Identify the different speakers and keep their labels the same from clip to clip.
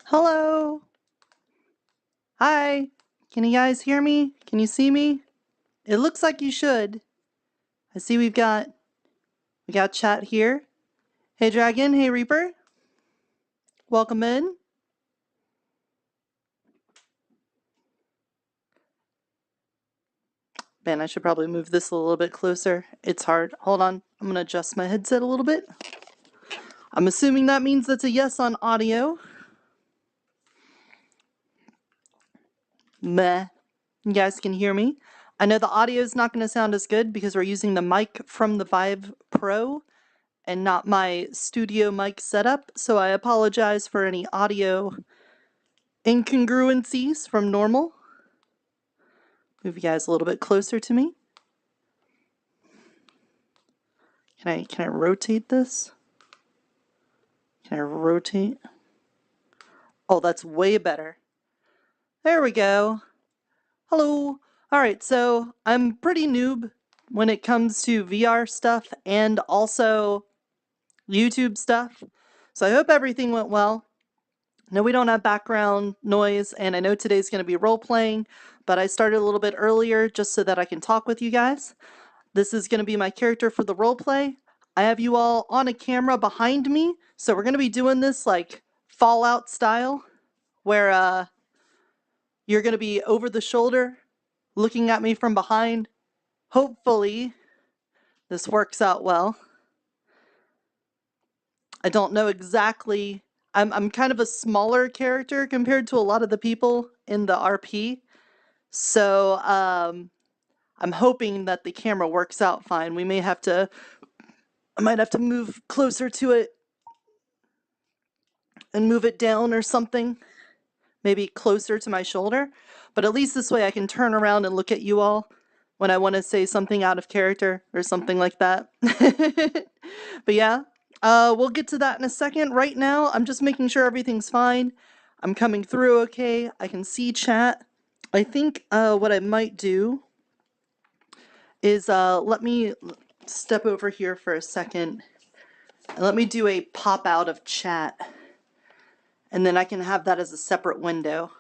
Speaker 1: Hello. Hi. Can you guys hear me? Can you see me? It looks like you should. I see we got chat here. Hey Dragon, hey Reaper. Welcome in. Man, I should probably move this a little bit closer. It's hard. Hold on. I'm gonna adjust my headset a little bit. I'm assuming that means that's a yes on audio. Meh. You guys can hear me. I know the audio is not going to sound as good because we're using the mic from the Vive Pro and not my studio mic setup, so I apologize for any audio incongruencies from normal. Move you guys a little bit closer to me. Can I rotate this? Can I rotate? Oh, that's way better. There we go. Hello. Alright, so I'm pretty noob when it comes to VR stuff and also YouTube stuff. So I hope everything went well. No, we don't have background noise, and I know today's going to be role-playing, but I started a little bit earlier just so that I can talk with you guys. This is going to be my character for the roleplay. I have you all on a camera behind me, so we're going to be doing this like Fallout style, where you're going to be over the shoulder, looking at me from behind. Hopefully, this works out well. I don't know exactly. I'm kind of a smaller character compared to a lot of the people in the RP. So, I'm hoping that the camera works out fine. I might have to move closer to it and move it down or something. Maybe closer to my shoulder. But at least this way I can turn around and look at you all when I want to say something out of character or something like that. But yeah, we'll get to that in a second. Right now, I'm just making sure everything's fine. I'm coming through okay. I can see chat. I think what I might do is let me step over here for a second and let me do a pop out of chat. And then I can have that as a separate window.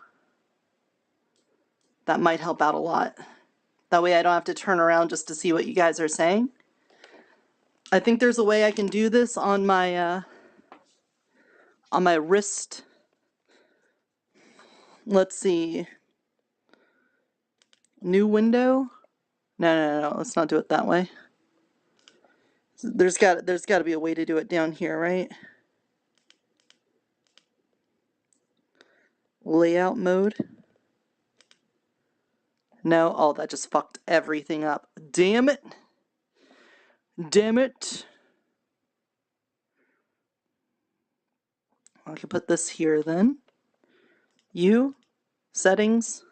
Speaker 1: That might help out a lot. That way I don't have to turn around just to see what you guys are saying. I think there's a way I can do this on my wrist. Let's see. New window? No. Let's not do it that way. There's got to be a way to do it down here, right? Layout mode. No. Oh, that just fucked everything up. Damn it. Damn it. I can put this here then. Settings.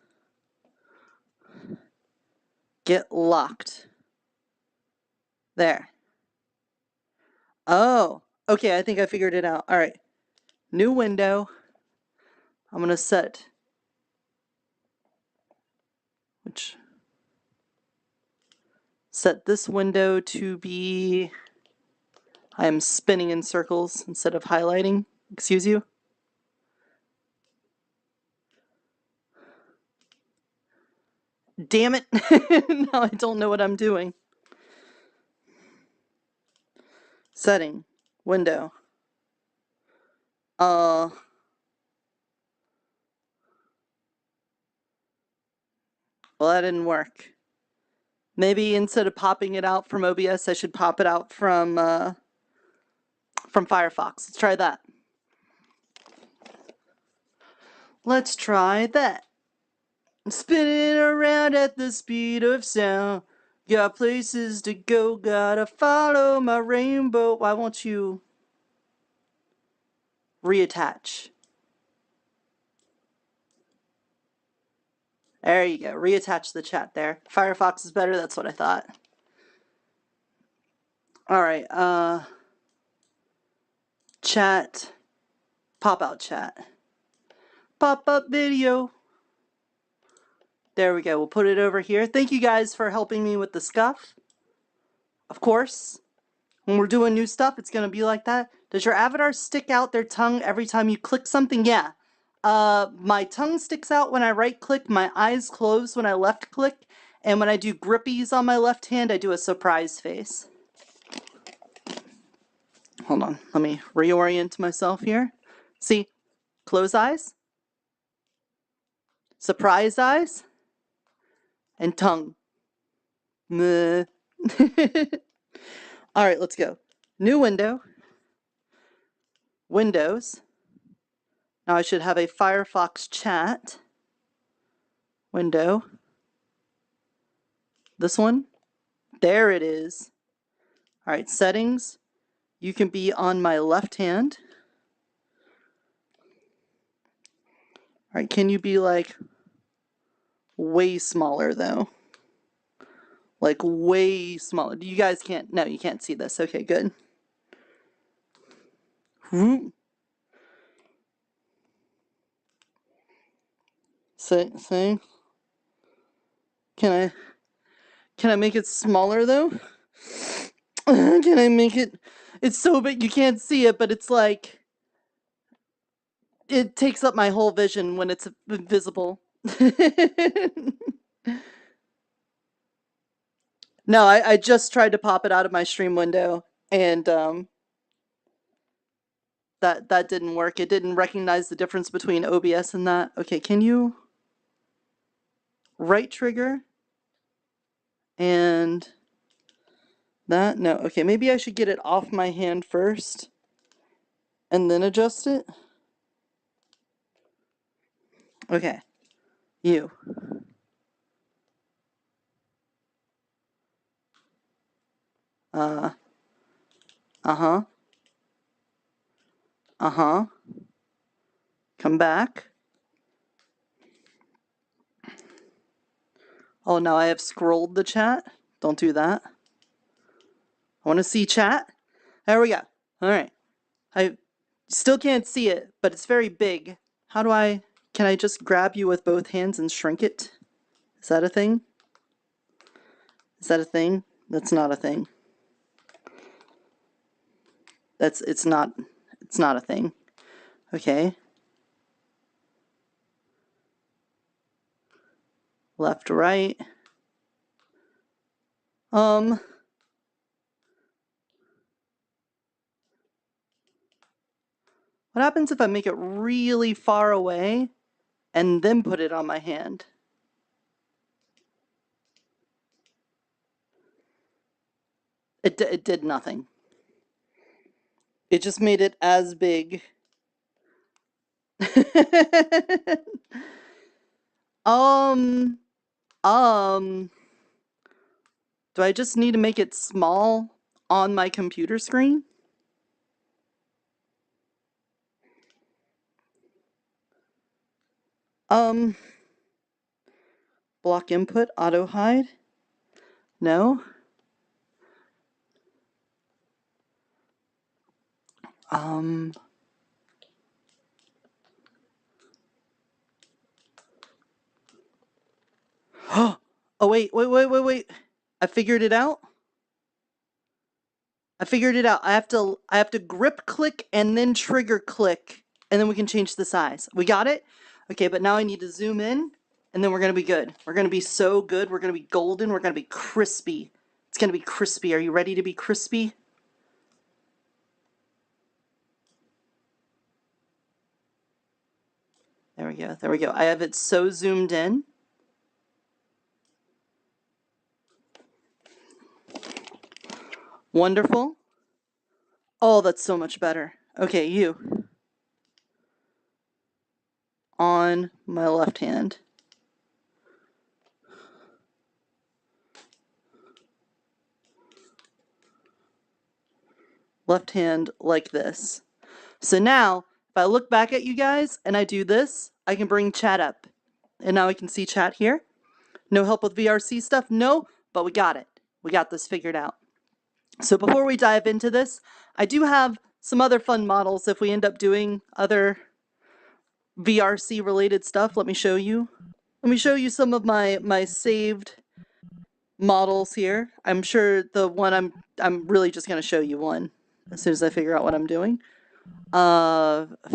Speaker 1: Get locked. There. Oh, okay, I think I figured it out. All right. New window. I'm going to set this window to be, I am spinning in circles instead of highlighting. Excuse you. Damn it. Now I don't know what I'm doing. Setting. Window. Well, that didn't work. Maybe instead of popping it out from OBS, I should pop it out from Firefox. Let's try that. Let's try that. Spinning around at the speed of sound. Got places to go, gotta follow my rainbow. Why won't you reattach? There you go. Reattach the chat there. Firefox is better, that's what I thought. Alright, chat. Pop-out chat. Pop-up video. There we go. We'll put it over here. Thank you guys for helping me with the scuff. Of course. When we're doing new stuff, it's going to be like that. Does your avatar stick out their tongue every time you click something? Yeah. my tongue sticks out when I right click, my eyes close when I left click, and when I do grippies on my left hand, I do a surprise face. Hold on, let me reorient myself here. See, close eyes, surprise eyes, and tongue. All right, let's go. New window. Windows. Now I should have a Firefox chat. Window. This one. There it is. All right, settings. You can be on my left hand. All right, can you be like way smaller though? Like way smaller. You guys can't, no, you can't see this. Okay, good. See? Can I make it smaller though? Can I make it? It's so big you can't see it, but it's like it takes up my whole vision when it's visible. No, I just tried to pop it out of my stream window, and that didn't work. It didn't recognize the difference between OBS and that. Okay, can you right trigger and that? No. Okay, maybe I should get it off my hand first and then adjust it. Okay. You. Uh-huh. Uh-huh. Come back. Oh, now I have scrolled the chat. Don't do that. I want to see chat. There we go. All right. I still can't see it, but it's very big. How do I... Can I just grab you with both hands and shrink it? Is that a thing? Is that a thing? That's not a thing. It's not a thing. Okay. Left, right. What happens if I make it really far away and then put it on my hand? It did nothing. It just made it as big. Do I just need to make it small on my computer screen? Block input, auto hide? No? Oh, wait. I figured it out. I have to grip click and then trigger click, and then we can change the size. We got it? Okay, but now I need to zoom in, and then we're gonna be good. We're gonna be so good. We're gonna be golden. We're gonna be crispy. It's gonna be crispy. Are you ready to be crispy? There we go. There we go. I have it so zoomed in. Wonderful. Oh, that's so much better. Okay, you. On my left hand. Left hand like this. So now, if I look back at you guys and I do this, I can bring chat up. And now I can see chat here. No help with VRC stuff? No, but we got it. We got this figured out. So before we dive into this, I do have some other fun models if we end up doing other VRC related stuff. Let me show you. Let me show you some of my saved models here. I'm sure the one I'm really just going to show you one as soon as I figure out what I'm doing.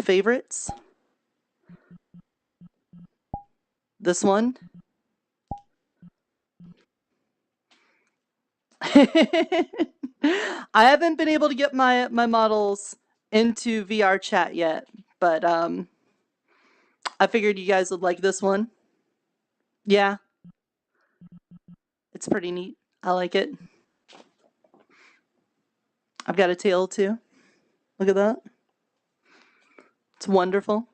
Speaker 1: Favorites. This one. I haven't been able to get my models into VR chat yet, but I figured you guys would like this one. Yeah. It's pretty neat. I like it. I've got a tail too. Look at that. It's wonderful.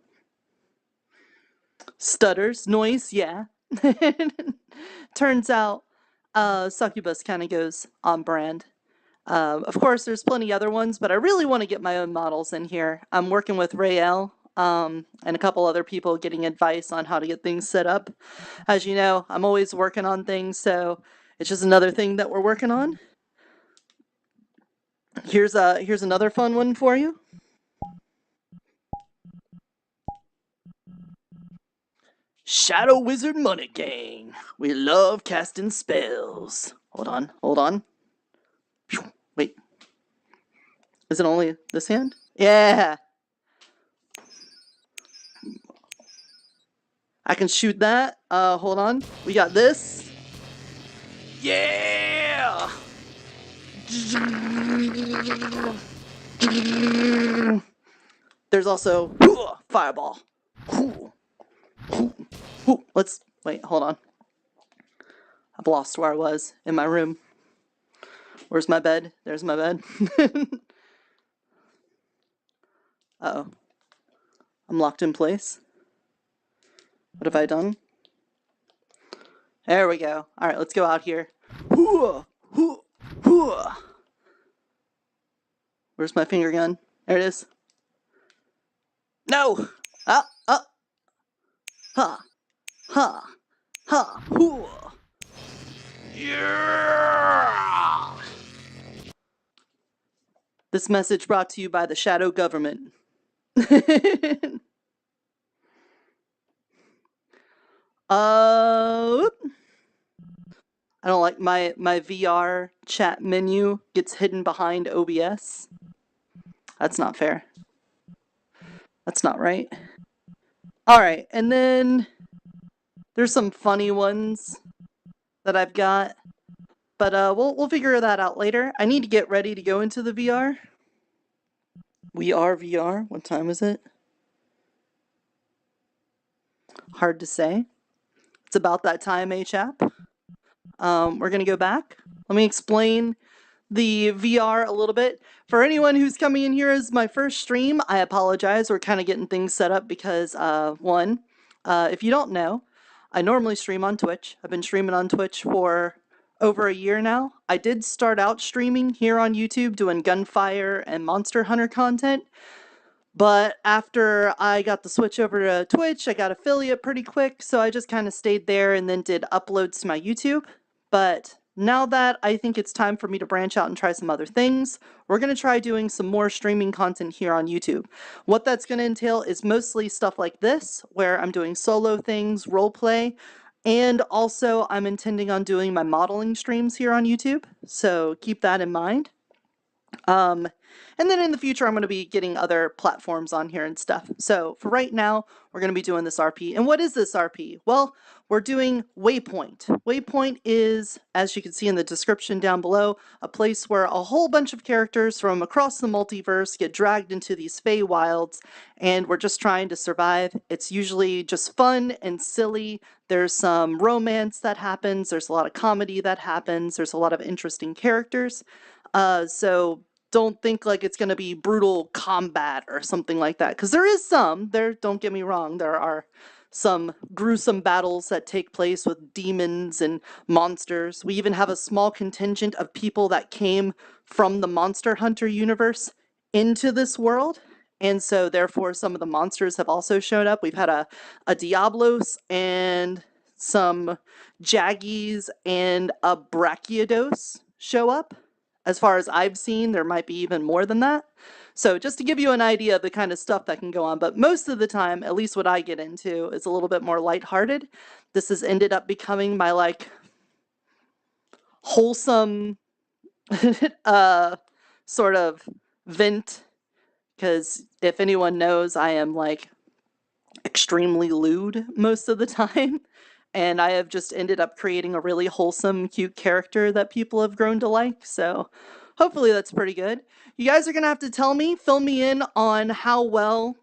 Speaker 1: Stutters, noise, yeah. Turns out Succubus kind of goes on brand. Of course, there's plenty other ones, but I really want to get my own models in here. I'm working with Rael and a couple other people getting advice on how to get things set up. As you know, I'm always working on things, so it's just another thing that we're working on. Here's another fun one for you. Shadow Wizard Money Gang. We love casting spells. Hold on. Wait. Is it only this hand? Yeah. I can shoot that. Hold on. We got this. Yeah! There's also fireball. Let's wait, hold on. I've lost where I was in my room. Where's my bed? There's my bed. Uh-oh. I'm locked in place. What have I done? There we go. Alright, let's go out here. Where's my finger gun? There it is. No! Ha! Hoo! Yeah! This message brought to you by the Shadow Government. I don't like my VR chat menu gets hidden behind OBS. That's not fair. That's not right. Alright, and then there's some funny ones that I've got. But we'll figure that out later. I need to get ready to go into the VR. We are VR. What time is it? Hard to say. It's about that time, chap. We're going to go back. Let me explain the VR a little bit. For anyone who's coming in here as my first stream, I apologize. We're kind of getting things set up because, one, if you don't know, I normally stream on Twitch. I've been streaming on Twitch for over a year now. I did start out streaming here on YouTube doing gunfire and monster hunter content. But after I got the switch over to Twitch, I got affiliate pretty quick, so I just kind of stayed there and then did uploads to my YouTube. But now that I think it's time for me to branch out and try some other things, we're going to try doing some more streaming content here on YouTube. What that's going to entail is mostly stuff like this, where I'm doing solo things, roleplay, and also I'm intending on doing my modeling streams here on YouTube, so keep that in mind. And then in the future, I'm going to be getting other platforms on here and stuff. So for right now, we're going to be doing this RP. And what is this RP? Well, we're doing Waypoint. Waypoint is, as you can see in the description down below, a place where a whole bunch of characters from across the multiverse get dragged into these Fae Wilds, and we're just trying to survive. It's usually just fun and silly. There's some romance that happens. There's a lot of comedy that happens. There's a lot of interesting characters. So don't think like it's going to be brutal combat or something like that, because there is some. Don't get me wrong, there are some gruesome battles that take place with demons and monsters. We even have a small contingent of people that came from the Monster Hunter universe into this world, and so therefore some of the monsters have also shown up. We've had a Diablos and some Jaggies and a Brachiodos show up. As far as I've seen, there might be even more than that. So just to give you an idea of the kind of stuff that can go on. But most of the time, at least what I get into, is a little bit more lighthearted. This has ended up becoming my, like, wholesome sort of vent. Because if anyone knows, I am, like, extremely lewd most of the time. And I have just ended up creating a really wholesome, cute character that people have grown to like. So hopefully that's pretty good. You guys are going to have to tell me, fill me in on how well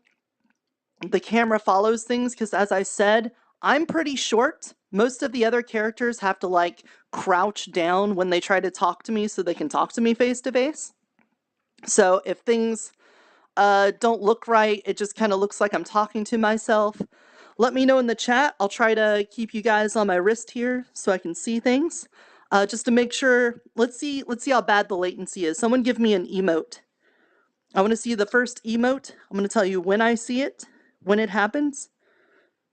Speaker 1: the camera follows things. Because as I said, I'm pretty short. Most of the other characters have to like crouch down when they try to talk to me so they can talk to me face to face. So if things don't look right, it just kind of looks like I'm talking to myself. Let me know in the chat. I'll try to keep you guys on my wrist here so I can see things. Just to make sure, let's see how bad the latency is. Someone give me an emote. I want to see the first emote. I'm going to tell you when I see it, when it happens,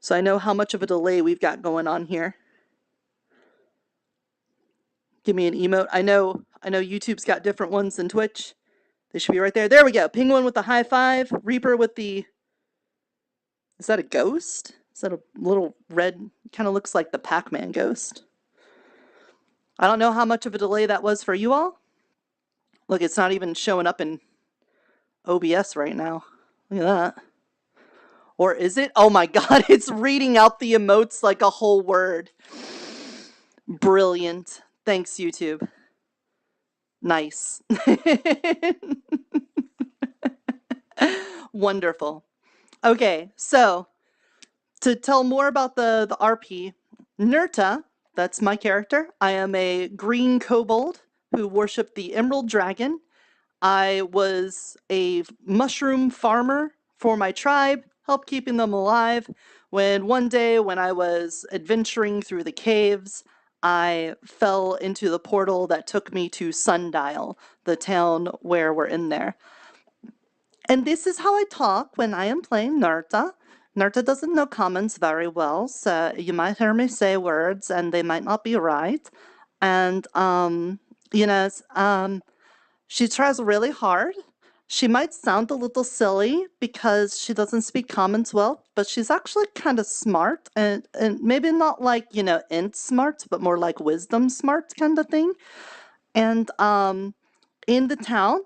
Speaker 1: so I know how much of a delay we've got going on here. Give me an emote. I know YouTube's got different ones than Twitch. They should be right there. There we go. Penguin with the high five. Reaper with the... Is that a ghost? Is that a little red? Kind of looks like the Pac-Man ghost. I don't know how much of a delay that was for you all. Look, it's not even showing up in OBS right now. Look at that. Or is it? Oh my god, it's reading out the emotes like a whole word. Brilliant. Thanks, YouTube. Nice. Wonderful. Okay, so to tell more about the RP, Nirta, that's my character. I am a green kobold who worshipped the emerald dragon. I was a mushroom farmer for my tribe, helped keeping them alive. When one day when I was adventuring through the caves, I fell into the portal that took me to Sundial, the town where we're in there. And this is how I talk when I am playing Nirta. Nirta doesn't know commons very well, so you might hear me say words and they might not be right. And, you know, she tries really hard. She might sound a little silly because she doesn't speak commons well, but she's actually kind of smart and maybe not like, you know, int smart, but more like wisdom smart kind of thing. And in the town,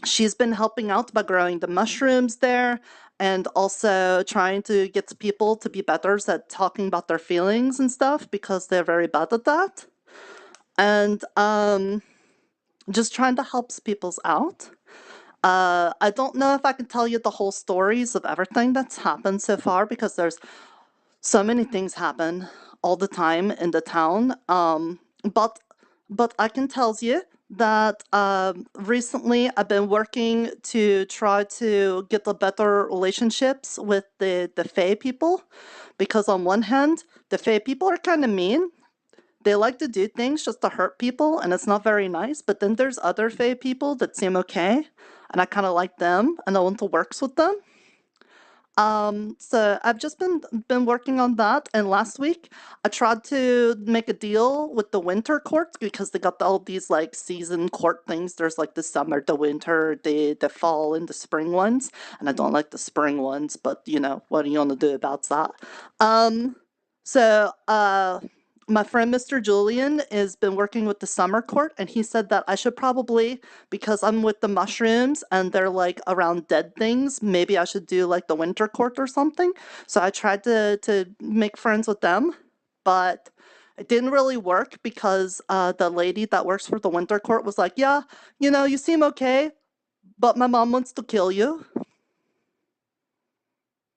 Speaker 1: she's been helping out by growing the mushrooms there and also trying to get the people to be better at talking about their feelings and stuff because they're very bad at that. And just trying to help people's out. I don't know if I can tell you the whole stories of everything that's happened so far because there's so many things happen all the time in the town. But I can tell you that recently I've been working to try to get the better relationships with the Fae people, because on one hand, the Fae people are kind of mean. They like to do things just to hurt people, and it's not very nice. But then there's other Fae people that seem okay, and I kind of like them, and I want to work with them. So I've just been working on that, and last week I tried to make a deal with the winter court because they got all these like season court things. There's like the summer, the winter, the fall, and the spring ones, and I don't like the spring ones, but you know, what are you gonna do about that? My friend Mr. Julian has been working with the summer court, and he said that I should probably, because I'm with the mushrooms and they're like around dead things, maybe I should do like the winter court or something. So I tried to make friends with them, but it didn't really work because the lady that works for the winter court was like, yeah, you know, you seem okay, but my mom wants to kill you.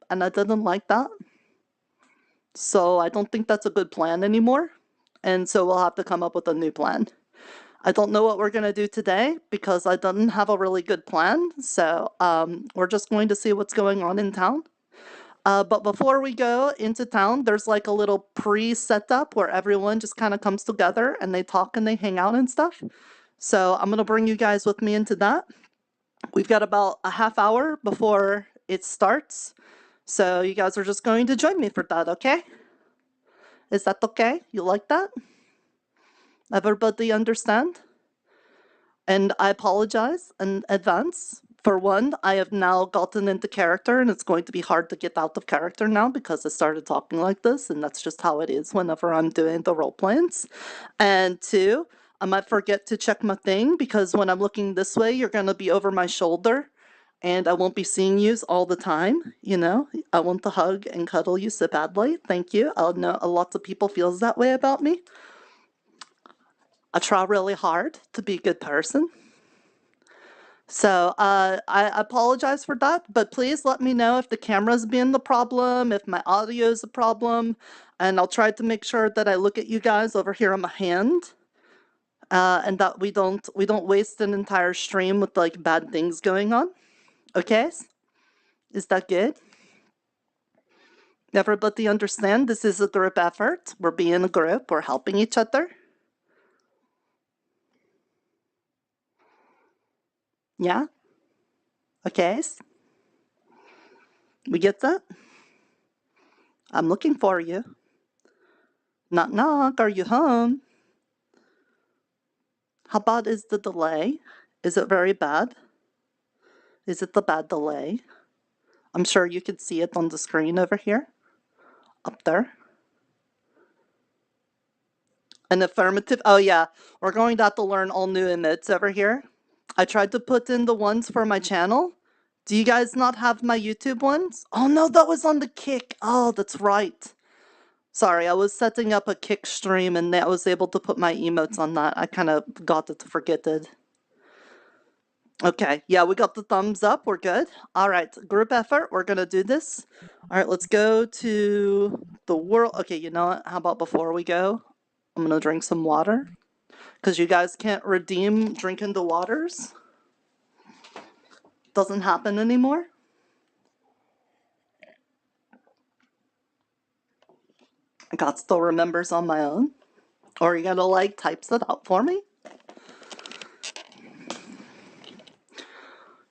Speaker 1: And I didn't like that. So I don't think that's a good plan anymore. And so we'll have to come up with a new plan. I don't know what we're going to do today because I didn't have a really good plan. So we're just going to see what's going on in town. But before we go into town, there's like a little pre-setup where everyone just kind of comes together and they talk and they hang out and stuff. So I'm going to bring you guys with me into that. We've got about a half hour before it starts. So you guys are just going to join me for that, okay? Is that okay? You like that? Everybody understand? And I apologize in advance. For one, I have now gotten into character, and it's going to be hard to get out of character now because I started talking like this, and that's just how it is whenever I'm doing the role plays. And two, I might forget to check my thing because when I'm looking this way, you're going to be over my shoulder. And I won't be seeing you all the time, you know? I want to hug and cuddle you so badly. Thank you. I know a lot of people feels that way about me. I try really hard to be a good person. So I apologize for that, but please let me know if the camera's being the problem, if my audio is a problem, and I'll try to make sure that I look at you guys over here on my hand, and that we don't waste an entire stream with like bad things going on. Okay? Is that good? Everybody understand this is a group effort. We're being a group. We're helping each other. Yeah? Okay? We get that? I'm looking for you. Knock knock, are you home? How bad is the delay? Is it very bad? Is it the bad delay? I'm sure you can see it on the screen over here. Up there. An affirmative. Oh yeah, we're going to have to learn all new emotes over here. I tried to put in the ones for my channel. Do you guys not have my YouTube ones? Oh no, that was on the Kick. Oh, that's right. Sorry, I was setting up a Kick stream and I was able to put my emotes on that. I kind of got it to forget it. Okay, yeah, we got the thumbs up. We're good. All right, group effort. We're going to do this. All right, let's go to the world. Okay, you know what? How about before we go, I'm going to drink some water. Because you guys can't redeem drinking the waters. Doesn't happen anymore. I got still remembers on my own. Or you gotta like types it out for me.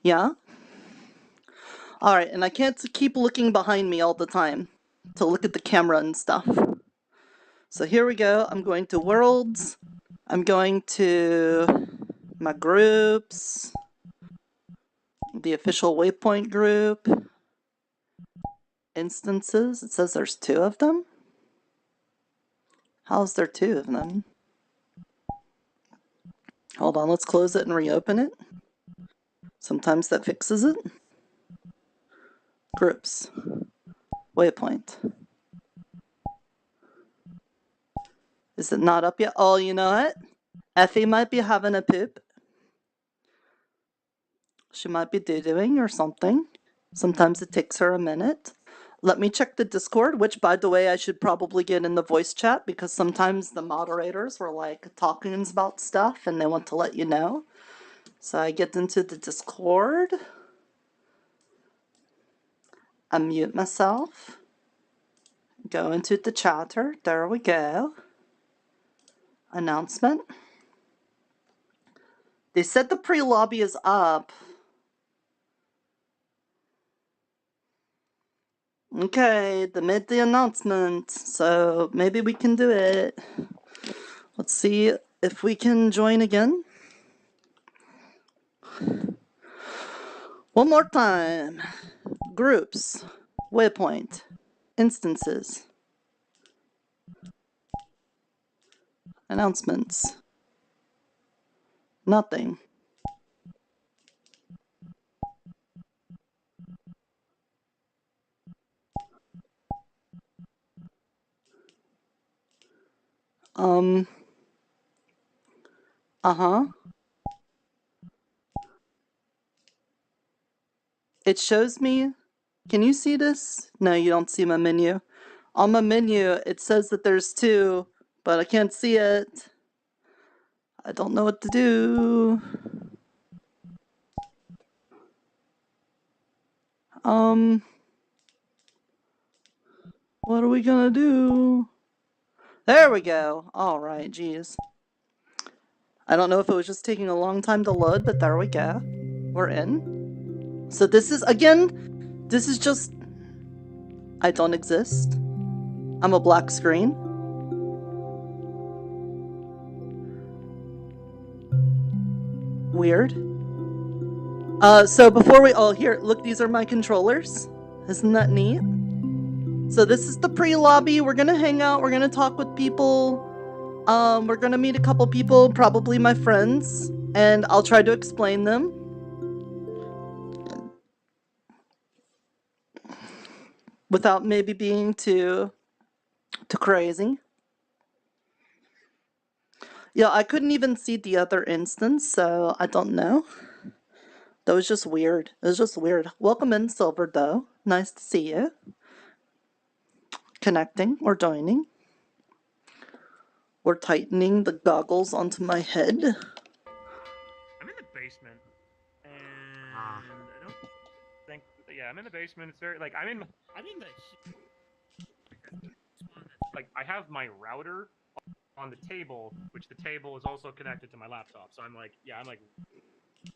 Speaker 1: Yeah. Alright, and I can't keep looking behind me all the time to look at the camera and stuff. So here we go. I'm going to worlds. I'm going to my groups. The official Waypoint group. Instances. It says there's 2 of them. How's there 2 of them? Hold on, let's close it and reopen it. Sometimes that fixes it. Groups. Waypoint. Is it not up yet? Oh, you know what? Ephy might be having a poop. She might be doo-dooing or something. Sometimes it takes her a minute. Let me check the Discord, which, by the way, I should probably get in the voice chat because sometimes the moderators were like talking about stuff and they want to let you know. So I get into the Discord. Unmute myself. Go into the chatter. There we go. Announcement. They said the pre-lobby is up. Okay, they made the announcement, so maybe we can do it. Let's see if we can join again. One more time. Groups. Waypoint. Instances. Announcements. Nothing. It shows me, can you see this? No, you don't see my menu. On my menu, it says that there's 2, but I can't see it. I don't know what to do. What are we gonna do? There we go. Alright, geez. I don't know if it was just taking a long time to load, but there we go. We're in. So this is, again, this is just... I don't exist. I'm a black screen. Weird. So before we... Oh, here, look, these are my controllers. Isn't that neat? So this is the pre-lobby. We're gonna hang out. We're gonna talk with people. We're gonna meet a couple people, probably my friends, and I'll try to explain them. without maybe being too crazy. Yeah, I couldn't even see the other instance, so I don't know. That was just weird. It was just weird. Welcome in, Silver, though. Nice to see you. Connecting or joining. We're tightening the goggles onto my head.
Speaker 2: I'm in the basement, and I don't think. Yeah, I'm in the basement. It's very like I'm in the like I have my router on the table, which the table is also connected to my laptop. So I'm like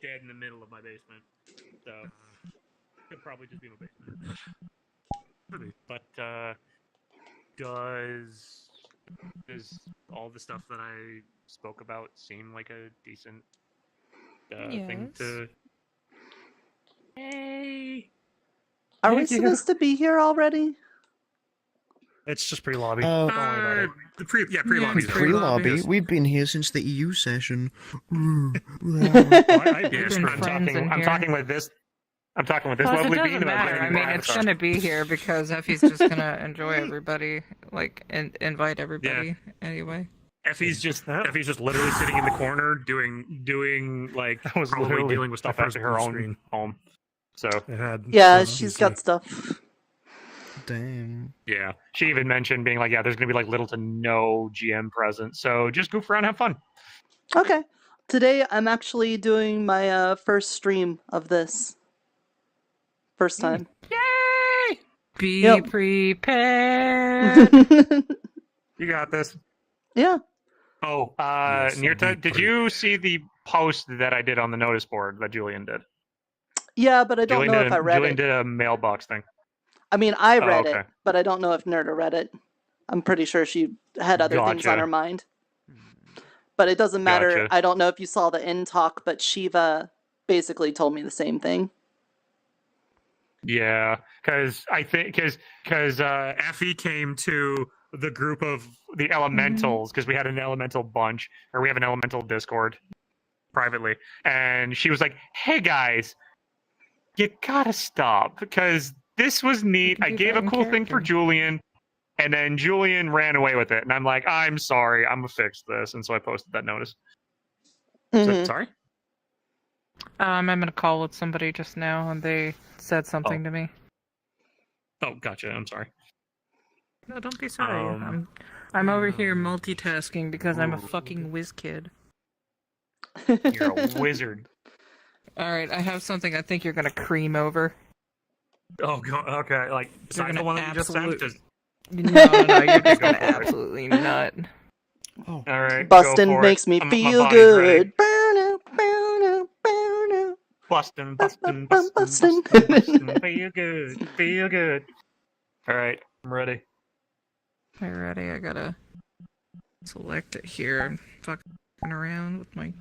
Speaker 2: dead in the middle of my basement. So could probably just be my basement. But does all the stuff that I spoke about seem like a decent thing to? Hey.
Speaker 1: Are we supposed to be here already?
Speaker 2: It's just pre-lobby. Don't worry about it. Pre-lobby.
Speaker 3: Pre-lobby? We've been here since the EU session.
Speaker 2: I'm talking with this lovely
Speaker 4: it
Speaker 2: bean
Speaker 4: doesn't
Speaker 2: about
Speaker 4: matter.
Speaker 2: getting
Speaker 4: I mean, it's gonna be here because Ephy's just gonna enjoy everybody, like, and invite everybody anyway.
Speaker 2: Effie's just literally sitting in the corner doing like probably dealing with stuff after her own home. So
Speaker 1: yeah, she's got stuff.
Speaker 3: Damn.
Speaker 2: Yeah, she even mentioned being like, yeah, there's gonna be like little to no GM present, so just goof around, have fun.
Speaker 1: Okay. Today I'm actually doing my first stream of this. First time.
Speaker 2: Yay!
Speaker 4: Be prepared.
Speaker 2: You got this.
Speaker 1: Yeah.
Speaker 2: Oh, Nirta, did you see the post that I did on the notice board that Julian did?
Speaker 1: Yeah, but I don't know if I read
Speaker 2: Julian
Speaker 1: it.
Speaker 2: did a mailbox thing.
Speaker 1: I mean, I read it, but I don't know if Nirta read it. I'm pretty sure she had other things on her mind. But it doesn't matter.
Speaker 2: Gotcha.
Speaker 1: I don't know if you saw the end talk, but Shiva basically told me the same thing.
Speaker 2: Yeah, because Ephy came to the group of the elementals because we had an elemental bunch, or we have an elemental Discord privately, and she was like, "Hey guys, you gotta stop because this was neat. I gave a cool thing for Julian, and then Julian ran away with it, and I'm like, I'm sorry, I'm gonna fix this, and so I posted that notice. So, sorry.
Speaker 4: I'm in a call with somebody just now, and they said something to me.
Speaker 2: Oh, gotcha. I'm sorry.
Speaker 4: No, don't be sorry. I'm over here multitasking because I'm a fucking whiz kid.
Speaker 2: You're a wizard.
Speaker 4: All right, I have something I think you're gonna cream over.
Speaker 2: Oh, okay. Like, besides the one that you just sent?
Speaker 4: No, you're just gonna absolutely nut.
Speaker 3: Oh.
Speaker 2: All right.
Speaker 1: Bustin' makes me feel good.
Speaker 2: Bustin'. Feel good. All right, I'm ready.
Speaker 4: I'm ready. I gotta select it here. I'm fucking around with my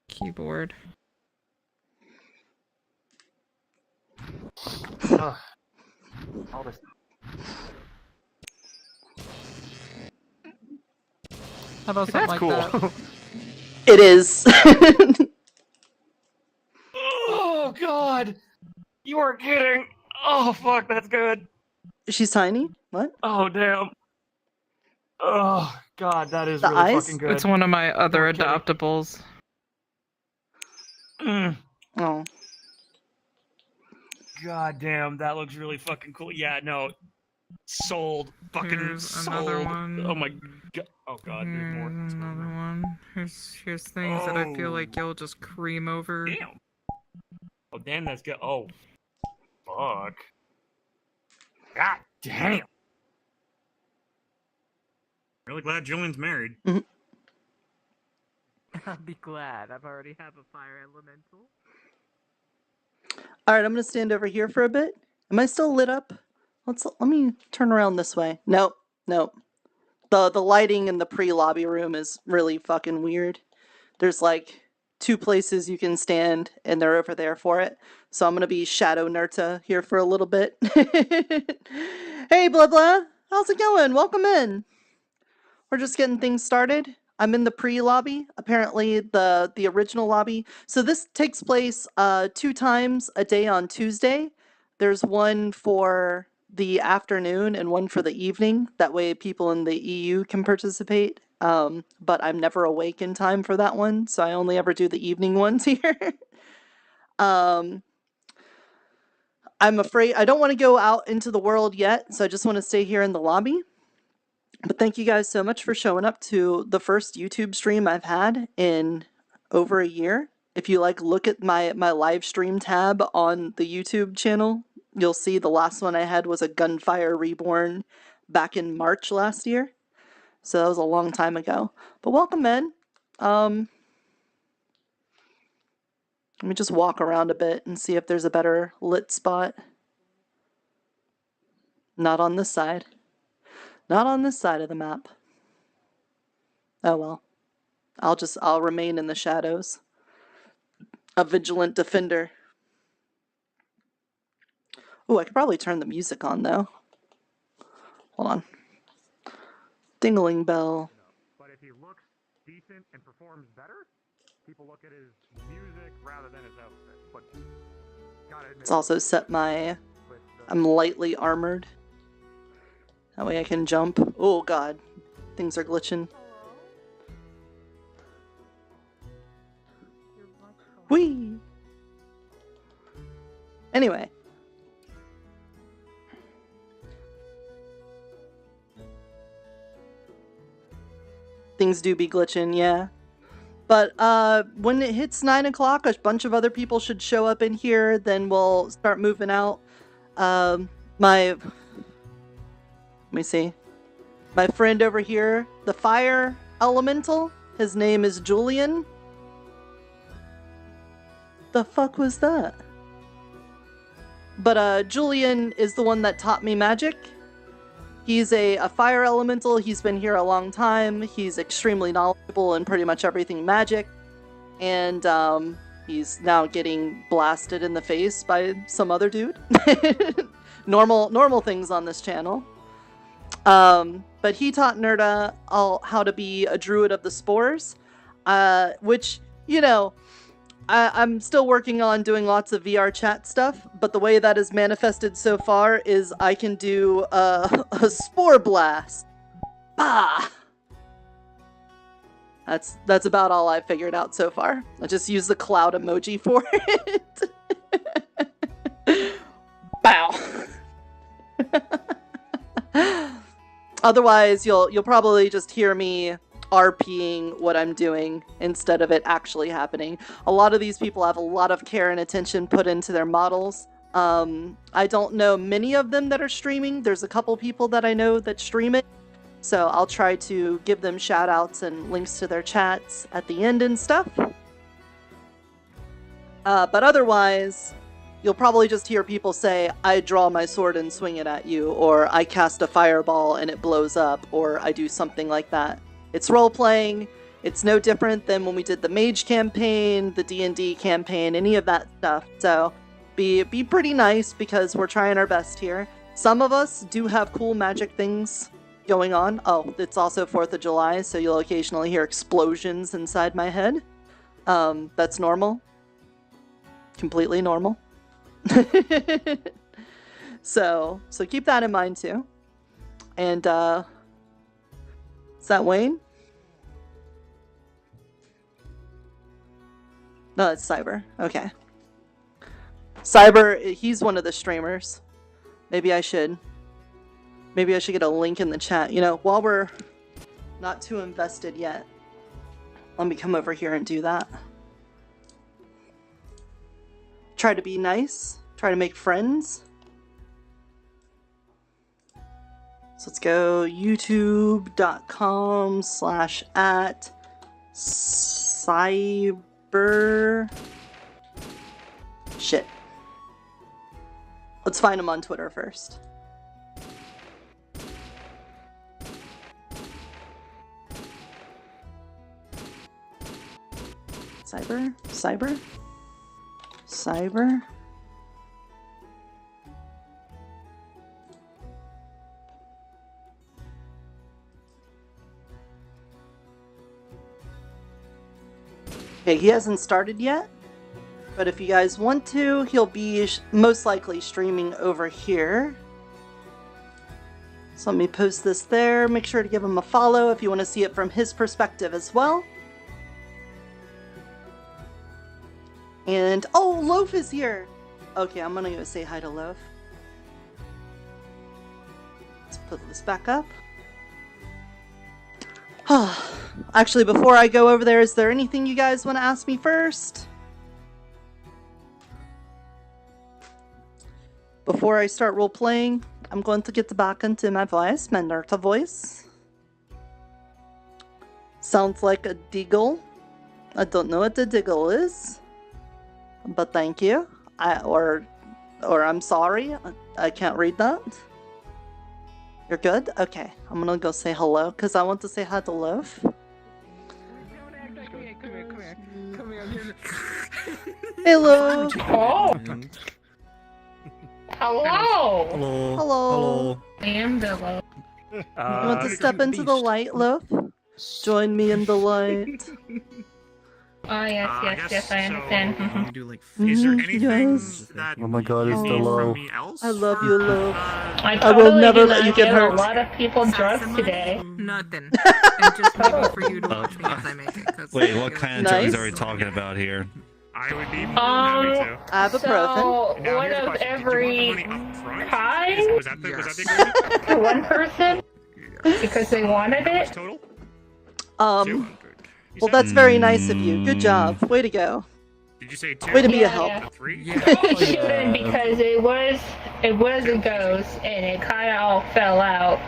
Speaker 4: keyboard.
Speaker 2: All this.
Speaker 4: How about something like that?
Speaker 1: It is.
Speaker 2: Oh God! You are kidding! Oh fuck, that's good.
Speaker 1: She's tiny? What?
Speaker 2: Oh damn! Oh God, that is
Speaker 1: the
Speaker 2: really
Speaker 1: eyes?
Speaker 2: fucking good.
Speaker 4: It's one of my other adoptables.
Speaker 1: Oh.
Speaker 2: God damn, that looks really fucking cool. Yeah, no. Sold. Fucking
Speaker 4: Here's
Speaker 2: sold.
Speaker 4: another one.
Speaker 2: Oh my God. Oh God, there's more.
Speaker 4: Here's another one. Here's things that I feel like you'll just cream over.
Speaker 2: Damn. Oh damn, that's good. Oh. Fuck. God damn. Really glad Julian's married.
Speaker 4: I'll be glad. I've already have a fire elemental.
Speaker 1: Alright, I'm gonna stand over here for a bit. Am I still lit up? Let me turn around this way. Nope. The lighting in the pre-lobby room is really fucking weird. There's like 2 places you can stand, and they're over there for it. So I'm gonna be Shadow Nirta here for a little bit. Hey, blah blah. How's it going? Welcome in. We're just getting things started. I'm in the pre-lobby, apparently the original lobby. So this takes place 2 times a day on Tuesday. There's one for the afternoon and one for the evening. That way people in the EU can participate. But I'm never awake in time for that one, so I only ever do the evening ones here. I'm afraid I don't want to go out into the world yet, so I just want to stay here in the lobby. But thank you guys so much for showing up to the first YouTube stream I've had in over a year. If you look at my live stream tab on the YouTube channel, you'll see the last one I had was a Gunfire Reborn back in March last year. So that was a long time ago. But welcome in. Let me just walk around a bit and see if there's a better lit spot. Not on this side. Not on this side of the map. Oh well. I'll remain in the shadows. A vigilant defender. Ooh, I could probably turn the music on though. Hold on. Dingling bell.
Speaker 2: But if he looks decent and performs better, people look at his music rather than his outfit. But gotta admit,
Speaker 1: It's also set I'm lightly armored. That way I can jump. Oh god. Things are glitching. Whee! Anyway. Things do be glitching, yeah. But when it hits 9 o'clock, a bunch of other people should show up in here. Then we'll start moving out. Let me see. My friend over here, the fire elemental, his name is Julian. The fuck was that? But Julian is the one that taught me magic. He's a fire elemental. He's been here a long time. He's extremely knowledgeable in pretty much everything magic. And he's now getting blasted in the face by some other dude. Normal things on this channel. But he taught Nirta how to be a druid of the Spores. Which, you know, I'm still working on doing lots of VR chat stuff, but the way that is manifested so far is I can do a spore blast. Bah! That's about all I've figured out so far. I just use the cloud emoji for it. Bow. Otherwise, you'll probably just hear me RPing what I'm doing instead of it actually happening. A lot of these people have a lot of care and attention put into their models. I don't know many of them that are streaming. There's a couple people that I know that stream it. So I'll try to give them shout outs and links to their chats at the end and stuff. But otherwise, you'll probably just hear people say, I draw my sword and swing it at you, or I cast a fireball and it blows up, or I do something like that. It's role-playing. It's no different than when we did the Mage campaign, the D&D campaign, any of that stuff. So be pretty nice because we're trying our best here. Some of us do have cool magic things going on. Oh, it's also 4th of July, so you'll occasionally hear explosions inside my head. That's normal. Completely normal. So keep that in mind too. And is that Wayne? No, it's Cyber. Okay. Cyber, he's one of the streamers. Maybe I should get a link in the chat. You know, while we're not too invested yet, let me come over here and do that. Try to be nice. Try to make friends. So let's go youtube.com/cyber. Shit. Let's find him on Twitter first. Cyber? Okay, he hasn't started yet, but if you guys want to, he'll be most likely streaming over here. So let me post this there. Make sure to give him a follow if you want to see it from his perspective as well. And, oh, Loaf is here! Okay, I'm gonna go say hi to Loaf. Let's put this back up. Actually, before I go over there, is there anything you guys want to ask me first? Before I start role-playing, I'm going to get back into my voice, my Nirta voice. Sounds like a diggle. I don't know what the diggle is, but thank you. Or I'm sorry, I can't read that. You're good? Okay, I'm gonna go say hello, because I want to say hi to Loaf.
Speaker 4: Come here.
Speaker 1: Hey, Loaf!
Speaker 5: Oh, hello.
Speaker 3: Hello.
Speaker 1: Hello.
Speaker 5: I am Billo.
Speaker 1: You want to step into the light, Loaf? Join me in the light.
Speaker 5: Oh, yes, I understand.
Speaker 3: Can you do like
Speaker 2: Is there
Speaker 1: Mhm,
Speaker 2: anything
Speaker 1: yes.
Speaker 2: that
Speaker 6: Oh my god,
Speaker 2: you
Speaker 6: it's
Speaker 2: need
Speaker 6: the
Speaker 2: from
Speaker 6: low.
Speaker 2: me else?
Speaker 1: I love you, Loaf.
Speaker 5: I
Speaker 1: I will
Speaker 5: totally
Speaker 1: never
Speaker 5: did
Speaker 1: let
Speaker 5: not
Speaker 1: you get
Speaker 5: give
Speaker 1: hurt.
Speaker 5: a lot of people drugs today.
Speaker 4: Nothing. And just maybe for you to watch me as I make it. 'cause
Speaker 6: Wait,
Speaker 4: I
Speaker 6: what
Speaker 4: feel
Speaker 6: kind of
Speaker 1: Nice.
Speaker 6: drugs are we talking about here?
Speaker 2: I would be more than happy to.
Speaker 1: Ibuprofen.
Speaker 5: So,
Speaker 2: Now,
Speaker 5: one
Speaker 2: here's a
Speaker 5: of
Speaker 2: question.
Speaker 5: every
Speaker 2: Did you want the money up front?
Speaker 5: kind
Speaker 2: Was that the
Speaker 4: Yes.
Speaker 2: agreement?
Speaker 5: to one person because they wanted
Speaker 2: How much
Speaker 5: it.
Speaker 2: total?
Speaker 1: Um,
Speaker 2: 200. You
Speaker 1: well,
Speaker 2: said?
Speaker 1: that's very nice of you. Good job. Way to go.
Speaker 2: Did you say 2?
Speaker 1: Way to be a
Speaker 5: Yeah,
Speaker 1: help.
Speaker 5: yeah.
Speaker 2: 3?
Speaker 4: Yeah.
Speaker 5: It shouldn't because it was a ghost and it kind of all fell out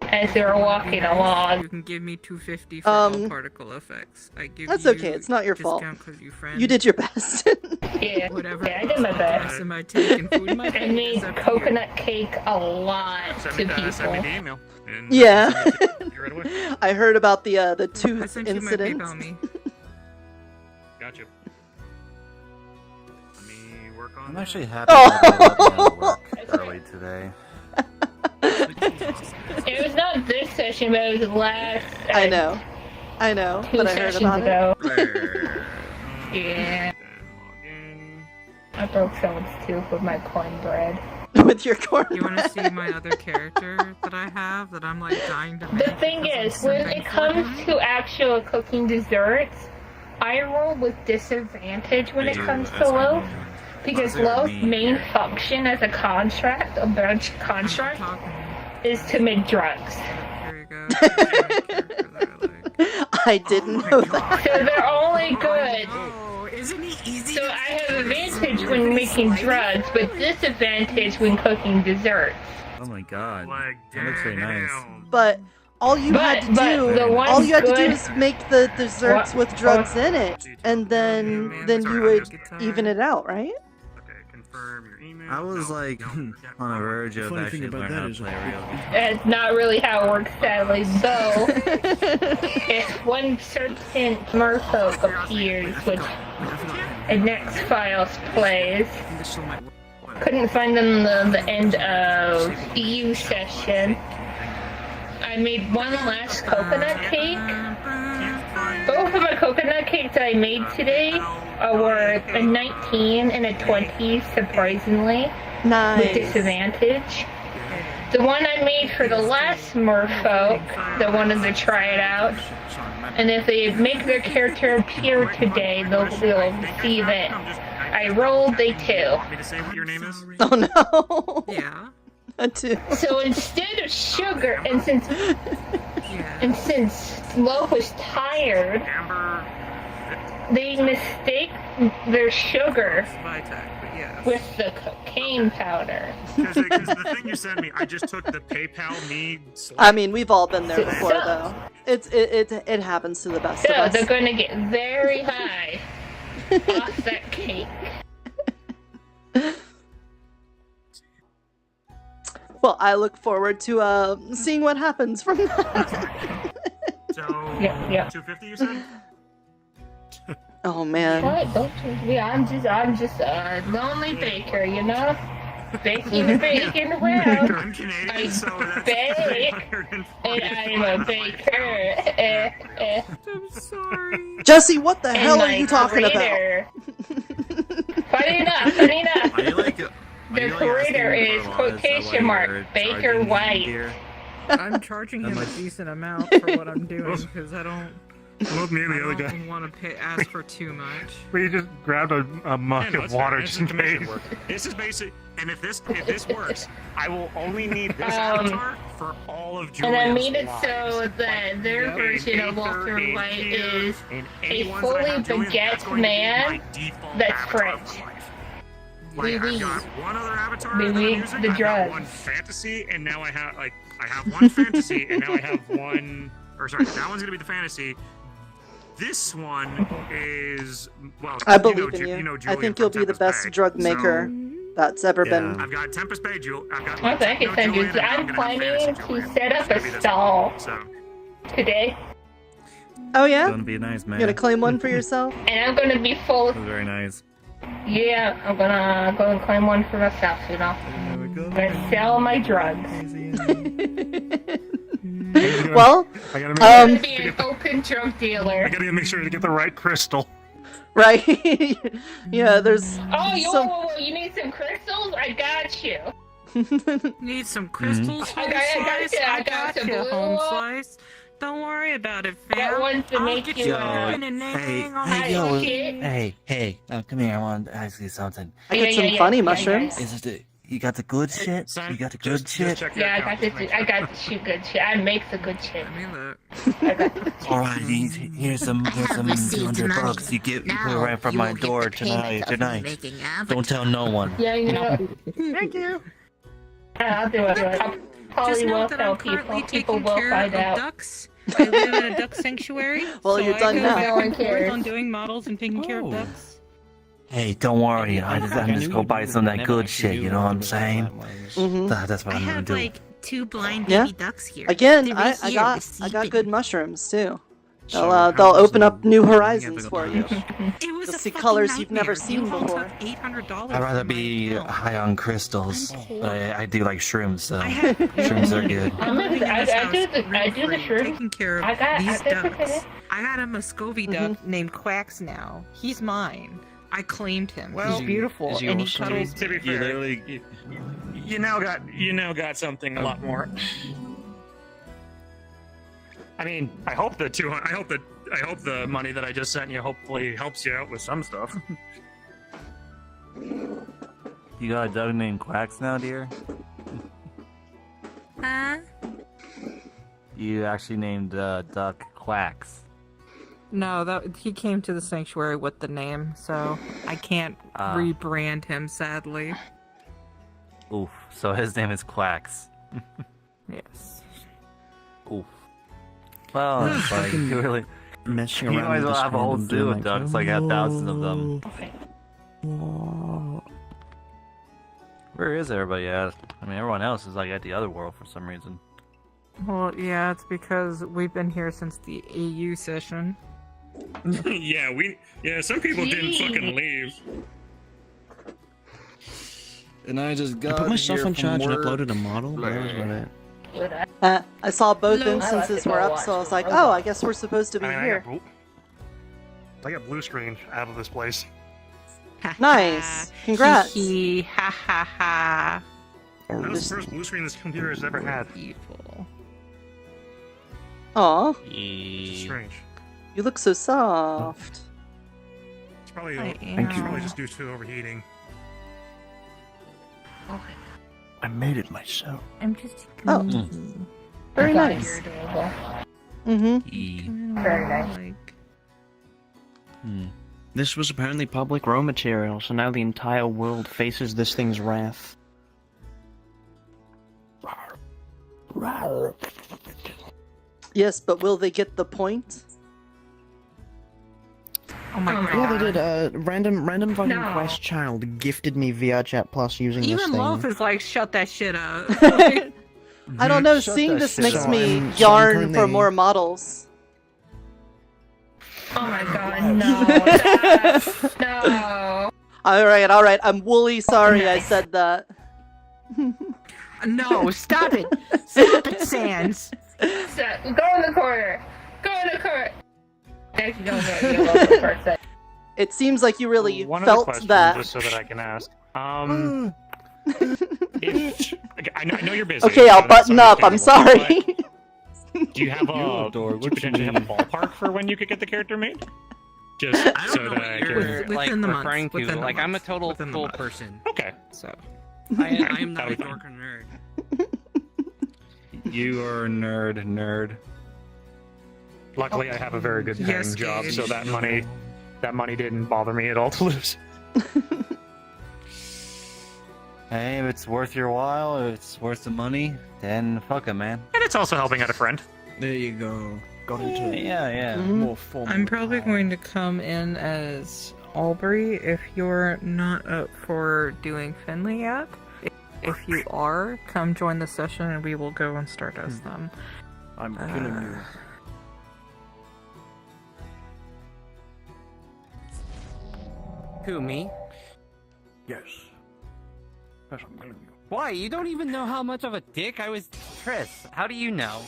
Speaker 5: as they were walking along.
Speaker 4: You can give me 250 for all
Speaker 1: Um,
Speaker 4: particle effects. I give
Speaker 1: That's
Speaker 4: you
Speaker 1: okay, it's not your fault.
Speaker 4: discount 'cause you friend.
Speaker 1: You did your best.
Speaker 5: Yeah,
Speaker 4: Whatever.
Speaker 5: yeah, I did my best.
Speaker 4: Gas in my tank and food in my
Speaker 5: I
Speaker 4: tank
Speaker 5: made
Speaker 4: is up to you.
Speaker 5: coconut cake a lot
Speaker 2: Send
Speaker 5: to
Speaker 2: me the
Speaker 5: people.
Speaker 2: email. And
Speaker 1: Yeah.
Speaker 2: I'll send it to you right away.
Speaker 1: I heard about the
Speaker 4: I
Speaker 1: tooth
Speaker 4: sent you my
Speaker 1: incident.
Speaker 4: PayPal me.
Speaker 2: Gotcha. Let me work on
Speaker 6: I'm
Speaker 2: that.
Speaker 6: actually happy that they let me out of work early today.
Speaker 5: It was not this session, but it was last.
Speaker 1: I know,
Speaker 5: Two
Speaker 1: but I heard
Speaker 5: sessions
Speaker 1: about it.
Speaker 5: ago. Yeah,
Speaker 2: Log in.
Speaker 5: I broke someone's tooth with my cornbread.
Speaker 1: With your corn.
Speaker 4: You want to see my other character that I have that I'm like dying to make?
Speaker 5: The thing
Speaker 4: because
Speaker 5: is,
Speaker 4: I'm
Speaker 5: when
Speaker 4: simping
Speaker 5: it
Speaker 4: for
Speaker 5: comes
Speaker 4: him?
Speaker 5: to actual cooking desserts, I roll with disadvantage when it comes to loaf. Because loaf's main function as a contract, a branch contract,
Speaker 4: Talking.
Speaker 5: is to make drugs.
Speaker 4: Here you go. Here's my character that I like.
Speaker 1: I didn't know that.
Speaker 5: So they're only good.
Speaker 4: Oh, isn't he easy?
Speaker 5: So
Speaker 4: to
Speaker 5: I have
Speaker 4: do?
Speaker 5: advantage when making drugs, but disadvantage when cooking desserts.
Speaker 6: Oh my god.
Speaker 2: Like,
Speaker 6: That looks very nice.
Speaker 2: damn.
Speaker 1: But all you had to do,
Speaker 5: the one
Speaker 1: all you had to do
Speaker 5: good-
Speaker 1: is make the desserts
Speaker 5: What-
Speaker 1: with drugs in it, and then
Speaker 2: Sorry,
Speaker 1: you
Speaker 2: I'm
Speaker 1: would
Speaker 2: just-
Speaker 1: even it out, right?
Speaker 2: Okay, confirm your email.
Speaker 6: I was
Speaker 2: No,
Speaker 6: like
Speaker 2: no, yeah,
Speaker 6: on the verge of
Speaker 3: funny
Speaker 6: actually
Speaker 3: thing about
Speaker 6: learning how
Speaker 3: that
Speaker 6: to
Speaker 3: is-
Speaker 6: play real.
Speaker 5: That's not really how it works, sadly, though. If one certain merfolk appears, which in next files plays,
Speaker 4: This show might work.
Speaker 5: couldn't find them the end of EU session. I made one last coconut cake. Both of my coconut cakes that I made today were a 19 and a 20, surprisingly, with
Speaker 1: Nice.
Speaker 5: disadvantage. The one I made for the last merfolk that wanted to try it out, and if they make their character appear today, they'll see that I rolled a 2.
Speaker 2: Want me to say what your name is?
Speaker 1: Oh no.
Speaker 4: Yeah.
Speaker 1: A two.
Speaker 5: So instead of sugar, and
Speaker 4: Yeah.
Speaker 5: since Loaf was tired,
Speaker 2: Amber.
Speaker 5: they mistake their sugar
Speaker 4: Vitek, but yeah.
Speaker 5: with the cocaine powder.
Speaker 2: Because the thing you sent me, I just took the PayPal me.
Speaker 1: I mean, we've all been there
Speaker 5: So-
Speaker 1: before, though. It happens to the best
Speaker 5: So
Speaker 1: of
Speaker 5: they're
Speaker 1: us.
Speaker 5: gonna get very high off that cake.
Speaker 1: Well, I look forward to seeing what happens from that.
Speaker 2: So,
Speaker 5: Yeah.
Speaker 2: 250 you said?
Speaker 1: Oh man.
Speaker 5: What? Don't you? Yeah, I'm just a lonely baker, you know? Baking around.
Speaker 2: I'm Canadian,
Speaker 5: I
Speaker 2: so that's
Speaker 5: bake,
Speaker 2: 340.
Speaker 5: And I'm a baker.
Speaker 4: I'm sorry.
Speaker 1: Jesse, what the
Speaker 5: And
Speaker 1: hell are
Speaker 5: my
Speaker 1: you talking about?
Speaker 5: grater. Funny enough.
Speaker 6: Are you like
Speaker 5: The creator is quotation mark Baker White.
Speaker 4: I'm charging him a decent amount for what I'm doing because I don't.
Speaker 2: Look, me and the other guy.
Speaker 4: Want to ask for too much.
Speaker 2: We just grabbed a mug of water just in case.
Speaker 7: This is basic, and if this works, I will only need this avatar for all of Julia's
Speaker 5: And I made it
Speaker 7: lives.
Speaker 5: so that their version of Walter
Speaker 7: in
Speaker 5: White
Speaker 7: here,
Speaker 5: is
Speaker 7: in
Speaker 5: a
Speaker 7: any ones that I
Speaker 5: fully
Speaker 7: have Julia,
Speaker 5: beget
Speaker 7: that's going to be
Speaker 5: man
Speaker 7: my default
Speaker 5: that's
Speaker 7: avatar
Speaker 5: French.
Speaker 7: of life.
Speaker 5: Oui,
Speaker 7: Like,
Speaker 5: oui.
Speaker 7: I've got one other avatar
Speaker 5: Oui,
Speaker 7: that
Speaker 5: oui,
Speaker 7: I'm using.
Speaker 5: the
Speaker 7: I've got
Speaker 5: drugs.
Speaker 7: one fantasy, and now I have one fantasy, and now I have one. Or sorry, that one's gonna be the fantasy. This one is well.
Speaker 1: I believe in
Speaker 7: Ju-
Speaker 1: you.
Speaker 7: know
Speaker 1: I
Speaker 7: Julia
Speaker 1: think
Speaker 7: from
Speaker 1: you'll be the
Speaker 7: Tempest
Speaker 1: best
Speaker 7: Bay.
Speaker 1: drug maker that's ever been.
Speaker 7: I've got Tempest Bay, I've got.
Speaker 5: Well, I can send you.
Speaker 7: Julian, and
Speaker 5: I'm
Speaker 7: gonna have
Speaker 5: planning
Speaker 7: fantasy
Speaker 5: to
Speaker 7: Julian.
Speaker 5: set
Speaker 7: It's
Speaker 5: up
Speaker 7: gonna
Speaker 5: a
Speaker 7: be this
Speaker 5: stall
Speaker 7: one, so.
Speaker 5: today,
Speaker 1: Oh yeah?
Speaker 6: Gonna be nice, man.
Speaker 1: You gonna claim one for yourself?
Speaker 5: and I'm gonna be full.
Speaker 6: That was very nice.
Speaker 5: Yeah, I'm gonna go and claim one for myself. You know,
Speaker 6: There we go.
Speaker 5: I'm gonna sell my drugs.
Speaker 1: Well,
Speaker 2: I gotta make,
Speaker 5: I'm gonna be an open drug dealer.
Speaker 2: I gotta make sure to get the right crystal.
Speaker 1: right? Yeah, there's
Speaker 5: Oh, you,
Speaker 1: some.
Speaker 5: you need some crystals? I got you.
Speaker 4: Need some crystals,
Speaker 5: I
Speaker 4: home
Speaker 5: got
Speaker 4: slice?
Speaker 5: you, I
Speaker 4: I
Speaker 5: got
Speaker 4: got
Speaker 5: some
Speaker 4: you,
Speaker 5: blue
Speaker 4: home
Speaker 5: ones.
Speaker 4: slice. Don't worry about it,
Speaker 5: Got
Speaker 4: fam.
Speaker 5: ones to
Speaker 4: I'll
Speaker 5: make
Speaker 4: get
Speaker 5: you,
Speaker 4: you
Speaker 5: uh,
Speaker 4: open and
Speaker 6: Hey,
Speaker 5: hide
Speaker 6: hey, yo,
Speaker 5: shit.
Speaker 6: hey, come here. I want to ask you something.
Speaker 1: I get some funny mushrooms.
Speaker 6: Is it you got the good shit?
Speaker 7: Son,
Speaker 6: You got the good
Speaker 7: just
Speaker 6: shit?
Speaker 7: check your
Speaker 5: Yeah, I
Speaker 7: account,
Speaker 5: got
Speaker 7: just
Speaker 5: this.
Speaker 7: make
Speaker 5: I
Speaker 7: sure.
Speaker 5: got the good shit. I make the good shit.
Speaker 4: Let me look.
Speaker 5: I got the
Speaker 6: All right, here's some $200. You put it right from my door tonight. Don't tell no one.
Speaker 5: Yeah, you know.
Speaker 4: Thank you.
Speaker 5: I'll do it. I'll
Speaker 4: Just
Speaker 5: probably will
Speaker 4: note that
Speaker 5: tell
Speaker 4: I'm currently
Speaker 5: people. People
Speaker 4: taking
Speaker 5: will
Speaker 4: care
Speaker 5: find
Speaker 4: of
Speaker 5: out.
Speaker 4: ducks. I live in a duck sanctuary.
Speaker 1: Well,
Speaker 4: so
Speaker 1: you're
Speaker 4: I
Speaker 1: done
Speaker 4: go
Speaker 1: now.
Speaker 4: back
Speaker 5: No one
Speaker 4: and forth
Speaker 5: cares.
Speaker 4: on doing models and taking care of ducks.
Speaker 6: Hey, don't worry. I'm just go buy some of that good shit. You know what I'm saying?
Speaker 1: Hmm
Speaker 6: That's what I'm gonna do.
Speaker 4: 2 blind
Speaker 1: Yeah.
Speaker 4: ducks here.
Speaker 1: Again, I got good mushrooms too. They'll open up new horizons for you.
Speaker 4: It was
Speaker 1: You'll
Speaker 4: a
Speaker 1: see
Speaker 4: fucking
Speaker 1: colors you've
Speaker 4: nightmare.
Speaker 1: never seen
Speaker 4: You all
Speaker 1: before.
Speaker 4: took $800.
Speaker 6: I'd rather
Speaker 4: from my
Speaker 6: be
Speaker 4: account.
Speaker 6: high on crystals, but I do like shrooms, so
Speaker 4: I have
Speaker 6: shrooms are good.
Speaker 5: I'm
Speaker 4: living in
Speaker 5: I
Speaker 4: this
Speaker 5: do
Speaker 4: house
Speaker 5: the shrooms.
Speaker 4: taking care of
Speaker 5: I got
Speaker 4: these
Speaker 5: the
Speaker 4: ducks. I got a Muscovy duck named Quacks now. He's mine. I claimed him.
Speaker 2: Well,
Speaker 4: He's beautiful,
Speaker 3: is he
Speaker 4: and he
Speaker 3: also-
Speaker 4: cuddles.
Speaker 2: To be
Speaker 6: You
Speaker 2: fair,
Speaker 6: literally,
Speaker 2: you now got something a lot more. I mean, I hope the money that I just sent you hopefully helps you out with some stuff.
Speaker 6: you got a dog named Quacks now, dear?
Speaker 4: Huh?
Speaker 6: You actually named duck Quacks.
Speaker 4: No, that he came to the sanctuary with the name, so I can't rebrand him. Sadly.
Speaker 6: Oof. So his name is Quacks.
Speaker 4: Yes.
Speaker 6: Oof. Well, it's like you really.
Speaker 3: Messing
Speaker 6: You
Speaker 3: around
Speaker 6: might as
Speaker 3: with
Speaker 6: well
Speaker 3: this
Speaker 6: have a whole
Speaker 3: random
Speaker 6: zoo of
Speaker 3: dude,
Speaker 6: ducks, like have thousands of them.
Speaker 3: Oh.
Speaker 6: Where is everybody at? I mean, everyone else is like at the other world for some reason.
Speaker 4: Well, yeah, it's because we've been here since the AU session.
Speaker 2: yeah, some people didn't fucking leave.
Speaker 3: And I just got put myself in charge and uploaded a model. That was about it.
Speaker 1: I saw both
Speaker 4: Hello.
Speaker 1: instances
Speaker 5: I like
Speaker 1: were
Speaker 5: to go
Speaker 1: up, so I was
Speaker 5: watch
Speaker 1: like,
Speaker 5: the
Speaker 1: oh, I guess we're supposed to be
Speaker 2: I mean,
Speaker 1: here.
Speaker 2: I got blue screen out of this place.
Speaker 1: Nice. Congrats.
Speaker 4: Hee hee, ha ha ha.
Speaker 2: That was the first blue screen this computer has ever had.
Speaker 4: Evil.
Speaker 1: Aw,
Speaker 2: It's strange.
Speaker 1: you look so soft.
Speaker 2: It's probably
Speaker 4: I
Speaker 2: it's
Speaker 4: am.
Speaker 2: probably just due to overheating.
Speaker 3: I made it myself.
Speaker 4: I'm just.
Speaker 1: Oh. Very
Speaker 5: God,
Speaker 1: nice.
Speaker 5: You're adorable.
Speaker 1: Mm-hmm.
Speaker 5: Very nice.
Speaker 4: Like,
Speaker 3: This was apparently public raw material, so now the entire world faces this thing's wrath.
Speaker 1: Yes, but will they get the point?
Speaker 4: oh my
Speaker 5: Oh my
Speaker 4: god.
Speaker 3: Yeah, they did. Random fucking
Speaker 5: No.
Speaker 3: quest child gifted me VR Chat Plus using this
Speaker 4: Even
Speaker 3: thing.
Speaker 4: Loaf is like, shut that shit up.
Speaker 1: I don't know,
Speaker 6: Shut
Speaker 1: seeing
Speaker 6: that
Speaker 1: this
Speaker 6: shit
Speaker 1: makes
Speaker 6: up.
Speaker 1: me
Speaker 3: So I'm
Speaker 1: yarn for
Speaker 3: currently-
Speaker 1: more models.
Speaker 5: Oh my god, no. Stop. No.
Speaker 1: Alright, I'm woolly sorry I said that.
Speaker 4: No, stop it! Stop it, Sans!
Speaker 5: Stop. Go in the corner. Go in the corner. Actually, don't get you over for a second.
Speaker 1: It seems like you really
Speaker 2: One other
Speaker 1: felt
Speaker 2: question,
Speaker 1: that.
Speaker 2: just so that I can ask. I know you're busy.
Speaker 1: Okay, I'll
Speaker 2: so that's
Speaker 1: button up. I'm
Speaker 2: understandable,
Speaker 1: sorry.
Speaker 2: but Do you have a
Speaker 6: door,
Speaker 2: do you
Speaker 6: what
Speaker 2: potentially
Speaker 6: you
Speaker 2: have a ballpark for when you could get the character made? Just
Speaker 8: I don't
Speaker 2: so
Speaker 8: know
Speaker 2: that
Speaker 8: what
Speaker 2: I
Speaker 8: you're
Speaker 2: can.
Speaker 8: like
Speaker 4: Within the month,
Speaker 8: referring to.
Speaker 4: within the
Speaker 8: Like I'm a
Speaker 4: month,
Speaker 8: total
Speaker 4: within the
Speaker 8: full
Speaker 4: month.
Speaker 8: person,
Speaker 2: Okay.
Speaker 8: so
Speaker 4: So
Speaker 8: I am not a
Speaker 2: That'll be
Speaker 8: dork or nerd.
Speaker 6: You are a nerd.
Speaker 2: Luckily, I have a very good paying
Speaker 4: Yes,
Speaker 2: job,
Speaker 4: Gage.
Speaker 2: so that money didn't bother me at all to lose.
Speaker 6: Hey, if it's worth your while, if it's worth the money, then fuck it, man.
Speaker 2: And it's also helping out a friend.
Speaker 3: There you go. Got into
Speaker 6: Yeah.
Speaker 3: more formal.
Speaker 4: I'm probably
Speaker 3: time.
Speaker 4: going to come in as Aubrey if you're not up for doing Finley yet. If you are, come join the session and we will go and start as them.
Speaker 3: I'm killing you.
Speaker 8: Who, me?
Speaker 3: Yes. Yes, I'm killing you.
Speaker 8: Why? You don't even know how much of a dick I was. Triss, how do you know?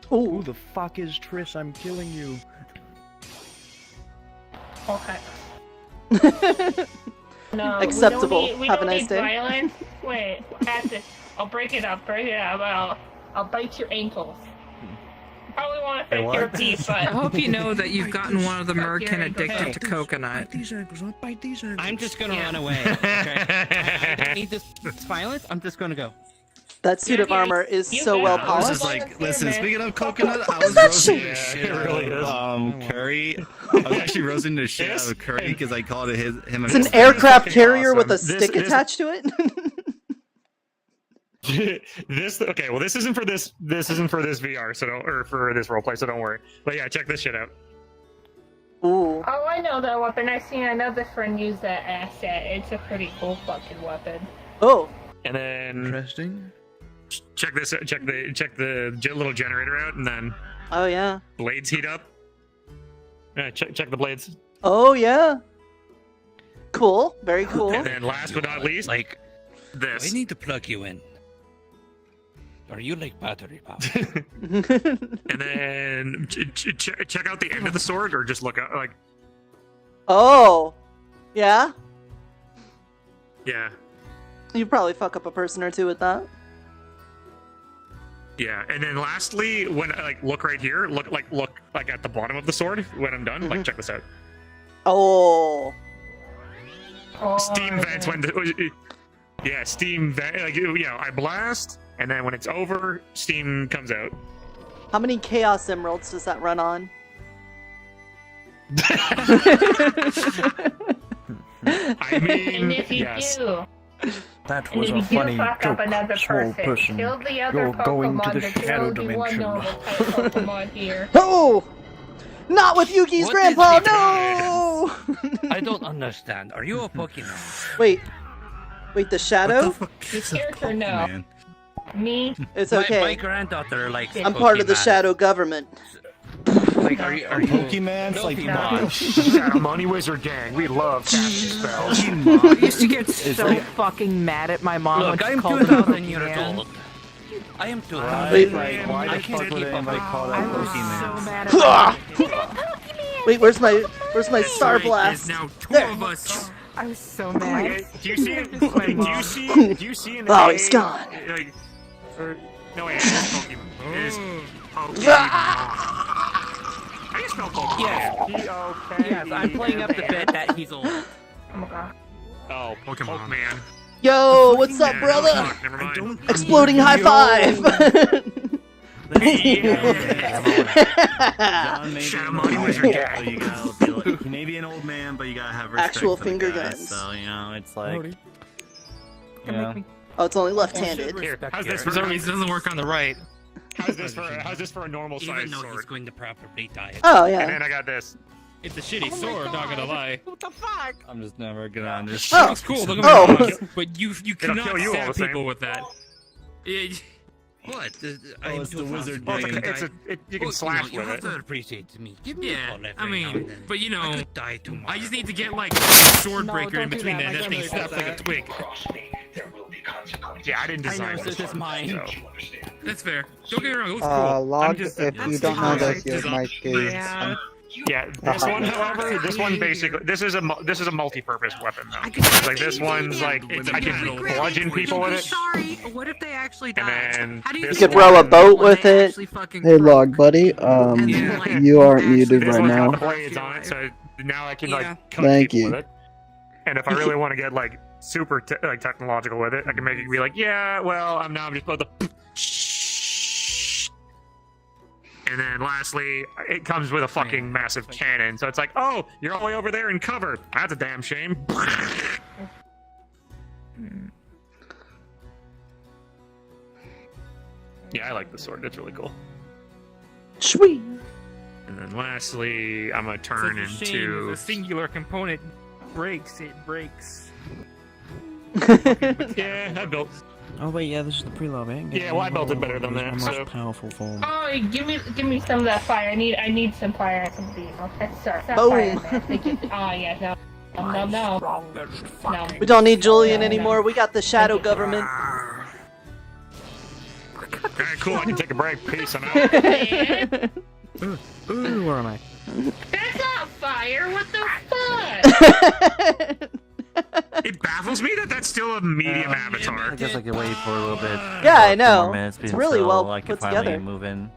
Speaker 3: Who the fuck is Triss? I'm killing you.
Speaker 5: Okay. No,
Speaker 1: Acceptable.
Speaker 5: We
Speaker 1: Have a
Speaker 5: don't
Speaker 1: nice
Speaker 5: need
Speaker 1: day.
Speaker 5: Violence. Wait, I'll break it up. I'll bite your ankles. Probably want to
Speaker 6: Hey,
Speaker 5: fake
Speaker 6: what?
Speaker 5: your teeth,
Speaker 4: I
Speaker 5: but
Speaker 4: hope you know that you've gotten one of the merkin
Speaker 5: Hey.
Speaker 4: addicted to coconut.
Speaker 3: These ankles, I'll bite these ankles.
Speaker 8: I'm just gonna
Speaker 5: Yeah.
Speaker 8: run away. Okay? I don't need this violence. I'm just gonna go.
Speaker 1: That suit of
Speaker 5: Yeah,
Speaker 1: armor is
Speaker 5: you
Speaker 1: so
Speaker 5: got
Speaker 1: well
Speaker 5: it.
Speaker 6: I was just
Speaker 1: polished.
Speaker 6: like, listen, speaking of coconut, I
Speaker 1: is
Speaker 6: was
Speaker 1: that
Speaker 6: roasting
Speaker 1: shit?
Speaker 6: the shit
Speaker 2: Yeah, it really
Speaker 6: out of
Speaker 2: is.
Speaker 6: curry. I was actually roasting the shit
Speaker 2: This-
Speaker 6: out of curry because I called it him.
Speaker 1: It's an
Speaker 6: his-
Speaker 1: aircraft
Speaker 2: fucking
Speaker 1: carrier with a
Speaker 2: awesome.
Speaker 1: stick
Speaker 2: This-
Speaker 1: attached to it.
Speaker 2: Okay, well this isn't for this VR, so don't, or for this roleplay, so don't worry. But yeah, check this shit out.
Speaker 1: Ooh.
Speaker 5: oh, I know that weapon. I've seen another friend use that asset. It's a pretty cool fucking weapon.
Speaker 1: Oh.
Speaker 2: And then
Speaker 3: Interesting.
Speaker 2: check this. Check the little generator out, and then
Speaker 1: Oh yeah.
Speaker 2: blades heat up. Check the blades.
Speaker 1: Oh yeah. Cool. Very cool.
Speaker 2: And then last but not least,
Speaker 6: Like,
Speaker 2: this.
Speaker 6: I need to plug you in. Are you like battery power?
Speaker 2: And then check out the end of the sword, or just look at like
Speaker 1: Oh. Yeah.
Speaker 2: yeah.
Speaker 1: You probably fuck up a person or two with that.
Speaker 2: Yeah, and then lastly, when look right here, look at the bottom of the sword when I'm done. Like check this out.
Speaker 1: Oh.
Speaker 5: Oh,
Speaker 2: Steam vents when yeah, steam vent I blast, and then when it's over, steam comes out.
Speaker 1: How many chaos emeralds does that run on?
Speaker 2: I mean,
Speaker 5: And if you
Speaker 2: yes.
Speaker 5: do,
Speaker 3: That
Speaker 5: and
Speaker 3: was
Speaker 5: if
Speaker 3: a
Speaker 5: you
Speaker 3: funny
Speaker 5: do fuck
Speaker 3: joke,
Speaker 5: up another
Speaker 3: small
Speaker 5: person,
Speaker 3: person.
Speaker 5: kill the other
Speaker 3: You're going to
Speaker 5: Pokemon
Speaker 3: the
Speaker 5: that
Speaker 3: shadow
Speaker 5: killed the one
Speaker 3: dimension.
Speaker 5: normal type Pokemon here.
Speaker 1: Oh! Not with Yuki's
Speaker 8: What
Speaker 1: grandpa,
Speaker 8: did he
Speaker 1: no!
Speaker 8: I don't understand. Are you a Pokemon?
Speaker 1: Wait, the shadow?
Speaker 5: This character, no.
Speaker 6: Man.
Speaker 5: Me,
Speaker 1: It's
Speaker 8: My
Speaker 1: okay.
Speaker 8: granddaughter likes.
Speaker 1: I'm part of the
Speaker 8: Pokemon.
Speaker 1: shadow government.
Speaker 8: Like, are you?
Speaker 6: Pokemon? It's like,
Speaker 8: Pokemon.
Speaker 2: Shadow Money Wizard Gang, we love casting spells.
Speaker 4: I used to get so fucking mad at my mom when
Speaker 8: Look,
Speaker 4: she
Speaker 8: I'm
Speaker 4: called me
Speaker 8: 2,000 years
Speaker 4: Pokemon.
Speaker 8: old. I am too.
Speaker 1: Wait.
Speaker 6: like, why
Speaker 8: I
Speaker 6: the
Speaker 8: can't
Speaker 6: fuck would
Speaker 8: keep
Speaker 6: anybody
Speaker 8: up.
Speaker 6: call that
Speaker 4: I was
Speaker 6: Pokemon?
Speaker 4: so mad at my
Speaker 1: Wait, where's my star
Speaker 7: There's
Speaker 1: blast?
Speaker 7: now two
Speaker 1: There.
Speaker 7: of us.
Speaker 4: I was so mad.
Speaker 2: Do you see? Do you see? An
Speaker 1: Oh,
Speaker 2: A,
Speaker 1: he's gone.
Speaker 2: Like, or, no, wait, it's Pokemon. It is Pokemon. How do you spell Pokemon?
Speaker 8: Yes.
Speaker 2: P-O-K-E-M-A-N.
Speaker 8: Yes, I'm playing up the bit that he's old.
Speaker 5: oh my god.
Speaker 2: Oh,
Speaker 7: Pokemon.
Speaker 2: Pokemon.
Speaker 1: Yo, what's up,
Speaker 2: Yeah,
Speaker 1: brother?
Speaker 2: fuck, never mind.
Speaker 1: Exploding high five!
Speaker 6: John may
Speaker 2: Shadow
Speaker 6: be
Speaker 2: Money
Speaker 6: an
Speaker 2: Wizard
Speaker 6: old
Speaker 2: Gang.
Speaker 6: man, but you gotta be like, he may be an old man, but you gotta have respect
Speaker 1: Actual
Speaker 6: for the
Speaker 1: finger
Speaker 6: guy,
Speaker 1: guns.
Speaker 6: So, it's like,
Speaker 4: Don't make me-
Speaker 1: Oh, it's only left-handed.
Speaker 2: Here, how's this
Speaker 7: For
Speaker 2: for
Speaker 7: some reason, it doesn't work on the right.
Speaker 2: how's this for a normal
Speaker 8: Even
Speaker 2: size
Speaker 8: though
Speaker 2: sword?
Speaker 8: he's going to properly die.
Speaker 1: Oh,
Speaker 2: And
Speaker 1: yeah.
Speaker 2: then I got this.
Speaker 7: It's a shitty sword, not gonna lie.
Speaker 8: What the fuck?
Speaker 6: I'm just never gonna
Speaker 1: Oh.
Speaker 6: understand.
Speaker 7: It's cool, don't get me
Speaker 1: Oh.
Speaker 7: wrong, but you cannot
Speaker 2: kill you all
Speaker 7: stab
Speaker 2: the same.
Speaker 7: people with that.
Speaker 8: What?
Speaker 6: Oh, it's the wizard
Speaker 2: Well,
Speaker 6: game.
Speaker 2: you can slash
Speaker 8: you
Speaker 2: with
Speaker 8: have
Speaker 2: it.
Speaker 8: to appreciate me. Give me a
Speaker 7: Yeah,
Speaker 8: call every
Speaker 7: I
Speaker 8: now
Speaker 7: mean,
Speaker 8: and then.
Speaker 7: but you
Speaker 8: I
Speaker 7: know,
Speaker 8: could die tomorrow.
Speaker 7: I just need to get like a sword
Speaker 4: No,
Speaker 7: breaker in
Speaker 4: don't do
Speaker 7: between
Speaker 4: that.
Speaker 7: that.
Speaker 4: My
Speaker 7: That thing
Speaker 4: grandmother
Speaker 7: snaps like a
Speaker 4: does
Speaker 7: twig.
Speaker 2: Yeah, I didn't
Speaker 8: I
Speaker 2: design
Speaker 8: know,
Speaker 2: this.
Speaker 8: this is mine.
Speaker 7: That's fair. Don't get me wrong, it was cool. I'm
Speaker 9: log,
Speaker 7: just
Speaker 9: if you
Speaker 7: it's
Speaker 9: don't know
Speaker 7: design.
Speaker 9: this, your mic is
Speaker 4: Yeah.
Speaker 2: Yeah, this one, however, this one basically, this is a multi-purpose weapon though. It's like this one's like I can bludgeon people with it.
Speaker 8: Sorry, what if they actually die?
Speaker 2: And then
Speaker 1: You
Speaker 2: this
Speaker 1: could throw a
Speaker 2: one-
Speaker 1: boat with it.
Speaker 9: Hey, Log Buddy, you aren't muted
Speaker 2: This
Speaker 9: right
Speaker 2: one's
Speaker 9: now.
Speaker 2: got the blades on it, so now I can like cut
Speaker 9: Thank
Speaker 2: people
Speaker 9: you.
Speaker 2: with it. And if I really want to get like super like technological with it, I can make it be like, yeah, well, I'm just about to. And then lastly, it comes with a fucking massive cannon, so it's like, oh, you're all the way over there in cover. That's a damn shame. Yeah, I like the sword. It's really cool.
Speaker 1: Sweet.
Speaker 2: And then lastly, I'm gonna turn
Speaker 8: It's a shame
Speaker 2: into.
Speaker 8: if a singular component breaks, it breaks.
Speaker 2: Yeah, I built.
Speaker 3: Oh wait, yeah, this is the preload, right?
Speaker 2: Yeah, well, I built it better than that,
Speaker 3: Most
Speaker 2: so-
Speaker 3: powerful form.
Speaker 5: Oh, give me some of that fire. I need some fire and some beef. Okay, sorry. Not
Speaker 1: Boom.
Speaker 5: fire, man. Thank you. Oh yeah, no.
Speaker 1: We don't need Julian anymore. We got the shadow government.
Speaker 2: Alright, cool. I can take a break. Peace. I'm out.
Speaker 5: Man,
Speaker 3: Ooh, where am I?
Speaker 5: that's not fire. What the fuck?
Speaker 2: It baffles me that that's still a medium avatar.
Speaker 6: I guess I could wait for a little bit.
Speaker 1: Yeah, I
Speaker 6: a few
Speaker 1: know.
Speaker 6: more minutes
Speaker 1: It's really
Speaker 6: until
Speaker 1: well
Speaker 6: I can
Speaker 1: put
Speaker 6: finally
Speaker 1: together.
Speaker 6: move in.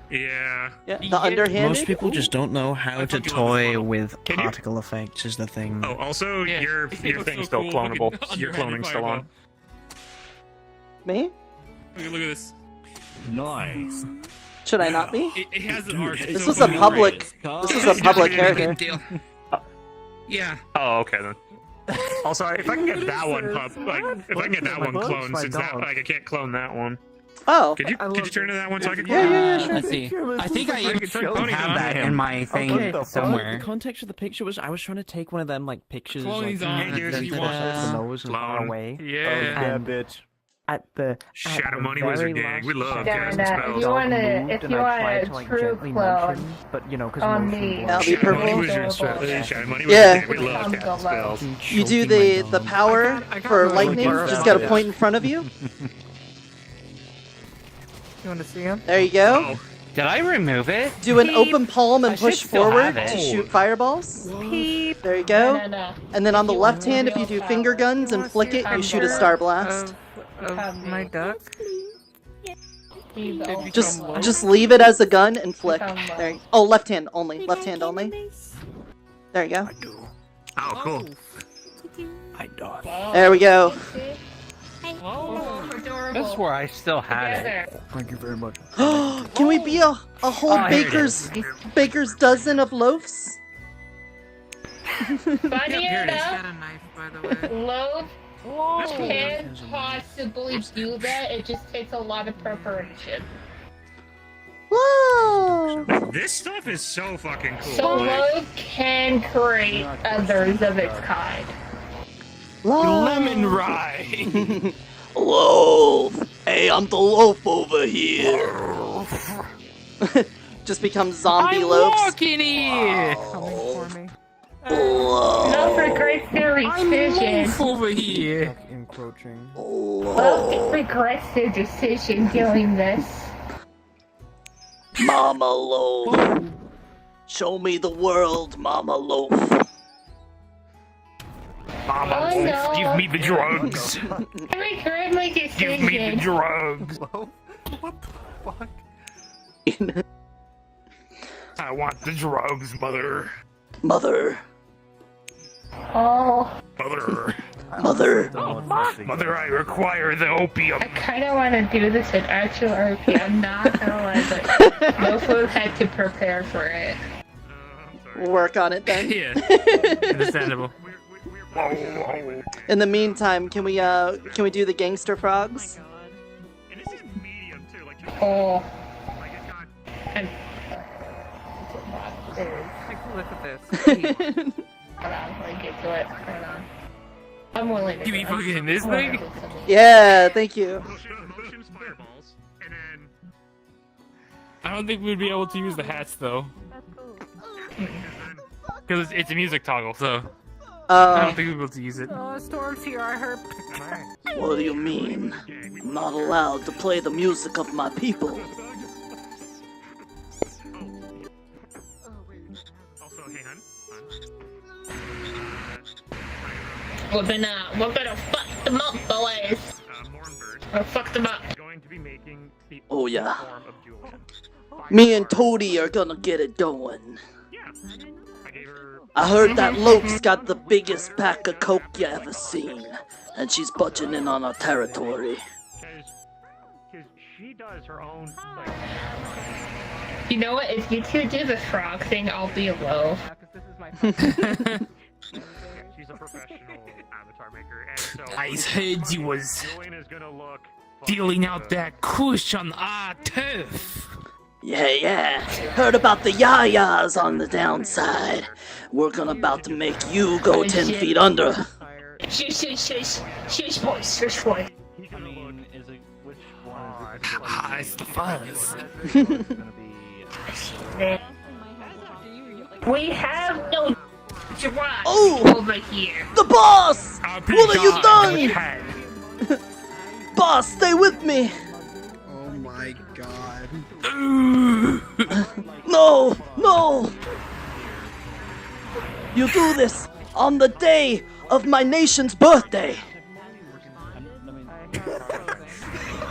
Speaker 2: Yeah.
Speaker 1: Yeah, the underhanded.
Speaker 3: Most people just don't know how to
Speaker 2: fucking love
Speaker 3: toy
Speaker 2: the
Speaker 3: with
Speaker 2: Can you-
Speaker 3: particle effects is the thing.
Speaker 2: Oh, also,
Speaker 8: Yeah.
Speaker 2: your
Speaker 8: It looks
Speaker 2: thing's
Speaker 8: so
Speaker 2: still
Speaker 8: cool,
Speaker 2: clonable.
Speaker 8: fucking
Speaker 2: Your
Speaker 8: underhanded
Speaker 2: cloning's still on.
Speaker 8: fireball.
Speaker 1: Me?
Speaker 8: Look at this.
Speaker 6: Nice.
Speaker 1: Should I not be?
Speaker 8: It has an arc.
Speaker 1: This
Speaker 8: so
Speaker 1: is a
Speaker 8: fucking
Speaker 1: public.
Speaker 8: great.
Speaker 1: This is a public character.
Speaker 8: Deal. Yeah.
Speaker 2: Oh, okay then. Also, if I can get that one if I can get that one cloned, since that I can't clone that one.
Speaker 1: Oh.
Speaker 2: Could you turn to that one so I can?
Speaker 1: Yeah, sure.
Speaker 10: Let's see. I think I
Speaker 2: Fucking Tony
Speaker 10: have
Speaker 2: on
Speaker 10: that
Speaker 2: him.
Speaker 10: in my thing
Speaker 3: Okay,
Speaker 10: somewhere.
Speaker 3: The context of the picture was I was trying to take one of them like pictures
Speaker 8: Cloning's
Speaker 3: like,
Speaker 8: on.
Speaker 2: Hey, dude, if you
Speaker 3: that
Speaker 2: want
Speaker 3: the nose and far
Speaker 2: clone.
Speaker 3: away.
Speaker 8: Yeah.
Speaker 3: And
Speaker 6: bitch.
Speaker 3: at the
Speaker 2: Shadow
Speaker 3: the
Speaker 2: Money
Speaker 3: very
Speaker 2: Wizard Gang.
Speaker 3: last
Speaker 2: We love
Speaker 3: second,
Speaker 5: Damn
Speaker 2: casting
Speaker 5: that.
Speaker 2: spells.
Speaker 5: You
Speaker 3: dog
Speaker 5: wanna-
Speaker 3: moved,
Speaker 5: if
Speaker 3: and
Speaker 5: you
Speaker 3: I
Speaker 5: want
Speaker 3: tried
Speaker 5: a
Speaker 3: to, like,
Speaker 5: true
Speaker 3: gently
Speaker 5: clone
Speaker 3: motion, but you know, because
Speaker 5: on
Speaker 3: motion
Speaker 5: me.
Speaker 3: blur.
Speaker 1: That'll be
Speaker 2: Shadow Money
Speaker 1: purple.
Speaker 2: Wizard Shadow Money
Speaker 1: Yeah.
Speaker 2: Wizard Gang. We love casting spells.
Speaker 1: You do the power for lightning. Just got a point in front of you.
Speaker 4: You want to see him?
Speaker 1: There you go.
Speaker 2: Oh,
Speaker 10: Did I remove it?
Speaker 1: Do an open palm and
Speaker 10: I should
Speaker 1: push
Speaker 10: still
Speaker 1: forward
Speaker 10: have it.
Speaker 1: to shoot fireballs.
Speaker 4: Peep.
Speaker 1: There you go.
Speaker 5: No.
Speaker 1: And then on the
Speaker 5: You
Speaker 1: left
Speaker 5: want
Speaker 1: hand,
Speaker 5: to
Speaker 1: if you
Speaker 5: go
Speaker 1: do
Speaker 5: power.
Speaker 1: finger guns and flick it, you shoot a star blast.
Speaker 4: Of my duck.
Speaker 1: Just leave it as a gun and flick. There. Oh, left hand only. Left hand only. There you go.
Speaker 2: oh, cool.
Speaker 3: I dodge.
Speaker 1: There we go.
Speaker 5: Oh, adorable.
Speaker 10: That's where I still had it.
Speaker 5: Together.
Speaker 3: Thank you very much.
Speaker 1: Can we be a whole
Speaker 10: Oh, here it
Speaker 1: baker's dozen of loaves?
Speaker 5: Funny
Speaker 8: Here it is.
Speaker 4: Got
Speaker 5: enough,
Speaker 4: a knife, by the way.
Speaker 5: loaves can possibly do that. It just takes a lot of preparation.
Speaker 1: Whoa!
Speaker 2: This stuff is so fucking cool.
Speaker 5: So
Speaker 2: Like,
Speaker 5: loaves can create others of its kind.
Speaker 10: Lemon rye.
Speaker 1: Loaf! Hey, I'm the loaf over here. Just become zombie
Speaker 10: I'm
Speaker 1: loaves.
Speaker 10: walking here.
Speaker 4: Coming for me.
Speaker 5: Love regrets their decision.
Speaker 10: Over here.
Speaker 3: Encroaching.
Speaker 5: Love regrets their decision doing this.
Speaker 1: Mama Loaf. Show me the world, Mama Loaf.
Speaker 2: Mama,
Speaker 5: Oh, no.
Speaker 2: give me the drugs.
Speaker 5: I regret my
Speaker 2: Give me the
Speaker 5: decision.
Speaker 2: drugs. I want the drugs, mother.
Speaker 1: Mother.
Speaker 5: Oh,
Speaker 2: Mother.
Speaker 1: Mother.
Speaker 2: Mother, I require the opium.
Speaker 5: I kind of want to do this in actual RP. I'm not gonna lie, but most of us had to prepare for it.
Speaker 1: Work on it then.
Speaker 8: Yeah. Understandable.
Speaker 1: In the meantime, can we do the gangster frogs?
Speaker 2: And this is medium too, like just
Speaker 5: Oh,
Speaker 2: like it's not.
Speaker 5: and
Speaker 4: Take a look at this.
Speaker 5: hold on, let me get to it. Hold on. I'm willing to.
Speaker 8: You mean
Speaker 5: I'm-
Speaker 8: fucking this
Speaker 5: I'm willing
Speaker 8: thing?
Speaker 5: to do something.
Speaker 1: Yeah, thank you.
Speaker 2: Motions fireballs, and then
Speaker 8: I don't think we'd be able to use the hats though. Because it's a music toggle, so I don't think we'd be able to use it.
Speaker 4: Oh, Storm's here. I heard.
Speaker 1: What do you mean? I'm not allowed to play the music of my people.
Speaker 5: We're gonna fuck them up, boys. Or fuck them up.
Speaker 7: Going to be making the
Speaker 1: Oh yeah.
Speaker 7: form of Julian.
Speaker 1: Me and Toadie are gonna get it going.
Speaker 7: Yeah. I gave her.
Speaker 1: I heard that Loke's got the biggest pack of coke you ever seen, and she's butching in on our territory.
Speaker 7: Because she does her own. Like,
Speaker 5: You know what? If you two do the frog thing, I'll be low.
Speaker 7: she's a professional avatar maker, and so
Speaker 10: I heard you was
Speaker 7: Julian is gonna look.
Speaker 10: dealing out that kush on our turf.
Speaker 1: Yeah. Heard about the yayas on the downside. We're about to make you go 10 feet under.
Speaker 5: Shush, boys, shush, boys.
Speaker 6: I mean, is it which one?
Speaker 10: Ah, it's the fuzz.
Speaker 5: We have no drop
Speaker 1: Oh!
Speaker 5: over here.
Speaker 1: The boss! What have you done?
Speaker 10: done?
Speaker 1: Boss, stay with me!
Speaker 9: Oh my god.
Speaker 1: No! You do this on the day of my nation's birthday!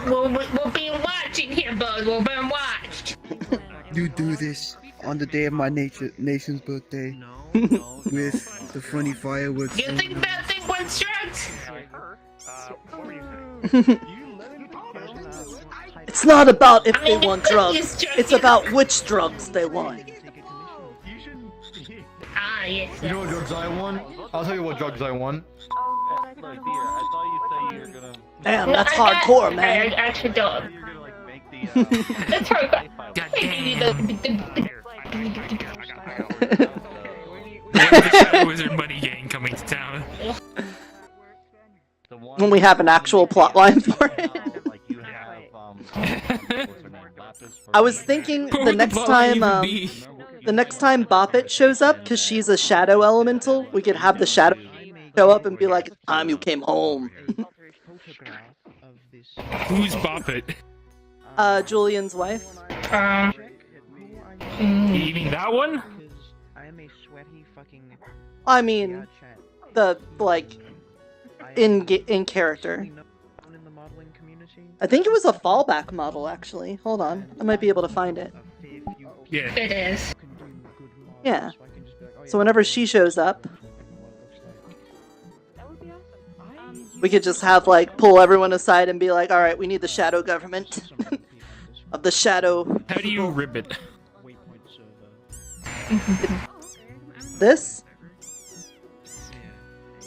Speaker 5: We'll be watching here, bud. We'll be watched.
Speaker 9: You do this on the day of my nation's birthday with the funny fireworks.
Speaker 5: You think that thing went drugs?
Speaker 7: What were you saying?
Speaker 1: It's not about if they
Speaker 5: mean,
Speaker 1: want
Speaker 5: it's
Speaker 1: drugs,
Speaker 5: drugs.
Speaker 1: it's about which drugs they want.
Speaker 5: Ah, yes.
Speaker 11: You know what drugs I want? I'll tell you what drugs I want.
Speaker 6: Look, dear, I saw you say you're gonna.
Speaker 1: Damn, that's hardcore, man.
Speaker 5: I actually don't.
Speaker 6: You're gonna like make the.
Speaker 5: That's hardcore.
Speaker 10: Shadow Wizard Money Gang coming to town.
Speaker 1: When we have an actual plot line for it.
Speaker 6: Like you have what's her name? Lapis for
Speaker 1: I was thinking the next time, Boppet shows up, because she's a shadow elemental, we could have the shadow show up and be like, it's time you came home.
Speaker 10: Who's Boppet?
Speaker 1: Julian's wife.
Speaker 10: You mean that one?
Speaker 1: I mean, the, like, in character. I think it was a fallback model, actually. Hold on. I might be able to find it.
Speaker 10: Yeah.
Speaker 5: It is.
Speaker 1: Yeah. So whenever she shows up, we could just have, like, pull everyone aside and be like, alright, we need the shadow government. Of the shadow.
Speaker 10: How do you rib it?
Speaker 1: This?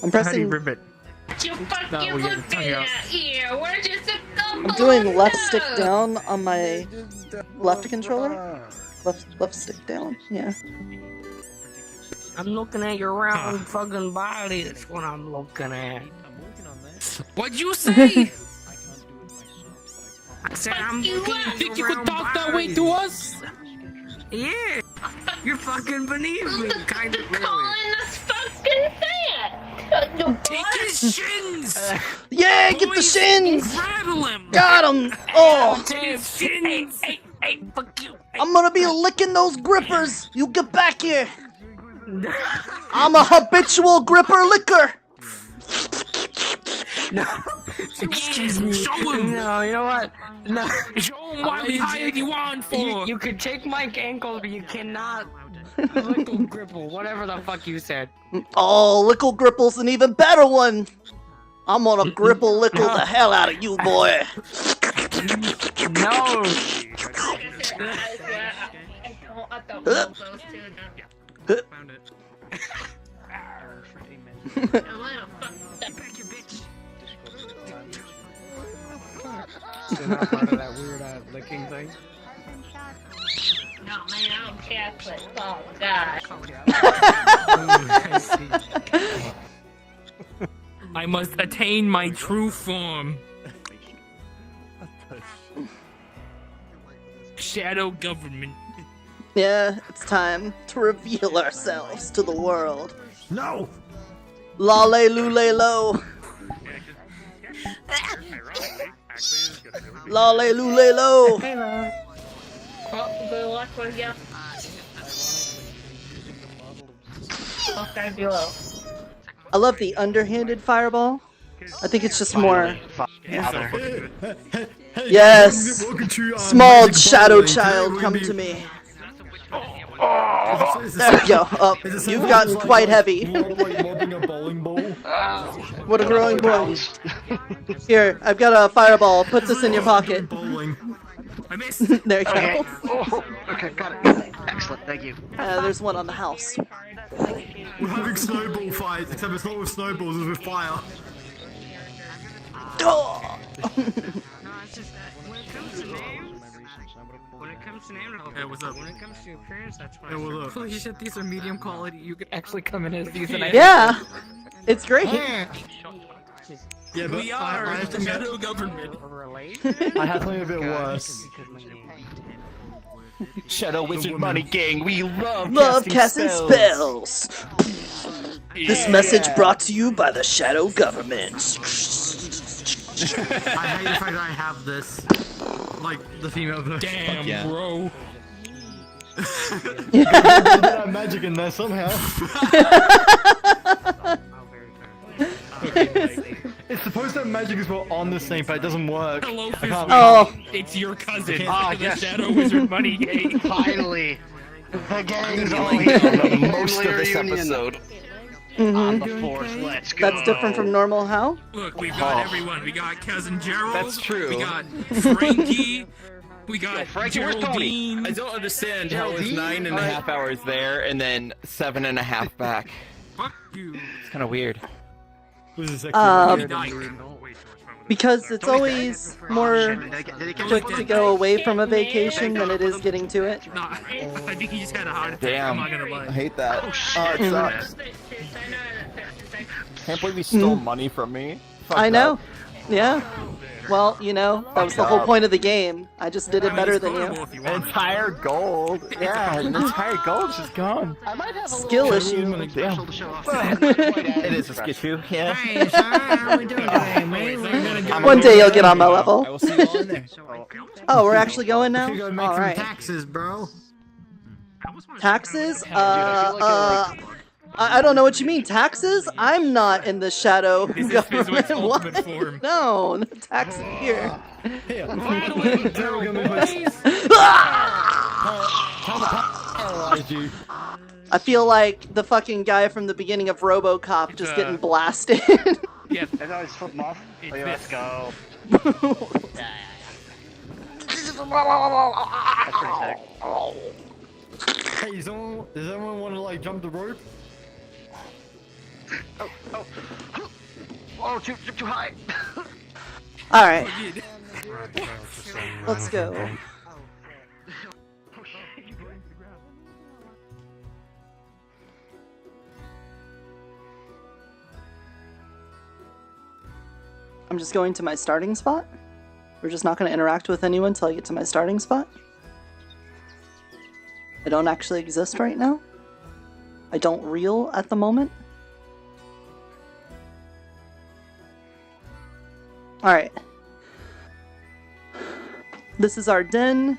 Speaker 1: I'm
Speaker 10: How do you
Speaker 1: pressing.
Speaker 10: rib it?
Speaker 5: You fucking
Speaker 10: No, we got the
Speaker 5: looked
Speaker 10: tongue
Speaker 5: at
Speaker 10: out.
Speaker 5: that here. We're just a couple.
Speaker 1: I'm doing left
Speaker 5: of
Speaker 1: stick
Speaker 5: notes.
Speaker 1: down on my left controller. Left stick down. Yeah.
Speaker 8: I'm looking at your round fucking body. That's what I'm looking at.
Speaker 10: What'd you say?
Speaker 8: I said
Speaker 5: Fuck
Speaker 8: I'm
Speaker 5: you
Speaker 8: looking
Speaker 5: up.
Speaker 8: at
Speaker 10: Think you
Speaker 8: your
Speaker 10: could
Speaker 8: round
Speaker 10: talk that way to
Speaker 8: body.
Speaker 10: us?
Speaker 8: Yeah. You're fucking beneath me, kind of really.
Speaker 5: Calling us fucking fat. You
Speaker 10: Take
Speaker 5: what?
Speaker 10: his shins!
Speaker 1: Yeah, get the
Speaker 10: Boys,
Speaker 1: shins!
Speaker 10: Rattle him!
Speaker 1: Got him! Oh!
Speaker 10: Take his shins!
Speaker 8: Hey, fuck you.
Speaker 1: I'm gonna be licking those grippers! You get back here! I'm a habitual gripper licker!
Speaker 8: Excuse me.
Speaker 10: Show him!
Speaker 8: No, you know what? No.
Speaker 10: Show him what we hired you on for!
Speaker 8: You could take my ankles, but you cannot lickle gripple, whatever the fuck you said.
Speaker 1: Oh, lickle gripple's an even better one! I'm gonna gripple lickle the hell out of you, boy!
Speaker 8: No.
Speaker 5: I thought we were those two.
Speaker 10: Found it.
Speaker 8: Still not part of that weird licking thing.
Speaker 5: No, man, I'm Catholic. Oh, God.
Speaker 10: I must attain my true form. Shadow government.
Speaker 1: Yeah, it's time to reveal ourselves to the world.
Speaker 11: No!
Speaker 1: Lale lule lo. Lale lule lo.
Speaker 5: Hello. Oh, good luck with you. Okay, below.
Speaker 1: I love the underhanded fireball. I think it's just more.
Speaker 12: Father.
Speaker 1: Yes! Small shadow child, come to me. There we go. Oh, you've gotten quite heavy. What a growing boy. Here, I've got a fireball. Put this in your pocket. There you go.
Speaker 12: Okay. Oh, okay, got it. Excellent, thank you.
Speaker 1: There's one on the house.
Speaker 11: We're having snowball fights, except it's not with snowballs, it's with fire.
Speaker 1: Oh!
Speaker 8: When it comes to name,
Speaker 10: Hey, what's up?
Speaker 8: When it comes to appearance, that's why.
Speaker 10: Hey, what's up?
Speaker 4: Holy shit, these are medium quality. You could actually come in as these and I
Speaker 1: Yeah! It's great.
Speaker 11: Yeah, but
Speaker 10: We are
Speaker 11: I have
Speaker 10: the
Speaker 11: to
Speaker 10: shadow government.
Speaker 11: I have something a bit worse.
Speaker 6: Shadow Wizard Money Gang, we love
Speaker 1: casting spells. This message brought to you by the Shadow Government.
Speaker 10: I hate the fact that I have this. Like, the female version.
Speaker 11: Damn,
Speaker 10: bro.
Speaker 11: You gotta have magic in there somehow. It's supposed to have magic as well on the same, but it doesn't work.
Speaker 10: Hello,
Speaker 11: I can't.
Speaker 1: Oh.
Speaker 10: It's your cousin.
Speaker 12: Yes.
Speaker 10: The Shadow Wizard Money Gang.
Speaker 12: Finally. The gang's all
Speaker 6: Like,
Speaker 12: here.
Speaker 6: most of this episode.
Speaker 12: On the force, let's go.
Speaker 1: That's different from normal how?
Speaker 10: Look, we've got everyone. We got cousin Gerald.
Speaker 6: That's true.
Speaker 10: We got Frankie. We got
Speaker 12: Frankie, where's Tony?
Speaker 10: Geraldine.
Speaker 6: I don't understand how it's 9.5 hours there and then 7.5 back.
Speaker 10: Fuck you.
Speaker 6: It's kind of weird.
Speaker 11: This is
Speaker 1: Because it's always more quick to go away from a vacation than it is getting to it.
Speaker 10: Nah, I think he just had a heart attack.
Speaker 6: Damn.
Speaker 10: I'm not gonna lie.
Speaker 6: I hate that. Oh, it sucks. Can't believe he stole money from me. Fucked
Speaker 1: I know.
Speaker 6: up.
Speaker 1: Yeah. Well, you know, that was the whole point of the game. I just did it better than you.
Speaker 6: Entire gold. Yeah, the entire gold's just gone.
Speaker 12: I might have a
Speaker 1: Skill issue.
Speaker 12: special to show off.
Speaker 6: It is a skill issue, yeah.
Speaker 8: Hey, son, how we doing today, man?
Speaker 1: One day you'll get on my level.
Speaker 11: I will see you all in there.
Speaker 1: Oh, we're actually going now?
Speaker 10: You gotta make some
Speaker 1: Alright.
Speaker 10: taxes, bro.
Speaker 1: Taxes? I don't know what you mean. Taxes? I'm not in the shadow government. What? No, no taxes here. I feel like the fucking guy from the beginning of RoboCop just getting blasted.
Speaker 10: Yeah.
Speaker 12: Is that his foot off? Oh, yeah, let's go. That's pretty sick.
Speaker 11: Hey, does anyone want to like jump the rope?
Speaker 12: Oh, too high.
Speaker 1: Alright. Let's go. I'm just going to my starting spot. We're just not going to interact with anyone until I get to my starting spot. I don't actually exist right now. I don't reel at the moment. Alright. This is our den,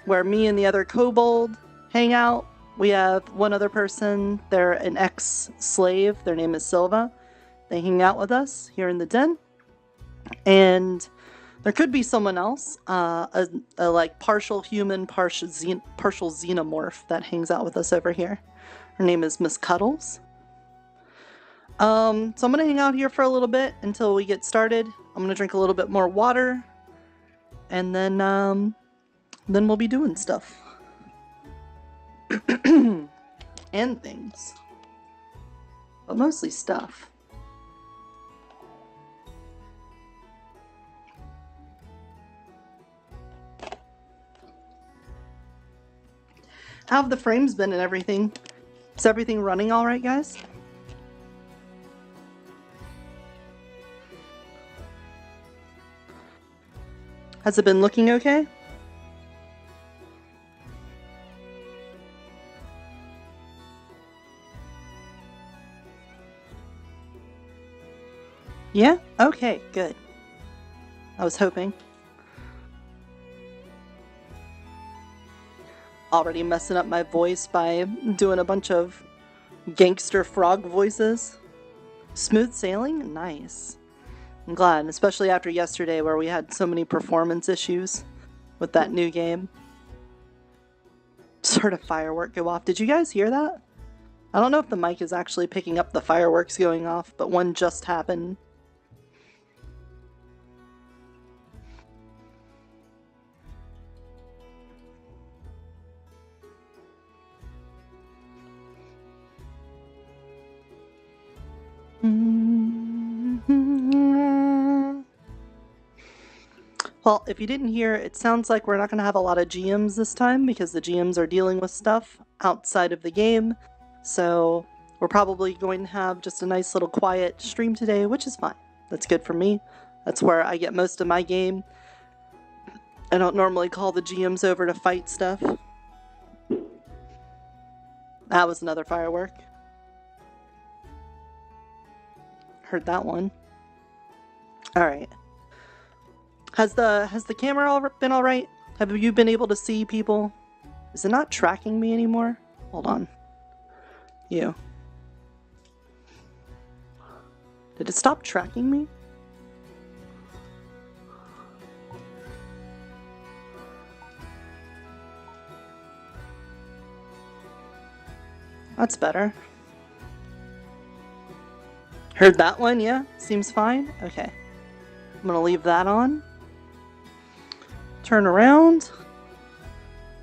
Speaker 1: where me and the other kobold hang out. We have one other person. They're an ex-slave. Their name is Silva. They hang out with us here in the den. And there could be someone else, a like partial human, partial xenomorph that hangs out with us over here. Her name is Miss Cuddles. So I'm gonna hang out here for a little bit until we get started. I'm gonna drink a little bit more water, and then we'll be doing stuff and things, but mostly stuff. How have the frames been and everything? Is everything running all right, guys? Has it been looking okay? Yeah? Okay, good. I was hoping. Already messing up my voice by doing a bunch of gangster frog voices. Smooth sailing? Nice. I'm glad, especially after yesterday where we had so many performance issues with that new game. Just heard a firework go off. Did you guys hear that? I don't know if the mic is actually picking up the fireworks going off, but one just happened. Well, if you didn't hear, it sounds like we're not going to have a lot of GMs this time because the GMs are dealing with stuff outside of the game. So we're probably going to have just a nice little quiet stream today, which is fine. That's good for me. That's where I get most of my game. I don't normally call the GMs over to fight stuff. That was another firework. Heard that one. Alright. Has the camera been alright? Have you been able to see people? Is it not tracking me anymore? Hold on. You. Did it stop tracking me? That's better. Heard that one, yeah? Seems fine? Okay. I'm gonna leave that on. Turn around.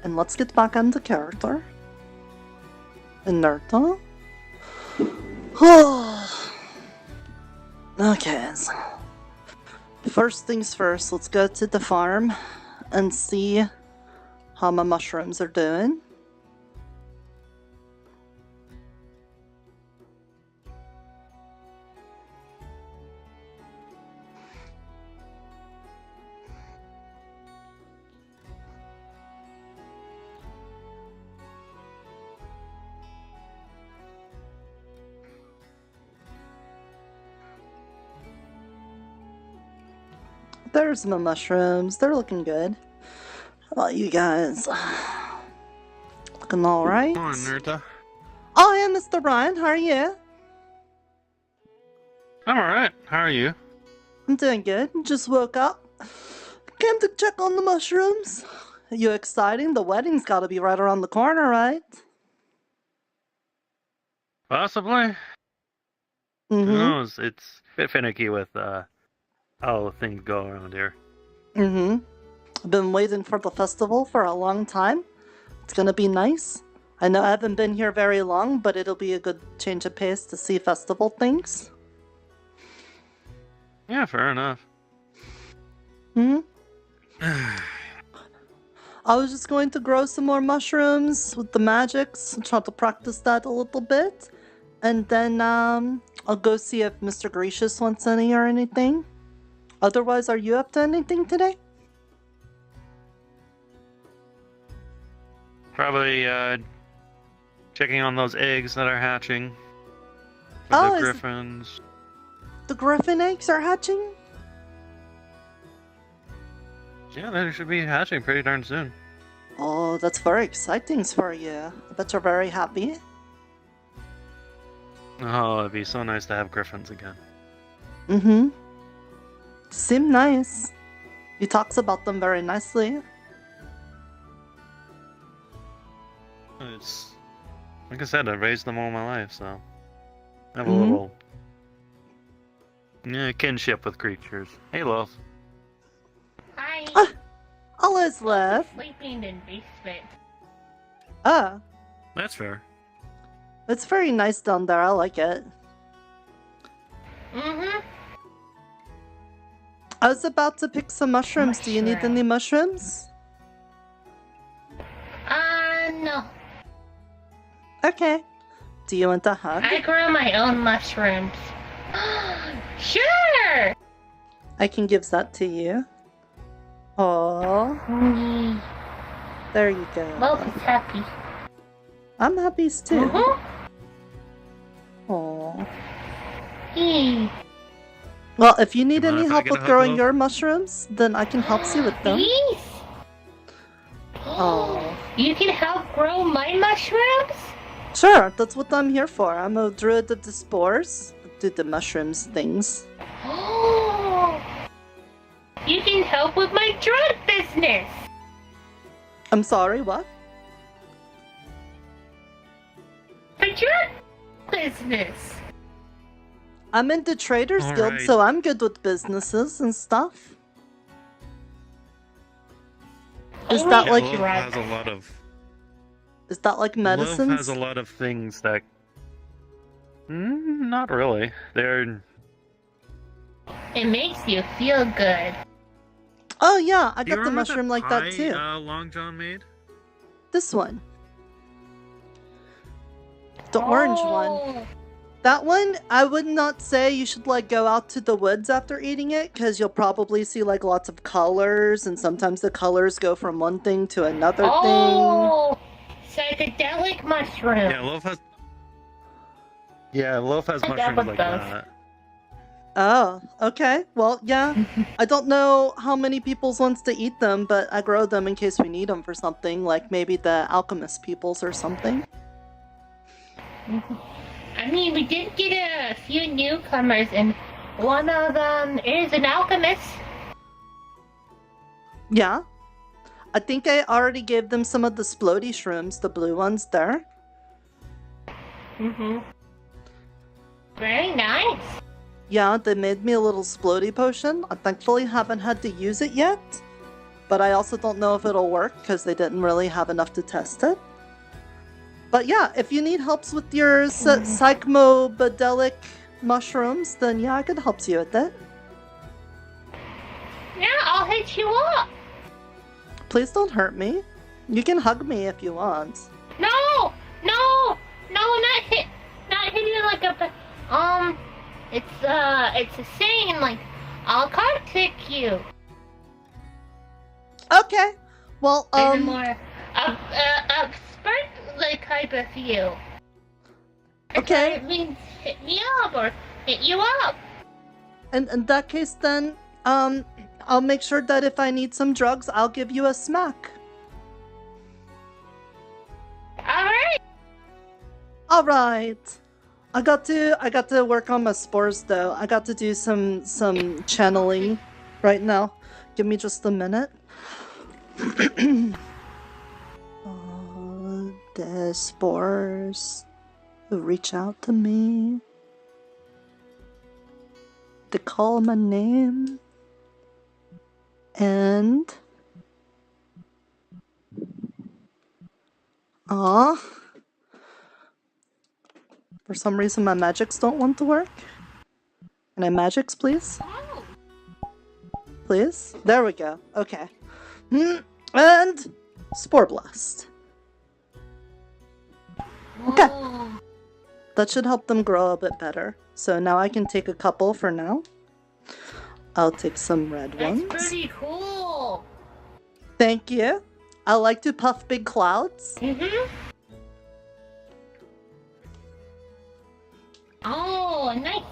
Speaker 1: And let's get back into character. And Nirta. Okay. So first things first, let's go to the farm and see how my mushrooms are doing. There's my mushrooms. They're looking good. How about you guys? Looking alright?
Speaker 13: Come on, Nirta.
Speaker 1: Oh, yeah, Mr. Brian. How are you?
Speaker 13: I'm alright. How are you?
Speaker 1: I'm doing good. Just woke up. Came to check on the mushrooms. Are you excited? The wedding's gotta be right around the corner, right?
Speaker 13: Possibly.
Speaker 1: Mm-hmm.
Speaker 13: Who knows? It's a bit finicky with how things go around here.
Speaker 1: Mm-hmm. I've been waiting for the festival for a long time. It's gonna be nice. I know I haven't been here very long, but it'll be a good change of pace to see festival things.
Speaker 13: Yeah, fair enough.
Speaker 1: Hmm. I was just going to grow some more mushrooms with the magics and try to practice that a little bit. And then I'll go see if Mr. Gracious wants any or anything. Otherwise, are you up to anything today?
Speaker 13: Probably checking on those eggs that are hatching.
Speaker 1: Oh,
Speaker 13: The griffins.
Speaker 1: The griffin eggs are hatching?
Speaker 13: Yeah, they should be hatching pretty darn soon.
Speaker 1: Oh, that's very exciting for you. I bet you're very happy.
Speaker 13: Oh, it'd be so nice to have griffins again.
Speaker 1: Mm-hmm. Seem nice. He talks about them very nicely.
Speaker 13: It's like I said, I raised them all my life, so I have a little kinship with creatures. Hey, love.
Speaker 5: Hi.
Speaker 1: All is left.
Speaker 5: Sleeping in basement.
Speaker 1: Ah,
Speaker 13: That's fair.
Speaker 1: it's very nice down there. I like it.
Speaker 5: Mm-hmm.
Speaker 1: I was about to pick some mushrooms. Do you need any mushrooms?
Speaker 5: No.
Speaker 1: Okay. Do you want a hug?
Speaker 5: I grow my own mushrooms. Sure!
Speaker 1: I can give that to you. Aww. There you go.
Speaker 5: Wolf is happy.
Speaker 1: I'm happy too.
Speaker 5: Mm-hmm.
Speaker 1: Aww. Well, if you need
Speaker 13: Come on,
Speaker 1: any
Speaker 13: if I
Speaker 1: help
Speaker 13: get a
Speaker 1: with
Speaker 13: hug,
Speaker 1: growing
Speaker 13: love.
Speaker 1: your mushrooms, then I can help you with them.
Speaker 5: Please?
Speaker 1: Oh.
Speaker 5: You can help grow my mushrooms?
Speaker 1: Sure, that's what I'm here for. I'm a druid of the spores. do the mushrooms things.
Speaker 5: You can help with my drug business.
Speaker 1: I'm sorry, what?
Speaker 5: My drug business.
Speaker 1: I'm in the Traders
Speaker 13: All
Speaker 1: Guild,
Speaker 13: right.
Speaker 1: so I'm good with businesses and stuff. Is that like
Speaker 13: Love has a lot of
Speaker 1: Is that like medicines?
Speaker 13: Love has a lot of things that. Not really. They're.
Speaker 5: It makes you feel good.
Speaker 1: Oh yeah, I
Speaker 13: Do you
Speaker 1: got the
Speaker 13: remember
Speaker 1: mushroom like
Speaker 13: pie,
Speaker 1: that too.
Speaker 13: Long John made.
Speaker 1: This one. The orange one. That one, I would not say you should like go out to the woods after eating it, because you'll probably see like lots of colors, and sometimes the colors go from one thing to another
Speaker 5: Oh, psychedelic mushroom.
Speaker 13: Yeah, Loaf has. Yeah, Loaf has
Speaker 5: I got
Speaker 13: mushrooms
Speaker 5: with
Speaker 13: like
Speaker 5: both.
Speaker 13: that.
Speaker 1: thing. Oh, okay. Well, yeah. I don't know how many peoples wants to eat them, but I grow them in case we need them for something, like maybe the alchemist peoples or something.
Speaker 5: I mean, we did get a few newcomers, and one of them is an alchemist.
Speaker 1: Yeah. I think I already gave them some of the splody shrooms, the blue ones there.
Speaker 5: Very nice.
Speaker 1: Yeah, they made me a little splody potion. I thankfully haven't had to use it yet, but I also don't know if it'll work because they didn't really have enough to test it. But yeah, if you need helps with your psychmobadelic mushrooms, then yeah, I could help you with it.
Speaker 5: Yeah, I'll hit you up.
Speaker 1: Please don't hurt me. You can hug me if you want.
Speaker 5: No, not hitting you like a. It's a saying like, I'll contact you.
Speaker 1: Okay. Well,
Speaker 5: In a more expert like type of feel.
Speaker 1: Okay.
Speaker 5: It means hit me up or hit you up.
Speaker 1: And in that case, then, I'll make sure that if I need some drugs, I'll give you a smack.
Speaker 5: Alright.
Speaker 1: Alright. I got to work on my spores though. I got to do some channeling right now. Give me just a minute. Oh, the spores reach out to me. They call my name. And for some reason my magics don't want to work. Can I magics, please? Please? There we go. Okay. And Spore Blast. Okay. That should help them grow a bit better. So now I can take a couple for now. I'll take some red ones.
Speaker 5: That's pretty cool.
Speaker 1: Thank you. I like to puff big clouds.
Speaker 5: Oh, nice.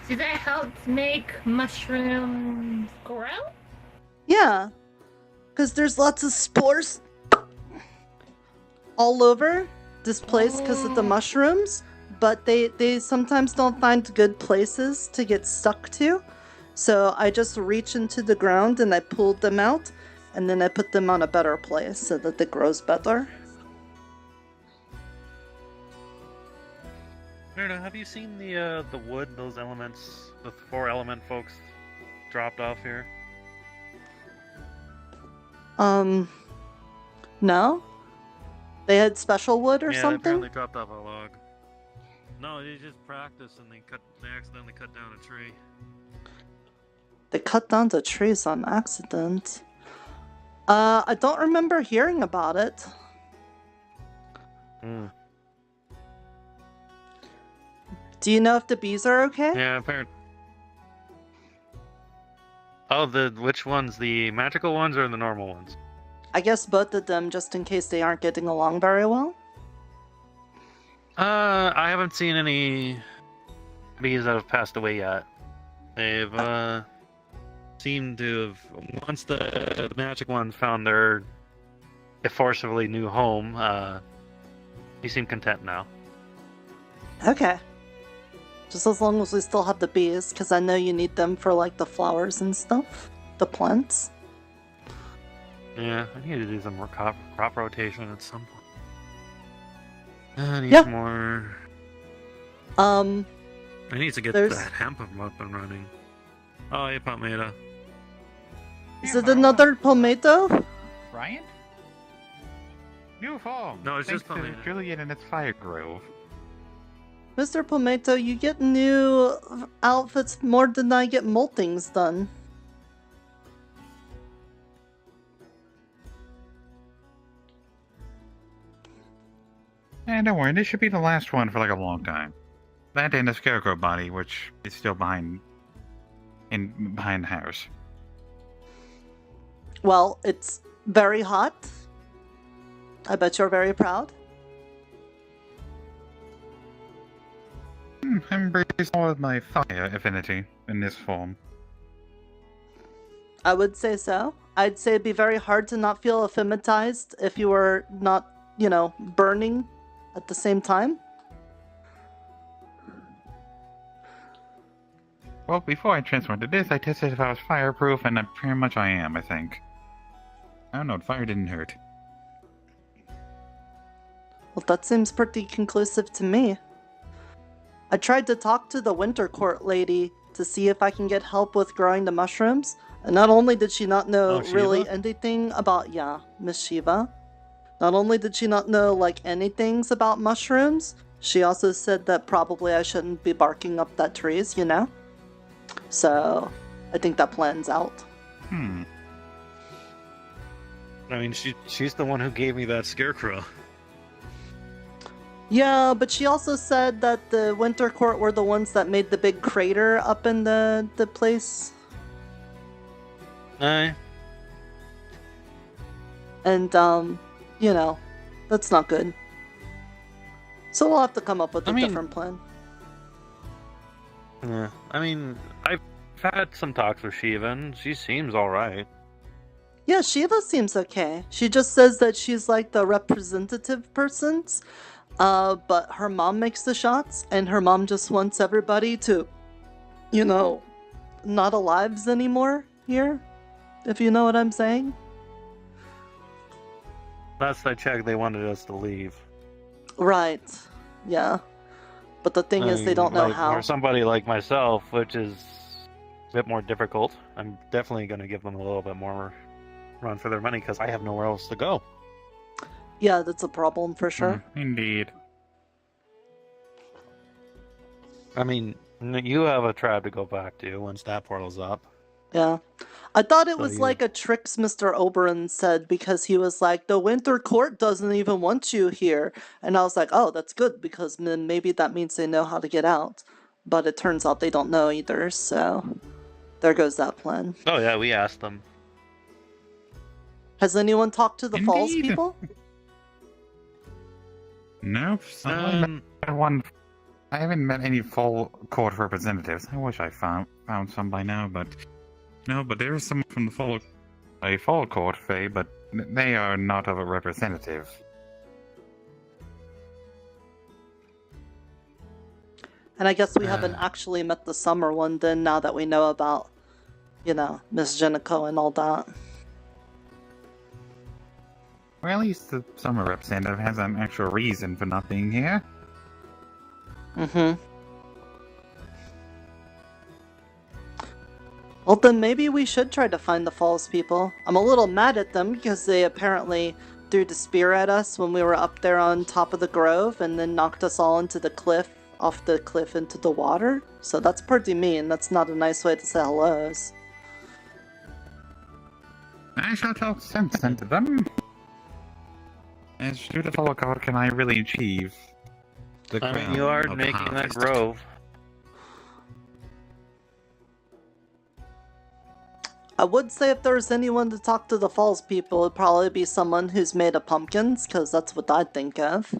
Speaker 5: So that helps make mushrooms grow?
Speaker 1: Yeah. Because there's lots of spores all over this place because of the mushrooms. But they sometimes don't find good places to get stuck to. So I just reach into the ground and I pull them out. And then I put them on a better place so that it grows better.
Speaker 13: Nirta, have you seen the wood those elements, the 4 element folks dropped off here?
Speaker 1: No? They had special wood or
Speaker 13: They
Speaker 1: something?
Speaker 13: apparently dropped off a log. No, they just practiced and they accidentally cut down a tree.
Speaker 1: They cut down the trees on accident. I don't remember hearing about it. Do you know if the bees are okay?
Speaker 13: Yeah, apparently. Oh, which ones? The magical ones or the normal ones?
Speaker 1: I guess both of them, just in case they aren't getting along very well.
Speaker 13: I haven't seen any bees that have passed away yet. They've seemed to have, once the magic ones found their forcibly new home, they seem content now.
Speaker 1: Okay. Just as long as we still have the bees, because I know you need them for like the flowers and stuff, the plants.
Speaker 13: Yeah, I need to do some more crop rotation at some point. I need
Speaker 1: Yeah.
Speaker 13: more.
Speaker 1: I
Speaker 13: need to get
Speaker 1: there's-
Speaker 13: that hemp up and running. Oh, hey, Palmeda.
Speaker 1: Is it another palmetto?
Speaker 14: Ryan? New home.
Speaker 13: No, it's just
Speaker 14: Thanks to
Speaker 13: Palmeda.
Speaker 14: Julian and its fire grove.
Speaker 1: Mr. Palmetto, you get new outfits more than I get moltings done.
Speaker 14: And don't worry, this should be the last one for like a long time. That and the scarecrow body, which is still behind the house.
Speaker 1: Well, it's very hot. I bet you're very proud.
Speaker 14: Embrace all of my fire affinity in this form.
Speaker 1: I would say so. I'd say it'd be very hard to not feel ephematized if you were not, burning at the same time.
Speaker 14: Well, before I transformed to this, I tested if I was fireproof, and pretty much I am, I think. I don't know, fire didn't hurt.
Speaker 1: Well, that seems pretty conclusive to me. I tried to talk to the Winter Court lady to see if I can get help with growing the mushrooms, and not only did she not know really
Speaker 13: Shiva?
Speaker 1: anything about, Miss Shiva. Not only did she not know, anything about mushrooms, she also said that probably I shouldn't be barking up that trees, So, I think that plan's out.
Speaker 14: Hmm.
Speaker 13: I mean, she's the one who gave me that scarecrow.
Speaker 1: Yeah, but she also said that the Winter Court were the ones that made the big crater up in the place.
Speaker 13: Aye.
Speaker 1: And, that's not good. So we'll have to come up with a different plan.
Speaker 13: Yeah, I mean, I've had some talks with Shiva, and she seems alright.
Speaker 1: Yeah, Shiva seems okay. She just says that she's like the representative persons, but her mom makes the shots, and her mom just wants everybody to, not alive anymore here, if you know what I'm saying.
Speaker 13: Last I checked, they wanted us to leave.
Speaker 1: Right, yeah. But the thing is, they don't know how.
Speaker 13: For somebody like myself, which is a bit more difficult, I'm definitely going to give them a little bit more run for their money, because I have nowhere else to go.
Speaker 1: Yeah, that's a problem for sure.
Speaker 14: Indeed.
Speaker 13: I mean, you have a tribe to go back to once that portal's up.
Speaker 1: Yeah. I thought it
Speaker 13: So
Speaker 1: was
Speaker 13: you-
Speaker 1: like a tricks Mr. Oberon said, because he was like, the Winter Court doesn't even want you here. And I was like, oh, that's good, because then maybe that means they know how to get out. But it turns out they don't know either, so there goes that plan.
Speaker 13: Oh yeah, we asked them.
Speaker 1: Has anyone talked to the Falls
Speaker 14: Indeed.
Speaker 1: people?
Speaker 14: Nope. I haven't met any full court representatives. I wish I found some by now, but no. But there is someone from a full court, Fae, but they are not of a representative.
Speaker 1: And I guess we haven't actually met the summer one then, now that we know about, Miss Jenico and all that.
Speaker 14: Or at least the summer representative has an actual reason for not being here.
Speaker 1: Mm-hmm. Well, then maybe we should try to find the Falls people. I'm a little mad at them because they apparently threw the spear at us when we were up there on top of the grove and then knocked us all into the cliff, off the cliff into the water. So that's pretty mean. That's not a nice way to say hellos.
Speaker 14: I shall talk sense into them. As to the full court can I really achieve the
Speaker 13: I mean,
Speaker 14: crown
Speaker 13: you are
Speaker 14: of
Speaker 13: making that
Speaker 14: harvest?
Speaker 13: grove.
Speaker 1: I would say if there's anyone to talk to the Falls people, it'd probably be someone who's made of pumpkins, because that's what I'd think of.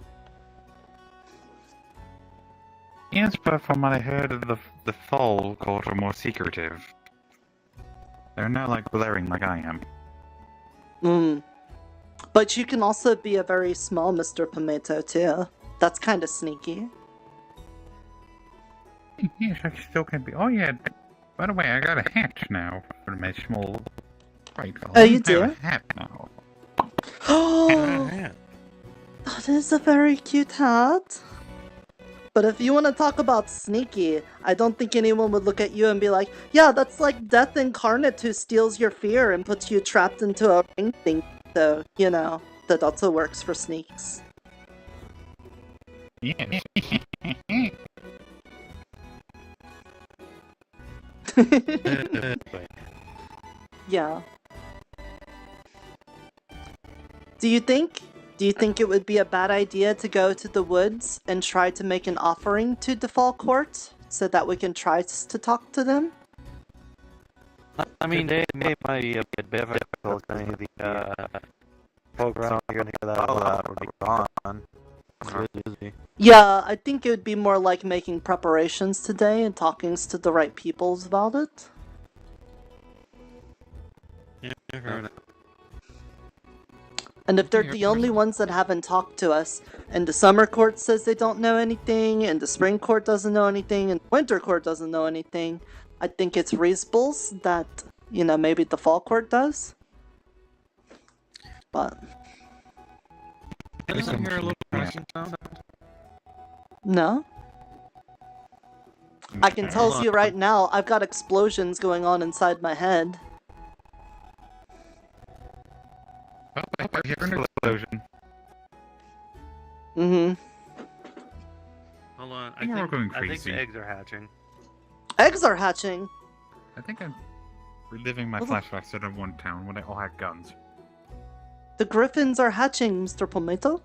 Speaker 14: Yes, but from what I heard, the full court are more secretive. They're not like blaring like I am.
Speaker 1: But you can also be a very small Mr. Pimento, too. That's kind of sneaky.
Speaker 14: Yes, I still can be. Oh yeah. By the way, I got a hat now for my small. Right.
Speaker 1: Oh, you
Speaker 14: I have
Speaker 1: do?
Speaker 14: a hat now.
Speaker 1: Oh,
Speaker 13: hat.
Speaker 1: that is a very cute hat. But if you want to talk about sneaky, I don't think anyone would look at you and be like, yeah, that's like death incarnate who steals your fear and puts you trapped into a ring thing. So, you know, that also works for sneaks.
Speaker 14: Yes.
Speaker 1: Yeah. Do you think it would be a bad idea to go to the woods and try to make an offering to the Fall Court so that we can try to talk to them?
Speaker 13: I mean, they might be a bit difficult. I mean, the folk around here that would be gone. It's really busy.
Speaker 1: Yeah, I think it would be more like making preparations today and talking to the right peoples about it.
Speaker 13: Yeah, fair enough.
Speaker 1: And if they're the only ones that haven't talked to us, and the summer court says they don't know anything, and the spring court doesn't know anything, and the winter court doesn't know anything, I think it's reasonable that, you know, maybe the fall court does. But...
Speaker 13: Isn't here a little crashing sound?
Speaker 1: No? I can tell you right now, I've got explosions going on inside my head.
Speaker 14: Oh, I hear an explosion.
Speaker 1: Mm-hmm.
Speaker 13: Hold on,
Speaker 14: We're all going
Speaker 13: I think
Speaker 14: crazy.
Speaker 13: the eggs are hatching.
Speaker 1: Eggs are hatching!
Speaker 14: I think I'm reliving my flashbacks to that one town when they all had guns.
Speaker 1: The griffins are hatching, Mr. Pomato.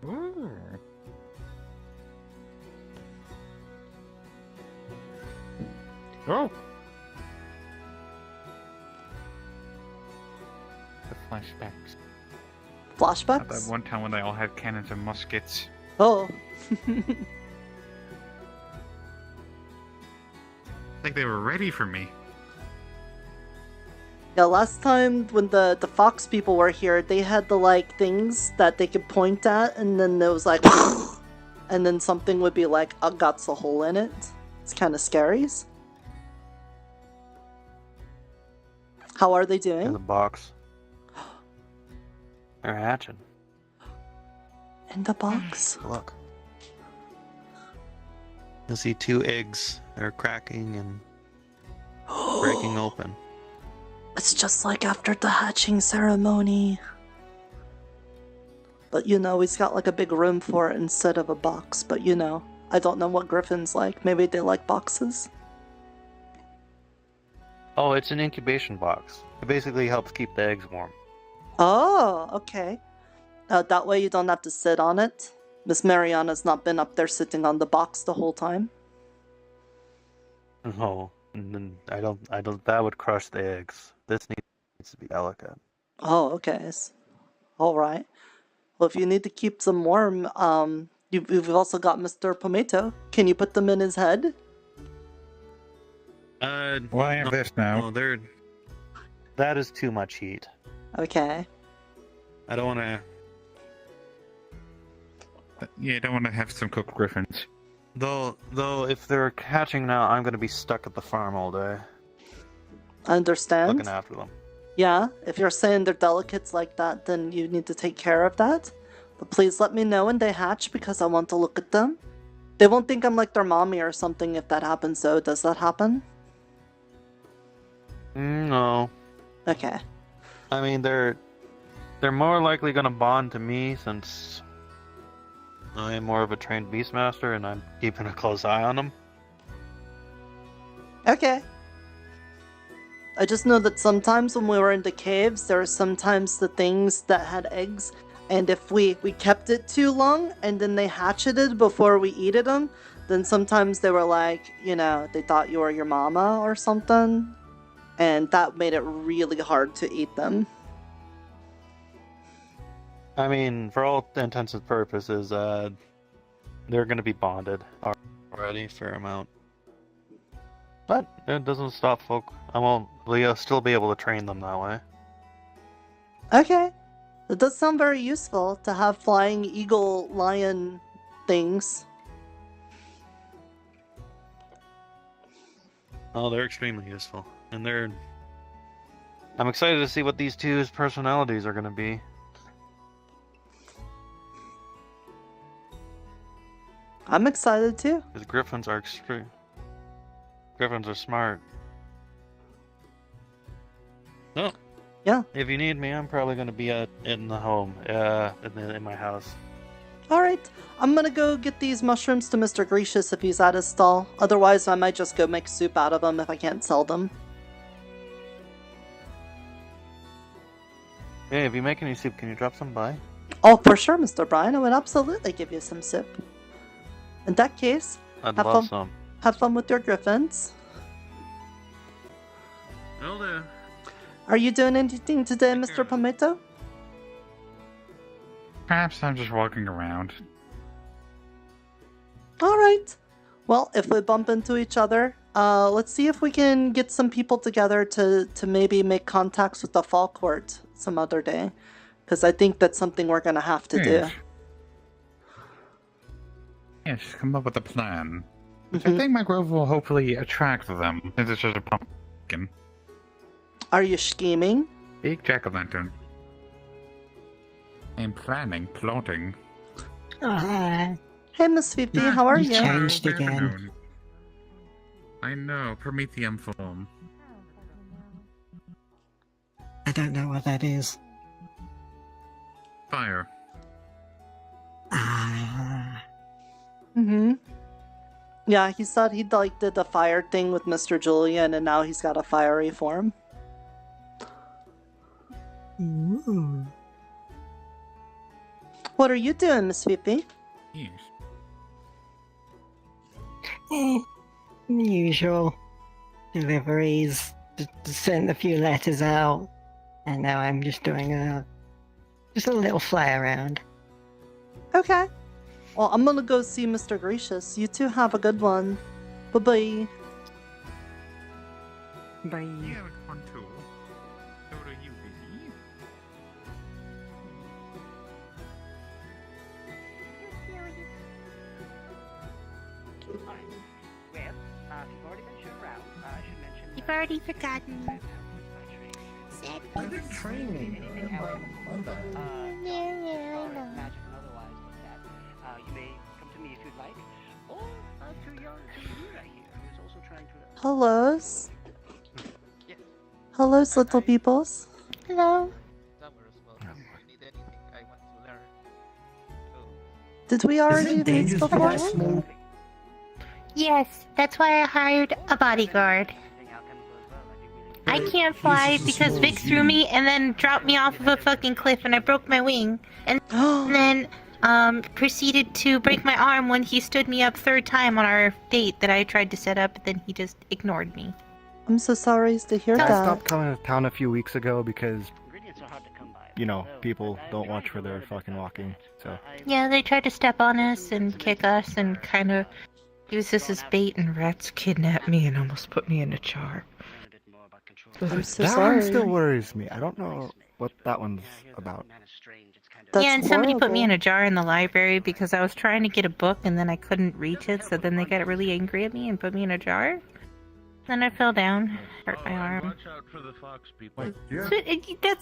Speaker 14: Ooh. Oh. The flashbacks.
Speaker 1: Flashbacks?
Speaker 14: At that one time when they all had cannons and muskets.
Speaker 1: Oh.
Speaker 14: I think they were ready for me.
Speaker 1: Yeah, last time when the fox people were here, they had the like things that they could point at, and then there was like, and then something would be like, got a hole in it. It's kind of scary. How are they doing?
Speaker 13: In the box. They're hatching.
Speaker 1: In the box?
Speaker 13: Look. You'll see 2 eggs. They're cracking and breaking open.
Speaker 1: It's just like after the hatching ceremony. But you know, he's got like a big room for it instead of a box. But you know, I don't know what griffins like. Maybe they like boxes.
Speaker 13: Oh, it's an incubation box. It basically helps keep the eggs warm.
Speaker 1: Oh, okay. That way you don't have to sit on it. Miss Mariana's not been up there sitting on the box the whole time.
Speaker 13: No, and then I don't. That would crush the eggs. This needs to be delicate.
Speaker 1: Oh, okay. All right. Well, if you need to keep them warm, you've also got Mr. Pomato. Can you put them in his head?
Speaker 14: Well, I have this now.
Speaker 13: No, that is too much heat.
Speaker 1: Okay.
Speaker 13: I don't want to.
Speaker 14: Yeah, I don't want to have some cooked griffins.
Speaker 13: Though, if they're hatching now, I'm going to be stuck at the farm all day.
Speaker 1: I understand.
Speaker 13: Looking after them.
Speaker 1: Yeah, if you're saying they're delicates like that, then you need to take care of that. But please let me know when they hatch because I want to look at them. They won't think I'm like their mommy or something if that happens, though. Does that happen?
Speaker 13: No.
Speaker 1: Okay.
Speaker 13: I mean, they're more likely going to bond to me since I am more of a trained beastmaster and I'm keeping a close eye on them.
Speaker 1: Okay. I just know that sometimes when we were in the caves, there were sometimes the things that had eggs, and if we kept it too long and then they hatcheted before we eated them, then sometimes they were like, you know, they thought you were your mama or something, and that made it really hard to eat them.
Speaker 13: I mean, for all intents and purposes, they're going to be bonded already a fair amount. But it doesn't stop folk. We'll still be able to train them that way.
Speaker 1: Okay. It does sound very useful to have flying eagle lion things.
Speaker 13: Oh, they're extremely useful, and they're. I'm excited to see what these two's personalities are going to be.
Speaker 1: I'm excited too.
Speaker 13: Because griffins are extreme. Griffins are smart. No.
Speaker 1: Yeah.
Speaker 13: If you need me, I'm probably going to be in the home, in my house.
Speaker 1: Alright, I'm gonna go get these mushrooms to Mr. Gracious if he's at his stall. Otherwise, I might just go make soup out of them if I can't sell them.
Speaker 13: Hey, if you make any soup, can you drop some by?
Speaker 1: Oh, for sure, Mr. Brian. I would absolutely give you some soup. In that case,
Speaker 13: I'd
Speaker 1: have
Speaker 13: love
Speaker 1: fun.
Speaker 13: some.
Speaker 1: Have fun with your griffins.
Speaker 13: Will do.
Speaker 1: Are you doing anything today, Mr. Pomato?
Speaker 14: Perhaps I'm just walking around.
Speaker 1: Alright. Well, if we bump into each other, let's see if we can get some people together to maybe make contacts with the Fall Court some other day. Because I think that's something we're going to have to do.
Speaker 14: Yes, come up with a plan. Which I think my grove will hopefully attract them, since it's just a pumpkin.
Speaker 1: Are you scheming?
Speaker 14: Big jack-o'-lantern. I'm planning, plotting.
Speaker 15: Oh, hi.
Speaker 1: Hey, Miss Fifi, how are you?
Speaker 15: You changed again.
Speaker 14: I know, Prometheum form.
Speaker 15: I don't know what that is.
Speaker 14: Fire.
Speaker 15: Ah.
Speaker 1: Mm-hmm. Yeah, he said he did the fire thing with Mr. Julian, and now he's got a fiery form.
Speaker 15: Ooh.
Speaker 1: What are you doing, Miss Fifi?
Speaker 14: Yes.
Speaker 15: Usual. Deliveries. Sent a few letters out. And now I'm just doing just a little fly around.
Speaker 1: Okay. Well, I'm gonna go see Mr. Gracious. You two have a good one. Bye-bye.
Speaker 15: Bye.
Speaker 14: You have a good one too. So do you, Vicky.
Speaker 16: You've already forgotten.
Speaker 11: I've been training.
Speaker 16: Yeah, I know.
Speaker 12: You may come to me if you'd like. Or to your Nirta here, who's also trying to...
Speaker 1: Hellos. Hellos, little peoples.
Speaker 16: Hello.
Speaker 1: Did we already do this before?
Speaker 16: Yes, that's why I hired a bodyguard. I can't fly because Vic threw me and then dropped me off of a fucking cliff and I broke my wing. And then proceeded to break my arm when he stood me up third time on our date that I tried to set up, but then he just ignored me.
Speaker 1: I'm so sorry to hear
Speaker 17: I
Speaker 1: that.
Speaker 17: stopped coming to town a few weeks ago because, you know, people don't watch where they're fucking walking, so.
Speaker 16: Yeah, they tried to step on us and kick us and kind of use this as bait, and rats kidnapped me and almost put me in a jar.
Speaker 1: I'm so
Speaker 17: that
Speaker 1: sorry.
Speaker 17: one still worries me. I don't know what that one's about.
Speaker 1: That's
Speaker 16: yeah, and somebody put me in
Speaker 1: horrible.
Speaker 16: a jar in the library because I was trying to get a book and then I couldn't reach it, so then they got really angry at me and put me in a jar. Then I fell down, hurt my arm.
Speaker 13: Watch out for the fox people.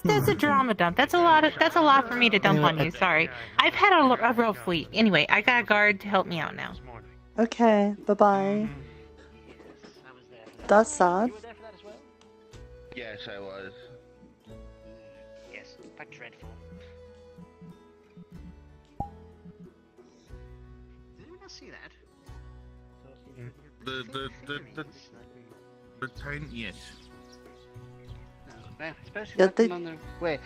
Speaker 16: That's a drama dump. That's a lot for me to dump on you. Sorry, I've had a rough week. Anyway, I got a guard to help me out now.
Speaker 1: Okay, bye-bye. That's sad.
Speaker 12: Yes, I was. Yes, quite dreadful. Did anyone else see that?
Speaker 14: The time, yes.
Speaker 12: Well, I suppose
Speaker 1: Yeah,
Speaker 12: you got them on their way.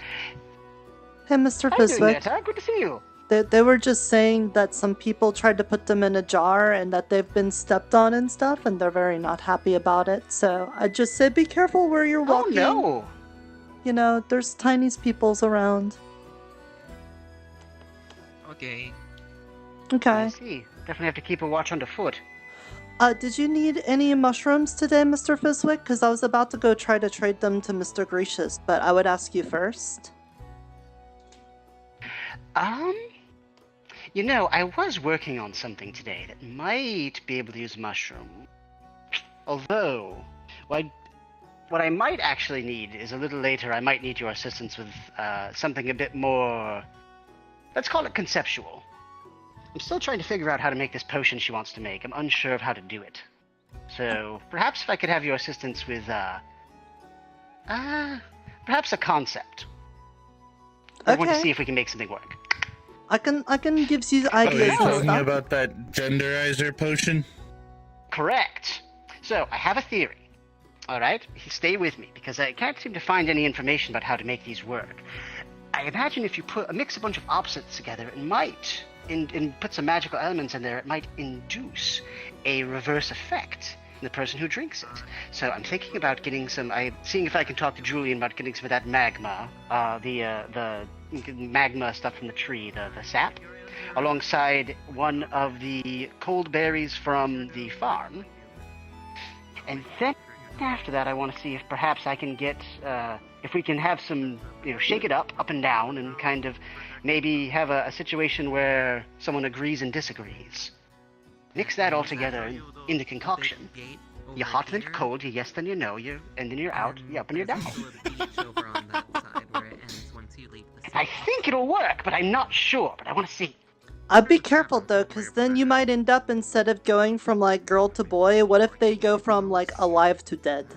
Speaker 1: Hey, Mr.
Speaker 12: How you doing,
Speaker 1: Fiswick.
Speaker 12: Nirta? Good to see you.
Speaker 1: They were just saying that some people tried to put them in a jar and that they've been stepped on and stuff, and they're very not happy about it. So I just say be careful where you're walking.
Speaker 12: Oh no!
Speaker 1: You know, there's Chinese peoples around.
Speaker 12: Okay.
Speaker 1: Okay.
Speaker 12: I see. Definitely have to keep a watch on the foot.
Speaker 1: Did you need any mushrooms today, Mr. Fiswick? Because I was about to go try to trade them to Mr. Gracious, but I would ask you first.
Speaker 12: You know, I was working on something today that might be able to use mushroom. Although, What I might actually need is a little later, I might need your assistance with something a bit more, let's call it conceptual. I'm still trying to figure out how to make this potion she wants to make. I'm unsure of how to do it. So perhaps if I could have your assistance with, perhaps a concept. I want to see if we can make something work.
Speaker 1: I can give you ideas.
Speaker 6: Are you talking about that genderizer potion?
Speaker 12: Correct. So I have a theory. All right, stay with me because I can't seem to find any information about how to make these work. I imagine if you mix a bunch of opposites together, it might, and put some magical elements in there, it might induce a reverse effect in the person who drinks it. So I'm thinking about getting seeing if I can talk to Julian about getting some of that magma, the magma stuff from the tree, the sap, alongside one of the cold berries from the farm, and then after that, I want to see if perhaps I can get, if we can have some, shake it up and down, and kind of maybe have a situation where someone agrees and disagrees. Mix that all together in the concoction. You're hot, then you're cold, you're yes, then you no, and then you're out, you're up and you're down. I think it'll work, but I'm not sure, but I want to see.
Speaker 1: I'd be careful though, because then you might end up, instead of going from like girl to boy, what if they go from like alive to dead?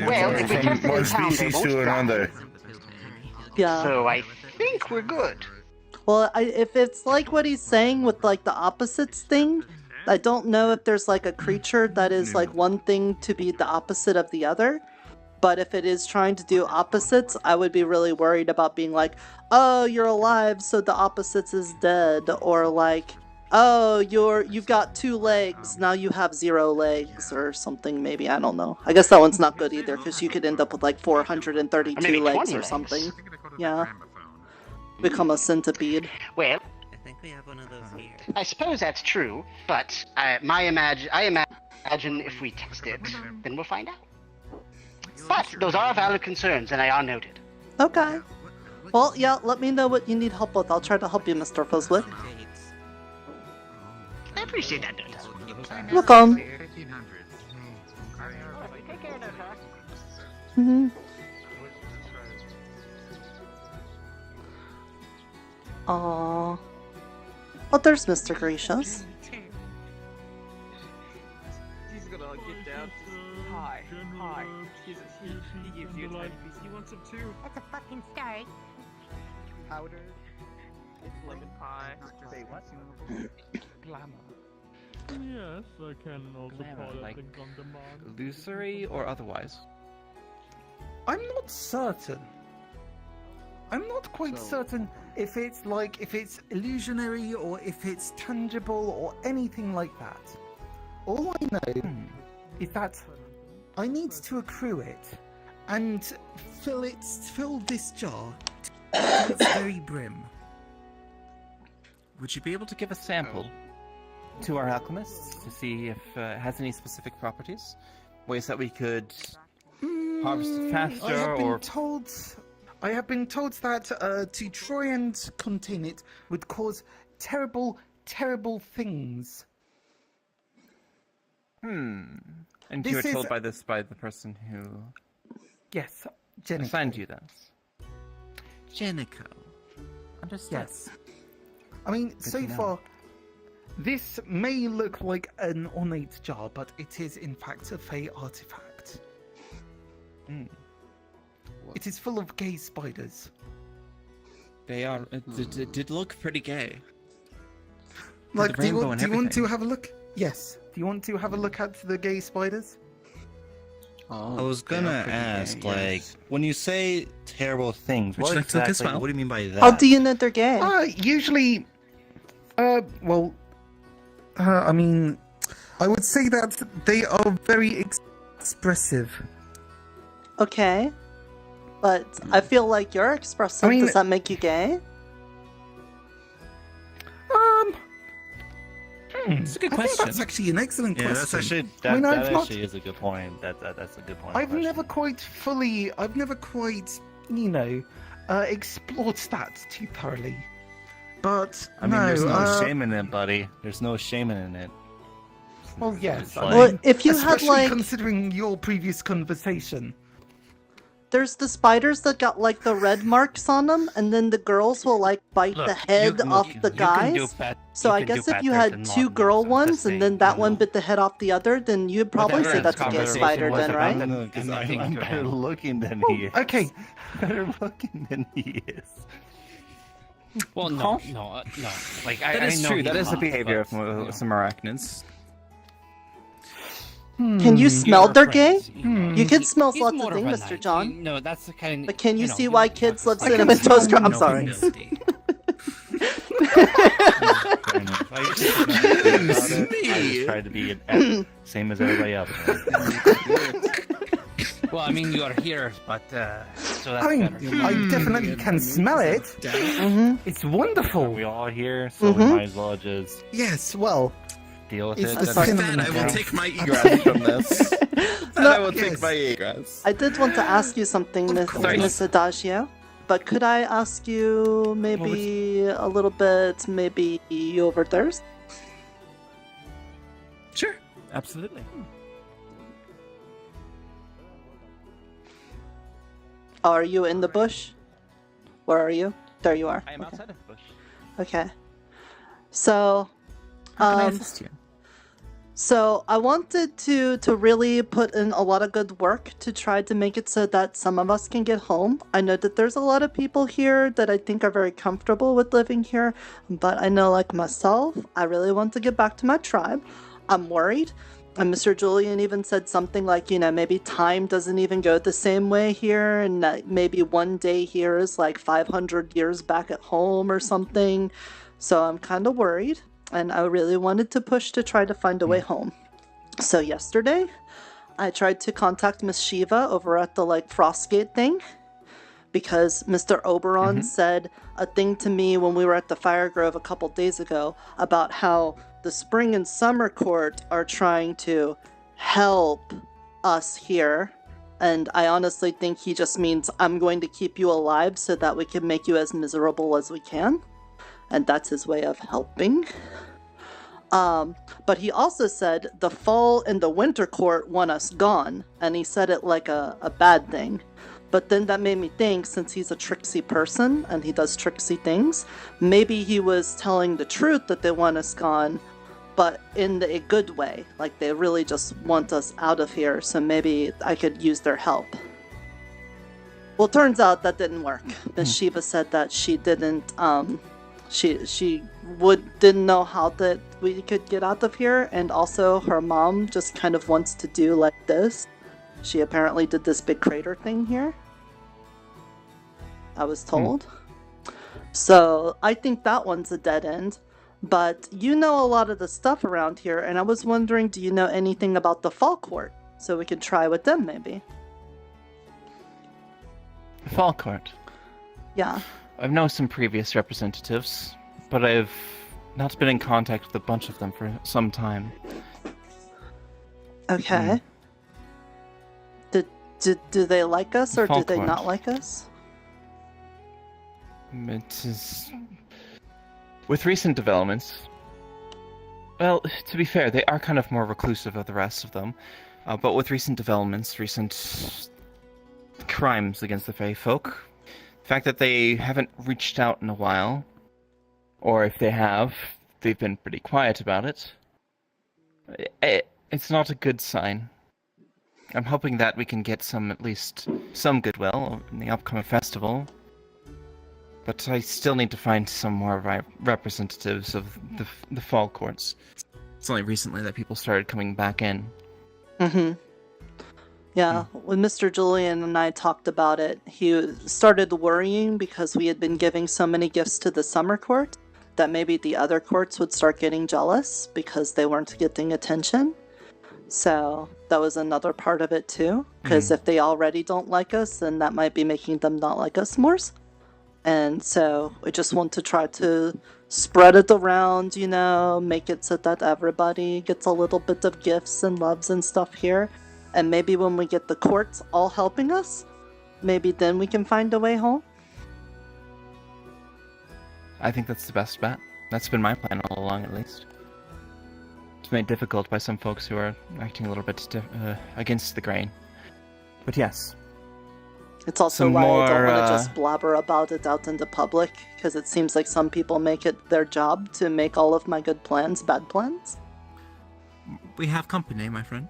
Speaker 12: Well, if we test it in town, they won't die.
Speaker 1: Yeah.
Speaker 12: So I think we're good.
Speaker 1: Well, if it's like what he's saying with like the opposites thing, I don't know if there's like a creature that is like one thing to be the opposite of the other. But if it is trying to do opposites, I would be really worried about being like, oh, you're alive, so the opposites is dead. Or like, oh, you've got 2 legs, now you have 0 legs, or something maybe, I don't know. I guess that one's not good either, because you could end up with like 432 legs or something. Yeah. Become a centipede.
Speaker 12: Well, I think we have one of those here. I suppose that's true, but I imagine if we test it, then we'll find out. But those are valid concerns, and they are noted.
Speaker 1: Okay. Well, yeah, let me know what you need help with. I'll try to help you, Mr. Fuzzwick.
Speaker 12: I appreciate that, Nirta.
Speaker 1: Welcome. Mm-hmm. Aww. Oh, there's Mr. Gracious.
Speaker 18: He's gonna get down. Hi. He gives you a tiny piece. You want some too?
Speaker 16: That's a fucking start.
Speaker 18: Powder. It's lemon pie. Say what? Glamour.
Speaker 19: Yes, I can also
Speaker 3: Glamour,
Speaker 19: call
Speaker 3: like
Speaker 19: things on demand.
Speaker 3: illusory or otherwise?
Speaker 20: I'm not certain. I'm not quite certain if it's illusionary or if it's tangible or anything like that. All I know is that I need to accrue it and fill this jar to its very brim.
Speaker 3: Would you be able to give a sample to our alchemists to see if it has any specific properties? Ways that we could harvest it faster,
Speaker 20: I have been told that to try and contain it would cause terrible, terrible things.
Speaker 3: And you were told by the person who...
Speaker 20: Yes, Jenico.
Speaker 3: Assigned you this.
Speaker 20: Jenico.
Speaker 3: Understood.
Speaker 20: Yes. I mean, so far, this may look like an ornate jar, but it is in fact a Fae artifact. It is full of gay spiders.
Speaker 3: They are. It did look pretty gay.
Speaker 20: Like, do you want to have a look? Yes. Do you want to have a look at the gay spiders?
Speaker 6: I was gonna ask, when you say terrible things, what exactly? What do you mean by that?
Speaker 1: How do you know they're gay?
Speaker 20: Usually, I mean, I would say that they are very expressive.
Speaker 1: Okay. But I feel like you're expressive. Does that make you gay?
Speaker 3: It's a good
Speaker 20: I
Speaker 3: question.
Speaker 20: think that's actually an excellent question.
Speaker 6: That's actually that actually is a good point. That's a good point.
Speaker 20: I've never quite, explored that too thoroughly. But
Speaker 3: I mean,
Speaker 20: no,
Speaker 3: there's no shame in it, buddy. There's no shame in it.
Speaker 20: Well, yes.
Speaker 3: It's
Speaker 20: I
Speaker 3: like-
Speaker 20: mean,
Speaker 1: if you had,
Speaker 20: especially
Speaker 1: like-
Speaker 20: considering your previous conversation.
Speaker 1: There's the spiders that got like the red marks on them, and then the girls will like bite
Speaker 3: Look,
Speaker 1: the head off the guys. So I guess if you had two girl ones and then that one bit the head off the other, then you'd probably say that's a gay spider, then, right?
Speaker 3: No, because I'm better looking than he is.
Speaker 20: Okay.
Speaker 3: Better looking than he is.
Speaker 10: Well, no. Like,
Speaker 3: That
Speaker 10: I
Speaker 3: is
Speaker 10: know
Speaker 3: true.
Speaker 10: he
Speaker 3: That is the
Speaker 10: must,
Speaker 3: behavior
Speaker 10: but,
Speaker 3: of some arachnids.
Speaker 1: Can you smell they're gay?
Speaker 10: Hmm.
Speaker 1: You can smell
Speaker 10: He's
Speaker 1: lots
Speaker 10: more
Speaker 1: of
Speaker 10: of
Speaker 1: things,
Speaker 10: a
Speaker 1: Mr.
Speaker 10: knight.
Speaker 1: John.
Speaker 10: No, that's the kind.
Speaker 1: But can you
Speaker 10: know,
Speaker 1: see why kids love
Speaker 20: I can
Speaker 1: cinnamon
Speaker 20: smell
Speaker 1: toast? I'm
Speaker 20: nothing.
Speaker 1: sorry.
Speaker 3: I just tried to be same as everybody else.
Speaker 10: Well, I mean, you are here, but so that's
Speaker 20: I mean,
Speaker 10: better.
Speaker 20: I definitely can smell it. It's wonderful.
Speaker 3: We all here, so we might as well just
Speaker 20: Yes, well,
Speaker 3: deal with
Speaker 20: it's
Speaker 3: it.
Speaker 20: the
Speaker 3: That's-
Speaker 20: cinnamon.
Speaker 6: I will
Speaker 20: now.
Speaker 6: take my egress from this. And I will take my egress.
Speaker 1: I did want to ask you something, Miss Adagio, but could I ask you maybe a little bit, maybe over Thursday?
Speaker 6: Sure.
Speaker 3: Absolutely.
Speaker 1: Are you in the bush? Where are you? There you are.
Speaker 3: I am outside of the bush.
Speaker 1: Okay. So,
Speaker 3: How can I assist you?
Speaker 1: So I wanted to really put in a lot of good work to try to make it so that some of us can get home. I know that there's a lot of people here that I think are very comfortable with living here, but I know, like myself, I really want to get back to my tribe. I'm worried. And Mr. Julian even said something like, maybe time doesn't even go the same way here, and that maybe one day here is like 500 years back at home or something. So I'm kind of worried, and I really wanted to push to try to find a way home. So yesterday, I tried to contact Miss Shiva over at the Frostgate thing, because Mr. Oberon said a thing to me when we were at the Fire Grove a couple days ago about how the Spring and Summer Court are trying to help us here, and I honestly think he just means I'm going to keep you alive so that we can make you as miserable as we can, and that's his way of helping. But he also said the Fall and the Winter Court want us gone, and he said it like a bad thing. But then that made me think, since he's a tricksy person and he does tricksy things, maybe he was telling the truth that they want us gone, but in a good way. Like they really just want us out of here, so maybe I could use their help. Well, turns out that didn't work. Miss Shiva said that she didn't, she didn't know how that we could get out of here, and also her mom just kind of wants to do like this. She apparently did this big crater thing here, I was told. So I think that one's a dead end. But you know a lot of the stuff around here, and I was wondering, do you know anything about the Fall Court? So we could try with them, maybe.
Speaker 3: Fall Court.
Speaker 1: Yeah.
Speaker 3: I've known some previous representatives, but I've not been in contact with a bunch of them for some time.
Speaker 1: Okay. Do they like us, or do
Speaker 3: Fall
Speaker 1: they
Speaker 3: Court.
Speaker 1: not like us?
Speaker 3: It is... With recent developments... Well, to be fair, they are kind of more reclusive of the rest of them. But with recent developments, recent crimes against the Fae folk, the fact that they haven't reached out in a while, or if they have, they've been pretty quiet about it, it's not a good sign. I'm hoping that we can get at least some goodwill in the upcoming festival. But I still need to find some more representatives of the Fall Courts. It's only recently that people started coming back in.
Speaker 1: Yeah, when Mr. Julian and I talked about it, he started worrying because we had been giving so many gifts to the Summer Court that maybe the other courts would start getting jealous because they weren't getting attention. So that was another part of it too, because if they already don't like us, then that might be making them not like us more. And so we just want to try to spread it around, make it so that everybody gets a little bit of gifts and loves and stuff here. And maybe when we get the courts all helping us, maybe then we can find a way home.
Speaker 3: I think that's the best bet. That's been my plan all along, at least. It's made difficult by some folks who are acting a little bit against the grain. But yes.
Speaker 1: It's also
Speaker 3: Some
Speaker 1: why I don't
Speaker 3: more,
Speaker 1: want to just blabber about it out in the public, because it seems like some people make it their job to make all of my good plans bad plans.
Speaker 3: We have company, my friend.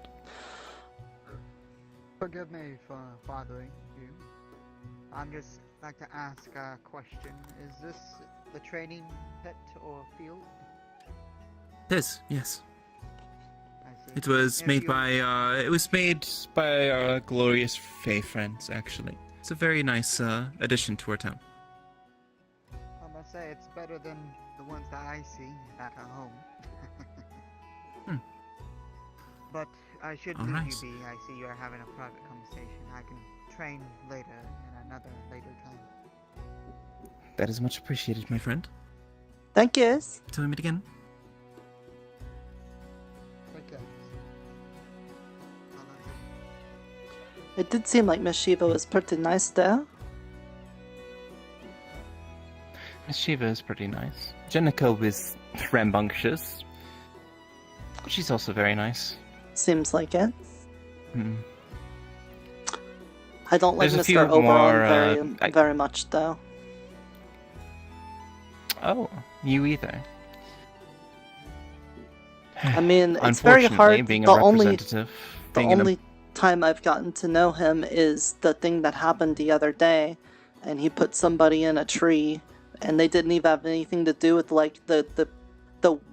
Speaker 21: Forgive me for bothering you. I'm just like to ask a question. Is this the training pit or field?
Speaker 3: It is, yes.
Speaker 21: I see.
Speaker 3: It was
Speaker 21: If
Speaker 3: made
Speaker 21: you-
Speaker 3: by our glorious Fae friends, actually. It's a very nice addition to our town.
Speaker 21: I must say it's better than the ones that I see back at home. But I should
Speaker 3: All
Speaker 21: leave
Speaker 3: right.
Speaker 21: you be. I see you are having a private conversation. I can train later in another later time.
Speaker 3: That is much appreciated, my friend.
Speaker 1: Thank you.
Speaker 3: Till we meet again.
Speaker 21: Okay.
Speaker 1: It did seem like Miss Shiva was pretty nice there.
Speaker 3: Miss Shiva is pretty nice. Jenica was rambunctious. She's also very nice.
Speaker 1: Seems like it.
Speaker 3: Hmm.
Speaker 1: I don't like
Speaker 3: There's a few
Speaker 1: Mr. Oberon
Speaker 3: more,
Speaker 1: very much, though.
Speaker 3: Oh, you either.
Speaker 1: I mean, it's very
Speaker 3: Unfortunately,
Speaker 1: hard.
Speaker 3: being a
Speaker 1: The only
Speaker 3: representative, being in a-
Speaker 1: only time I've gotten to know him is the thing that happened the other day, and he put somebody in a tree, and they didn't even have anything to do with like the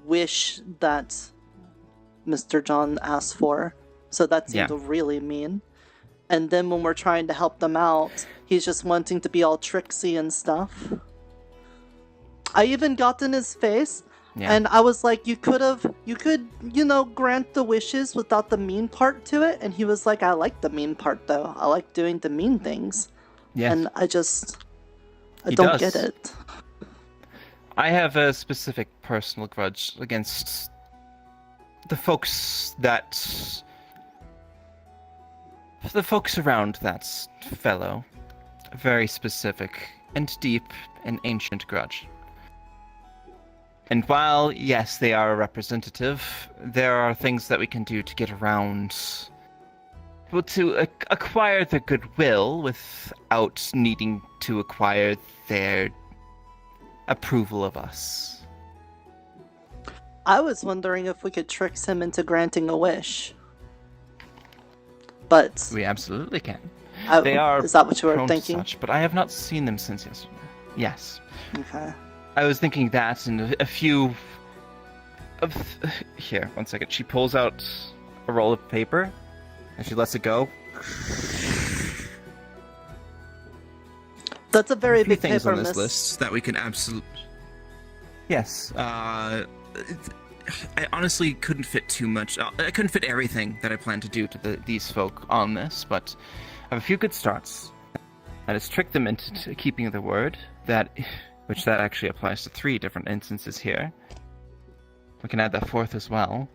Speaker 1: wish that Mr. John asked for. So that seemed
Speaker 3: Yeah.
Speaker 1: really mean. And then when we're trying to help them out, he's just wanting to be all tricksy and stuff. I even got in his face,
Speaker 3: Yeah.
Speaker 1: and I was like, you could, grant the wishes without the mean part to it. And he was like, I like the mean part, though. I like doing the mean things.
Speaker 3: Yes.
Speaker 1: And I
Speaker 3: He
Speaker 1: don't
Speaker 3: does.
Speaker 1: get it.
Speaker 3: I have a specific personal grudge against the folks around that fellow. A very specific and deep and ancient grudge. And while, yes, they are a representative, there are things that we can do to get around, well, to acquire their goodwill without needing to acquire their approval of us.
Speaker 1: I was wondering if we could trick him into granting a wish. But
Speaker 3: We absolutely can.
Speaker 1: They are. Is that what you were
Speaker 3: prone to
Speaker 1: thinking?
Speaker 3: such, but I have not seen them since yesterday. Yes.
Speaker 1: Okay.
Speaker 3: I was thinking that and a few of... Here, one second. She pulls out a roll of paper and she lets it go.
Speaker 1: That's a very
Speaker 3: A few
Speaker 1: big
Speaker 3: things
Speaker 1: paper,
Speaker 3: on this
Speaker 1: miss.
Speaker 3: list that we can absolutely... Yes. I honestly couldn't fit too much. I couldn't fit everything that I planned to do to these folk on this, but I have a few good starts. That is trick them into keeping their word, which actually applies to 3 different instances here. We can add that 4th as well.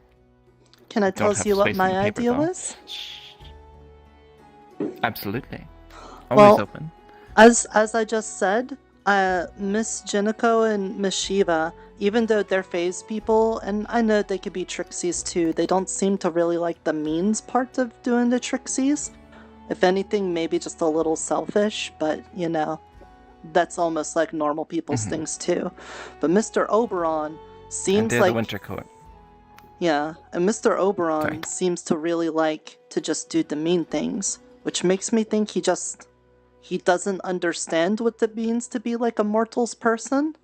Speaker 1: Can I tell
Speaker 3: Don't have
Speaker 1: you what
Speaker 3: space
Speaker 1: my
Speaker 3: in the paper,
Speaker 1: idea
Speaker 3: though.
Speaker 1: was?
Speaker 3: Absolutely. Always open.
Speaker 1: As I just said, Miss Jinico and Miss Shiva, even though they're phase people, and I know they could be trixies too, they don't seem to really like the means part of doing the trixies. If anything, maybe just a little selfish, but that's almost like normal people's things too. But Mr. Oberon
Speaker 3: And
Speaker 1: seems
Speaker 3: they're
Speaker 1: like...
Speaker 3: the Winter Court.
Speaker 1: Yeah, and Mr. Oberon seems to really like to just do the mean things, which makes me think he doesn't understand what it means to be like a mortal's person,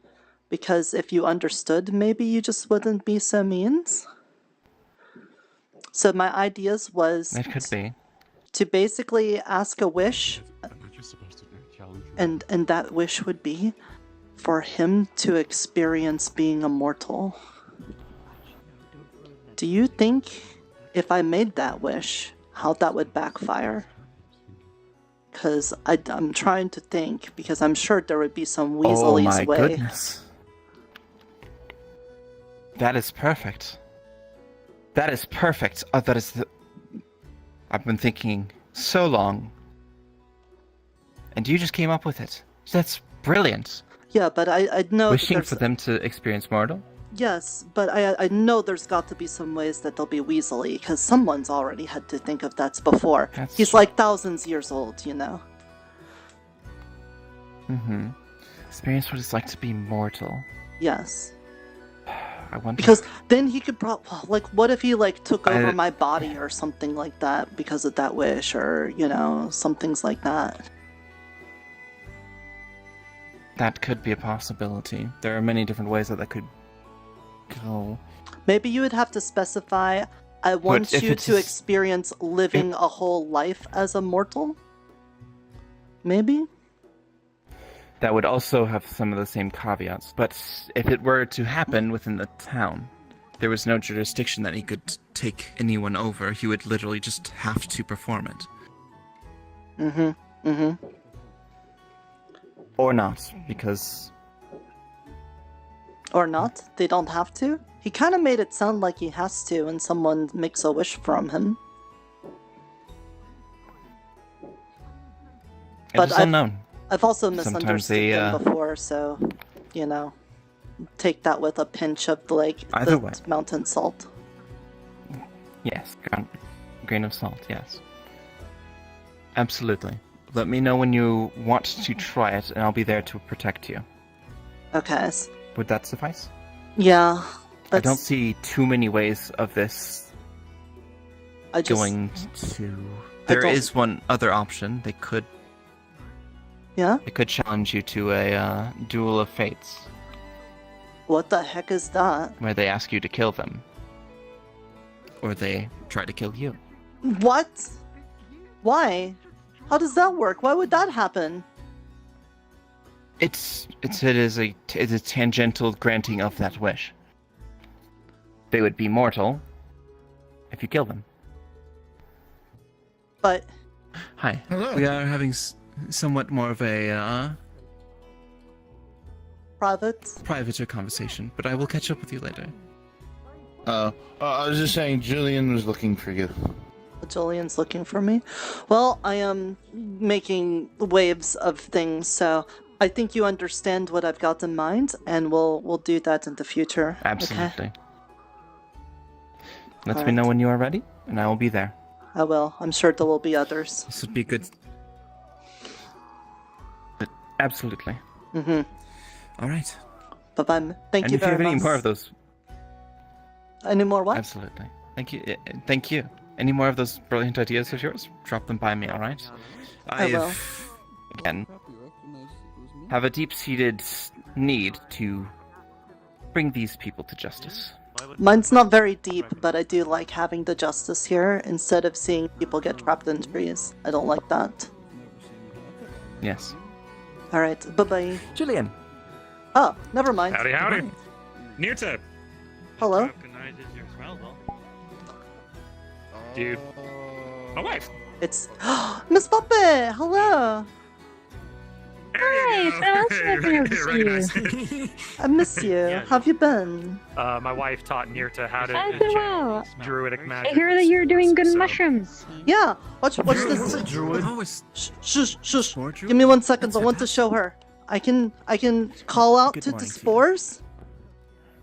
Speaker 1: because if you understood, maybe you just wouldn't be so mean. So my ideas was
Speaker 3: It could be.
Speaker 1: to basically ask a wish, and that wish would be for him to experience being immortal. Do you think if I made that wish, how that would backfire? Because I'm trying to think, because I'm sure there would be some Weasley's
Speaker 3: Oh my
Speaker 1: way.
Speaker 3: goodness. That is perfect. That is perfect. I've been thinking so long. And you just came up with it. That's brilliant.
Speaker 1: Yeah, but I know
Speaker 3: Wishing
Speaker 1: that
Speaker 3: for
Speaker 1: there's...
Speaker 3: them to experience mortal?
Speaker 1: Yes, but I know there's got to be some ways that they'll be weaselly, because someone's already had to think of that before. He's like thousands years old, you know?
Speaker 3: Mm-hmm. Experience what it's like to be mortal.
Speaker 1: Yes.
Speaker 3: I wonder...
Speaker 1: Because then he could like, what if he, like, took over my body or something like that because of that wish, or, you know, some things like that.
Speaker 3: That could be a possibility. There are many different ways that could go.
Speaker 1: Maybe you would have to specify, I want you to experience living a whole life as a mortal? Maybe?
Speaker 3: That would also have some of the same caveats, but if it were to happen within the town, there was no jurisdiction that he could take anyone over. He would literally just have to perform it.
Speaker 1: Mm-hmm. Mm-hmm.
Speaker 3: Or not, because...
Speaker 1: Or not? They don't have to? He kind of made it sound like he has to when someone makes a wish from him.
Speaker 3: It's unknown.
Speaker 1: I've also
Speaker 3: Sometimes
Speaker 1: misunderstood them before, so, you know, take that with a pinch of, like,
Speaker 3: Either way.
Speaker 1: mountain salt.
Speaker 3: Yes, grain of salt, yes. Absolutely. Let me know when you want to try it, and I'll be there to protect you.
Speaker 1: Okay.
Speaker 3: Would that suffice?
Speaker 1: Yeah.
Speaker 3: I don't see too many ways of this going to... There is one other option. They could...
Speaker 1: Yeah?
Speaker 3: They could challenge you to a duel of fates.
Speaker 1: What the heck is that?
Speaker 3: Where they ask you to kill them. Or they try to kill you.
Speaker 1: What? Why? How does that work? Why would that happen?
Speaker 3: It is a tangential granting of that wish. They would be mortal if you kill them.
Speaker 1: But...
Speaker 3: Hi.
Speaker 1: Hello.
Speaker 3: We are having somewhat more of a
Speaker 1: private
Speaker 3: conversation, but I will catch up with you later.
Speaker 2: I was just saying Julian was looking for you.
Speaker 1: Julian's looking for me? Well, I am making waves of things, so I think you understand what I've got in mind, and we'll do that in the future.
Speaker 3: Absolutely.
Speaker 1: Okay?
Speaker 3: Let
Speaker 1: All
Speaker 3: me know
Speaker 1: right.
Speaker 3: when you are ready, and I will be there.
Speaker 1: I will. I'm sure there will be others.
Speaker 3: This would be good. Absolutely.
Speaker 1: Mm-hmm.
Speaker 3: All right.
Speaker 1: Bye-bye. Thank
Speaker 3: And
Speaker 1: you
Speaker 3: if you
Speaker 1: very
Speaker 3: have any
Speaker 1: much.
Speaker 3: more of those...
Speaker 1: Any more what?
Speaker 3: Absolutely. Thank you. Thank you. Any more of those brilliant ideas of yours? Drop them by me, alright?
Speaker 1: I will.
Speaker 3: Again, have a deep-seated need to bring these people to justice.
Speaker 1: Mine's not very deep, but I do like having the justice here instead of seeing people get trapped in trees. I don't like that.
Speaker 3: Yes.
Speaker 1: Alright, bye-bye.
Speaker 3: Julian!
Speaker 1: Oh, never mind.
Speaker 7: Howdy, howdy. Nirta.
Speaker 1: Hello?
Speaker 7: Dude. My wife.
Speaker 1: It's... Miss Puppet! Hello!
Speaker 22: Hi, it's been awesome to
Speaker 7: Recognize
Speaker 22: see you.
Speaker 1: I miss you. How have you been?
Speaker 7: My wife taught Nirta how to
Speaker 22: I've been well.
Speaker 7: druidic
Speaker 22: I
Speaker 7: magic.
Speaker 22: hear that you're doing good mushrooms.
Speaker 1: Yeah! Watch this. Shush, shush. Give me 1 second. I want to show her. I can call out to the Spores,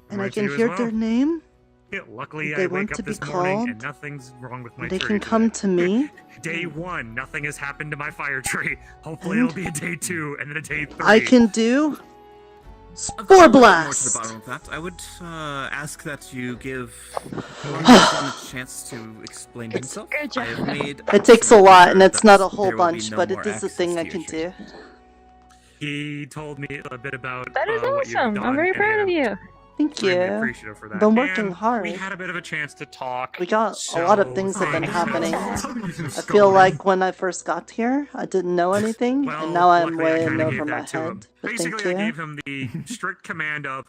Speaker 1: and I
Speaker 7: Right to
Speaker 1: can
Speaker 7: you as
Speaker 1: hear
Speaker 7: well.
Speaker 1: their name.
Speaker 7: Yeah, luckily,
Speaker 1: They
Speaker 7: I
Speaker 1: want
Speaker 7: wake
Speaker 1: to
Speaker 7: up
Speaker 1: be
Speaker 7: this morning
Speaker 1: called.
Speaker 7: and nothing's wrong with my
Speaker 1: They
Speaker 7: tree.
Speaker 1: can come to me.
Speaker 7: Day 1, nothing has happened to my fire tree. Hopefully,
Speaker 1: And-
Speaker 7: it'll be a day 2, and then a day 3.
Speaker 1: I can do
Speaker 3: I've got
Speaker 1: Spore
Speaker 3: more to the
Speaker 1: Blast.
Speaker 3: bottom of that. I would ask that you give one a chance to explain himself. I have made
Speaker 1: It takes a lot, and it's not a whole
Speaker 3: there will be
Speaker 1: bunch,
Speaker 3: no
Speaker 1: but
Speaker 3: more
Speaker 1: it is a
Speaker 3: access
Speaker 1: thing
Speaker 3: to
Speaker 1: I
Speaker 3: your
Speaker 1: can do.
Speaker 7: He told me a bit about
Speaker 22: That is
Speaker 7: what you've
Speaker 22: awesome.
Speaker 7: done,
Speaker 22: I'm very
Speaker 7: and
Speaker 22: proud of you.
Speaker 1: Thank
Speaker 7: really
Speaker 1: you.
Speaker 7: appreciative for that.
Speaker 1: Been working
Speaker 7: And
Speaker 1: hard.
Speaker 7: We had a bit of a chance to talk.
Speaker 1: We got a lot of things have been happening. I feel like when I first got here, I didn't know anything, and now I'm
Speaker 7: luckily, I
Speaker 1: way in
Speaker 7: kinda
Speaker 1: over
Speaker 7: gave
Speaker 1: my
Speaker 7: that to him.
Speaker 1: head. But thank
Speaker 7: Basically, I
Speaker 1: you.
Speaker 7: gave him the strict command of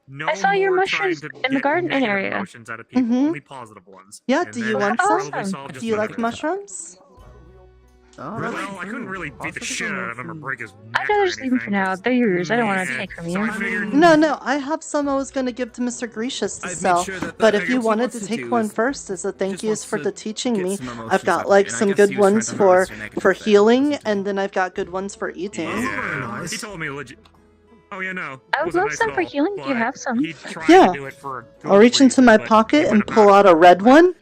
Speaker 7: no
Speaker 22: I saw your
Speaker 7: more
Speaker 22: mushrooms
Speaker 7: trying to
Speaker 22: in the
Speaker 7: get
Speaker 22: garden
Speaker 7: negative
Speaker 22: area.
Speaker 7: emotions out of people,
Speaker 1: Mhm.
Speaker 7: only positive ones.
Speaker 1: Yeah,
Speaker 7: And
Speaker 1: do
Speaker 7: then
Speaker 1: you want
Speaker 7: that'll
Speaker 1: some?
Speaker 7: probably solve just
Speaker 1: Do you
Speaker 7: about
Speaker 1: like
Speaker 7: everything.
Speaker 1: mushrooms?
Speaker 7: Well, I couldn't really beat the shit out of him or break his neck
Speaker 22: I'd
Speaker 7: or
Speaker 22: rather just leave them for now. They're yours. I don't want to
Speaker 7: Yeah,
Speaker 22: take from
Speaker 7: so
Speaker 22: you.
Speaker 7: I figured
Speaker 1: No, I have some I was going to give to Mr. Grecius to
Speaker 3: I've made
Speaker 1: sell.
Speaker 3: sure that
Speaker 1: But
Speaker 3: the-
Speaker 1: if you
Speaker 3: what he
Speaker 1: wanted
Speaker 3: wants
Speaker 1: to
Speaker 3: to
Speaker 1: take
Speaker 3: do
Speaker 1: one
Speaker 3: is
Speaker 1: first as a thank yous for the teaching
Speaker 3: get
Speaker 1: me,
Speaker 3: some emotions
Speaker 1: I've got
Speaker 3: out,
Speaker 1: like
Speaker 3: and I
Speaker 1: some
Speaker 3: guess
Speaker 1: good
Speaker 3: he was trying
Speaker 1: ones
Speaker 3: to
Speaker 1: for
Speaker 3: harness your negative
Speaker 1: for
Speaker 3: there.
Speaker 1: healing, and then I've got good ones for eating.
Speaker 7: Yeah, he told me legit. Oh yeah, no.
Speaker 22: I would love some for healing. Do you have some?
Speaker 7: He tried
Speaker 1: Yeah.
Speaker 7: to do it for a good
Speaker 1: I'll reach into my pocket and pull out a red one.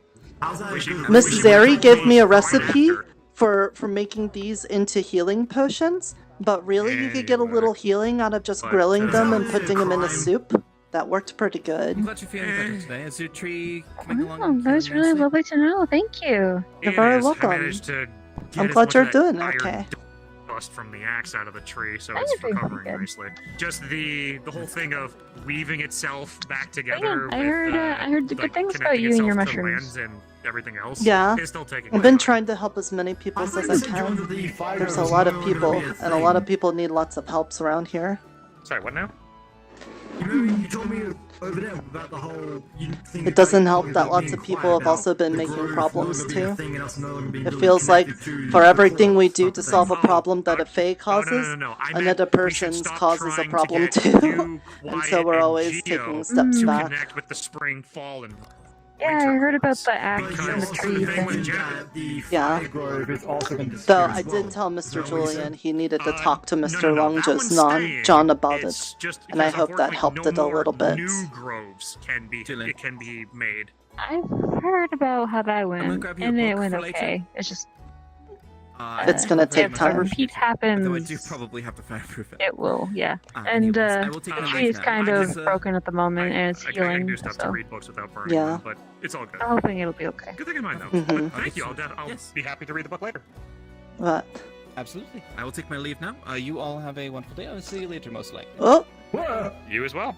Speaker 1: Miss Zeri gave me a recipe for making these into healing potions, but really you could get a little healing out of just grilling them and putting them in a soup. That worked pretty good.
Speaker 6: I'm glad you're feeling better today. Is your tree coming along?
Speaker 22: Oh, that was really lovely to know. Thank you.
Speaker 1: You're very
Speaker 7: I
Speaker 1: welcome.
Speaker 7: managed to get
Speaker 1: I'm
Speaker 7: as
Speaker 1: glad
Speaker 7: much
Speaker 1: you're
Speaker 7: of that
Speaker 1: doing
Speaker 7: iron
Speaker 1: okay.
Speaker 7: Dust from the axe out of the tree, so
Speaker 22: That
Speaker 7: it's
Speaker 22: is really
Speaker 7: recovering
Speaker 22: good.
Speaker 7: nicely. Just the whole thing of weaving itself back
Speaker 22: Oh,
Speaker 7: together.
Speaker 22: yeah, I heard the good things about you and your mushrooms.
Speaker 7: And everything else.
Speaker 1: Yeah,
Speaker 7: It's still taking
Speaker 1: I've been trying to help as many people as I can. There's a lot of people, and a lot of people need lots of helps around here.
Speaker 7: Sorry, what now?
Speaker 11: You told me over there about the whole.
Speaker 1: It doesn't help that lots of people have also been making problems too. It feels like for everything we do to solve a problem that a Fae causes, another person's causes a problem too. And so we're always taking steps back.
Speaker 7: Connect with the spring, fall, and
Speaker 22: Yeah, I heard about the axe and the tree thing.
Speaker 1: Yeah. Though I did tell Mr. Julian he needed to talk to Mr. Longjo's John about it, and I hope that helped it a little bit.
Speaker 7: new groves can be made.
Speaker 22: I've heard about how that went,
Speaker 6: grab you a
Speaker 22: and it
Speaker 6: book
Speaker 22: went
Speaker 6: for later.
Speaker 22: okay. It's just
Speaker 1: It's gonna take
Speaker 22: if
Speaker 1: time.
Speaker 22: a repeat happens,
Speaker 6: Though I do probably have to fireproof it.
Speaker 22: it will. Yeah,
Speaker 6: Ah,
Speaker 22: and
Speaker 6: anyways, I will take
Speaker 22: the
Speaker 6: a
Speaker 22: tree
Speaker 6: leaf
Speaker 22: is
Speaker 6: now.
Speaker 22: kind
Speaker 6: I
Speaker 22: of
Speaker 6: just,
Speaker 22: broken at the moment, and it's
Speaker 7: I can
Speaker 22: healing.
Speaker 7: do stuff to
Speaker 22: So
Speaker 7: read books without burning
Speaker 1: Yeah.
Speaker 7: them, but it's all good.
Speaker 22: I'm hoping it'll be okay.
Speaker 7: Good thing in mind, though.
Speaker 1: Mhm.
Speaker 7: But thank you. I'll be happy to read the book later.
Speaker 1: What?
Speaker 6: Absolutely. I will take my leave now. You all have a wonderful day. I'll see you later, most likely.
Speaker 1: Oh,
Speaker 7: You as well.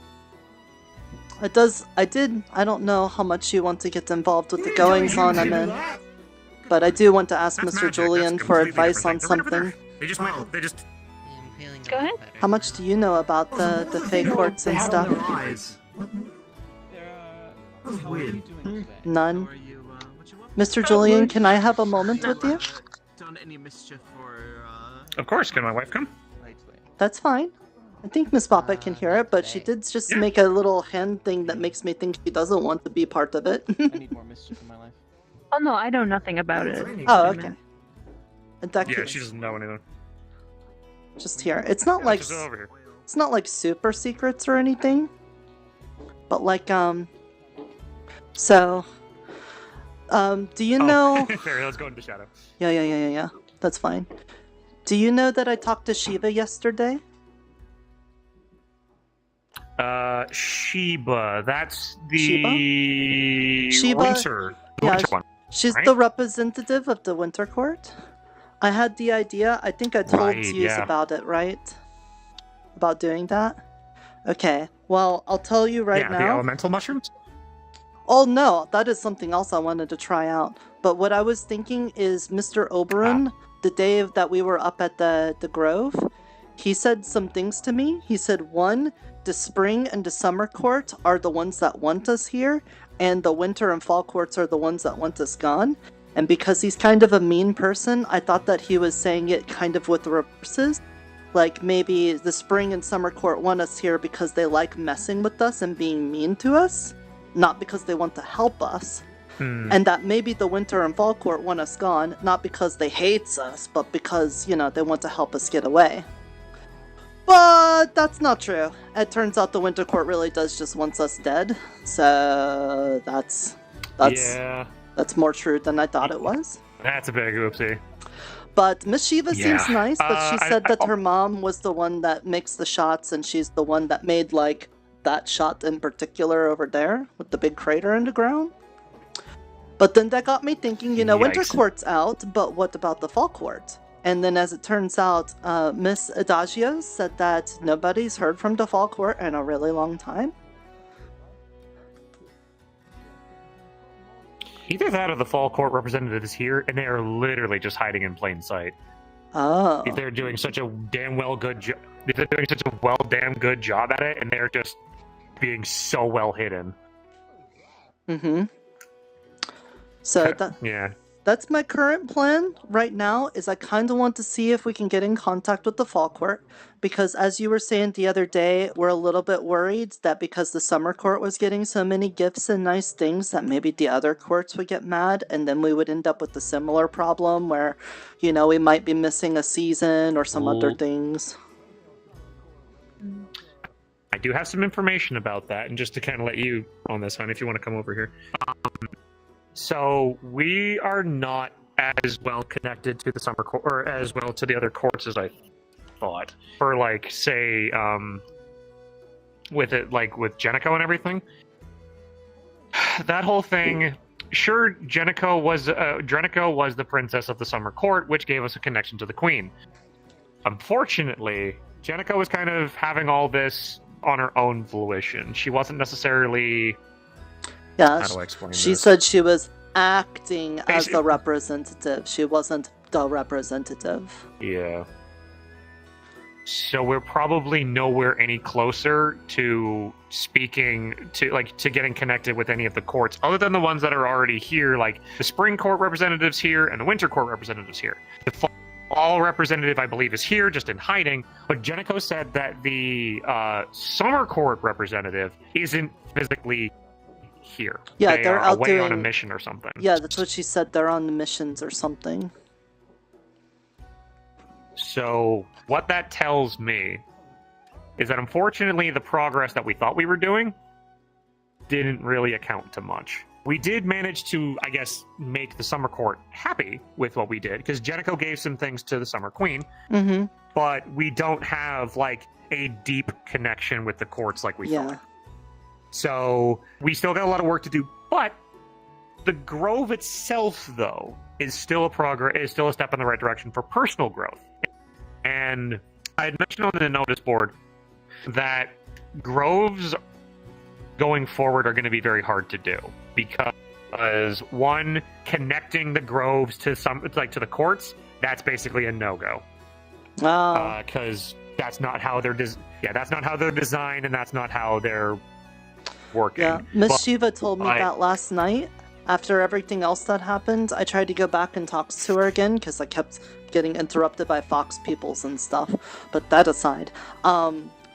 Speaker 1: I don't know how much you want to get involved with the goings on I'm in, but I do want to ask
Speaker 7: That's
Speaker 1: Mr.
Speaker 7: magic.
Speaker 1: Julian
Speaker 7: That's
Speaker 1: for
Speaker 7: completely
Speaker 1: advice on
Speaker 7: different thing. They're right over
Speaker 1: something.
Speaker 7: there. They just went. They just.
Speaker 22: Go ahead.
Speaker 1: How much do you know about the Fae courts and stuff?
Speaker 11: That's weird.
Speaker 1: None. Mr. Julian, can I have a moment with you?
Speaker 6: Done any mischief or
Speaker 7: Of course. Can my wife come?
Speaker 1: That's fine. I think Miss Papa can hear it, but she did just make a little hand thing that makes me think she doesn't want to be part of it.
Speaker 3: I need more mischief in my life.
Speaker 22: Oh no, I know nothing about it.
Speaker 1: Oh, okay. In that
Speaker 7: Yeah,
Speaker 1: case,
Speaker 7: she doesn't know anything.
Speaker 1: just here. It's not like
Speaker 7: Just over here.
Speaker 1: it's not like super secrets or anything, but like So, do you know?
Speaker 7: Fair, let's go into the shadow.
Speaker 1: Yeah. That's fine. Do you know that I talked to Shiva yesterday?
Speaker 7: Sheba. That's the
Speaker 1: Sheba?
Speaker 7: winter. The
Speaker 1: Yeah,
Speaker 7: winter one.
Speaker 1: She's
Speaker 7: right?
Speaker 1: the representative of the Winter Court. I had the idea. I think I told
Speaker 7: Right,
Speaker 1: Zeus
Speaker 7: yeah.
Speaker 1: about it, right? About doing that? Okay. Well, I'll tell you right
Speaker 7: yeah, the
Speaker 1: now.
Speaker 7: elemental mushrooms.
Speaker 1: Oh no, that is something else I wanted to try out. But what I was thinking is Mr. Oberon, the day that we were up at the Grove, he said some things to me. He said, one, the spring and the summer court are the ones that want us here, and the winter and fall courts are the ones that want us gone. And because he's kind of a mean person, I thought that he was saying it kind of with reverses. Like maybe the spring and summer court want us here because they like messing with us and being mean to us, not because they want to help us. And that maybe the winter and fall court want us gone, not because they hate us, but because, you know, they want to help us get away. But that's not true. It turns out the winter court really does just want us dead. So that's more true than I thought it was.
Speaker 7: That's a big oopsie.
Speaker 1: But Miss Shiva
Speaker 7: Yeah.
Speaker 1: seems nice, but she said that her mom was the one that makes the shots, and she's the one that made, like, that shot in particular over there, with the big crater in the ground. But then that got me thinking, you know, Winter
Speaker 7: Yikes.
Speaker 1: Court's out, but what about the Fall Court? And then as it turns out, Miss Adagio said that nobody's heard from the Fall Court in a really long time.
Speaker 7: Either that or the fall court representative is here, and they are literally just hiding in plain sight.
Speaker 1: Oh.
Speaker 7: If they're doing such a damn good job at it, and they're just being so well hidden.
Speaker 1: Mm-hmm. So that's my current plan right now, is I kind of want to see if we can get in contact with the Fall Court, because as you were saying the other day, we're a little bit worried that because the Summer Court was getting so many gifts and nice things that maybe the other courts would get mad, and then we would end up with a similar problem where, you know, we might be missing a season or some other things.
Speaker 7: do have some information about that, and just to kind of let you on this, hon, if you want to come over here. So we are not as well connected to the summer court, or as well to the other courts as I thought. For like, say, with it, like with Jenico and everything. That whole thing. Sure, Drenico was the princess of the summer court, which gave us a connection to the queen. Unfortunately, Jenico was kind of having all this on her own volition. She wasn't necessarily.
Speaker 1: Yeah,
Speaker 7: how do I explain
Speaker 1: she
Speaker 7: this?
Speaker 1: said she was acting as the representative. She wasn't the representative.
Speaker 7: Yeah. So we're probably nowhere any closer to speaking to getting connected with any of the courts, other than the ones that are already here, like the spring court representatives here and the winter court representatives here. The fall representative, I believe, is here, just in hiding. But Jenico said that the summer court representative isn't physically here.
Speaker 1: Yeah, they're out
Speaker 7: away
Speaker 1: doing
Speaker 7: on a mission or something.
Speaker 1: Yeah, that's what she said. They're on the missions or something.
Speaker 7: So what that tells me is that unfortunately the progress that we thought we were doing didn't really account to much. We did manage to, I guess, make the Summer Court happy with what we did, because Jenico gave some things to the Summer Queen, but we don't have, like, a deep connection with the courts like we thought. So we still got a lot of work to do, but the Grove itself, though, is still a step in the right direction for personal growth. And I had mentioned on the notice board that groves going forward are going to be very hard to do, because one, connecting the groves to to the courts, that's basically a no-go. Because that's not how they're that's not how they're designed, and that's not how they're working.
Speaker 1: Yeah, Miss Shiva told me that last night. After everything else that happened, I tried to go back and talk to her again because I kept getting interrupted by Fox peoples and stuff. But that aside,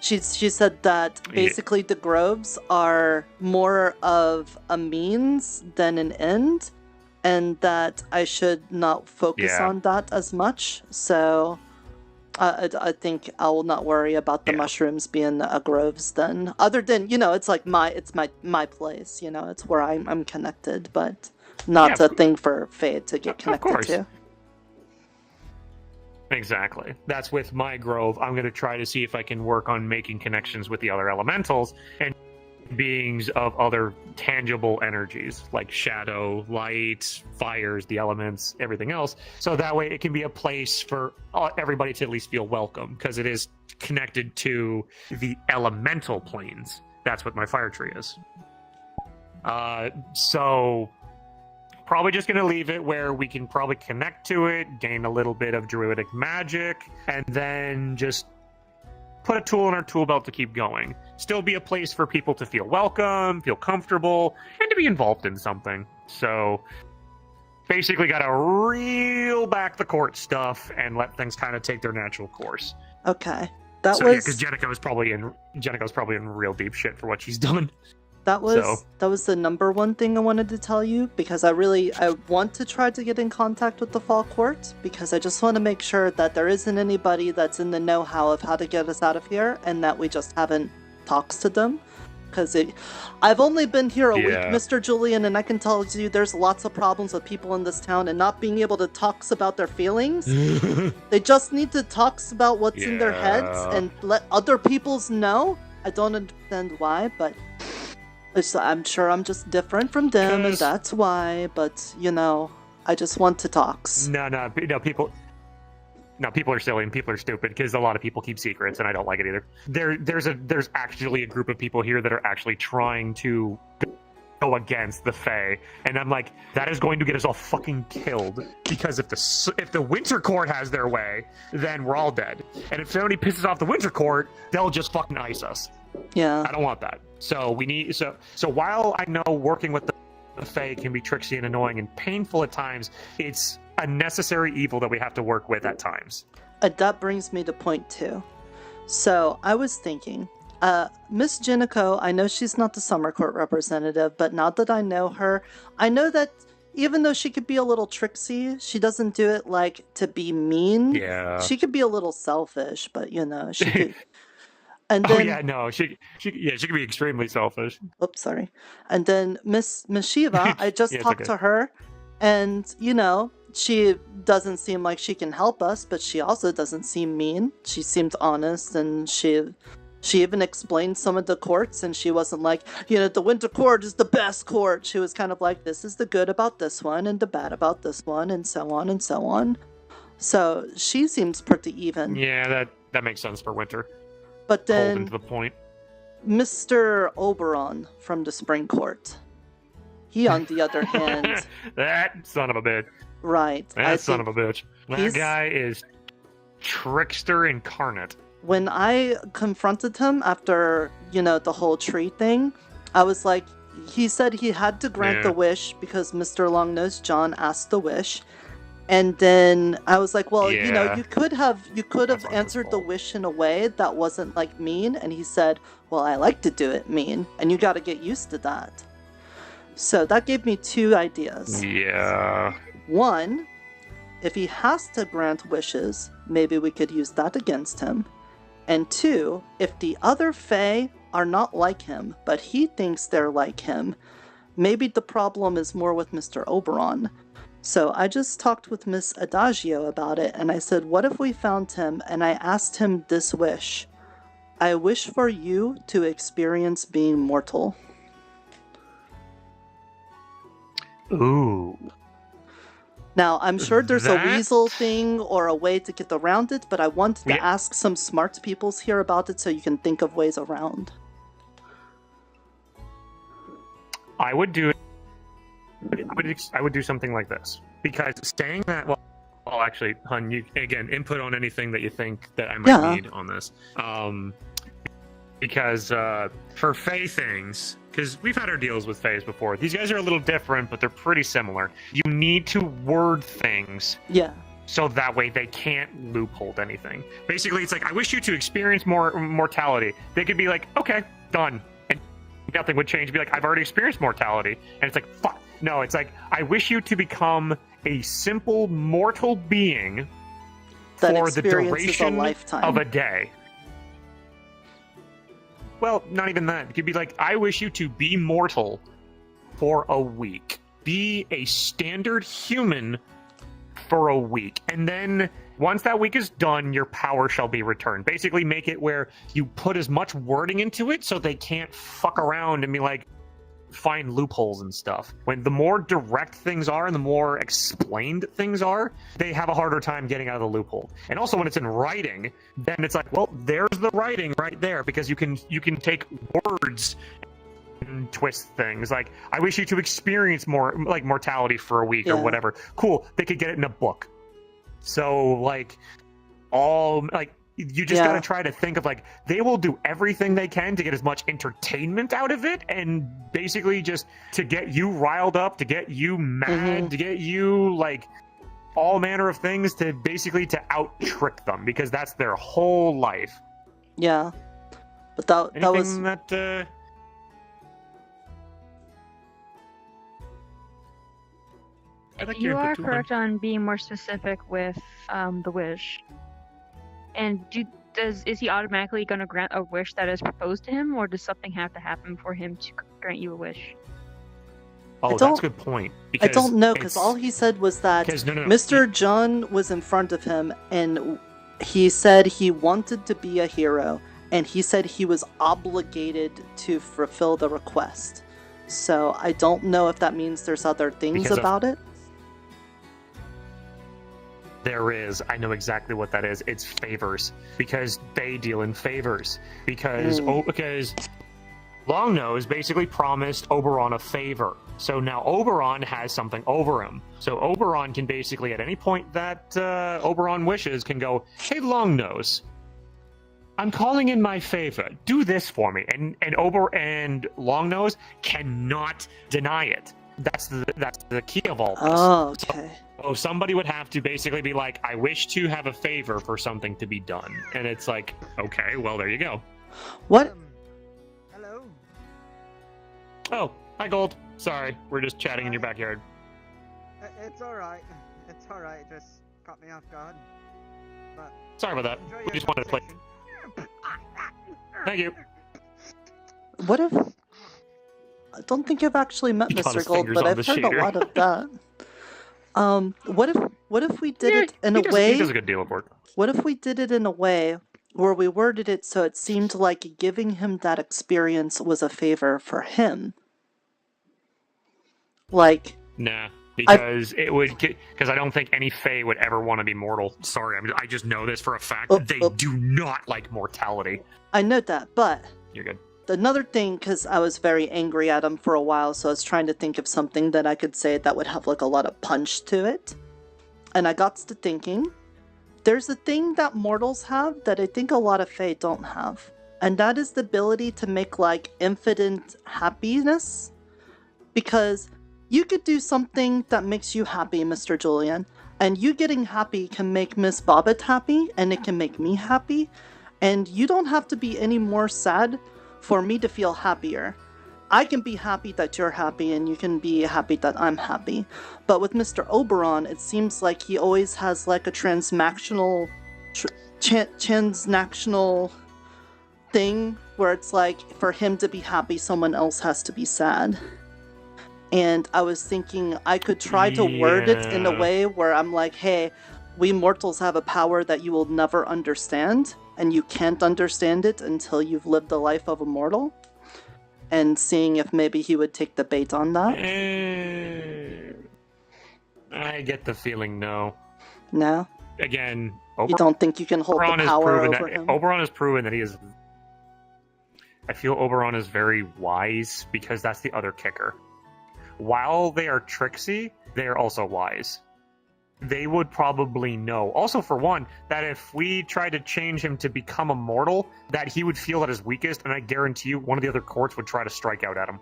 Speaker 1: she said that basically the groves are more of a means than an end, and that I should not focus on that as much. So I think I will not worry about the mushrooms being groves then. Other than, it's like my place, it's where I'm connected, but not a thing for Fae to get connected to.
Speaker 7: Exactly. That's with my grove. I'm going to try to see if I can work on making connections with the other elementals and beings of other tangible energies like shadow, light, fires, the elements, everything else. So that way it can be a place for everybody to at least feel welcome, because it is connected to the elemental planes. That's what my fire tree is. So probably just going to leave it where we can probably connect to it, gain a little bit of druidic magic, and then just put a tool in our tool belt to keep going. Still be a place for people to feel welcome, feel comfortable, and to be involved in something. So basically got to reel back the court stuff and let things kind of take their natural course.
Speaker 1: Okay.
Speaker 7: Because Jenico's probably in real deep shit for what she's done.
Speaker 1: That was the number one thing I wanted to tell you, because I want to try to get in contact with the Fall Court, because I just want to make sure that there isn't anybody that's in the know-how of how to get us out of here, and that we just haven't talked to them. Because I've only been here a week, Mr. Julian, and I can tell you there's lots of problems with people in this town and not being able to talk about their feelings. They just need to talk about what's in their heads and let other people's know. I don't understand why, but I'm sure I'm just different from them, and that's why. But I just want to talk.
Speaker 7: People are silly and people are stupid, because a lot of people keep secrets, and I don't like it either. There's actually a group of people here that are actually trying to go against the Fae, and I'm like, that is going to get us all fucking killed, because if the Winter Court has their way, then we're all dead. And if somebody pisses off the Winter Court, they'll just fucking ice us.
Speaker 1: Yeah.
Speaker 7: I don't want that. So we need so while I know working with the Fae can be tricksy and annoying and painful at times, it's a necessary evil that we have to work with at times.
Speaker 1: That brings me to point 2. So I was thinking, Miss Jenico, I know she's not the Summer Court representative, but now that I know her, I know that even though she could be a little tricksy, she doesn't do it like to be mean.
Speaker 7: Yeah.
Speaker 1: She could be a little selfish, but she could. And
Speaker 7: Oh
Speaker 1: then,
Speaker 7: yeah, no, she can be extremely selfish.
Speaker 1: oops, sorry. And then Miss Shiva, I just
Speaker 7: Yeah, it's
Speaker 1: talked
Speaker 7: okay.
Speaker 1: to her, and she doesn't seem like she can help us, but she also doesn't seem mean. She seemed honest, and she even explained some of the courts, and she wasn't like, the Winter Court is the best court. She was kind of like, this is the good about this one, and the bad about this one, and so on and so on. So she seems pretty even.
Speaker 7: Yeah, that makes sense for Winter.
Speaker 1: But
Speaker 7: Cold
Speaker 1: then
Speaker 7: and to the point.
Speaker 1: Mr. Oberon from the Spring Court, he, on the other hand,
Speaker 7: That son of a bitch.
Speaker 1: right?
Speaker 7: That son of a bitch. That guy is trickster incarnate.
Speaker 1: When I confronted him after, the whole tree thing, I was like, he said he had to grant the wish because Mr. Longnose John asked the wish. And then I was like, well, you could have answered the wish in a way that wasn't like mean. And he said, well, I like to do it mean, and you got to get used to that. So that gave me two ideas.
Speaker 7: Yeah.
Speaker 1: One, if he has to grant wishes, maybe we could use that against him. And two, if the other Fae are not like him, but he thinks they're like him, maybe the problem is more with Mr. Oberon. So I just talked with Miss Adagio about it, and I said, what if we found him and I asked him this wish? I wish for you to experience being mortal.
Speaker 7: Ooh.
Speaker 1: Now, I'm sure there's a weasel thing or a way to get around it, but I wanted to ask some smart peoples here about it so you can think of ways around.
Speaker 7: I would do I would do something like this, because saying that, well, actually, Hun, you again input on anything that you think that I might need on this, because for Fae things, because we've had our deals with Faes before. These guys are a little different, but they're pretty similar. You need to word things, so that way they can't loophole anything. Basically, it's like, I wish you to experience more mortality. They could be like, okay, done, and nothing would change. Be like, I've already experienced mortality, and it's like, fuck. No, it's like, I wish you to become a simple mortal being for the duration of a day. Well, not even that. It could be like, I wish you to be mortal for a week. Be a standard human for a week. And then once that week is done, your power shall be returned. Basically make it where you put as much wording into it so they can't fuck around and be like, find loopholes and stuff. When the more direct things are and the more explained things are, they have a harder time getting out of the loophole. And also when it's in writing, then it's like, well, there's the writing right there, because you can take words and twist things. Like, I wish you to experience more, like, mortality for a week or whatever. Cool, they could get it in a book. So like, you just gotta try to think of, like, they will do everything they can to get as much entertainment out of it, and basically just to get you riled up, to get you mad, to get you, like, all manner of things, to basically to out-trick them, because that's their whole life.
Speaker 1: Yeah. But that was...
Speaker 22: You are correct on being more specific with the wish. And is he automatically going to grant a wish that is proposed to him, or does something have to happen for him to grant you a wish?
Speaker 7: Oh, that's a good point.
Speaker 1: I don't know, because all he said was that Mr. John was in front of him, and he said he wanted to be a hero, and he said he was obligated to fulfill the request. So I don't know if that means there's other things about it.
Speaker 7: There is. I know exactly what that is. It's favors, because they deal in favors. Because Longnose basically promised Oberon a favor. So now Oberon has something over him. So Oberon can basically, at any point that Oberon wishes, can go, hey, Longnose, I'm calling in my favor. Do this for me. And Longnose cannot deny it. That's the key of all this.
Speaker 1: Oh, okay.
Speaker 7: So somebody would have to basically be like, I wish to have a favor for something to be done. And it's like, okay, well, there you go.
Speaker 1: What?
Speaker 21: Hello?
Speaker 7: Oh, hi, Gold. Sorry, we're just chatting in your backyard.
Speaker 21: It's alright. It's alright. It just caught me off guard. But
Speaker 7: sorry about that. We just wanted to play. Thank you.
Speaker 1: What if... I don't think I've actually met
Speaker 7: He got
Speaker 1: Mr.
Speaker 7: his
Speaker 1: Gold,
Speaker 7: fingers
Speaker 1: but
Speaker 7: on
Speaker 1: I've
Speaker 7: the
Speaker 1: heard a
Speaker 7: shader.
Speaker 1: lot of that. What if we did it in a way...
Speaker 7: He does a good deal of work.
Speaker 1: What if we did it in a way where we worded it so it seemed like giving him that experience was a favor for him? Like...
Speaker 7: Nah, because it would. Because I don't think any Fae would ever want to be mortal. Sorry, I just know this for a fact. They do not like mortality.
Speaker 1: I know that, but...
Speaker 7: You're good.
Speaker 1: Another thing, because I was very angry at him for a while, so I was trying to think of something that I could say that would have like a lot of punch to it. And I got to thinking, there's a thing that mortals have that I think a lot of Fae don't have. And that is the ability to make like infinite happiness. Because you could do something that makes you happy, Mr. Julian. And you getting happy can make Miss Bobbit happy, and it can make me happy. And you don't have to be any more sad for me to feel happier. I can be happy that you're happy, and you can be happy that I'm happy. But with Mr. Oberon, it seems like he always has like a transactional thing where it's like for him to be happy, someone else has to be sad. And I was thinking I could try to word it in a way where I'm like, hey, we mortals have a power that you will never understand, and you can't understand it until you've lived the life of a mortal. And seeing if maybe he would take the bait on that.
Speaker 7: I get the feeling no.
Speaker 1: No?
Speaker 7: Again,
Speaker 1: You don't think you can hold
Speaker 7: Oberon
Speaker 1: the
Speaker 7: has
Speaker 1: power
Speaker 7: proven
Speaker 1: over
Speaker 7: that
Speaker 1: him?
Speaker 7: Oberon has proven that he is. I feel Oberon is very wise because that's the other kicker. While they are tricksy, they are also wise. They would probably know. Also, for one, that if we tried to change him to become a mortal, that he would feel at his weakest, and I guarantee you one of the other courts would try to strike out at him.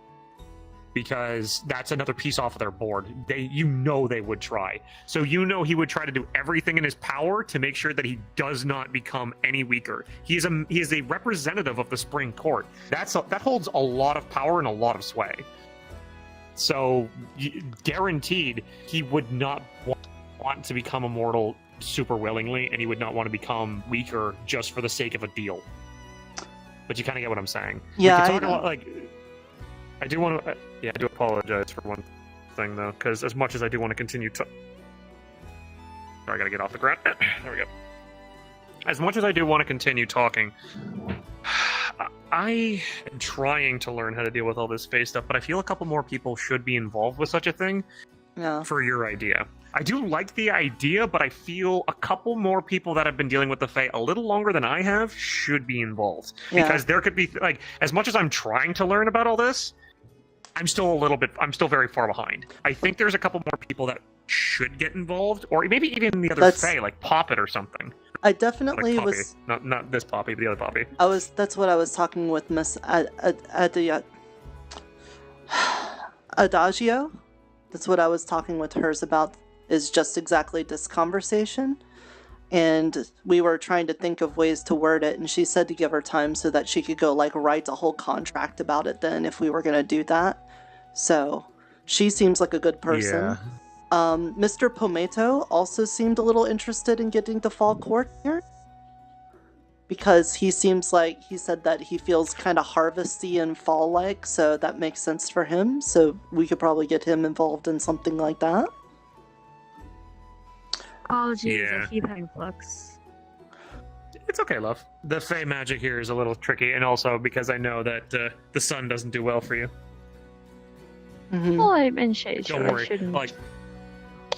Speaker 7: Because that's another piece off of their board. They would try. So he would try to do everything in his power to make sure that he does not become any weaker. He is a representative of the Spring Court. That holds a lot of power and a lot of sway. So, guaranteed, he would not want to become immortal super willingly, and he would not want to become weaker just for the sake of a deal. But you kind of get what I'm saying.
Speaker 1: Yeah,
Speaker 7: we can talk a lot, I do want to. I do apologize for one thing though, because as much as I do want to continue to. I gotta get off the ground. There we go. As much as I do want to continue talking, I am trying to learn how to deal with all this Fae stuff, but I feel a couple more people should be involved with such a thing.
Speaker 1: Yeah.
Speaker 7: For your idea. I do like the idea, but I feel a couple more people that have been dealing with the Fae a little longer than I have should be involved.
Speaker 1: Yeah.
Speaker 7: Because there could be, as much as I'm trying to learn about all this, I'm still very far behind. I think there's a couple more people that should get involved, or maybe even the other Fae, like Poppet or something.
Speaker 1: I definitely
Speaker 7: like Poppy.
Speaker 1: was...
Speaker 7: Not this Poppy, but the other Poppy.
Speaker 1: That's what I was talking with Miss Adagio. That's what I was talking with hers about, is just exactly this conversation. And we were trying to think of ways to word it, and she said to give her time so that she could go write a whole contract about it then if we were going to do that. So she seems like a good person.
Speaker 7: Yeah.
Speaker 1: Mr. Pomato also seemed a little interested in getting the fall court here. Because he seems like, he said that he feels kind of harvesty and fall-like, so that makes sense for him. So we could probably get him involved in something like that.
Speaker 22: Apologies, I keep having flux.
Speaker 7: It's okay, love. The Fae magic here is a little tricky, and also because I know that the sun doesn't do well for you.
Speaker 1: Mm-hmm.
Speaker 22: Well, I'm in shade,
Speaker 7: Don't
Speaker 22: so
Speaker 7: worry.
Speaker 22: I shouldn't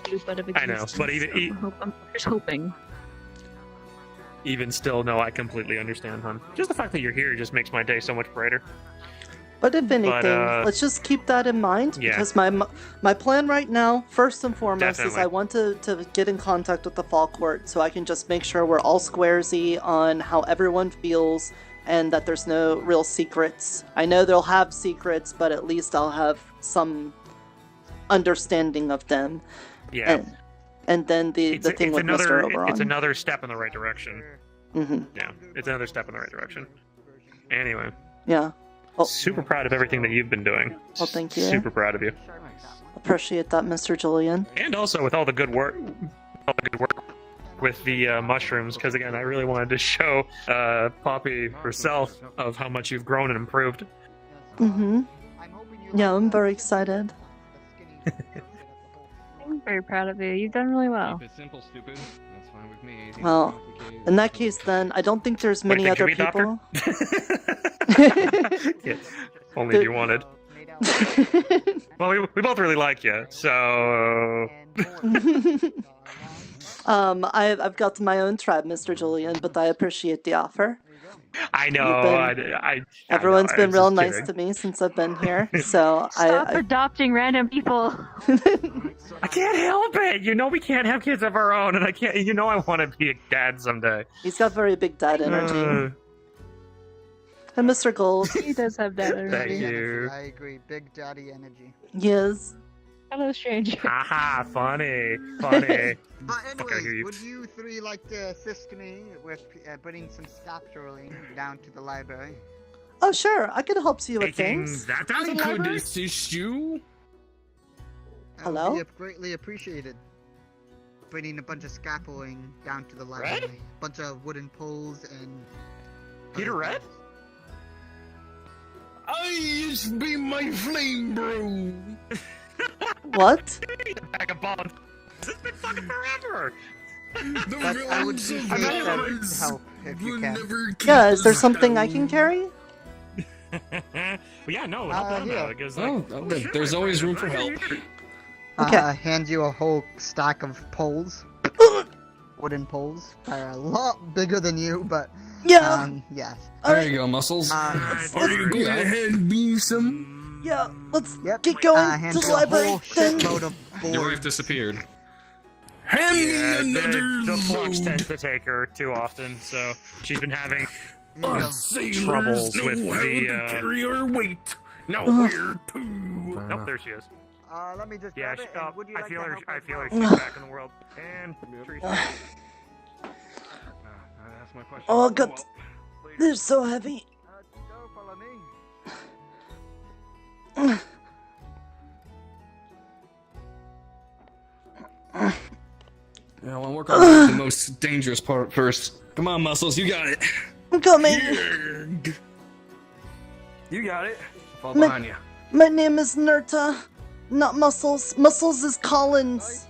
Speaker 22: do but of
Speaker 7: I know, but
Speaker 22: I'm just hoping.
Speaker 7: Even still, no, I completely understand, hon. Just the fact that you're here just makes my day so much brighter.
Speaker 1: But if anything, let's just keep that in mind,
Speaker 7: Yeah.
Speaker 1: because my plan right now, first and foremost, is
Speaker 7: Definitely.
Speaker 1: I want to get in contact with the Fall Court so I can just make sure we're all squaresy on how everyone feels and that there's no real secrets. I know they'll have secrets, but at least I'll have some understanding of them.
Speaker 7: Yeah.
Speaker 1: And then the thing with Mr. Oberon.
Speaker 7: It's another step in the right direction.
Speaker 1: Mm-hmm.
Speaker 7: Yeah, it's another step in the right direction. Anyway.
Speaker 1: Yeah.
Speaker 7: Super proud of everything that you've been doing.
Speaker 1: Well, thank you.
Speaker 7: Super proud of you.
Speaker 1: Appreciate that, Mr. Julian.
Speaker 7: And also with all the good work, with the mushrooms, because again, I really wanted to show Poppy herself of how much you've grown and improved.
Speaker 1: Mm-hmm. Yeah, I'm very excited.
Speaker 22: I'm very proud of you. You've done really well.
Speaker 4: Keep it simple, stupid. That's fine with me. Anything
Speaker 1: Well,
Speaker 4: complicated,
Speaker 1: in that case, then I don't think there's many
Speaker 7: What do you
Speaker 1: other
Speaker 7: think,
Speaker 1: people.
Speaker 7: Yeah, only if you wanted. Well, we both really like you, so.
Speaker 1: I've got my own tribe, Mr. Julian, but I appreciate the offer.
Speaker 7: I know.
Speaker 1: Everyone's been
Speaker 7: was
Speaker 1: real
Speaker 7: just
Speaker 1: nice
Speaker 7: kidding.
Speaker 1: to me since I've been here, so
Speaker 22: Stop
Speaker 1: I
Speaker 22: adopting random people.
Speaker 7: I can't help it. You know we can't have kids of our own, and I can't. You know I want to be a dad someday.
Speaker 1: He's got very big dad energy. And Mr. Gold.
Speaker 22: He does have that energy.
Speaker 7: Thank you.
Speaker 21: I agree. Big daddy energy.
Speaker 1: Yes.
Speaker 22: Hello, stranger.
Speaker 7: Haha, funny.
Speaker 21: Anyways, would you three like to assist me with putting some scaffolding down to the library?
Speaker 1: Oh, sure. I could help you with things.
Speaker 10: That I could assist you.
Speaker 1: Hello?
Speaker 21: Would be greatly appreciated. Putting a bunch of scaffolding down to the library. Bunch of wooden poles and...
Speaker 7: Peter Red?
Speaker 10: I used to be my flame bro.
Speaker 1: What?
Speaker 7: Bag of bombs. This has been fucking forever.
Speaker 21: But I would appreciate the help if you can.
Speaker 1: Yeah, is there something I can carry?
Speaker 7: Well, yeah, no, help them out. Because, like,
Speaker 10: There's always room for help.
Speaker 21: I hand you a whole stack of poles. Wooden poles. They're a lot bigger than you, but...
Speaker 1: Yeah.
Speaker 21: Yes.
Speaker 10: There you go, muscles.
Speaker 21: Are
Speaker 10: you going ahead and be some?
Speaker 1: Yeah, let's get going to the library then.
Speaker 10: Your wife disappeared.
Speaker 7: The flux tends to take her too often, so she's been having troubles with the
Speaker 10: carry her weight. Nowhere to.
Speaker 7: Nope, there she is.
Speaker 21: Let me just
Speaker 7: Yeah,
Speaker 21: grab it,
Speaker 7: stop.
Speaker 21: and would you
Speaker 7: I
Speaker 21: like
Speaker 7: feel
Speaker 21: to
Speaker 7: her.
Speaker 21: help
Speaker 7: I
Speaker 21: as
Speaker 7: feel her.
Speaker 21: well?
Speaker 7: She's back in the world. And Teresa.
Speaker 10: That's my question.
Speaker 1: Oh, God. They're so heavy.
Speaker 21: Go follow me.
Speaker 10: Yeah, I want to work on the most dangerous part first. Come on, muscles, you got it.
Speaker 1: I'm coming.
Speaker 10: You got it. I'll fall behind you.
Speaker 1: My name is Nirta, not Muscles. Muscles is Collins.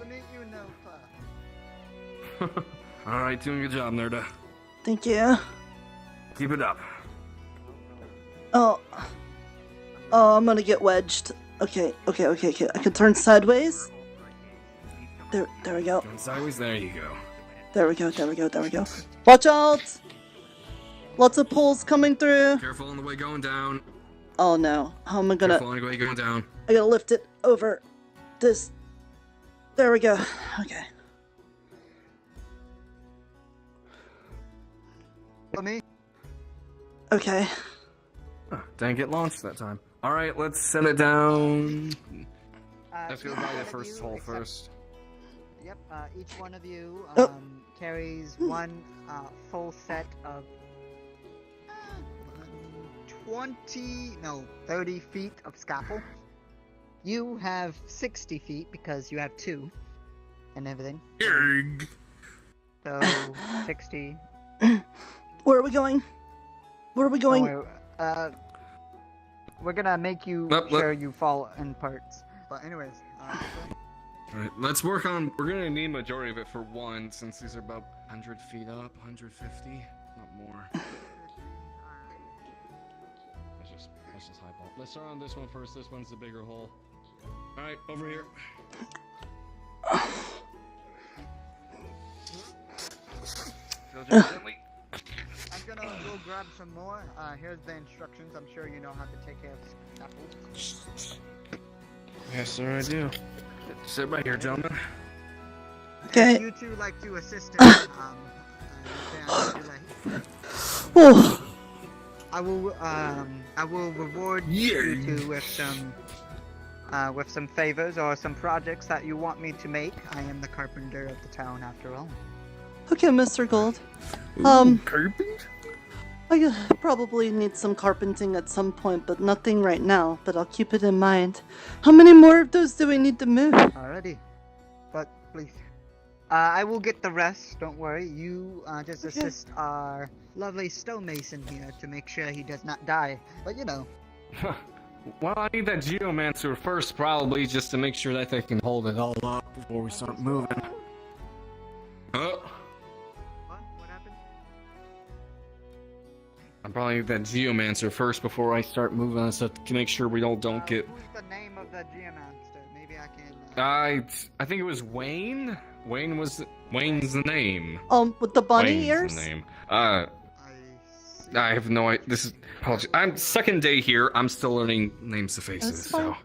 Speaker 10: All right, doing a good job, Nirta.
Speaker 1: Thank you.
Speaker 10: Keep it up.
Speaker 1: Oh, I'm gonna get wedged. Okay. I can turn sideways. There we go.
Speaker 10: Going sideways, there you go.
Speaker 1: There we go. Watch out! Lots of pulls coming through.
Speaker 10: Careful on the way going down.
Speaker 1: Oh no, how am I gonna...
Speaker 10: Careful on the way going down.
Speaker 1: I gotta lift it over this. There we go. Okay.
Speaker 21: Follow me.
Speaker 1: Okay.
Speaker 10: Oh, didn't get launched that time. All right, let's set it down. Let's go by the first hole first.
Speaker 21: Yep, each one of you
Speaker 1: Oh.
Speaker 21: carries one full set of 30 feet of scaffold. You have 60 feet because you have 2 and everything. So 60.
Speaker 1: Where are we going?
Speaker 21: We're gonna make you sure you fall in parts. But anyways,
Speaker 10: Alright, let's work on... We're gonna need majority of it for one, since these are about 100 feet up, 150, not more. Let's just highball. Let's start on this one first. This one's the bigger hole. Alright, over here.
Speaker 21: I'm gonna go grab some more. Here's the instructions. I'm sure you know how to take care of scaffolds.
Speaker 10: Yes, sir, I do. Sit right here, gentlemen.
Speaker 1: Okay.
Speaker 21: If you two like to assist him,
Speaker 1: Oh.
Speaker 21: I will reward you two with some favors or some projects that you want me to make. I am the carpenter of the town, after all.
Speaker 1: Okay, Mr. Gold.
Speaker 10: Carpent?
Speaker 1: I probably need some carpenting at some point, but nothing right now. But I'll keep it in mind. How many more of those do we need to move?
Speaker 21: Alrighty, but please I will get the rest. Don't worry. You just assist our lovely stonemason here to make sure he does not die. But you know.
Speaker 10: Well, I need that geomancer first, probably, just to make sure that they can hold it all up before we start moving.
Speaker 21: What happened?
Speaker 10: I probably need that geomancer first before I start moving on stuff to make sure we don't get.
Speaker 21: Who's the name of the geomancer? Maybe I can.
Speaker 10: I think it was Wayne. Wayne's the name.
Speaker 1: With the bunny
Speaker 10: Wayne's
Speaker 1: ears?
Speaker 10: the name. I have no idea. This is apologies. I'm second day here. I'm still learning names to faces. So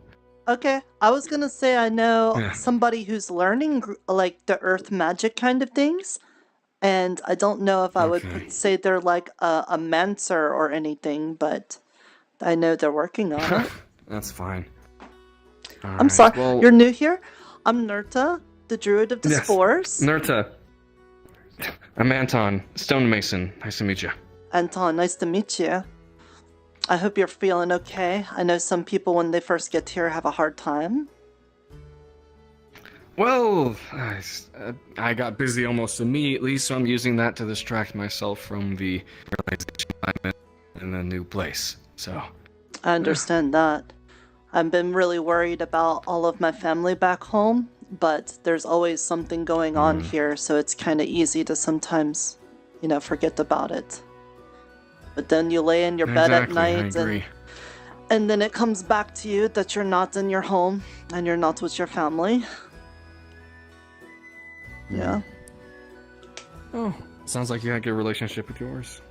Speaker 1: Okay, I was gonna say I know somebody who's learning like the earth magic kind of things, and I don't know if I would say they're like a mancer or anything, but I know they're working on it.
Speaker 10: That's fine.
Speaker 1: I'm sorry, you're new here? I'm Nirta, the Druid of the Spores.
Speaker 10: Nirta. I'm Anton, stonemason. Nice to meet you.
Speaker 1: Anton, nice to meet you. I hope you're feeling okay. I know some people when they first get here have a hard time.
Speaker 10: Well, I got busy almost immediately, so I'm using that to distract myself from the realization I'm in a new place. So
Speaker 1: I understand that. I've been really worried about all of my family back home, but there's always something going on here, so it's kind of easy to sometimes, forget about it. But then you lay in your bed at night and then it comes back to you that you're not in your home and you're not with your family. Yeah.
Speaker 10: Oh, sounds like you had a good relationship with yours.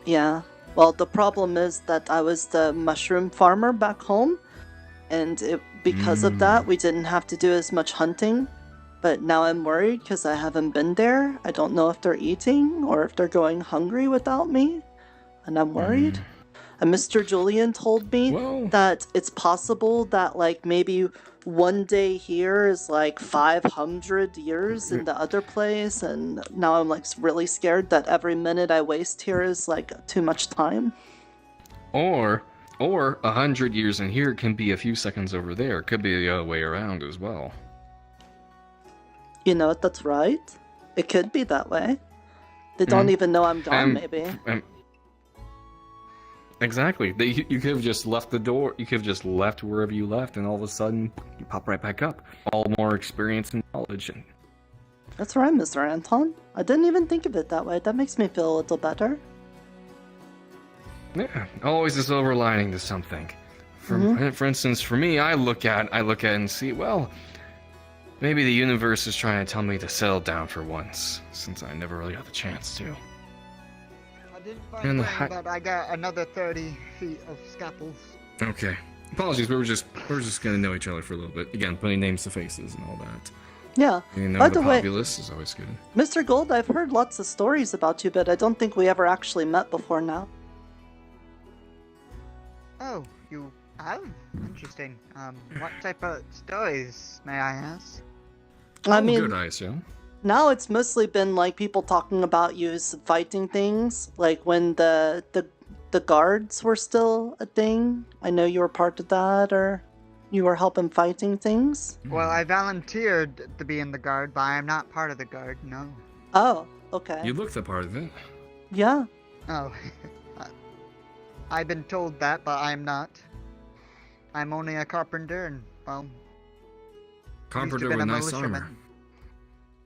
Speaker 1: Yeah. Well, the problem is that I was the mushroom farmer back home, and because of that, we didn't have to do as much hunting. But now I'm worried because I haven't been there. I don't know if they're eating or if they're going hungry without me. And I'm worried. And Mr. Julian told me that it's possible that, like, maybe one day here is like 500 years in the other place. And now I'm, like, really scared that every minute I waste here is, like, too much time.
Speaker 10: Or 100 years in here can be a few seconds over there. It could be the other way around as well.
Speaker 1: You know, that's right. It could be that way. They don't even know I'm gone, maybe.
Speaker 10: Exactly. You could have just left the door. You could have just left wherever you left, and all of a sudden, you pop right back up. All more experience and knowledge.
Speaker 1: That's right, Mr. Anton. I didn't even think of it that way. That makes me feel a little better.
Speaker 10: Yeah, always a silver lining to something. For instance, for me, I look at it and see, well, maybe the universe is trying to tell me to settle down for once, since I never really got the chance to.
Speaker 21: I didn't find but I got another 30 feet of scalpels.
Speaker 10: Okay. Apologies, we were just gonna know each other for a little bit. Again, putting names to faces and all that.
Speaker 1: Yeah.
Speaker 10: By the populace is always good.
Speaker 1: Mr. Gold, I've heard lots of stories about you, but I don't think we ever actually met before now.
Speaker 21: Oh, you have? Interesting. What type of stories, may I ask?
Speaker 1: I mean,
Speaker 10: good, I assume.
Speaker 1: Now it's mostly been like people talking about you fighting things, like when the guards were still a thing. I know you were part of that, or you were helping fighting things.
Speaker 21: Well, I volunteered to be in the guard, but I am not part of the guard, no.
Speaker 1: Oh, okay.
Speaker 10: You look the part of it.
Speaker 1: Yeah.
Speaker 21: Oh. I've been told that, but I'm not. I'm only a carpenter and, well...
Speaker 10: Carpenter with nice armor.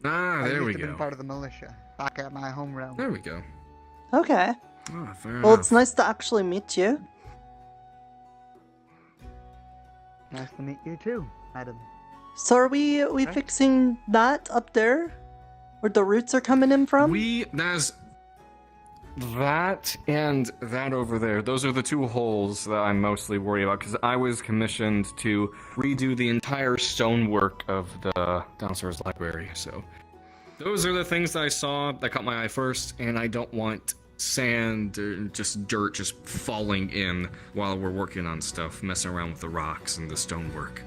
Speaker 10: Ah, there we
Speaker 21: I used to
Speaker 10: go.
Speaker 21: be part of the militia, back at my home realm.
Speaker 10: There we go.
Speaker 1: Okay.
Speaker 10: Oh, fair
Speaker 1: well,
Speaker 10: enough.
Speaker 1: It's nice to actually meet you.
Speaker 21: Nice to meet you too, madam.
Speaker 1: So are we fixing that up there? Where the roots are coming in from?
Speaker 10: There's that and that over there. Those are the two holes that I'm mostly worried about, because I was commissioned to redo the entire stonework of the downstairs library, so those are the things that I saw that caught my eye first, and I don't want sand or just dirt just falling in while we're working on stuff, messing around with the rocks and the stonework.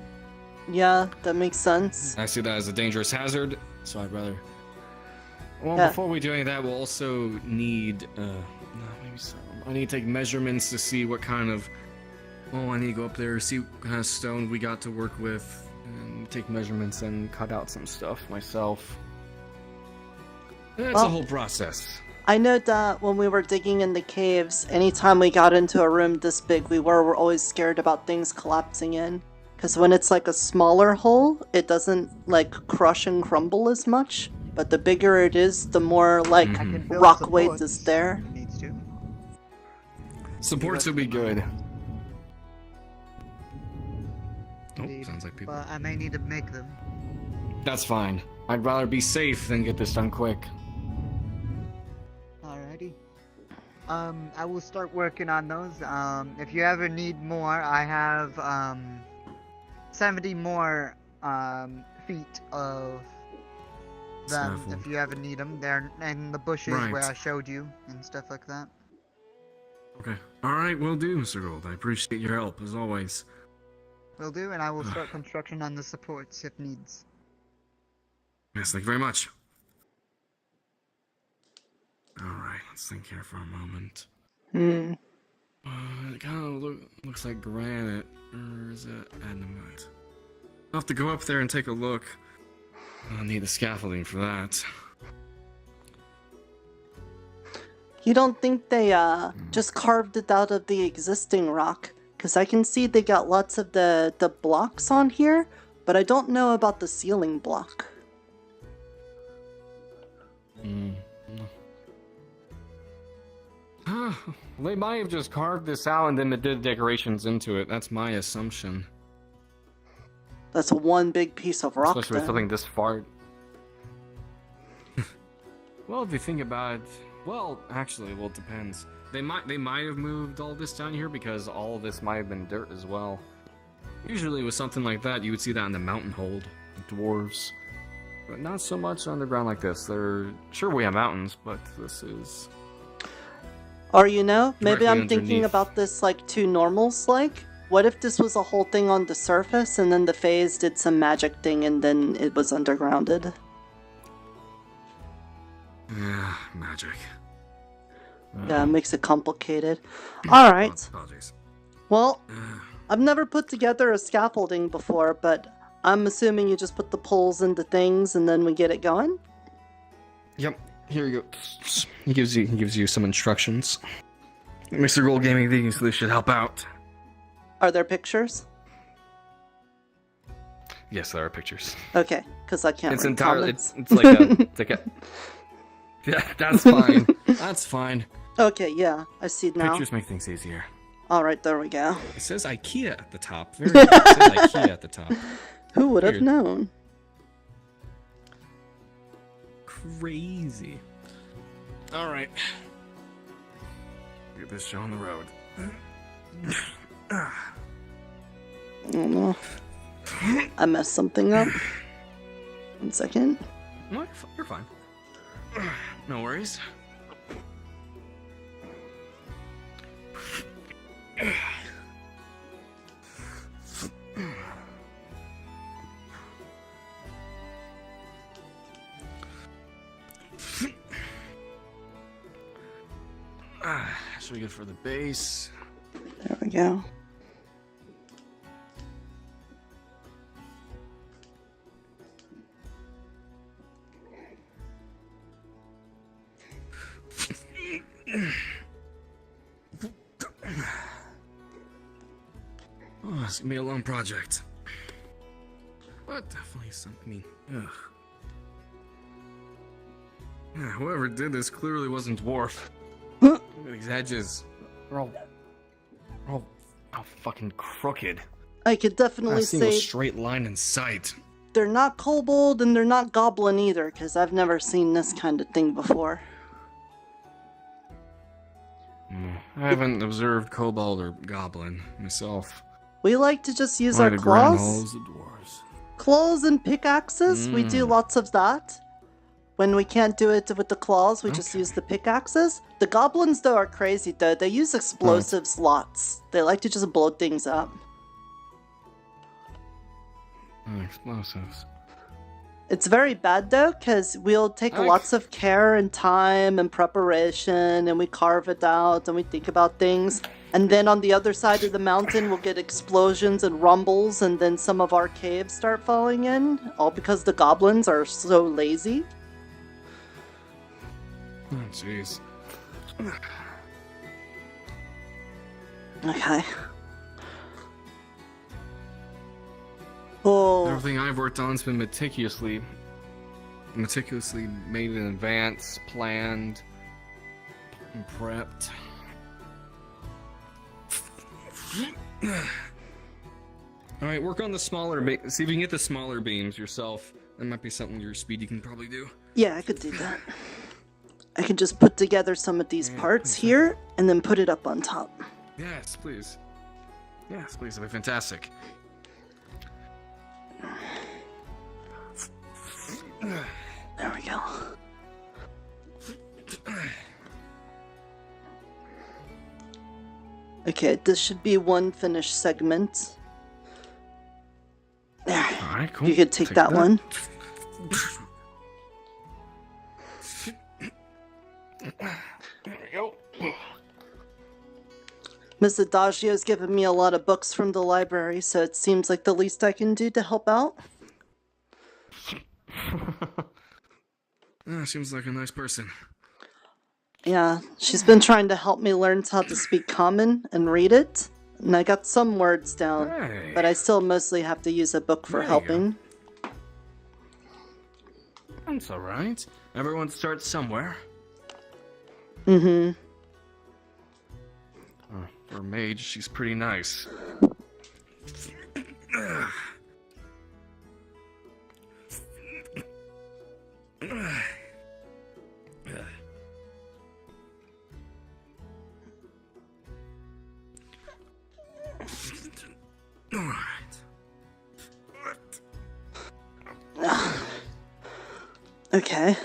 Speaker 1: Yeah, that makes sense.
Speaker 10: I see that as a dangerous hazard, so I'd rather... Well, before we do any of that, we'll also need, I need to take measurements to see what kind of, I need to go up there, see what kind of stone we got to work with, and take measurements and cut out some stuff myself. It's a whole process.
Speaker 1: I know that when we were digging in the caves, anytime we got into a room this big, we were always scared about things collapsing in. Because when it's like a smaller hole, it doesn't like crush and crumble as much. But the bigger it is, the more like rock weight is there.
Speaker 10: Supports would be good. Oh, sounds like people.
Speaker 21: But I may need to make them.
Speaker 10: That's fine. I'd rather be safe than get this done quick.
Speaker 21: Alrighty. I will start working on those. If you ever need more, I have 70 more feet of them.
Speaker 10: Snaffle.
Speaker 21: If you ever need them, they're in the bushes
Speaker 10: Right.
Speaker 21: where I showed you and stuff like that.
Speaker 10: Okay. Alright, will do, Mr. Gold. I appreciate your help, as always.
Speaker 21: Will do, and I will start construction on the supports if needs.
Speaker 10: Yes, thank you very much. Alright, let's think here for a moment. It kind of looks like granite, or is it adamant? I'll have to go up there and take a look. I'll need the scaffolding for that.
Speaker 1: You don't think they just carved it out of the existing rock? Because I can see they got lots of the blocks on here, but I don't know about the ceiling block.
Speaker 10: They might have just carved this out and then did decorations into it. That's my assumption.
Speaker 1: That's one big piece of rock.
Speaker 10: Especially with
Speaker 1: then.
Speaker 10: something this far. Well, if you think about it, well, actually, it depends. They might have moved all this down here because all of this might have been dirt as well. Usually with something like that, you would see that in the mountain hold, the dwarves. But not so much underground like this. Sure, we have mountains, but this is...
Speaker 1: Or you know, maybe
Speaker 10: Directly
Speaker 1: I'm thinking
Speaker 10: underneath.
Speaker 1: about this like two normals like. What if this was a whole thing on the surface and then the Faes did some magic thing and then it was undergrounded?
Speaker 10: Yeah, magic.
Speaker 1: Yeah, it makes it complicated. Alright.
Speaker 10: Apologies.
Speaker 1: Well, I've never put together a scaffolding before, but I'm assuming you just put the poles into things and then we get it going?
Speaker 10: Yep, here you go. He gives you some instructions. Mr. Gold Gaming, these should help out.
Speaker 1: Are there pictures?
Speaker 10: Yes, there are pictures.
Speaker 1: Okay, because I can't
Speaker 10: It's
Speaker 1: read
Speaker 10: entirely.
Speaker 1: comments.
Speaker 10: It's like a. Yeah, that's fine. That's fine.
Speaker 1: Okay, yeah, I see it now.
Speaker 10: Pictures make things easier.
Speaker 1: Alright, there we go.
Speaker 10: It says IKEA at the top. Very good. It says IKEA at the top.
Speaker 1: Who would have
Speaker 10: Weird.
Speaker 1: known?
Speaker 10: Crazy. Alright. Get this show on the road.
Speaker 1: I don't know. I messed something up. 1 second.
Speaker 10: No, you're fine. No worries. Should be good for the base.
Speaker 1: There we go.
Speaker 10: Oh, it's gonna be a long project. But definitely ugh. Yeah, whoever did this clearly wasn't dwarf. Look at these edges. They're all fucking crooked.
Speaker 1: I could definitely
Speaker 10: Not a single
Speaker 1: say
Speaker 10: straight line in sight.
Speaker 1: they're not kobold and they're not goblin either, because I've never seen this kind of thing before.
Speaker 10: I haven't observed kobold or goblin myself.
Speaker 1: We like to just use
Speaker 10: Only
Speaker 1: our
Speaker 10: the ground
Speaker 1: claws.
Speaker 10: holes, the dwarves.
Speaker 1: Claws and pickaxes, we do lots of that. When we can't do it with the claws, we just use the pickaxes. The goblins, though, are crazy, though. They use explosives lots. They like to just blow things up.
Speaker 10: Explosives.
Speaker 1: It's very bad, though, because we'll take lots of care and time and preparation, and we carve it out, and we think about things. And then on the other side of the mountain, we'll get explosions and rumbles, and then some of our caves start falling in, all because the goblins are so lazy.
Speaker 10: Oh, jeez.
Speaker 1: Okay. Oh.
Speaker 10: Everything I've worked on has been meticulously made in advance, planned, and prepped. All right, work on the smaller. See if you can get the smaller beams yourself. That might be something your speed you can probably do.
Speaker 1: Yeah, I could do that. I can just put together some of these parts here and then put it up on top.
Speaker 10: Yes, please. Yes, please. That'd be fantastic.
Speaker 1: There we go. Okay, this should be one finished segment. There.
Speaker 10: All right, cool.
Speaker 1: You could take that one.
Speaker 10: There we go.
Speaker 1: Miss Adagio's given me a lot of books from the library, so it seems like the least I can do to help out.
Speaker 10: Seems like a nice person.
Speaker 1: Yeah, she's been trying to help me learn how to speak common and read it. And I got some words down, but I still mostly have to use a book for helping.
Speaker 10: That's alright. Everyone starts somewhere.
Speaker 1: Mm-hmm.
Speaker 10: For a mage, she's pretty nice.
Speaker 1: Okay,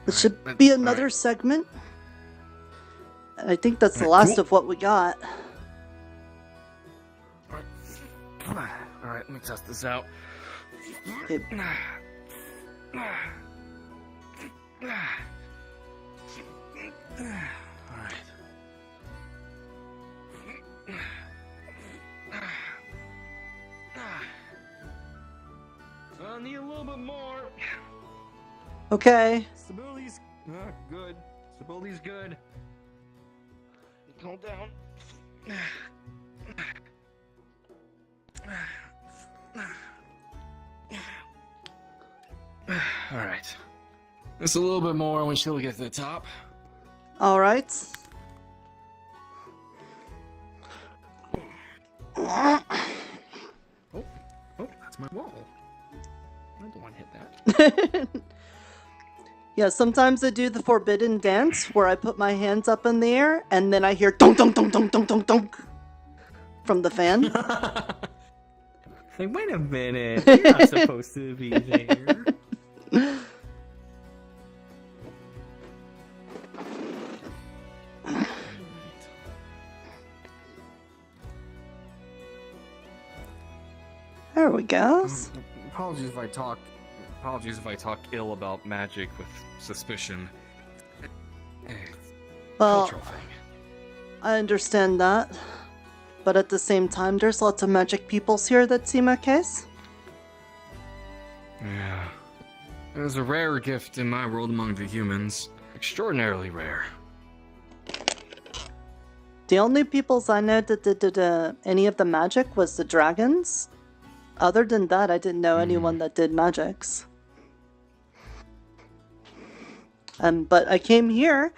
Speaker 1: this should be another segment. And I think that's the last of what we got.
Speaker 10: Alright, let me test this out.
Speaker 1: Okay.
Speaker 10: Alright. I need a little bit more.
Speaker 1: Okay.
Speaker 10: Stability's good. Stability's good. Calm down. Alright. Just a little bit more when she'll get to the top.
Speaker 1: Alright.
Speaker 10: Oh, that's my wall. I don't want to hit that.
Speaker 1: Yeah, sometimes I do the forbidden dance where I put my hands up in the air and then I hear dunk dunk dunk dunk dunk dunk dunk from the fan.
Speaker 8: Like, wait a minute, you're not supposed to be there.
Speaker 1: There we go.
Speaker 10: Apologies if I talk ill about magic with suspicion.
Speaker 1: Well,
Speaker 10: Cultural thing.
Speaker 1: I understand that. But at the same time, there's lots of magic peoples here that seem okay.
Speaker 10: Yeah. There's a rare gift in my world among the humans. Extraordinarily rare.
Speaker 1: The only peoples I know that did any of the magic was the dragons. Other than that, I didn't know anyone that did magics. But I came here,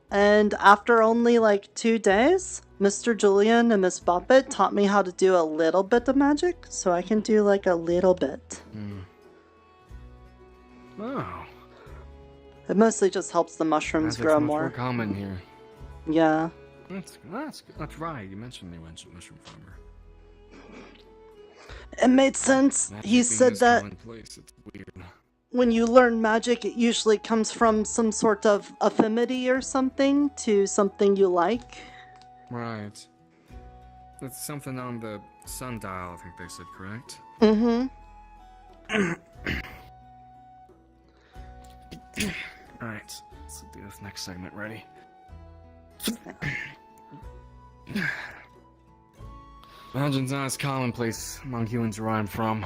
Speaker 1: and after only like 2 days, Mr. Julian and Miss Boppet taught me how to do a little bit of magic, so I can do like a little bit.
Speaker 10: Oh.
Speaker 1: It mostly just helps the mushrooms grow
Speaker 10: much more
Speaker 1: more.
Speaker 10: common here.
Speaker 1: Yeah.
Speaker 10: That's right. You mentioned mushroom farmer.
Speaker 1: It made sense.
Speaker 10: Magic
Speaker 1: He
Speaker 10: being
Speaker 1: said
Speaker 10: this
Speaker 1: that
Speaker 10: commonplace, it's weird.
Speaker 1: when you learn magic, it usually comes from some sort of affinity or something to something you like.
Speaker 10: Right. It's something on the Sundial, I think they said, correct?
Speaker 1: Mm-hmm.
Speaker 10: Alright, let's do this next segment. Ready? Magic's not as commonplace among humans where I'm from.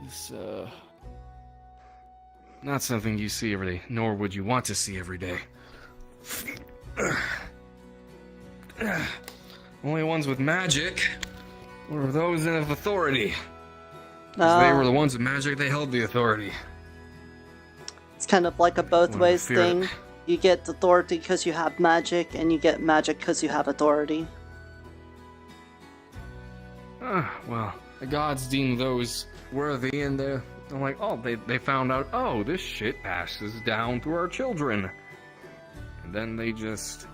Speaker 10: This, Not something you see every day, nor would you want to see every day. Only ones with magic were those of authority. 'Cause they were the ones with magic, they held the authority.
Speaker 1: It's kind of like a both
Speaker 10: Well,
Speaker 1: ways
Speaker 10: fear
Speaker 1: thing.
Speaker 10: it.
Speaker 1: You get authority because you have magic, and you get magic because you have authority.
Speaker 10: Well, the gods deem those worthy, and they're like, oh, they found out, oh, this shit passes down through our children. And then they just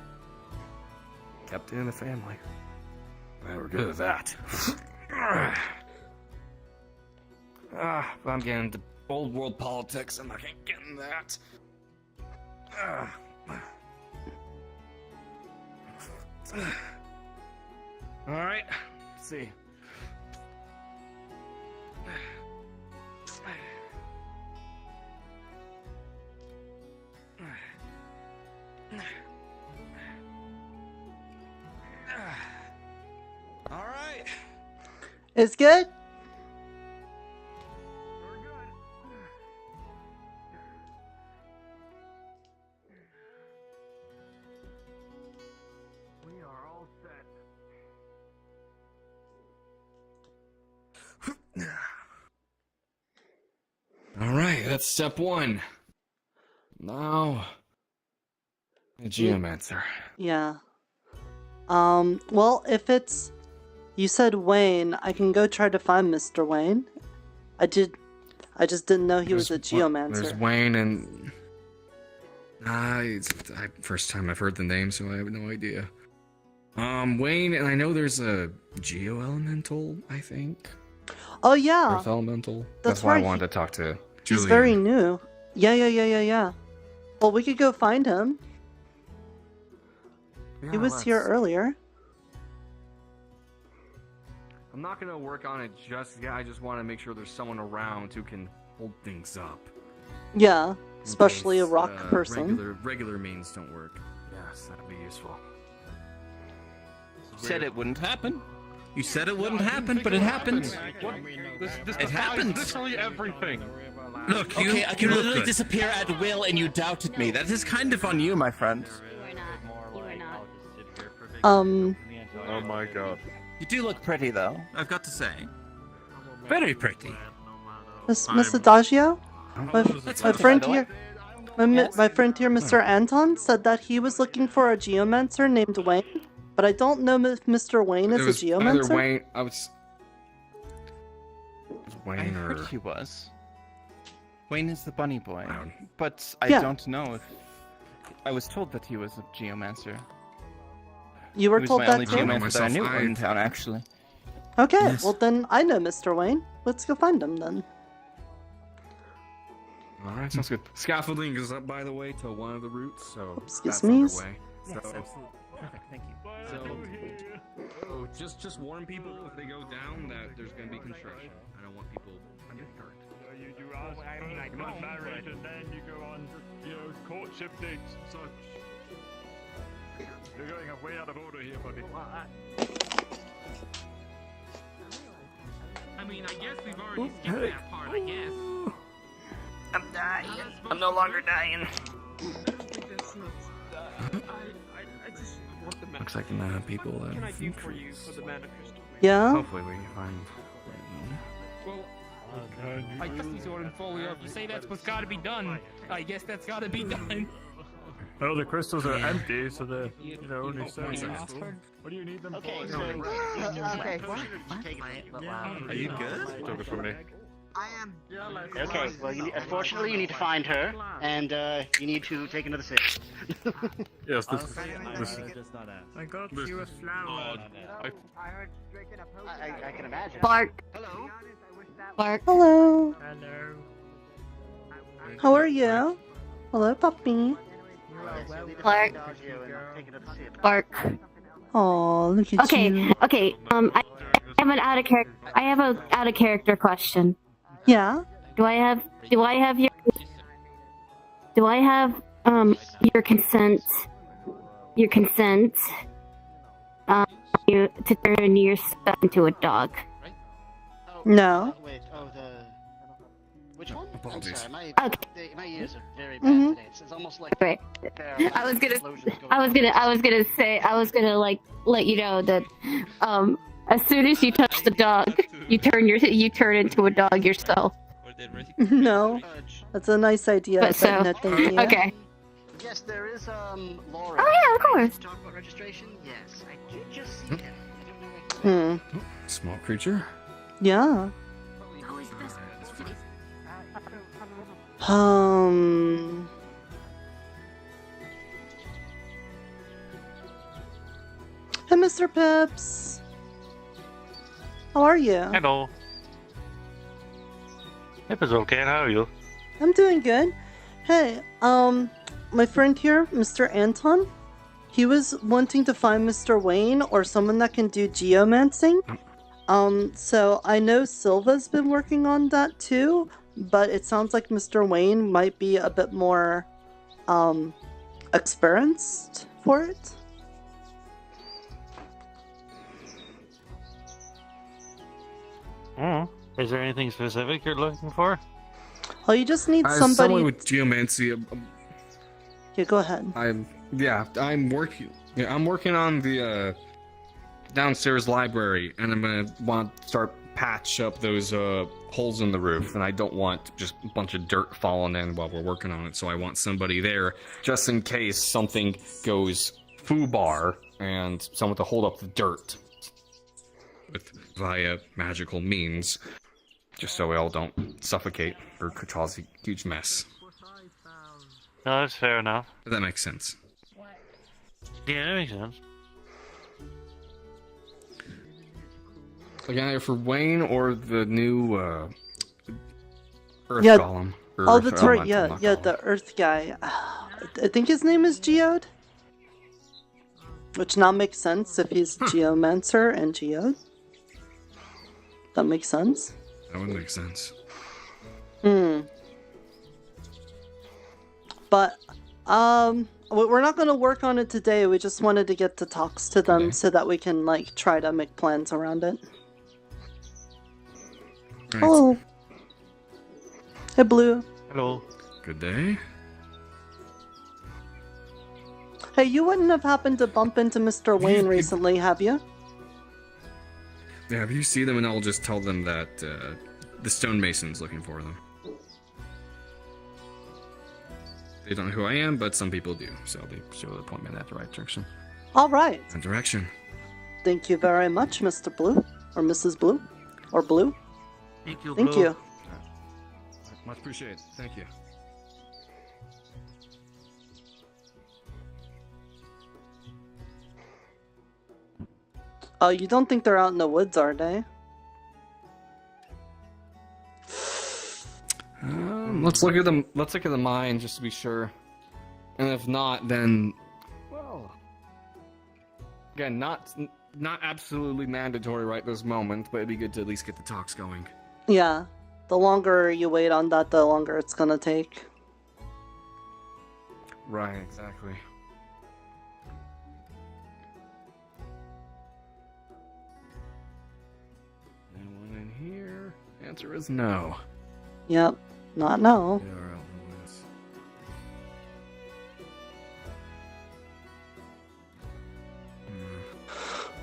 Speaker 10: kept it in the family. They were good at that. I'm getting into old world politics, I'm not gonna get in that. Alright, let's see. Alright.
Speaker 1: It's good?
Speaker 10: We are all set. Alright, that's step one. Now, a geomancer.
Speaker 1: Yeah. Well, if it's... You said Wayne, I can go try to find Mr. Wayne. I just didn't know he was a geomancer.
Speaker 10: There's Wayne and... first time I've heard the name, so I have no idea. Wayne, and I know there's a geo-elemental, I think.
Speaker 1: Oh, yeah.
Speaker 10: Earth elemental.
Speaker 1: That's
Speaker 10: why I
Speaker 1: right,
Speaker 10: wanted to talk to Julian.
Speaker 1: He's very new. Yeah. Well, we could go find him. He was here earlier.
Speaker 10: I'm not gonna work on it just yet. I just want to make sure there's someone around who can hold things up.
Speaker 1: Yeah, especially a rock person.
Speaker 10: Regular means don't work. Yes, that'd be useful.
Speaker 3: You said it wouldn't happen.
Speaker 5: You said it wouldn't happen, but it happened.
Speaker 13: It
Speaker 5: happened.
Speaker 13: Literally everything.
Speaker 5: Look,
Speaker 3: Okay, I can
Speaker 5: you look
Speaker 3: literally
Speaker 5: good.
Speaker 3: disappear at will, and you doubted me. That is kind of on you, my friend.
Speaker 13: Oh my god.
Speaker 3: You do look pretty, though.
Speaker 5: I've got to say, very pretty.
Speaker 1: Miss Adagio? My friend
Speaker 3: by the way.
Speaker 1: here... My friend here, Mr. Anton, said that he was looking for a geomancer named Wayne, but I don't know if Mr. Wayne is
Speaker 10: It
Speaker 1: a
Speaker 10: was
Speaker 1: geomancer.
Speaker 10: either Wayne. It was Wayne
Speaker 3: I
Speaker 10: or
Speaker 3: heard he was. Wayne is the bunny boy, but I
Speaker 1: Yeah.
Speaker 3: don't know if... I was told that he was a geomancer.
Speaker 1: You were
Speaker 3: He was
Speaker 1: told
Speaker 3: my
Speaker 1: that
Speaker 3: only
Speaker 1: too?
Speaker 3: geomancer that I knew in town, actually.
Speaker 1: Okay,
Speaker 3: Yes.
Speaker 1: well then I know Mr. Wayne. Let's go find him then.
Speaker 10: All right, sounds good. Scaffolding is up, by the way, to one of the routes, so
Speaker 1: Excuse
Speaker 10: that's
Speaker 1: me?
Speaker 10: underway.
Speaker 3: Yes,
Speaker 10: So,
Speaker 3: absolutely. Perfect, thank you.
Speaker 10: so just warn people if they go down that there's gonna be construction. I don't want people getting hurt.
Speaker 19: You do ask first, you got married, and then you go on, courtship dates and such. You're going way out of order here, buddy.
Speaker 18: I mean, I guess we've already skipped that part, I guess.
Speaker 5: I'm dying. I'm no longer dying.
Speaker 10: Looks like the amount of people that.
Speaker 18: What can I do for you for the mana crystal?
Speaker 1: Yeah?
Speaker 10: Hopefully we can find.
Speaker 18: Well, I guess these are in folio. If you say that's what's got to be done, I guess that's got to be done.
Speaker 19: Well, the crystals are empty, so they're, only serving. What do you need them
Speaker 12: Okay,
Speaker 19: for?
Speaker 12: so... okay,
Speaker 19: Are you good? Talk for me.
Speaker 21: I am jealous.
Speaker 12: Okay, well, unfortunately, you need to find her, and you need to take another sip.
Speaker 19: Yes, this is...
Speaker 11: I got you a flower.
Speaker 12: I can imagine.
Speaker 16: Bark.
Speaker 12: Hello.
Speaker 16: Bark.
Speaker 1: Hello.
Speaker 11: Hello.
Speaker 1: How are you? Hello, puppy.
Speaker 16: Bark. Bark.
Speaker 1: Oh, look at you.
Speaker 16: Okay. I have an out of character. I have a out of character question.
Speaker 1: Yeah.
Speaker 16: Do I have your consent? Your consent? You to turn your stuff into a dog.
Speaker 1: No.
Speaker 12: Wait, the... Which one?
Speaker 10: Apologies.
Speaker 12: My ears are very
Speaker 9: Mhm.
Speaker 12: bad today. It's almost like
Speaker 9: Right.
Speaker 12: there are
Speaker 9: I was
Speaker 12: massive
Speaker 9: gonna,
Speaker 12: explosions going
Speaker 9: I was
Speaker 12: on.
Speaker 9: gonna, I was gonna say, I was gonna like let you know that, as soon as you touch the dog, you turn into a dog yourself.
Speaker 1: No, that's a nice idea,
Speaker 9: But
Speaker 1: but
Speaker 9: so,
Speaker 1: no thank you.
Speaker 9: okay.
Speaker 12: Yes, there is Laura.
Speaker 9: Oh yeah, of
Speaker 12: right?
Speaker 9: course.
Speaker 12: Talk about registration. Yes, I did just see him. I don't know where
Speaker 10: Small creature.
Speaker 1: Yeah. Hey, Mr. Pips. How are you?
Speaker 13: Hello. It was okay. How are you?
Speaker 1: I'm doing good. Hey, my friend here, Mr. Anton, he was wanting to find Mr. Wayne or someone that can do geomancing. So I know Silva's been working on that too, but it sounds like Mr. Wayne might be a bit more, experienced for it.
Speaker 13: Is there anything specific you're looking for?
Speaker 1: Well, you just need
Speaker 10: As
Speaker 1: somebody.
Speaker 10: someone with geomancy,
Speaker 1: Yeah, go ahead.
Speaker 10: I'm working on the downstairs library, and I'm gonna want to start patch up those holes in the roof, and I don't want just a bunch of dirt falling in while we're working on it. So I want somebody there just in case something goes foobar, and someone to hold up the dirt via magical means, just so we all don't suffocate or cause a huge mess.
Speaker 13: No, that's fair enough.
Speaker 10: If that makes sense.
Speaker 13: Yeah, that makes sense.
Speaker 10: Again, either for Wayne or the new Earth
Speaker 1: Yeah.
Speaker 10: Golem.
Speaker 1: Oh, that's right.
Speaker 10: Elemental,
Speaker 1: Yeah,
Speaker 10: not
Speaker 1: yeah,
Speaker 10: golem.
Speaker 1: the Earth guy. I think his name is Geode. Which now makes sense if he's Geomancer and Geode. That makes sense.
Speaker 10: That would make sense.
Speaker 1: But, we're not going to work on it today. We just wanted to get to talks to them so that we can, like, try to make plans around it.
Speaker 10: Right.
Speaker 1: Hello. Hey, Blue.
Speaker 13: Hello.
Speaker 10: Good day.
Speaker 1: Hey, you wouldn't have happened to bump into Mr. Wayne recently, have you?
Speaker 10: Yeah, if you see them, and I'll just tell them that the stonemason's looking for them. They don't know who I am, but some people do, so they sure will point me in that right direction.
Speaker 1: All right.
Speaker 10: That direction.
Speaker 1: Thank you very much, Mr. Blue. Or Mrs. Blue. Or Blue.
Speaker 13: Thank you,
Speaker 1: Thank
Speaker 13: Blue.
Speaker 1: you.
Speaker 10: Much appreciated. Thank you.
Speaker 1: Oh, you don't think they're out in the woods, are they?
Speaker 10: Let's look at them. Let's look at the mine just to be sure. And if not, then well, again, not absolutely mandatory right this moment, but it'd be good to at least get the talks going.
Speaker 1: Yeah. The longer you wait on that, the longer it's gonna take.
Speaker 10: Right, exactly. Anyone in here? Answer is no.
Speaker 1: Yep. Not now.
Speaker 10: They are out in the woods.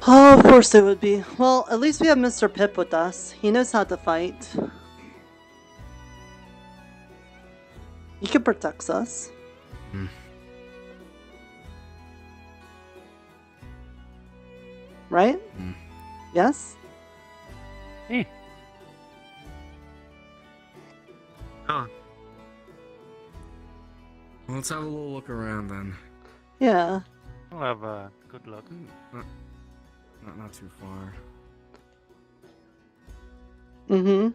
Speaker 1: Oh, of course it would be. Well, at least we have Mr. Pip with us. He knows how to fight. He can protect us. Right? Yes?
Speaker 13: Hey. Huh.
Speaker 10: Well, let's have a little look around then.
Speaker 1: Yeah.
Speaker 13: We'll have good luck.
Speaker 10: Not too far.
Speaker 1: Mm-hmm.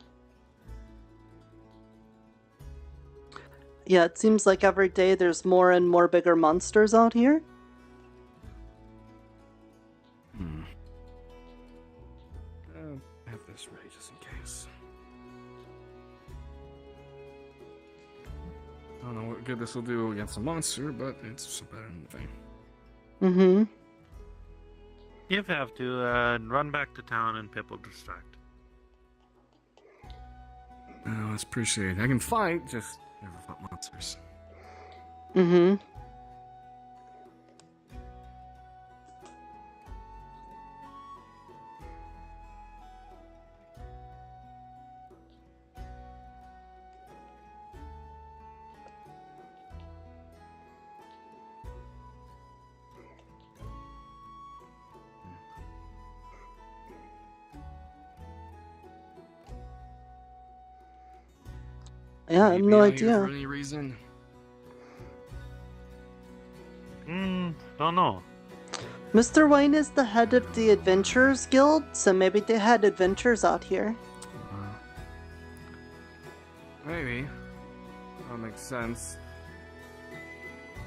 Speaker 1: Yeah, it seems like every day there's more and more bigger monsters out here.
Speaker 10: Have this ready just in case. I don't know what good this will do against a monster, but it's still better than nothing.
Speaker 1: Mm-hmm.
Speaker 13: If you have to, run back to town and Pip will distract.
Speaker 10: No, it's appreciated. I can fight, just never fought monsters.
Speaker 1: Mm-hmm. Yeah, I have no
Speaker 10: Out here
Speaker 1: idea.
Speaker 10: for any reason?
Speaker 13: Don't know.
Speaker 1: Mr. Wayne is the head of the Adventurers Guild, so maybe they had adventures out here.
Speaker 10: Maybe. That makes sense.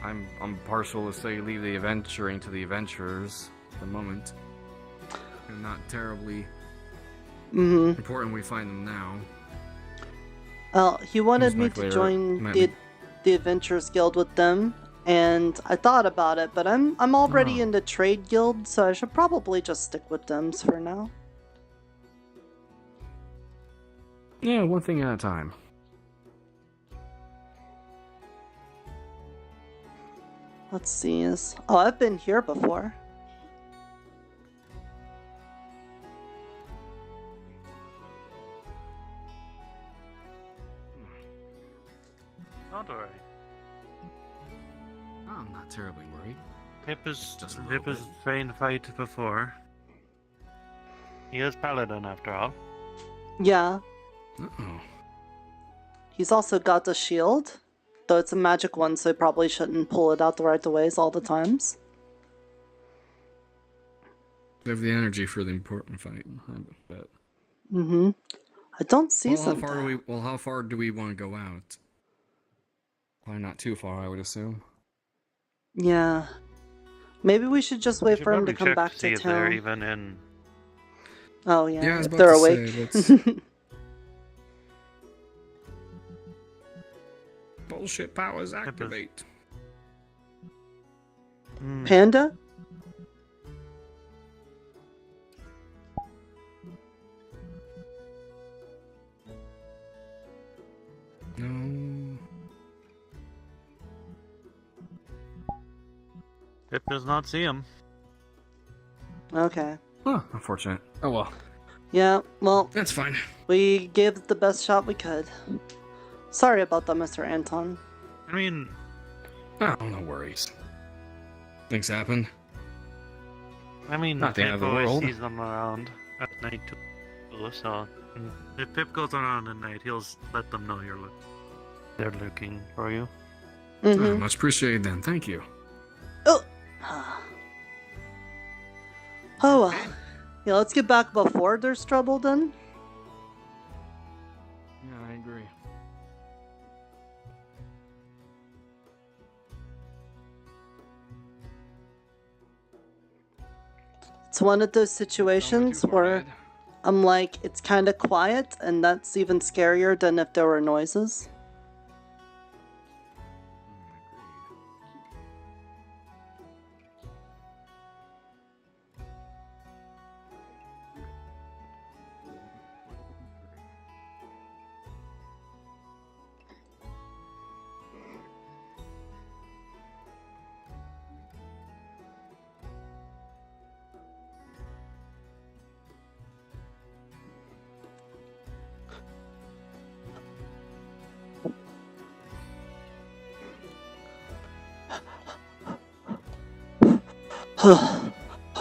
Speaker 10: I'm partial to say leave the adventuring to the adventurers at the moment. And not terribly important we find them now.
Speaker 1: He wanted
Speaker 10: Seems
Speaker 1: me
Speaker 10: like
Speaker 1: to
Speaker 10: they're-
Speaker 1: join
Speaker 10: might
Speaker 1: the Adventurers Guild with them, and I thought about it, but I'm already in the Trade Guild, so I should probably just stick with them for now.
Speaker 10: Yeah, one thing at a time.
Speaker 1: Let's see. Oh, I've been here before.
Speaker 13: Don't worry.
Speaker 10: I'm not terribly worried.
Speaker 13: Pip is
Speaker 10: Just a little bit.
Speaker 13: trained fight before. He is paladin after all.
Speaker 1: Yeah.
Speaker 10: Uh-oh.
Speaker 1: He's also got a shield, though it's a magic one, so he probably shouldn't pull it out the right ways all the times.
Speaker 10: We have the energy for the important fight, I bet.
Speaker 1: Mm-hmm. I don't see
Speaker 10: How
Speaker 1: something.
Speaker 10: far do we want to go out? Probably not too far, I would assume.
Speaker 1: Yeah. Maybe we should just wait for him to come back
Speaker 13: see
Speaker 1: to
Speaker 13: if they're
Speaker 1: town.
Speaker 13: even in.
Speaker 1: Oh yeah,
Speaker 10: Yeah, I was
Speaker 1: if
Speaker 10: about
Speaker 1: they're
Speaker 10: to
Speaker 1: awake.
Speaker 10: say, let's- Bullshit powers activate.
Speaker 1: Panda?
Speaker 10: No.
Speaker 13: Pip does not see him.
Speaker 1: Okay.
Speaker 10: Huh, unfortunate. Oh well.
Speaker 1: Yeah, well...
Speaker 10: That's fine.
Speaker 1: We gave it the best shot we could. Sorry about that, Mr. Anton.
Speaker 13: I mean...
Speaker 10: Oh, no worries. Things happen.
Speaker 13: I mean,
Speaker 10: Not the end
Speaker 13: Pip
Speaker 10: of the
Speaker 13: always
Speaker 10: world.
Speaker 13: sees them around at night too. So, if Pip goes around at night, he'll let them know they're looking for you.
Speaker 1: Mm-hmm.
Speaker 10: Much appreciated then, thank you.
Speaker 1: Oh! Oh well. Yeah, let's get back before there's trouble then.
Speaker 10: Yeah, I agree.
Speaker 1: It's one of those situations where I'm like, it's kind of quiet, and that's even scarier than if there were noises.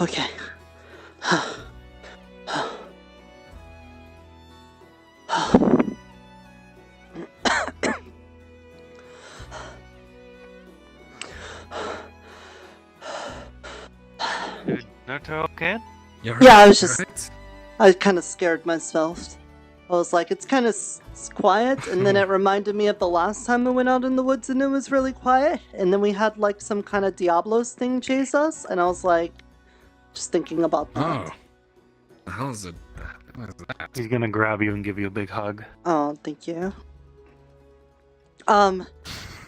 Speaker 1: Okay.
Speaker 13: Dude, Nirta okay?
Speaker 1: Yeah, I was just... I kind of scared myself. I was like, it's kind of quiet, and then it reminded me of the last time we went out in the woods and it was really quiet, and then we had like some kind of Diablos thing chase us, and I was like, just thinking about that.
Speaker 10: Oh. The hell is it? What is that?
Speaker 13: He's gonna grab you and give you a big hug.
Speaker 1: Oh, thank you. There's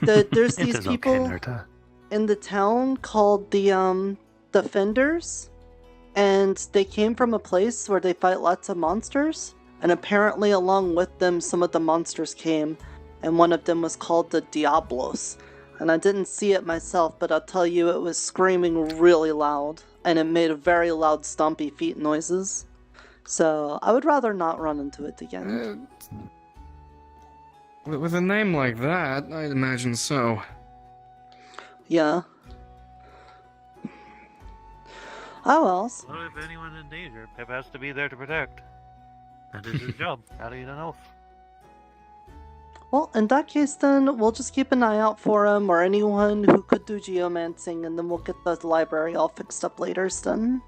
Speaker 13: It
Speaker 1: these
Speaker 13: is okay,
Speaker 1: people
Speaker 13: Nirta.
Speaker 1: in the town called the Fenders, and they came from a place where they fight lots of monsters, and apparently along with them some of the monsters came, and one of them was called the Diablos. And I didn't see it myself, but I'll tell you it was screaming really loud, and it made very loud stompy feet noises. So I would rather not run into it again.
Speaker 10: With a name like that, I'd imagine so.
Speaker 1: Yeah. Oh well.
Speaker 13: Well, if anyone's in danger, Pip has to be there to protect. That is his job. How do you know?
Speaker 1: Well, in that case then, we'll just keep an eye out for him or anyone who could do geomancing, and then we'll get the library all fixed up later then.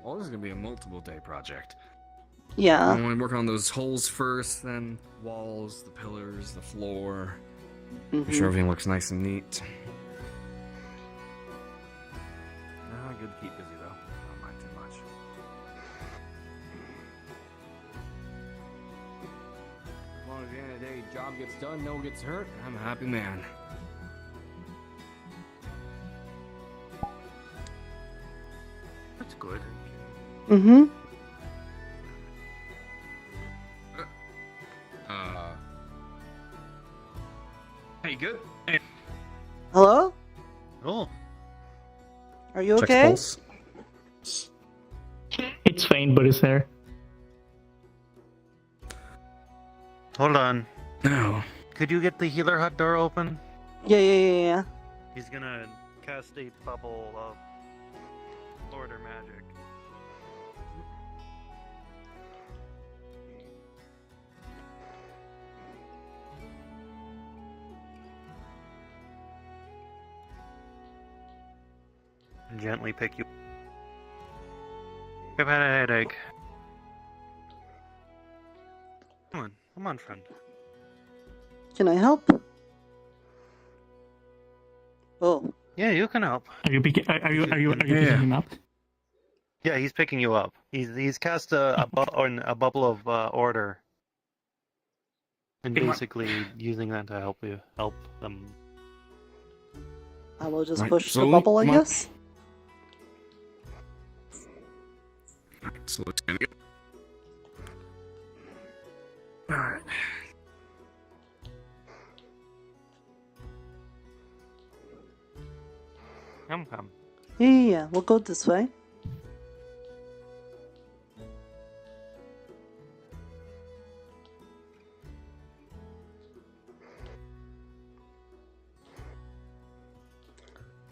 Speaker 10: Well, this is gonna be a multiple-day project.
Speaker 1: Yeah.
Speaker 10: I want to work on those holes first, then walls, the pillars, the floor. Make sure everything looks nice and neat. Good to keep busy though. Don't mind too much. As long as at the end of the day, job gets done, no one gets hurt, I'm a happy man.
Speaker 13: That's good.
Speaker 1: Mm-hmm.
Speaker 10: Hey, good?
Speaker 1: Hello?
Speaker 13: Oh.
Speaker 1: Are you
Speaker 8: Check
Speaker 1: okay?
Speaker 8: pulse. It's faint, but it's there.
Speaker 13: Hold on.
Speaker 10: No.
Speaker 13: Could you get the healer hut door open?
Speaker 1: Yeah.
Speaker 13: He's gonna cast a bubble of order magic. And gently pick you. I've had a headache. Come on, friend.
Speaker 1: Can I help? Oh.
Speaker 13: Yeah, you can help.
Speaker 8: Are you picking him up?
Speaker 13: Yeah, he's picking you up. He's cast a bubble of order, and basically using that to help them.
Speaker 1: I will just
Speaker 10: Right,
Speaker 1: push
Speaker 10: so,
Speaker 1: the bubble, I
Speaker 10: come on.
Speaker 1: guess.
Speaker 10: So let's go. Alright.
Speaker 13: Come.
Speaker 1: Yeah, we'll go this way.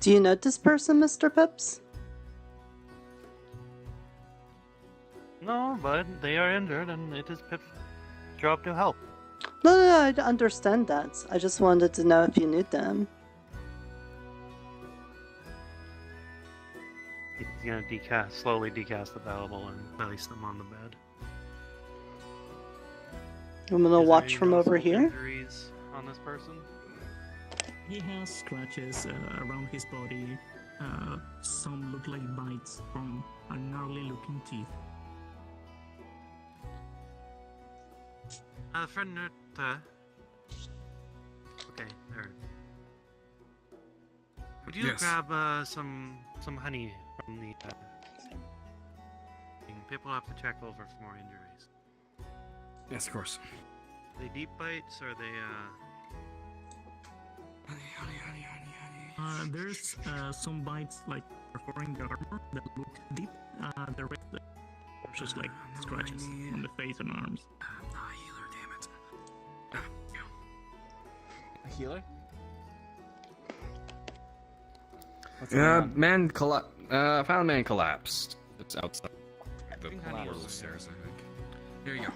Speaker 1: Do you know this person, Mr. Pips?
Speaker 13: No, but they are injured, and it is Pip's job to help.
Speaker 1: No, I understand that. I just wanted to know if you knew them.
Speaker 13: He's gonna slowly decast the bubble and place them on the bed.
Speaker 1: I'm gonna
Speaker 13: Is
Speaker 1: watch
Speaker 13: there any
Speaker 1: from over
Speaker 13: noticeable
Speaker 1: here.
Speaker 13: Injuries on this person?
Speaker 8: He has scratches around his body. Some look like bites from gnarly looking teeth.
Speaker 13: Friend Nirta. Okay, there. Would you
Speaker 10: Yes.
Speaker 13: grab some honey from the thing? People have to check over for more injuries.
Speaker 10: Yes, of course.
Speaker 13: Are they deep bites or are they
Speaker 8: There's some bites like perforating the armor that look deep. The rest are just like scratches on the face and arms.
Speaker 10: I'm not a healer, damn it.
Speaker 3: A healer?
Speaker 10: Found a man collapsed. It's outside the stairs, I think. Here you go.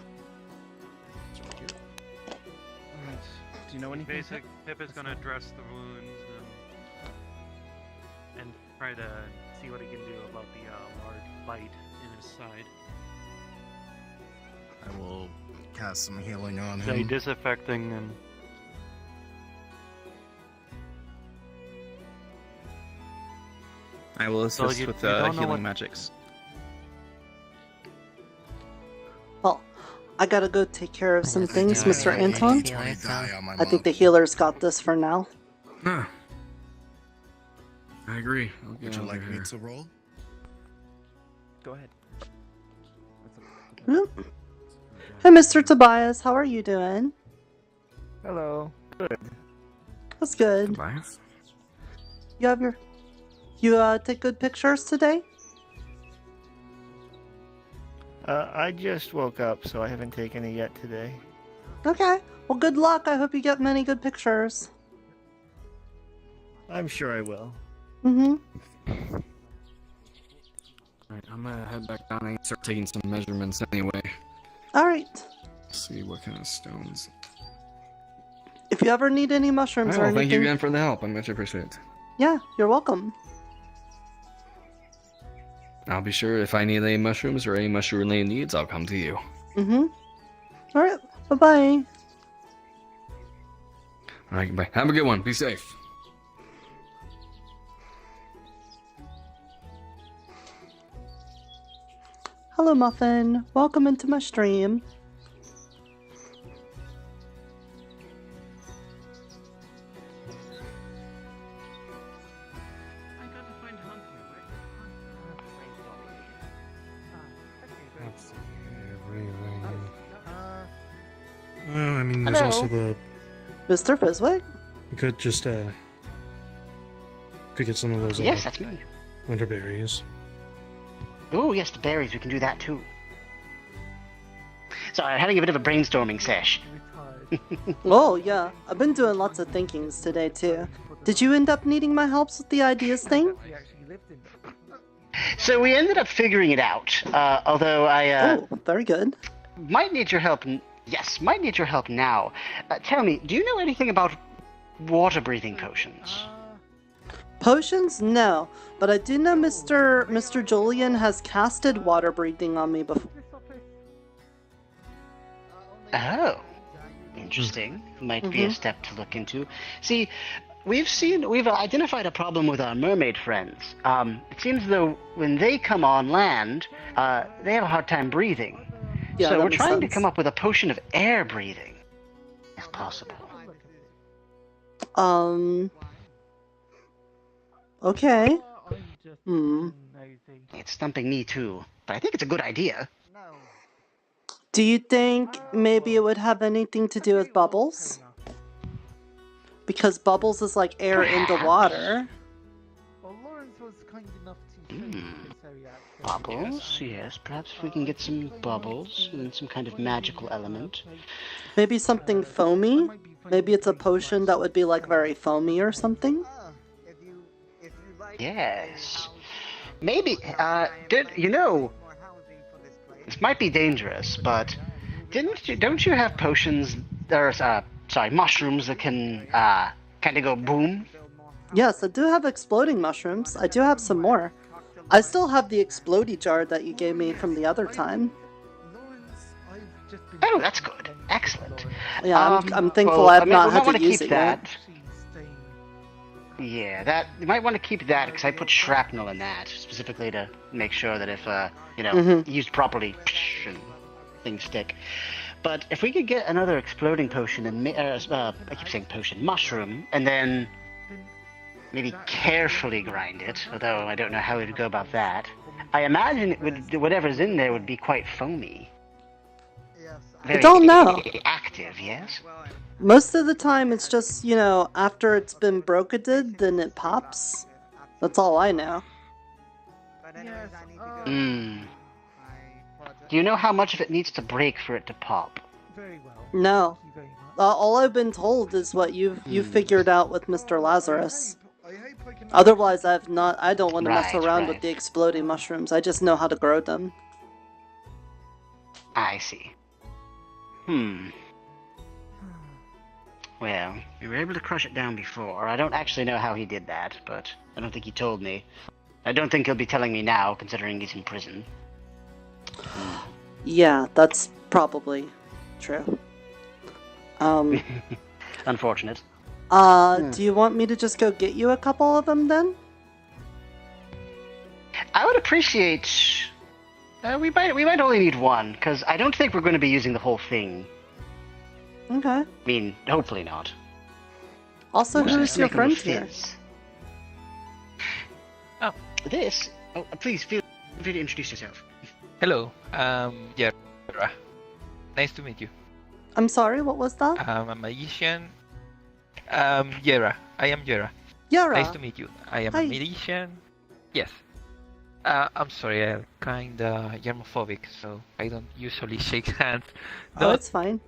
Speaker 3: Alright. Do you know anything?
Speaker 13: basic? Pip is gonna dress the wounds and try to see what he can do about the large bite in his side.
Speaker 2: I will cast some healing on
Speaker 13: Say
Speaker 2: him.
Speaker 13: disaffecting and
Speaker 3: I will
Speaker 13: So
Speaker 3: assist
Speaker 13: you
Speaker 3: with
Speaker 13: don't know
Speaker 3: healing
Speaker 13: what-
Speaker 3: magics.
Speaker 1: Well, I gotta go take care of some things,
Speaker 2: Yeah,
Speaker 1: Mr.
Speaker 2: I
Speaker 1: Anton.
Speaker 2: need 20 die on my
Speaker 1: I think the healer's got this for now.
Speaker 10: Ah. I agree.
Speaker 2: Would you like me to roll?
Speaker 3: Go ahead.
Speaker 1: Oop. Hey, Mr. Tobias, how are you doing?
Speaker 15: Hello. Good.
Speaker 1: That's good.
Speaker 15: Tobias?
Speaker 1: You take good pictures today?
Speaker 15: I just woke up, so I haven't taken it yet today.
Speaker 1: Okay. Well, good luck. I hope you get many good pictures.
Speaker 15: I'm sure I will.
Speaker 1: Mm-hmm.
Speaker 10: Alright, I'm gonna head back down and start taking some measurements anyway.
Speaker 1: Alright.
Speaker 10: See what kind of stones.
Speaker 1: If you ever need any mushrooms or
Speaker 10: Well,
Speaker 1: anything...
Speaker 10: thank you again for the help. I much appreciate it.
Speaker 1: Yeah, you're welcome.
Speaker 10: I'll be sure if I need any mushrooms or any mushroom-related needs, I'll come to you.
Speaker 1: Mm-hmm. Alright, bye-bye.
Speaker 10: Alright, goodbye. Have a good one. Be safe.
Speaker 1: Hello, Muffin. Welcome into my stream.
Speaker 17: Well, I mean, there's
Speaker 1: Hello.
Speaker 17: also the...
Speaker 1: Mr. Fizwick?
Speaker 17: You could just, could get some of those,
Speaker 12: Yes, that's me.
Speaker 17: winter berries.
Speaker 12: Oh, yes, the berries. We can do that too. Sorry, I'm having a bit of a brainstorming sesh.
Speaker 1: Oh, yeah. I've been doing lots of thinkings today, too. Did you end up needing my help with the ideas thing?
Speaker 12: So we ended up figuring it out. Although I
Speaker 1: Oh, very good.
Speaker 12: might need your help. Yes, might need your help now. Tell me, do you know anything about water-breathing potions?
Speaker 1: Potions? No. But I do know Mr. Julian has casted water breathing on me before.
Speaker 12: Oh, interesting. Might be a step to look into. See, we've identified a problem with our mermaid friends. It seems though when they come on land, they have a hard time breathing.
Speaker 1: Yeah,
Speaker 12: so
Speaker 1: that
Speaker 12: we're
Speaker 1: makes
Speaker 12: trying to
Speaker 1: sense.
Speaker 12: come up with a potion of air breathing, if possible.
Speaker 1: Okay.
Speaker 12: It's stumping me too, but I think it's a good idea.
Speaker 1: Do you think maybe it would have anything to do with bubbles? Because bubbles is like air into water.
Speaker 12: Bubbles, yes. Perhaps if we can get some bubbles and some kind of magical element.
Speaker 1: Maybe something foamy? Maybe it's a potion that would be like very foamy or something?
Speaker 12: Yes. Maybe, this might be dangerous, but don't you have potions, mushrooms that can, kind of go boom?
Speaker 1: Yes, I do have exploding mushrooms. I do have some more. I still have the explodey jar that you gave me from the other time.
Speaker 12: Oh, that's good. Excellent.
Speaker 1: Yeah, I'm thankful I've not had to use it
Speaker 12: that.
Speaker 1: yet.
Speaker 12: Yeah, that you might want to keep that because I put shrapnel in that specifically to make sure that if used properly, and things stick. But if we could get another exploding potion and I keep saying potion, mushroom, and then maybe carefully grind it, although I don't know how we'd go about that. I imagine it would, whatever's in there would be quite foamy.
Speaker 1: I don't know.
Speaker 12: Active, yes.
Speaker 1: Most of the time it's just, after it's been broketed, then it pops. That's all I know.
Speaker 12: Do you know how much of it needs to break for it to pop?
Speaker 1: No. All I've been told is what you've figured out with Mr. Lazarus. Otherwise, I don't want to mess around with the exploding mushrooms. I just know how to grow them.
Speaker 12: I see. Well, we were able to crush it down before. I don't actually know how he did that, but I don't think he told me. I don't think he'll be telling me now, considering he's in prison.
Speaker 1: Yeah, that's probably true.
Speaker 12: Unfortunate.
Speaker 1: Do you want me to just go get you a couple of them then?
Speaker 12: I would appreciate... we might only need one, because I don't think we're going to be using the whole thing.
Speaker 1: Okay.
Speaker 12: I mean, hopefully not.
Speaker 1: Also,
Speaker 12: We'll
Speaker 1: who
Speaker 12: just
Speaker 1: is your
Speaker 12: make a little
Speaker 1: friend here?
Speaker 12: fizz. Please feel free to introduce yourself.
Speaker 23: Hello. Yeah.
Speaker 14: Yura. Nice to meet you.
Speaker 1: I'm sorry, what was that?
Speaker 14: I'm a magician. Yura. I am Yura.
Speaker 1: Yura.
Speaker 14: Nice to meet you. I am
Speaker 1: Hi.
Speaker 14: a magician. Yes. I'm sorry, I'm kinda germophobic, so I don't usually shake hands.
Speaker 1: Oh, it's fine.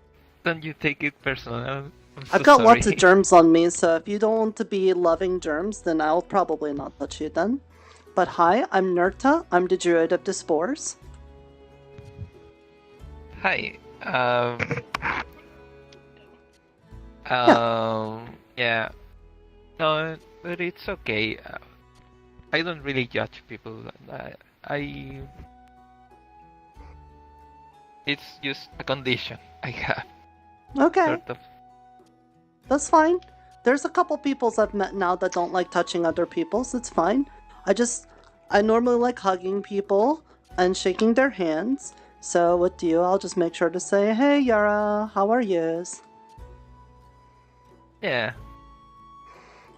Speaker 14: Don't you take it personal. I'm so
Speaker 1: I've got lots
Speaker 14: sorry.
Speaker 1: of germs on me, so if you don't want to be loving germs, then I'll probably not touch you then. But hi, I'm Nirta. I'm the Druid of the Spores.
Speaker 14: Hi. Yeah. No, but it's okay. I don't really judge people. It's just a condition I have.
Speaker 1: Okay.
Speaker 14: Sort of.
Speaker 1: That's fine. There's a couple peoples I've met now that don't like touching other people, so it's fine. I normally like hugging people and shaking their hands. So with you, I'll just make sure to say, hey Yara, how are yous?
Speaker 14: Yeah.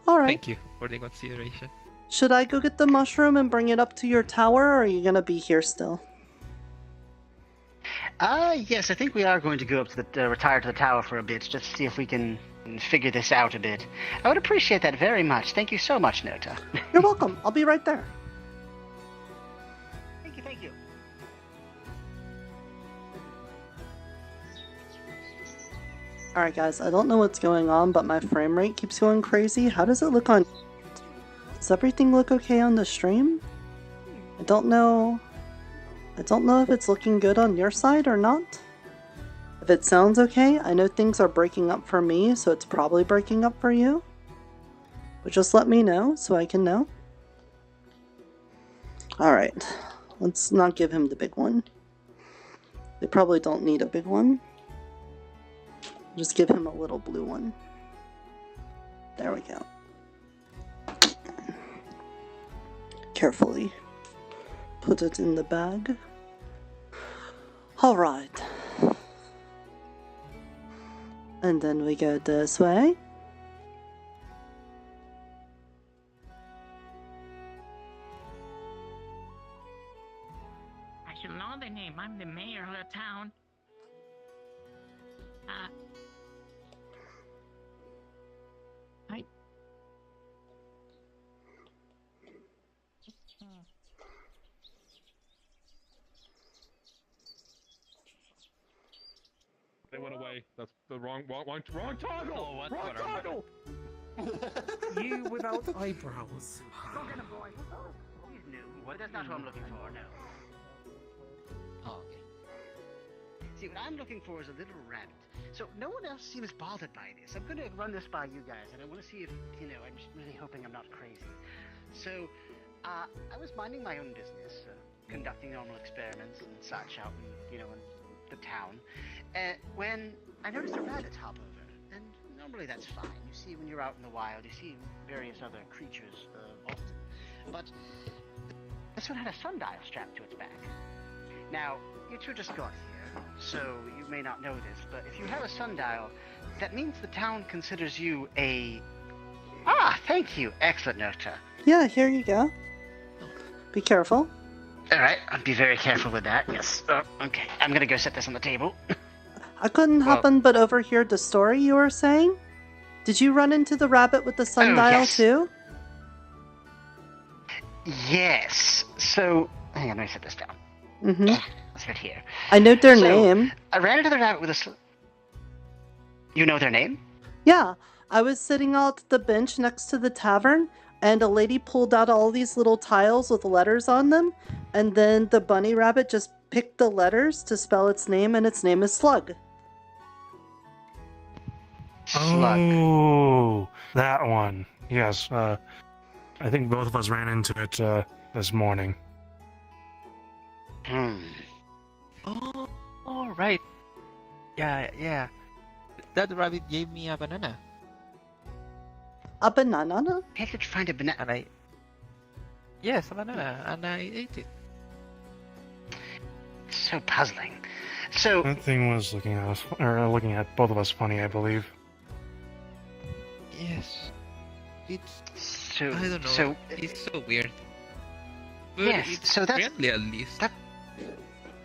Speaker 1: Alright.
Speaker 14: Thank you for the consideration.
Speaker 1: Should I go get the mushroom and bring it up to your tower, or are you gonna be here still?
Speaker 12: Yes, I think we are going to go up to the retire to the tower for a bit, just to see if we can figure this out a bit. I would appreciate that very much. Thank you so much, Nota.
Speaker 1: You're welcome. I'll be right there.
Speaker 12: Thank you, thank you.
Speaker 1: Alright guys, I don't know what's going on, but my frame rate keeps going crazy. How does it look on... Does everything look okay on the stream? I don't know if it's looking good on your side or not. If it sounds okay, I know things are breaking up for me, so it's probably breaking up for you. But just let me know so I can know. Alright, let's not give him the big one. They probably don't need a big one. Just give him a little blue one. There we go. Carefully put it in the bag. Alright. And then we go this way.
Speaker 20: I should know the name. I'm the mayor of the town.
Speaker 19: They went away. That's the wrong toggle!
Speaker 20: Oh,
Speaker 19: wrong toggle!
Speaker 18: You without eyebrows.
Speaker 12: Go get him, boy. He's new, but that's not what I'm looking for, no. Oh, okay. See, what I'm looking for is a little rabbit. So no one else seems bothered by this. I'm gonna run this by you guys, and I want to see if, I'm just really hoping I'm not crazy. So, I was minding my own business, conducting normal experiments and such out in, in the town, when I noticed a rabbit hop over. And normally that's fine. You see, when you're out in the wild, you see various other creatures often. But this one had a sundial strapped to its back. Now, you two just got here, so you may not know this, but if you have a sundial, that means the town considers you a... Ah, thank you. Excellent, Nota.
Speaker 1: Yeah, here you go. Be careful.
Speaker 12: Alright, I'll be very careful with that, yes. Okay, I'm gonna go set this on the table.
Speaker 1: I couldn't happen but overhear the story you were saying. Did you run into the rabbit with the sundial
Speaker 12: yes.
Speaker 1: too?
Speaker 12: Yes. So, hang on, let me set this down.
Speaker 1: Mm-hmm.
Speaker 12: Let's sit here.
Speaker 1: I know their name.
Speaker 12: I ran into the rabbit with a... You know their name?
Speaker 1: Yeah, I was sitting out at the bench next to the tavern, and a lady pulled out all these little tiles with letters on them, and then the bunny rabbit just picked the letters to spell its name, and its name is Slug.
Speaker 17: Oh, that one. Yes, I think both of us ran into it this morning.
Speaker 14: Oh, all right. Yeah. That rabbit gave me a banana.
Speaker 1: A banana?
Speaker 12: How did you find a banana?
Speaker 14: And yes, a banana, and I ate it.
Speaker 12: So puzzling. So
Speaker 17: That thing was looking at us, or looking at both of us funny, I believe.
Speaker 14: Yes. It's...
Speaker 12: So,
Speaker 14: I don't know.
Speaker 12: so-
Speaker 14: It's so weird. But
Speaker 12: Yes,
Speaker 14: it's
Speaker 12: so that's-
Speaker 14: friendly at least.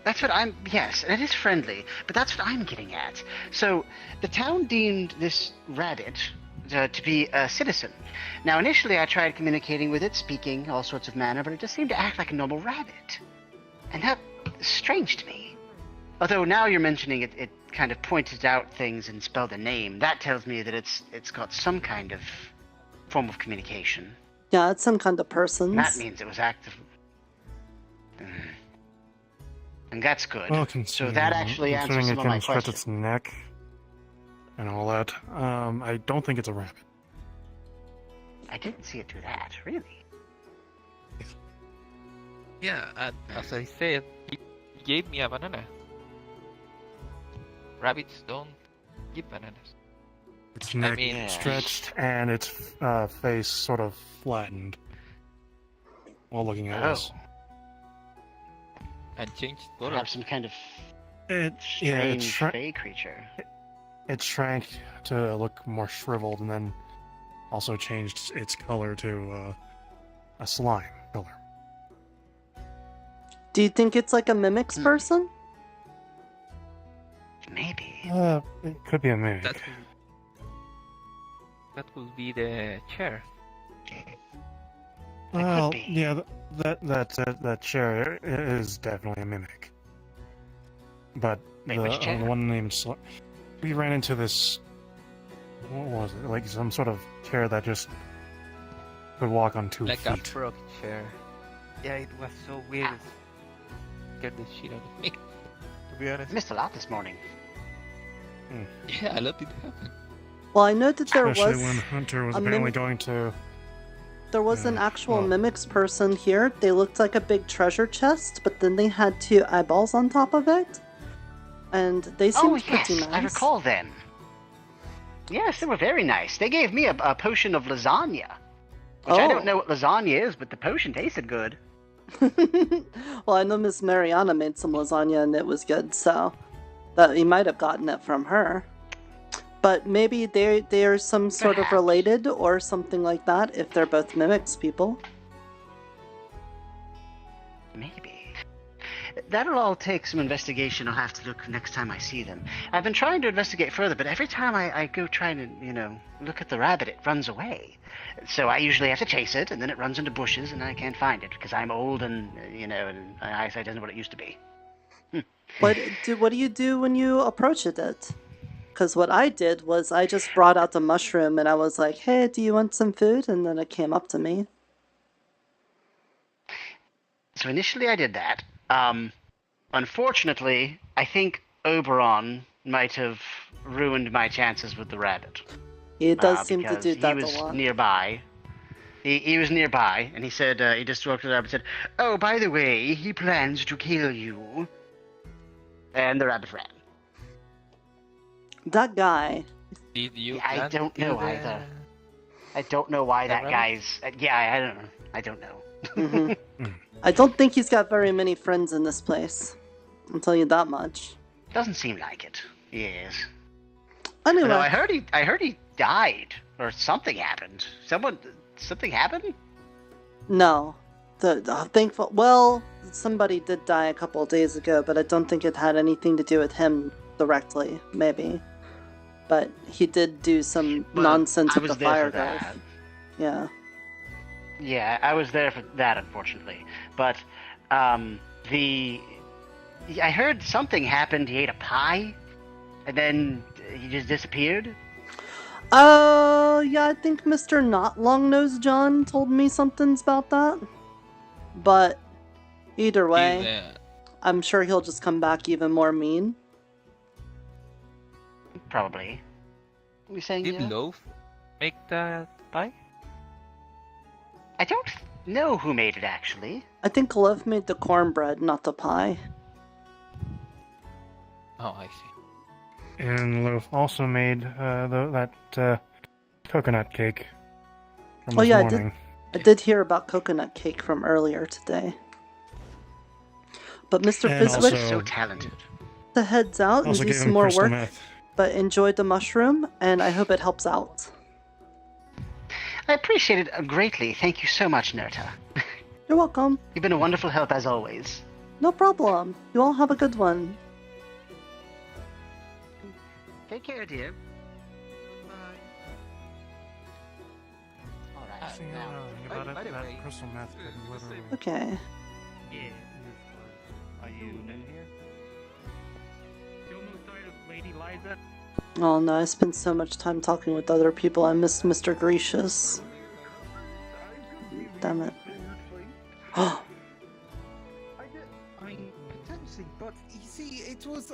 Speaker 12: That's what I'm. Yes, it is friendly, but that's what I'm getting at. So, the town deemed this rabbit to be a citizen. Now, initially, I tried communicating with it, speaking all sorts of manner, but it just seemed to act like a normal rabbit, and that is strange to me. Although now you're mentioning it, it kind of pointed out things and spelled a name. That tells me that it's got some kind of form of communication.
Speaker 1: Yeah, it's some kind of person.
Speaker 12: And that means it was active. And that's good.
Speaker 17: Well,
Speaker 12: so that actually answers some of my
Speaker 17: it can stretch
Speaker 12: questions.
Speaker 17: its neck and all that. I don't think it's a rabbit.
Speaker 12: I didn't see it do that, really.
Speaker 14: Yeah, and as I said, he gave me a banana. Rabbits don't give bananas.
Speaker 17: Its neck
Speaker 14: mean,
Speaker 17: stretched and its face sort of flattened while looking at us.
Speaker 14: And changed color.
Speaker 12: Perhaps some kind of
Speaker 17: Strange
Speaker 12: Fae creature.
Speaker 17: It shrank to look more shriveled and then also changed its color to a slime color.
Speaker 1: Do you think it's like a mimics person?
Speaker 12: Maybe.
Speaker 17: It could be a mimic.
Speaker 14: That will be the chair.
Speaker 17: Well, yeah, that chair is definitely a mimic. But
Speaker 12: Wait, which chair?
Speaker 17: the one named we ran into this. What was it? Like some sort of chair that just could walk on 2
Speaker 14: like
Speaker 17: feet.
Speaker 14: a frog chair. Yeah, it was so weird. It scared the shit out of me. To be honest.
Speaker 12: Missed a lot this morning.
Speaker 14: Yeah, a lot did happen.
Speaker 1: Well, I know that there
Speaker 17: Especially
Speaker 1: was
Speaker 17: when Hunter was
Speaker 1: a
Speaker 17: apparently going to.
Speaker 1: There was an actual mimics person here. They looked like a big treasure chest, but then they had 2 eyeballs on top of it. And they seemed pretty nice.
Speaker 12: I recall them. Yes, they were very nice. They gave me a potion of lasagna. Which I don't know what lasagna is, but the potion tasted good.
Speaker 1: Well, I know Miss Mariana made some lasagna and it was good, so that you might have gotten it from her. But maybe they're some sort of related or something like that if they're both mimics people.
Speaker 12: Maybe. That'll all take some investigation. I'll have to look next time I see them. I've been trying to investigate further, but every time I go trying to, look at the rabbit, it runs away. So I usually have to chase it, and then it runs into bushes, and I can't find it because I'm old and, and my eyesight isn't what it used to be.
Speaker 1: What do you do when you approach it? Because what I did was I just brought out the mushroom and I was like, hey, do you want some food? And then it came up to me.
Speaker 12: So initially I did that. Unfortunately, I think Oberon might have ruined my chances with the rabbit.
Speaker 1: He does seem to do that
Speaker 12: he was
Speaker 1: a lot.
Speaker 12: Nearby. He was nearby, and he said, he just spoke to the rabbit and said, oh, by the way, he plans to kill you. And the rabbit ran.
Speaker 1: That guy.
Speaker 14: Did you?
Speaker 12: I don't know either. I don't know why that guy's. I don't know.
Speaker 1: Mm-hmm. I don't think he's got very many friends in this place. I'll tell you that much.
Speaker 12: Doesn't seem like it. Yes.
Speaker 1: Anyway,
Speaker 12: no, I heard he died or something happened. Something happened.
Speaker 1: No, thankful. Well, somebody did die a couple of days ago, but I don't think it had anything to do with him directly. Maybe. But he did do some nonsense with the fire guard. Yeah.
Speaker 12: Yeah, I was there for that, unfortunately. But I heard something happened. He ate a pie, and then he just disappeared.
Speaker 1: Yeah, I think Mr. Not Long Nose John told me something about that. But either way, I'm sure he'll just come back even more mean.
Speaker 12: Probably. We saying
Speaker 14: Did Loaf make that pie?
Speaker 12: I don't know who made it, actually.
Speaker 1: I think Love made the cornbread, not the pie.
Speaker 14: Oh, I see.
Speaker 17: And Loaf also made that coconut cake from
Speaker 1: Oh
Speaker 17: this
Speaker 1: yeah,
Speaker 17: morning.
Speaker 1: I did hear about coconut cake from earlier today. But Mr. Fizwick,
Speaker 12: so talented.
Speaker 1: The heads out and
Speaker 17: Also
Speaker 1: do
Speaker 17: gave
Speaker 1: some
Speaker 17: him
Speaker 1: more
Speaker 17: crystal
Speaker 1: work.
Speaker 17: meth.
Speaker 1: But enjoyed the mushroom, and I hope it helps out.
Speaker 12: I appreciate it greatly. Thank you so much, Nirta.
Speaker 1: You're welcome.
Speaker 12: You've been a wonderful help as always.
Speaker 1: No problem. You all have a good one.
Speaker 12: Take care, dear.
Speaker 17: Actually, about it, that crystal meth could literally...
Speaker 1: Okay.
Speaker 7: Yeah. Are you in here? You almost died of Lady Liza?
Speaker 1: Oh no, I spent so much time talking with other people, I missed Mr. Gracious. Damn it. Oh!
Speaker 4: I mean, potentially, but you see, it was,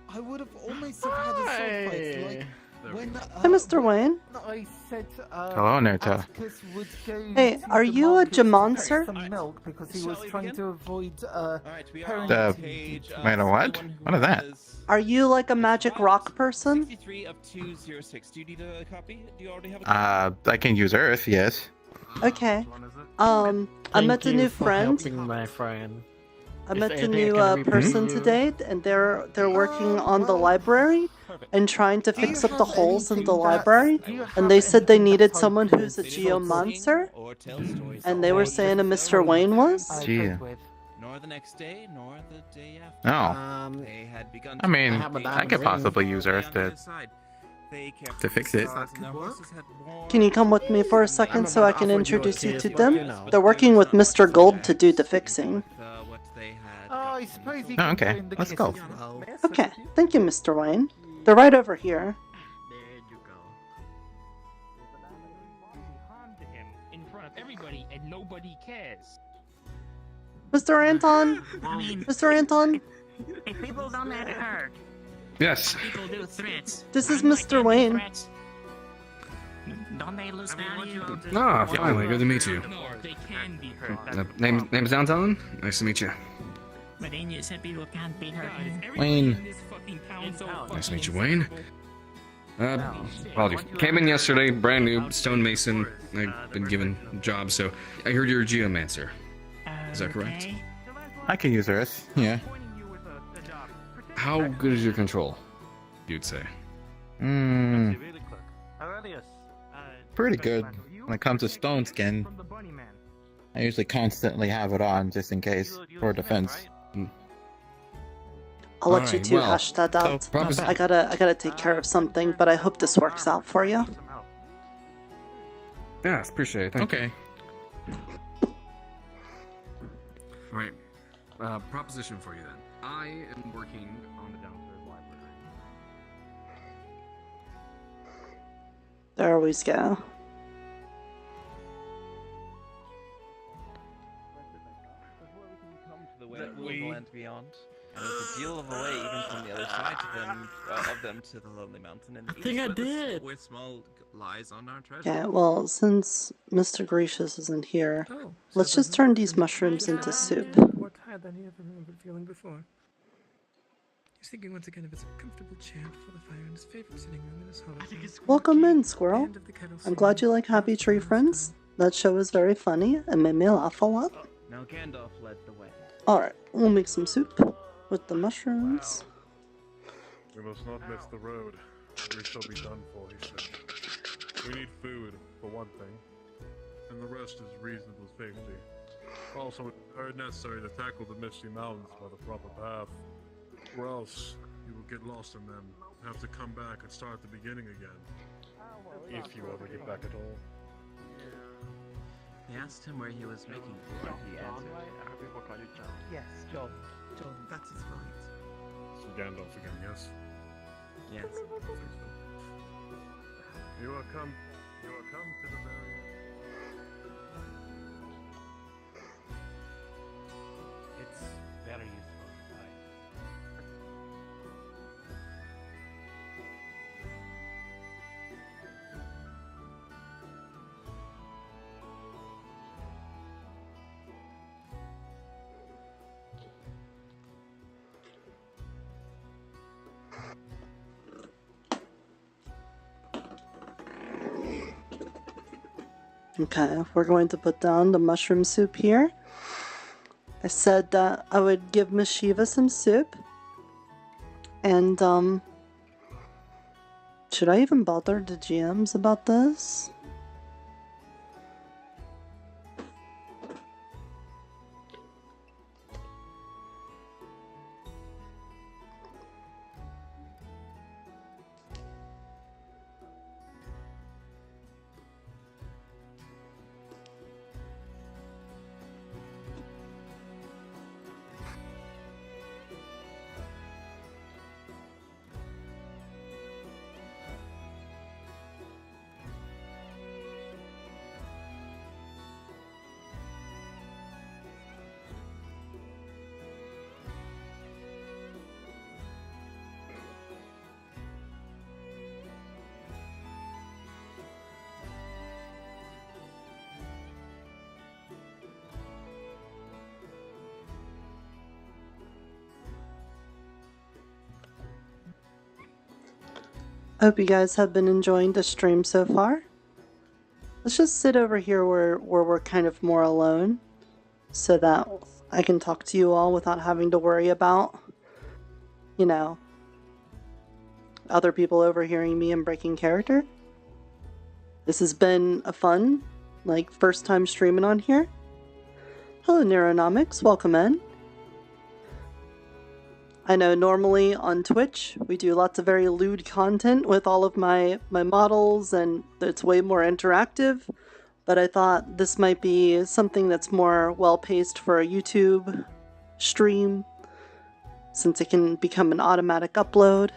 Speaker 4: I would have almost have had a sword fight, like, when,
Speaker 1: Hey, Mr. Wayne.
Speaker 4: I said,
Speaker 3: Hello, Nirta.
Speaker 4: Atticus would go
Speaker 1: Hey,
Speaker 4: to
Speaker 1: are
Speaker 4: the
Speaker 1: you a
Speaker 4: market to
Speaker 1: Jamoncer?
Speaker 4: get some milk because he was trying to avoid,
Speaker 3: Wait, a what? What is that?
Speaker 1: Are you like a magic rock person?
Speaker 3: I can use Earth, yes.
Speaker 1: Okay. I met a new friend.
Speaker 15: My friend.
Speaker 1: I met a new person today, and they're working on the library and trying to fix up the holes in the library. And they said they needed someone who's a geomancer, and they were saying a Mr. Wayne was.
Speaker 3: Gee.
Speaker 6: Nor the next day, nor the day after.
Speaker 3: No.
Speaker 6: They had begun
Speaker 3: I mean,
Speaker 6: to
Speaker 3: I could possibly use Earth to fix it.
Speaker 1: Can you come with me for a second so I can introduce you to them? They're working with Mr. Gold to do the fixing.
Speaker 4: I suppose you
Speaker 3: Oh,
Speaker 4: can
Speaker 3: okay.
Speaker 4: join the
Speaker 3: Let's
Speaker 4: kiss
Speaker 3: go.
Speaker 4: as well.
Speaker 1: Okay, thank you, Mr. Wayne. They're right over here.
Speaker 18: In front of everybody, and nobody cares.
Speaker 1: Mr. Anton?
Speaker 20: I mean,
Speaker 1: Mr. Anton?
Speaker 20: if people don't get hurt,
Speaker 3: Yes.
Speaker 20: people do threats.
Speaker 1: This is
Speaker 20: Why
Speaker 1: Mr.
Speaker 20: can't
Speaker 1: Wayne.
Speaker 20: threats? Don't they lose value?
Speaker 10: Ah, finally, good to meet you.
Speaker 18: No, they can be hurt.
Speaker 10: Name's Anton. Nice to meet you.
Speaker 20: But then you said people can't be hurt.
Speaker 10: Wayne. Nice to meet you, Wayne. Apologies. Came in yesterday, brand new, stonemason. I've been given a job, so I heard you're a geomancer. Is that correct?
Speaker 3: I can use Earth, yeah.
Speaker 10: How good is your control, you'd say?
Speaker 3: Pretty good. When it comes to stone skin, I usually constantly have it on just in case, for defense.
Speaker 1: I'll let you two hash that out. I gotta take care of something, but I hope this works out for you.
Speaker 10: Yeah, appreciate it. Thank you.
Speaker 3: Okay.
Speaker 10: Alright. Proposition for you then. I am working on the downstairs library.
Speaker 1: There we go.
Speaker 6: The land beyond. And there's a deal of a way even from the other side of them to the Lonely Mountain. And
Speaker 15: I think I did.
Speaker 6: With small lies on our treasure.
Speaker 1: Okay, well, since Mr. Gracious isn't here, let's just turn these mushrooms into soup.
Speaker 23: More tired than he ever remembered feeling before. He's thinking once again of his comfortable chair before the fire in his favorite sitting room in his home.
Speaker 1: Welcome in, Squirrel. I'm glad you like Happy Tree Friends. That show was very funny and made me laugh a lot.
Speaker 6: Now Gandalf led the way.
Speaker 1: Alright, we'll make some soup with the mushrooms.
Speaker 19: We must not miss the road. We shall be done for, he said. We need food, for one thing, and the rest is reasonable safety. Also, it's very necessary to tackle the Misty Mountains by the proper path, or else you will get lost in them, have to come back and start at the beginning again. If you ever get back at all.
Speaker 6: They asked him where he was making for. He answered.
Speaker 4: Yes, John. John, that is right.
Speaker 19: So Gandalf again, yes?
Speaker 6: Yes.
Speaker 19: You are come to the very...
Speaker 7: It's very useful.
Speaker 1: Okay, we're going to put down the mushroom soup here. I said that I would give Miss Shiva some soup. And, should I even bother the GMs about this? I hope you guys have been enjoying the stream so far. Let's just sit over here where we're kind of more alone, so that I can talk to you all without having to worry about, you know, other people overhearing me and breaking character. This has been a fun, like, first time streaming on here. Hello, Neuronomics. Welcome in. I know normally on Twitch we do lots of very lewd content with all of my models, and it's way more interactive, but I thought this might be something that's more well-paced for a YouTube stream, since it can become an automatic upload.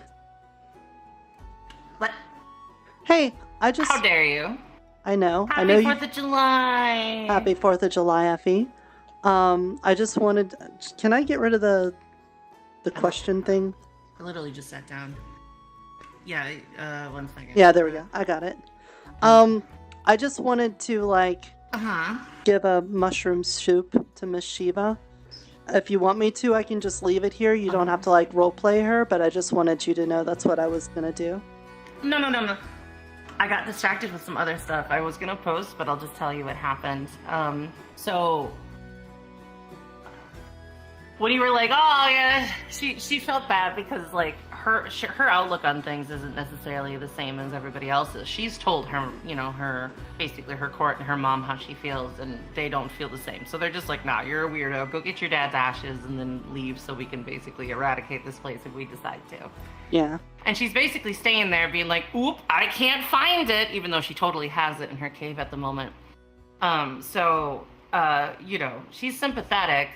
Speaker 16: What?
Speaker 1: Hey, I just...
Speaker 16: How dare you?
Speaker 1: I know.
Speaker 16: Happy
Speaker 1: I know
Speaker 16: 4th of July!
Speaker 1: Happy 4th of July, Ephy. I just wanted... Can I get rid of the question thing?
Speaker 16: I literally just sat down. Yeah, 1 second.
Speaker 1: Yeah, there we go. I got it. I just wanted to, like, give a mushroom soup to Miss Shiva. If you want me to, I can just leave it here. You don't have to, like, roleplay her, but I just wanted you to know that's what I was gonna do.
Speaker 16: No. I got distracted with some other stuff. I was gonna post, but I'll just tell you what happened. So when you were like, oh yeah, she felt bad because like her outlook on things isn't necessarily the same as everybody else's. She's told her, you know, her basically her court and her mom how she feels, and they don't feel the same. So they're just like, nah, you're a weirdo. Go get your dad's ashes and then leave so we can basically eradicate this place if we decide to.
Speaker 1: Yeah.
Speaker 16: And she's basically staying there being like, oop, I can't find it, even though she totally has it in her cave at the moment. You know, she's sympathetic,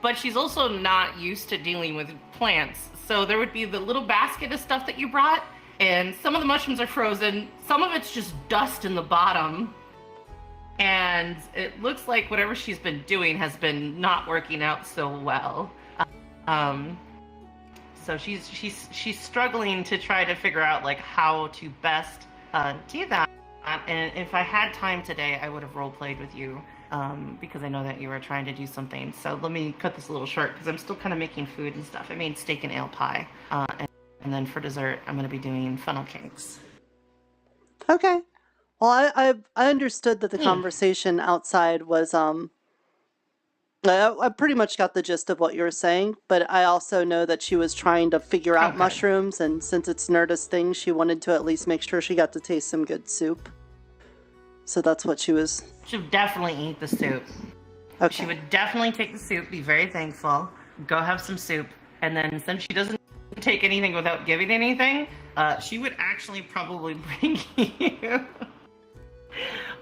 Speaker 16: but she's also not used to dealing with plants. So there would be the little basket of stuff that you brought, and some of the mushrooms are frozen, some of it's just dust in the bottom. And it looks like whatever she's been doing has been not working out so well. So she's struggling to try to figure out like how to best do that. And if I had time today, I would have role played with you because I know that you were trying to do something. So let me cut this a little short because I'm still kind of making food and stuff. I made steak and ale pie, and then for dessert, I'm going to be doing funnel cakes.
Speaker 1: Okay. Well, I understood that the conversation outside was I pretty much got the gist of what you were saying, but I also know that she was trying to figure out mushrooms, and since it's Nirta's thing, she wanted to at least make sure she got to taste some good soup. So that's what she was...
Speaker 16: She would definitely eat the soup.
Speaker 1: Okay.
Speaker 16: She would definitely take the soup, be very thankful, go have some soup, and then since she doesn't take anything without giving anything, she would actually probably bring you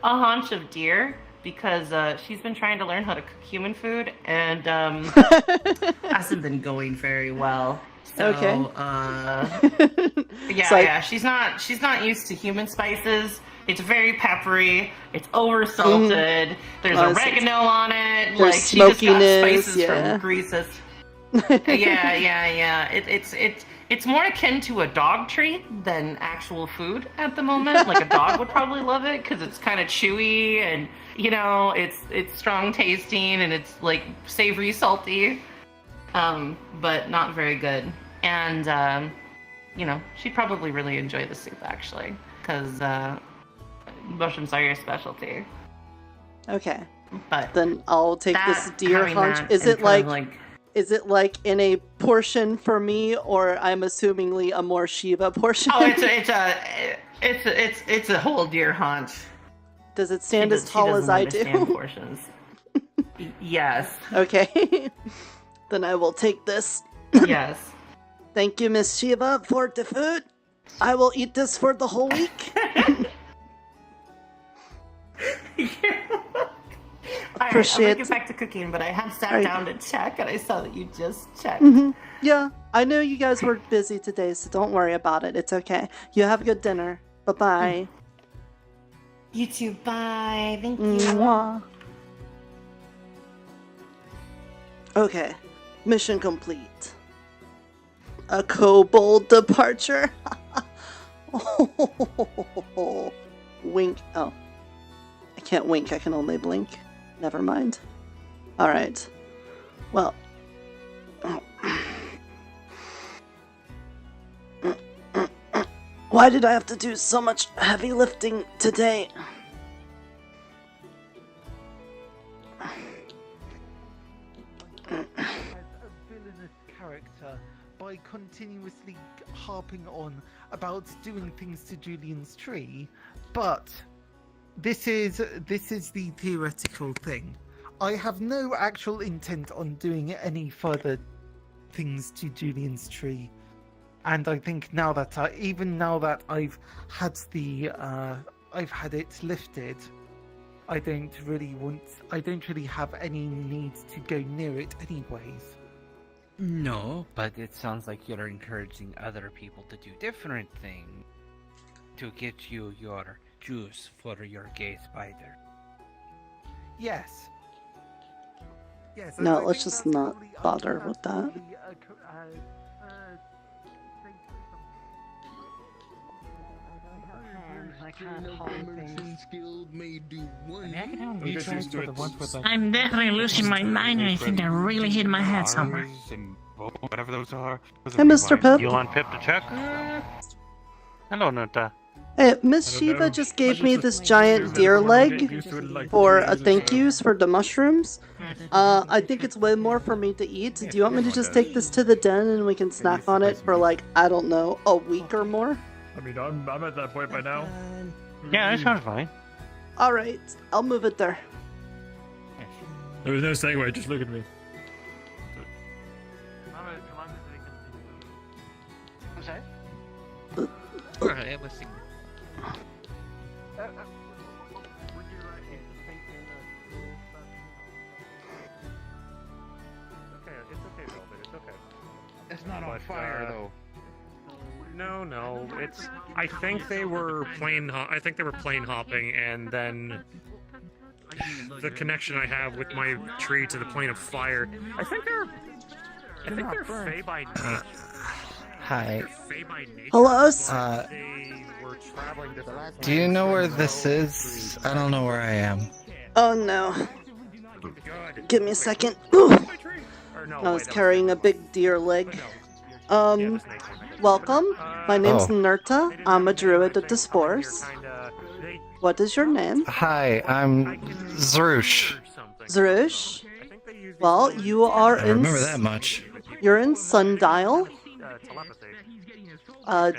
Speaker 16: a haunch of deer, because she's been trying to learn how to cook human food, and hasn't been going very well. So,
Speaker 1: okay.
Speaker 16: She's not used to human spices. It's very peppery. It's over salted. There's oregano on it.
Speaker 1: There's
Speaker 16: like she just got spices
Speaker 1: yeah.
Speaker 16: from Greece's. Yeah. It's more akin to a dog treat than actual food at the moment. Like a dog would probably love it because it's kind of chewy and you know it's strong tasting and it's like savory, salty, but not very good. And you know she'd probably really enjoy the soup actually because mushrooms are your specialty.
Speaker 1: Okay,
Speaker 16: but
Speaker 1: then I'll take this deer haunch. Is it is it like in a portion for me, or I'm assumingly a more Shiva portion?
Speaker 16: Oh, it's a whole deer haunch.
Speaker 1: Does it stand as tall as I do?
Speaker 16: Portions. Yes.
Speaker 1: Okay. Then I will take this.
Speaker 16: Yes.
Speaker 1: Thank you, Miss Shiva, for the food. I will eat this for the whole week.
Speaker 16: Appreciate. I'll get back to cooking, but I have sat down to check, and I saw that you just checked.
Speaker 1: Mm-hmm. Yeah, I know you guys were busy today, so don't worry about it. It's okay. You have a good dinner. Bye-bye.
Speaker 16: You too. Bye. Thank you.
Speaker 1: Mwah. Okay, mission complete. A kobold departure. Wink. Oh, I can't wink. I can only blink. Never mind. All right. Well. Why did I have to do so much heavy lifting today?
Speaker 4: As a villainous character by continuously harping on about doing things to Julian's tree, but this is the theoretical thing. I have no actual intent on doing any further things to Julian's tree, and I think now that I've had it lifted, I don't really have any need to go near it anyways.
Speaker 5: No, but it sounds like you're encouraging other people to do different things to get you your juice for your gay spider.
Speaker 4: Yes. Yes.
Speaker 1: No, let's just not bother with that.
Speaker 16: I'm definitely losing my mind, and I think I really hit my head somewhere.
Speaker 13: Whatever those are.
Speaker 1: Hey, Mr. Pip.
Speaker 13: You want Pip to check? Hello, Nirta.
Speaker 1: Hey, Miss Shiva just gave me this giant deer leg for a thank yous for the mushrooms. I think it's way more for me to eat. Do you want me to just take this to the den and we can snack on it for like, I don't know, a week or more?
Speaker 21: I mean, I'm at that point by now.
Speaker 13: Yeah, that sounds fine.
Speaker 1: Alright, I'll move it there.
Speaker 21: There was no segue, just look at me.
Speaker 12: I'm sorry?
Speaker 14: Alright, I'm listening.
Speaker 7: It's not on fire though. No, it's. I think they were plane hopping, and then the connection I have with my tree to the plane of fire. I think they're Fae by nature.
Speaker 3: Hi.
Speaker 1: Hello?
Speaker 7: They were traveling to the.
Speaker 3: Do you know where this is? I don't know where I am.
Speaker 1: Oh no. Give me a second. Ooh. I was carrying a big deer leg. Welcome. My name's Nirta. I'm a druid of the Spores. What is your name?
Speaker 3: Hi, I'm Zrush.
Speaker 1: Zrush? Well, you are
Speaker 3: I remember that much.
Speaker 1: You're in Sundial.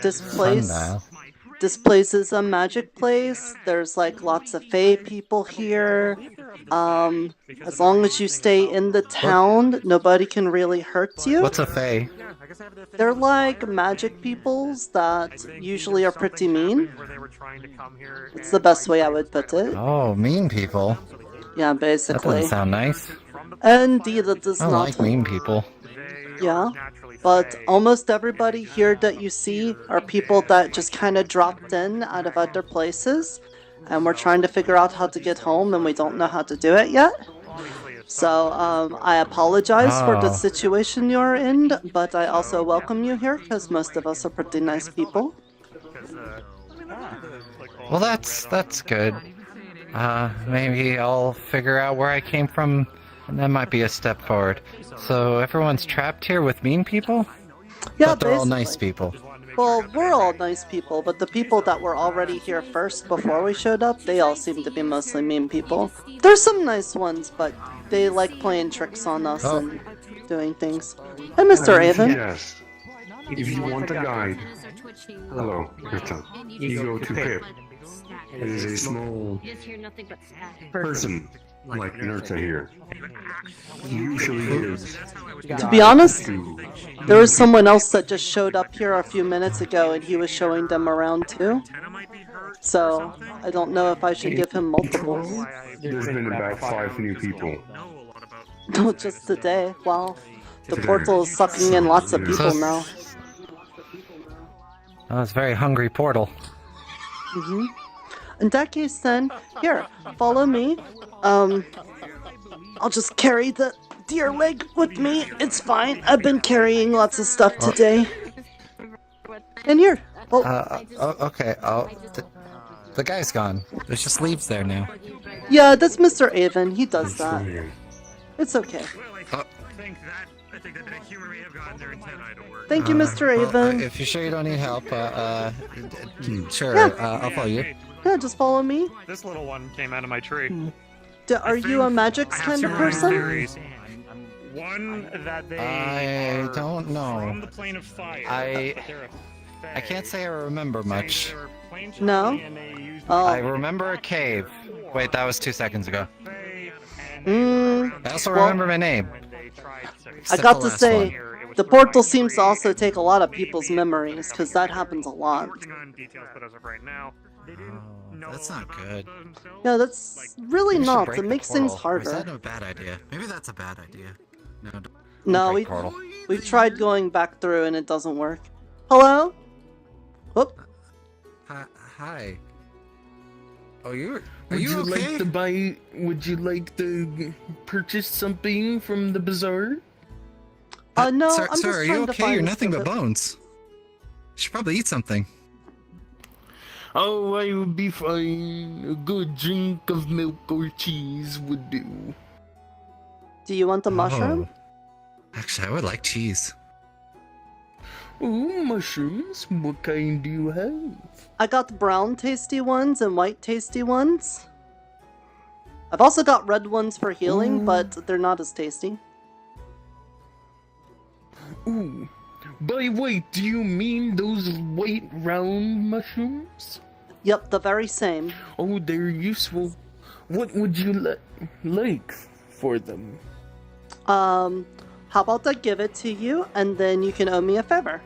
Speaker 1: This place is a magic place. There's like lots of Fae people here. As long as you stay in the town, nobody can really hurt you.
Speaker 3: What's a Fae?
Speaker 1: They're like magic peoples that usually are pretty mean. It's the best way I would put it.
Speaker 3: Oh, mean people.
Speaker 1: Yeah,
Speaker 3: That
Speaker 1: basically.
Speaker 3: doesn't sound nice.
Speaker 1: Indeed, it does
Speaker 3: I
Speaker 1: not.
Speaker 3: like mean people.
Speaker 1: Yeah, but almost everybody here that you see are people that just kind of dropped in out of other places, and we're trying to figure out how to get home, and we don't know how to do it yet. So, I apologize for the situation you're in, but I also welcome you here, because most of us are pretty nice people.
Speaker 3: Well, that's good. Maybe I'll figure out where I came from, and that might be a step forward. So everyone's trapped here with mean people?
Speaker 1: Yeah,
Speaker 3: but they're all nice people.
Speaker 1: Well, we're all nice people, but the people that were already here first before we showed up, they all seem to be mostly mean people. There's some nice ones, but they like playing tricks on us and doing things. Hey, Mr. Avon.
Speaker 22: Yes. If you want a guide, hello, Nirta. You go to Pip. It is a small person like Nirta here. He usually gives.
Speaker 1: To be honest, there was someone else that just showed up here a few minutes ago and he was showing them around too. So, I don't know if I should give him multiples.
Speaker 22: There's been about 5 new people.
Speaker 1: No, just today. Wow. The portal is sucking in lots of people now.
Speaker 3: Oh, it's a very hungry portal.
Speaker 1: Mm-hmm. In that case then, here, follow me. I'll just carry the deer leg with me. It's fine. I've been carrying lots of stuff today. And here.
Speaker 3: Okay. The guy's gone. There's just leaves there now.
Speaker 1: Yeah, that's Mr. Avon. He does that. It's okay.
Speaker 7: think that the humor may have gotten their antennae to work.
Speaker 1: Thank you, Mr. Avon.
Speaker 8: If you're sure you don't need help, sure,
Speaker 1: Yeah.
Speaker 8: I'll follow you.
Speaker 1: Yeah, just follow me.
Speaker 7: This little one came out of my tree.
Speaker 1: Are you a magics kind of person?
Speaker 7: Theories. One that they
Speaker 8: I don't know.
Speaker 7: from the plane of fire.
Speaker 8: I
Speaker 7: They're a
Speaker 8: I can't say I remember much.
Speaker 1: No? Oh.
Speaker 8: I remember a cave. Wait, that was 2 seconds ago.
Speaker 1: Mm,
Speaker 8: I also
Speaker 1: well,
Speaker 8: remember my name.
Speaker 1: I got to say, the portal seems to also take a lot of people's memories, because that happens a lot.
Speaker 8: That's not good.
Speaker 1: No, that's really
Speaker 8: We should
Speaker 1: not.
Speaker 8: break
Speaker 1: It
Speaker 8: the
Speaker 1: makes things
Speaker 8: portal. Or is
Speaker 1: harder.
Speaker 8: that a bad idea? Maybe that's a bad idea. No, don't
Speaker 1: No,
Speaker 8: break portal.
Speaker 1: we've tried going back through and it doesn't work. Hello? Whoop.
Speaker 8: Hi. Oh, are you
Speaker 2: Would you
Speaker 8: okay?
Speaker 2: like to buy? Would you like to purchase something from the bazaar?
Speaker 1: No,
Speaker 8: sir,
Speaker 1: I'm
Speaker 8: sir,
Speaker 1: just
Speaker 8: are
Speaker 1: trying
Speaker 8: you
Speaker 1: to
Speaker 8: okay?
Speaker 1: find
Speaker 8: You're
Speaker 1: this
Speaker 8: nothing but
Speaker 1: pivot.
Speaker 8: bones. You should probably eat something.
Speaker 2: Oh, I would be fine. A good drink of milk or cheese would do.
Speaker 1: Do you want the mushroom?
Speaker 8: Actually, I would like cheese.
Speaker 2: Ooh, mushrooms. What kind do you have?
Speaker 1: I got brown tasty ones and white tasty ones. I've also got red ones for healing, but they're not as tasty.
Speaker 2: Ooh. By white, do you mean those white round mushrooms?
Speaker 1: Yep, the very same.
Speaker 2: Oh, they're useful. What would you like for them?
Speaker 1: How about I give it to you, and then you can owe me a favor?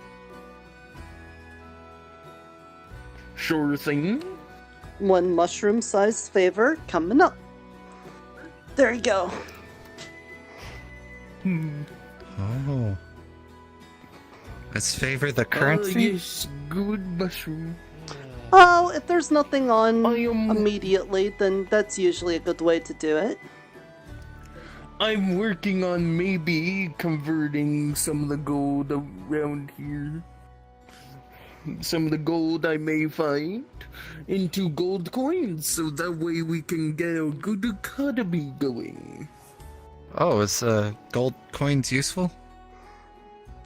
Speaker 2: Sure thing.
Speaker 1: One mushroom-sized favor coming up. There you go.
Speaker 8: Oh. Let's favor the currency?
Speaker 2: Yes, good mushroom.
Speaker 1: Oh, if there's nothing on immediately, then that's usually a good way to do it.
Speaker 2: I'm working on maybe converting some of the gold around here. Some of the gold I may find into gold coins, so that way we can get a good economy going.
Speaker 8: Oh, is gold coins useful?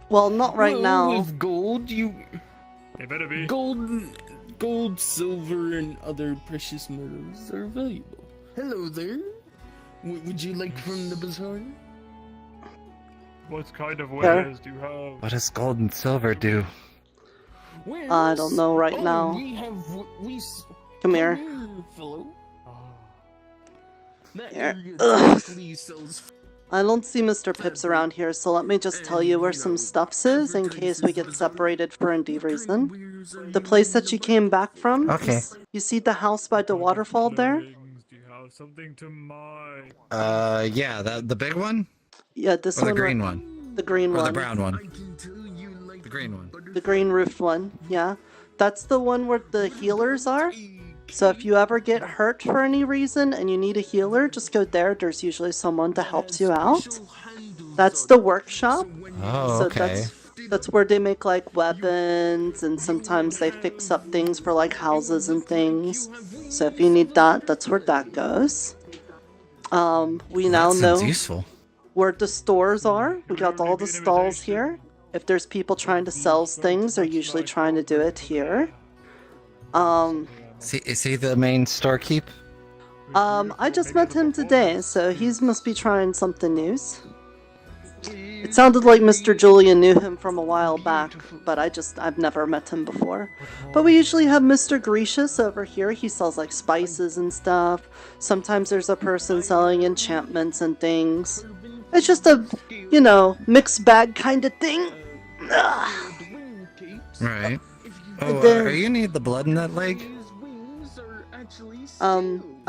Speaker 1: Well, not right
Speaker 2: Well,
Speaker 1: now.
Speaker 2: with gold, you...
Speaker 7: They better be.
Speaker 2: Gold, silver, and other precious metals are valuable. Hello there. Would you like from the bazaar?
Speaker 7: What kind of
Speaker 1: Sure.
Speaker 7: wares do you have?
Speaker 8: What does gold and silver do?
Speaker 1: I don't know right now. Come here.
Speaker 2: Fellow.
Speaker 1: Here. Ugh. I don't see Mr. Pips around here, so let me just tell you where some stuffs is in case we get separated for any reason. The place that you came back from.
Speaker 8: Okay.
Speaker 1: You see the house by the waterfall there?
Speaker 7: Do you have something to mine?
Speaker 8: Yeah, the big one?
Speaker 1: Yeah, this
Speaker 8: Or
Speaker 1: one.
Speaker 8: the green one?
Speaker 1: The green
Speaker 8: Or
Speaker 1: one.
Speaker 8: the brown one? The green one.
Speaker 1: The green roofed one, yeah. That's the one where the healers are. So if you ever get hurt for any reason and you need a healer, just go there. There's usually someone that helps you out. That's the workshop.
Speaker 8: Oh,
Speaker 1: so
Speaker 8: okay.
Speaker 1: that's where they make like weapons, and sometimes they fix up things for like houses and things. So if you need that, that's where that goes. We now
Speaker 8: That
Speaker 1: know
Speaker 8: sounds useful.
Speaker 1: where the stores are. We got all the stalls here. If there's people trying to sell things, they're usually trying to do it here.
Speaker 8: Is he the main storekeep?
Speaker 1: I just met him today, so he must be trying something new. It sounded like Mr. Julian knew him from a while back, but I've never met him before. But we usually have Mr. Grecius over here. He sells like spices and stuff. Sometimes there's a person selling enchantments and things. It's just a, mixed bag kind of thing. Ugh.
Speaker 8: Right.
Speaker 1: And
Speaker 8: Oh,
Speaker 1: then-
Speaker 8: are you need the blood in that leg?
Speaker 1: I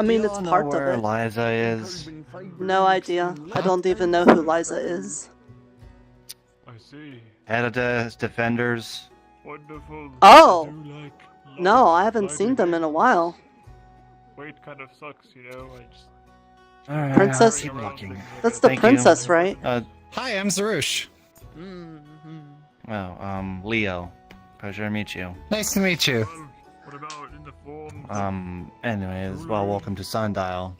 Speaker 1: mean, it's
Speaker 3: Do you
Speaker 1: part
Speaker 3: know
Speaker 1: of
Speaker 3: where
Speaker 1: it.
Speaker 3: Liza is?
Speaker 1: No idea. I don't even know who Liza is.
Speaker 7: I see.
Speaker 3: Head of the defenders.
Speaker 7: Wonderful.
Speaker 1: Oh!
Speaker 7: I do like
Speaker 1: No, I haven't seen them in a while.
Speaker 7: Weight kind of sucks, I just...
Speaker 3: Alright,
Speaker 1: Princess-
Speaker 3: I'll keep looking.
Speaker 1: That's the
Speaker 3: Thank
Speaker 1: princess,
Speaker 3: you.
Speaker 1: right?
Speaker 8: Hi, I'm Zarush.
Speaker 3: Leo. Pleasure to meet you.
Speaker 8: Nice to meet you.
Speaker 7: What about in the form?
Speaker 3: Anyways, well, welcome to Sundial.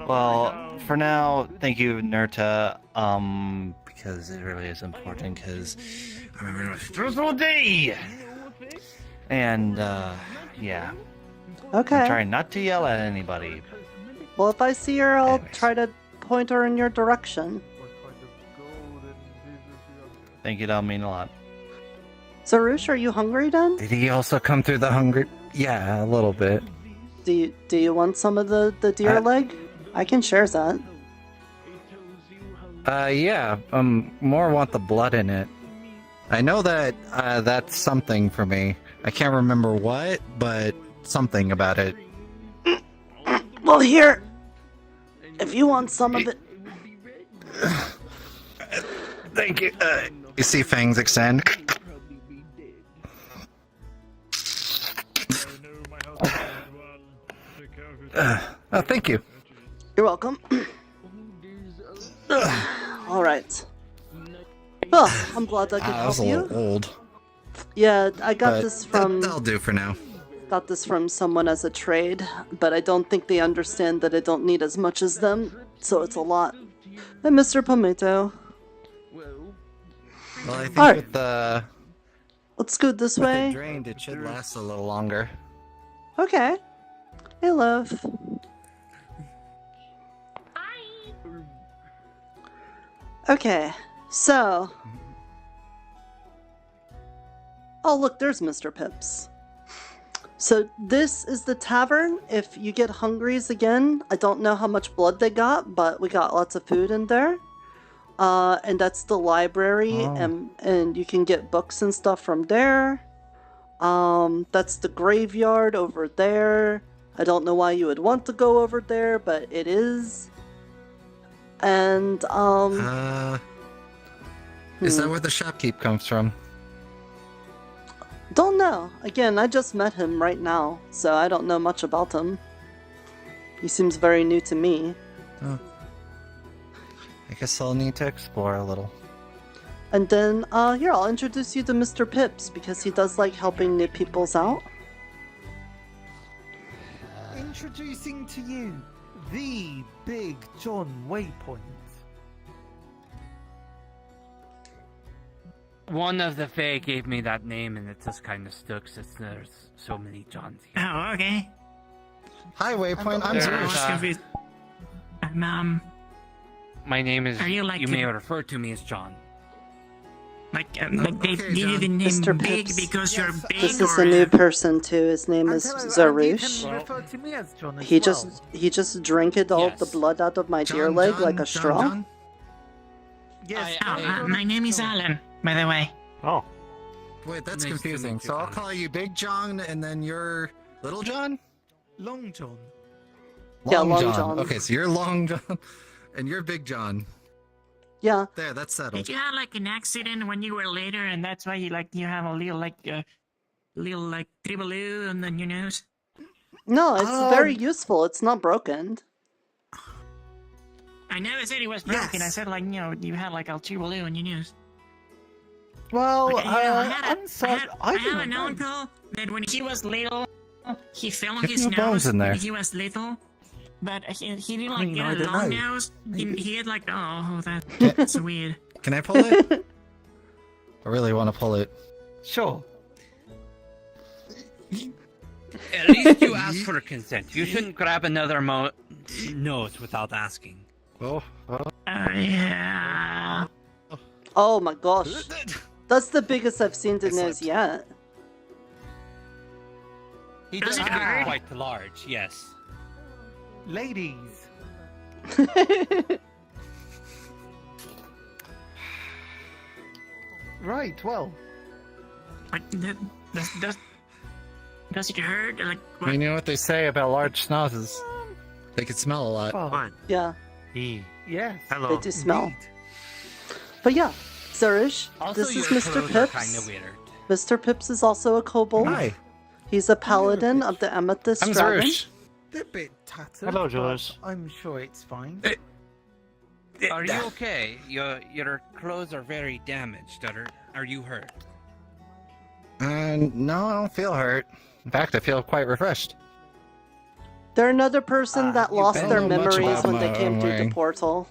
Speaker 3: Well, for now, thank you, Nirta. Because it really is important. Because I'm having a stressful day. And yeah.
Speaker 1: Okay.
Speaker 3: I'm trying not to yell at anybody.
Speaker 1: Well, if I see her, I'll try to point her in your direction.
Speaker 3: Thank you, that'll mean a lot.
Speaker 1: Zarush, are you hungry then?
Speaker 8: Did he also come through the hungry? Yeah, a little bit.
Speaker 1: Do you want some of the deer leg? I can share that.
Speaker 8: Yeah. More want the blood in it. I know that that's something for me. I can't remember what, but something about it.
Speaker 1: Well, here. If you want some of it.
Speaker 8: Thank you. You see fangs extend. Oh, thank you.
Speaker 1: You're welcome. All right. Well, I'm glad I could
Speaker 8: That was
Speaker 1: help
Speaker 8: a
Speaker 1: you.
Speaker 8: little old.
Speaker 1: Yeah, I got
Speaker 8: But
Speaker 1: this from.
Speaker 8: That'll do for now.
Speaker 1: Got this from someone as a trade, but I don't think they understand that I don't need as much as them, so it's a lot. And Mr. Pomato.
Speaker 8: Well, I think
Speaker 1: Alright.
Speaker 8: with the
Speaker 1: Let's go this
Speaker 8: with
Speaker 1: way.
Speaker 8: it drained, it should last a little longer.
Speaker 1: Okay. Hey, love. Okay, so. Oh, look, there's Mr. Pips. So, this is the tavern. If you get hungries again, I don't know how much blood they got, but we got lots of food in there. And that's the library, and you can get books and stuff from there. That's the graveyard over there. I don't know why you would want to go over there, but it is. And,
Speaker 8: Is that where the shopkeep comes from?
Speaker 1: Don't know. Again, I just met him right now, so I don't know much about him. He seems very new to me.
Speaker 8: Oh. I guess I'll need to explore a little.
Speaker 1: And then, here, I'll introduce you to Mr. Pips, because he does like helping new peoples out.
Speaker 4: Introducing to you, the Big John Waypoint.
Speaker 5: One of the Fae gave me that name, and it just kind of stuck since there's so many Johns here.
Speaker 20: Oh, okay.
Speaker 8: Hi, Waypoint. I'm
Speaker 20: I was
Speaker 8: Zerush.
Speaker 20: confused.
Speaker 5: My name is.
Speaker 20: Are you like
Speaker 5: you
Speaker 20: a-
Speaker 5: may refer to me as John.
Speaker 20: Like they give you the name
Speaker 1: Mr.
Speaker 20: Big
Speaker 1: Pips.
Speaker 20: because you're big,
Speaker 1: This is
Speaker 20: or
Speaker 1: a new person too. His name is Zarush.
Speaker 4: You can refer to me as John as
Speaker 1: He
Speaker 4: well.
Speaker 1: just drank it all the blood out of my deer leg like a straw.
Speaker 4: Yes.
Speaker 20: my name is Alan, by the way.
Speaker 7: Oh.
Speaker 8: Wait, that's
Speaker 20: Nice to
Speaker 8: confusing.
Speaker 20: meet you,
Speaker 8: So I'll
Speaker 20: Alan.
Speaker 8: call you Big John, and then you're Little John?
Speaker 4: Long John.
Speaker 1: Yeah, Long John.
Speaker 8: Okay, so you're Long John, and you're Big John.
Speaker 1: Yeah.
Speaker 8: There, that's settled.
Speaker 20: Did you have like an accident when you were later, and that's why you have a little tribbaloo on your nose?
Speaker 1: No, it's very useful. It's not broken.
Speaker 20: I never said it was broken. I said you had like a tribbaloo on your nose.
Speaker 1: Well,
Speaker 20: Like, I
Speaker 1: I
Speaker 20: have an uncle that when he was little, he fell on
Speaker 8: Get
Speaker 20: his
Speaker 8: no bones
Speaker 20: nose
Speaker 8: in there.
Speaker 20: when he was little. But he didn't like
Speaker 8: I
Speaker 20: get a
Speaker 8: don't
Speaker 20: long
Speaker 8: know.
Speaker 20: nose. He had like, that's weird.
Speaker 8: Can I pull it? I really want to pull it.
Speaker 5: Sure. At least you asked for consent. You shouldn't grab another nose without asking.
Speaker 8: Oh.
Speaker 20: Yeah.
Speaker 1: Oh my gosh. That's the biggest I've seen the nose yet.
Speaker 5: He
Speaker 20: Does
Speaker 5: does
Speaker 20: it
Speaker 5: look
Speaker 20: hurt?
Speaker 5: quite large, yes.
Speaker 4: Ladies. Right, well.
Speaker 20: Does it hurt? Like, what?
Speaker 8: You know what they say about large snozzes? They can smell a lot.
Speaker 4: Fine.
Speaker 1: Yeah,
Speaker 4: Yes.
Speaker 1: they do smell. But yeah, Zurish,
Speaker 5: Also,
Speaker 1: this is
Speaker 5: your
Speaker 1: Mr.
Speaker 5: clothes are
Speaker 1: Pips.
Speaker 5: kinda weird.
Speaker 1: Mr. Pips is also a kobold.
Speaker 8: Hi.
Speaker 1: He's a paladin of the Amethyst
Speaker 8: I'm
Speaker 1: Dragon.
Speaker 8: Zerush.
Speaker 4: They're a bit tattered.
Speaker 7: Hello,
Speaker 4: but
Speaker 7: Julius.
Speaker 4: I'm sure it's fine.
Speaker 5: Are you okay? Your clothes are very damaged. Are you hurt?
Speaker 8: No, I don't feel hurt. In fact, I feel quite refreshed.
Speaker 1: They're another person that lost
Speaker 8: don't
Speaker 1: their
Speaker 8: know much
Speaker 1: memories
Speaker 8: about
Speaker 1: when they
Speaker 8: my
Speaker 1: came
Speaker 8: own
Speaker 1: through the
Speaker 8: wing.
Speaker 1: portal.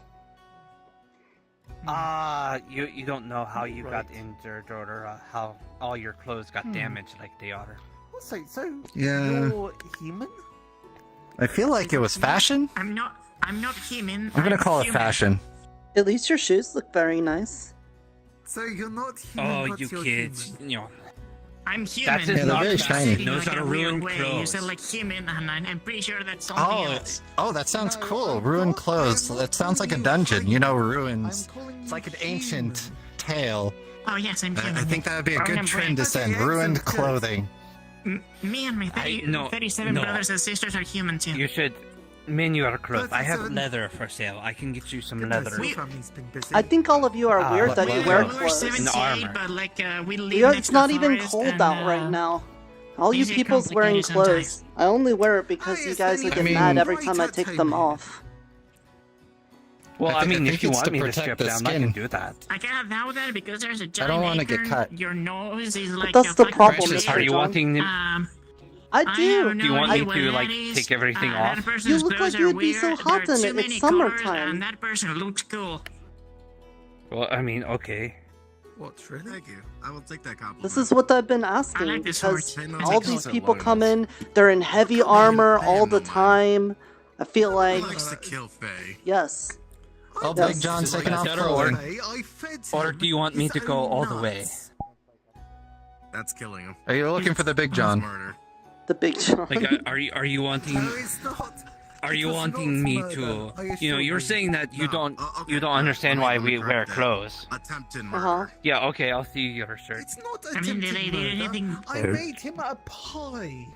Speaker 5: You don't know how you got injured or how all your clothes got damaged like they are.
Speaker 4: So
Speaker 8: Yeah.
Speaker 4: you're human?
Speaker 8: I feel like it was fashion.
Speaker 20: I'm not human.
Speaker 8: I'm gonna call it
Speaker 20: human.
Speaker 8: fashion.
Speaker 1: At least your shoes look very nice.
Speaker 4: So you're not human,
Speaker 5: Oh,
Speaker 4: but
Speaker 5: you
Speaker 4: you're
Speaker 5: kids!
Speaker 4: human.
Speaker 5: You know,
Speaker 20: I'm human.
Speaker 5: That is Yeah, they're not very
Speaker 8: shiny.
Speaker 20: In
Speaker 5: Those
Speaker 20: like
Speaker 5: are
Speaker 20: a weird
Speaker 5: ruined
Speaker 20: way. You
Speaker 5: clothes.
Speaker 20: said like human, and I'm pretty sure that's something
Speaker 8: Oh,
Speaker 20: else.
Speaker 8: that sounds cool. Ruined clothes. That sounds like a dungeon. You know, ruins. It's like an ancient tale.
Speaker 20: Oh yes, I'm human.
Speaker 8: I think that would be a
Speaker 20: Wrong
Speaker 8: good
Speaker 20: and
Speaker 8: trend to
Speaker 20: brand.
Speaker 8: send. Ruined clothing.
Speaker 20: Me and my 37 brothers and sisters are human too.
Speaker 5: you should mend your clothes. I have leather for sale. I can get you some leather.
Speaker 1: I think all of you are weird that you wear
Speaker 20: We're
Speaker 1: clothes.
Speaker 20: 78, but like we live
Speaker 1: It's
Speaker 20: next
Speaker 1: not
Speaker 20: to
Speaker 1: even
Speaker 20: forest
Speaker 1: cold
Speaker 20: and,
Speaker 1: out right now. All you
Speaker 20: things get
Speaker 1: people's wearing
Speaker 20: complicated
Speaker 1: clothes. I only wear it because you guys would get mad every time I take them off.
Speaker 5: Well, I mean, if you
Speaker 8: it's
Speaker 5: want
Speaker 8: to
Speaker 5: me to
Speaker 8: protect
Speaker 5: strip
Speaker 8: the
Speaker 5: down, I
Speaker 8: skin.
Speaker 5: can do that.
Speaker 20: I cannot allow that because there's a giant
Speaker 8: don't wanna get
Speaker 20: acorn.
Speaker 8: cut.
Speaker 20: Your nose is like
Speaker 1: that's
Speaker 20: a
Speaker 1: the
Speaker 20: fucking
Speaker 1: problem,
Speaker 20: shape.
Speaker 1: Mr.
Speaker 5: Are you
Speaker 1: John.
Speaker 5: wanting me?
Speaker 1: I do.
Speaker 20: have
Speaker 5: Do you
Speaker 20: no
Speaker 5: want me
Speaker 20: idea what
Speaker 5: to
Speaker 20: that
Speaker 5: like
Speaker 20: is.
Speaker 5: take everything
Speaker 20: That
Speaker 5: off?
Speaker 20: person's
Speaker 1: You look
Speaker 20: clothes
Speaker 1: like you
Speaker 20: are
Speaker 1: would be so
Speaker 20: weird,
Speaker 1: hot
Speaker 20: there are
Speaker 1: in
Speaker 20: too
Speaker 1: it.
Speaker 20: many
Speaker 1: It's
Speaker 20: colors,
Speaker 1: summertime.
Speaker 20: and that person looks cool.
Speaker 5: Well, I mean, okay.
Speaker 23: What, really? Thank you. I will take that compliment.
Speaker 1: This is what I've been asking
Speaker 20: like this
Speaker 1: because
Speaker 20: horse.
Speaker 1: all these people come in, they're in heavy armor all the time. I feel like
Speaker 23: likes to kill Fae.
Speaker 1: yes.
Speaker 8: Oh,
Speaker 1: Yes.
Speaker 8: Big John's taking off
Speaker 5: Better or,
Speaker 8: clothing.
Speaker 5: or do you want me to go all the way?
Speaker 23: That's killing him.
Speaker 8: Are you looking for the Big John?
Speaker 23: Murder.
Speaker 1: The Big John.
Speaker 5: Like, are you wanting? Are you wanting me to? You know, you're saying that you don't understand why we wear clothes.
Speaker 23: Attempted
Speaker 1: Uh-huh.
Speaker 5: Yeah, okay, I'll see your shirt.
Speaker 4: It's not
Speaker 20: I mean, did they do
Speaker 4: attempted
Speaker 20: anything?
Speaker 4: murder. I made him a pie.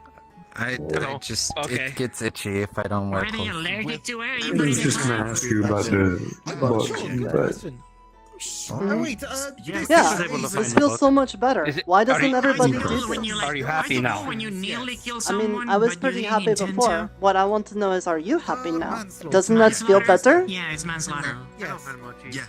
Speaker 8: I just
Speaker 5: Okay.
Speaker 8: it gets itchy if I don't wear
Speaker 20: Are they
Speaker 8: clothes.
Speaker 20: allergic to it?
Speaker 23: I was just gonna ask you about the
Speaker 4: Oh wait,
Speaker 1: Yeah, this feels so much better.
Speaker 5: Is it-
Speaker 1: Why
Speaker 5: are
Speaker 1: doesn't
Speaker 5: you-
Speaker 1: everybody
Speaker 20: It's
Speaker 1: do
Speaker 20: cool when
Speaker 1: this?
Speaker 20: you, like,
Speaker 5: Are you happy now?
Speaker 20: When you nearly kill
Speaker 1: I
Speaker 20: someone,
Speaker 1: mean, I was
Speaker 20: but
Speaker 1: pretty
Speaker 20: you
Speaker 1: happy
Speaker 20: didn't intend
Speaker 1: before.
Speaker 20: to?
Speaker 1: What I want to know is, are you happy now?
Speaker 4: manslaughter.
Speaker 1: Doesn't that feel better?
Speaker 20: Yeah, it's manslaughter.
Speaker 4: Yes.
Speaker 23: Yeah.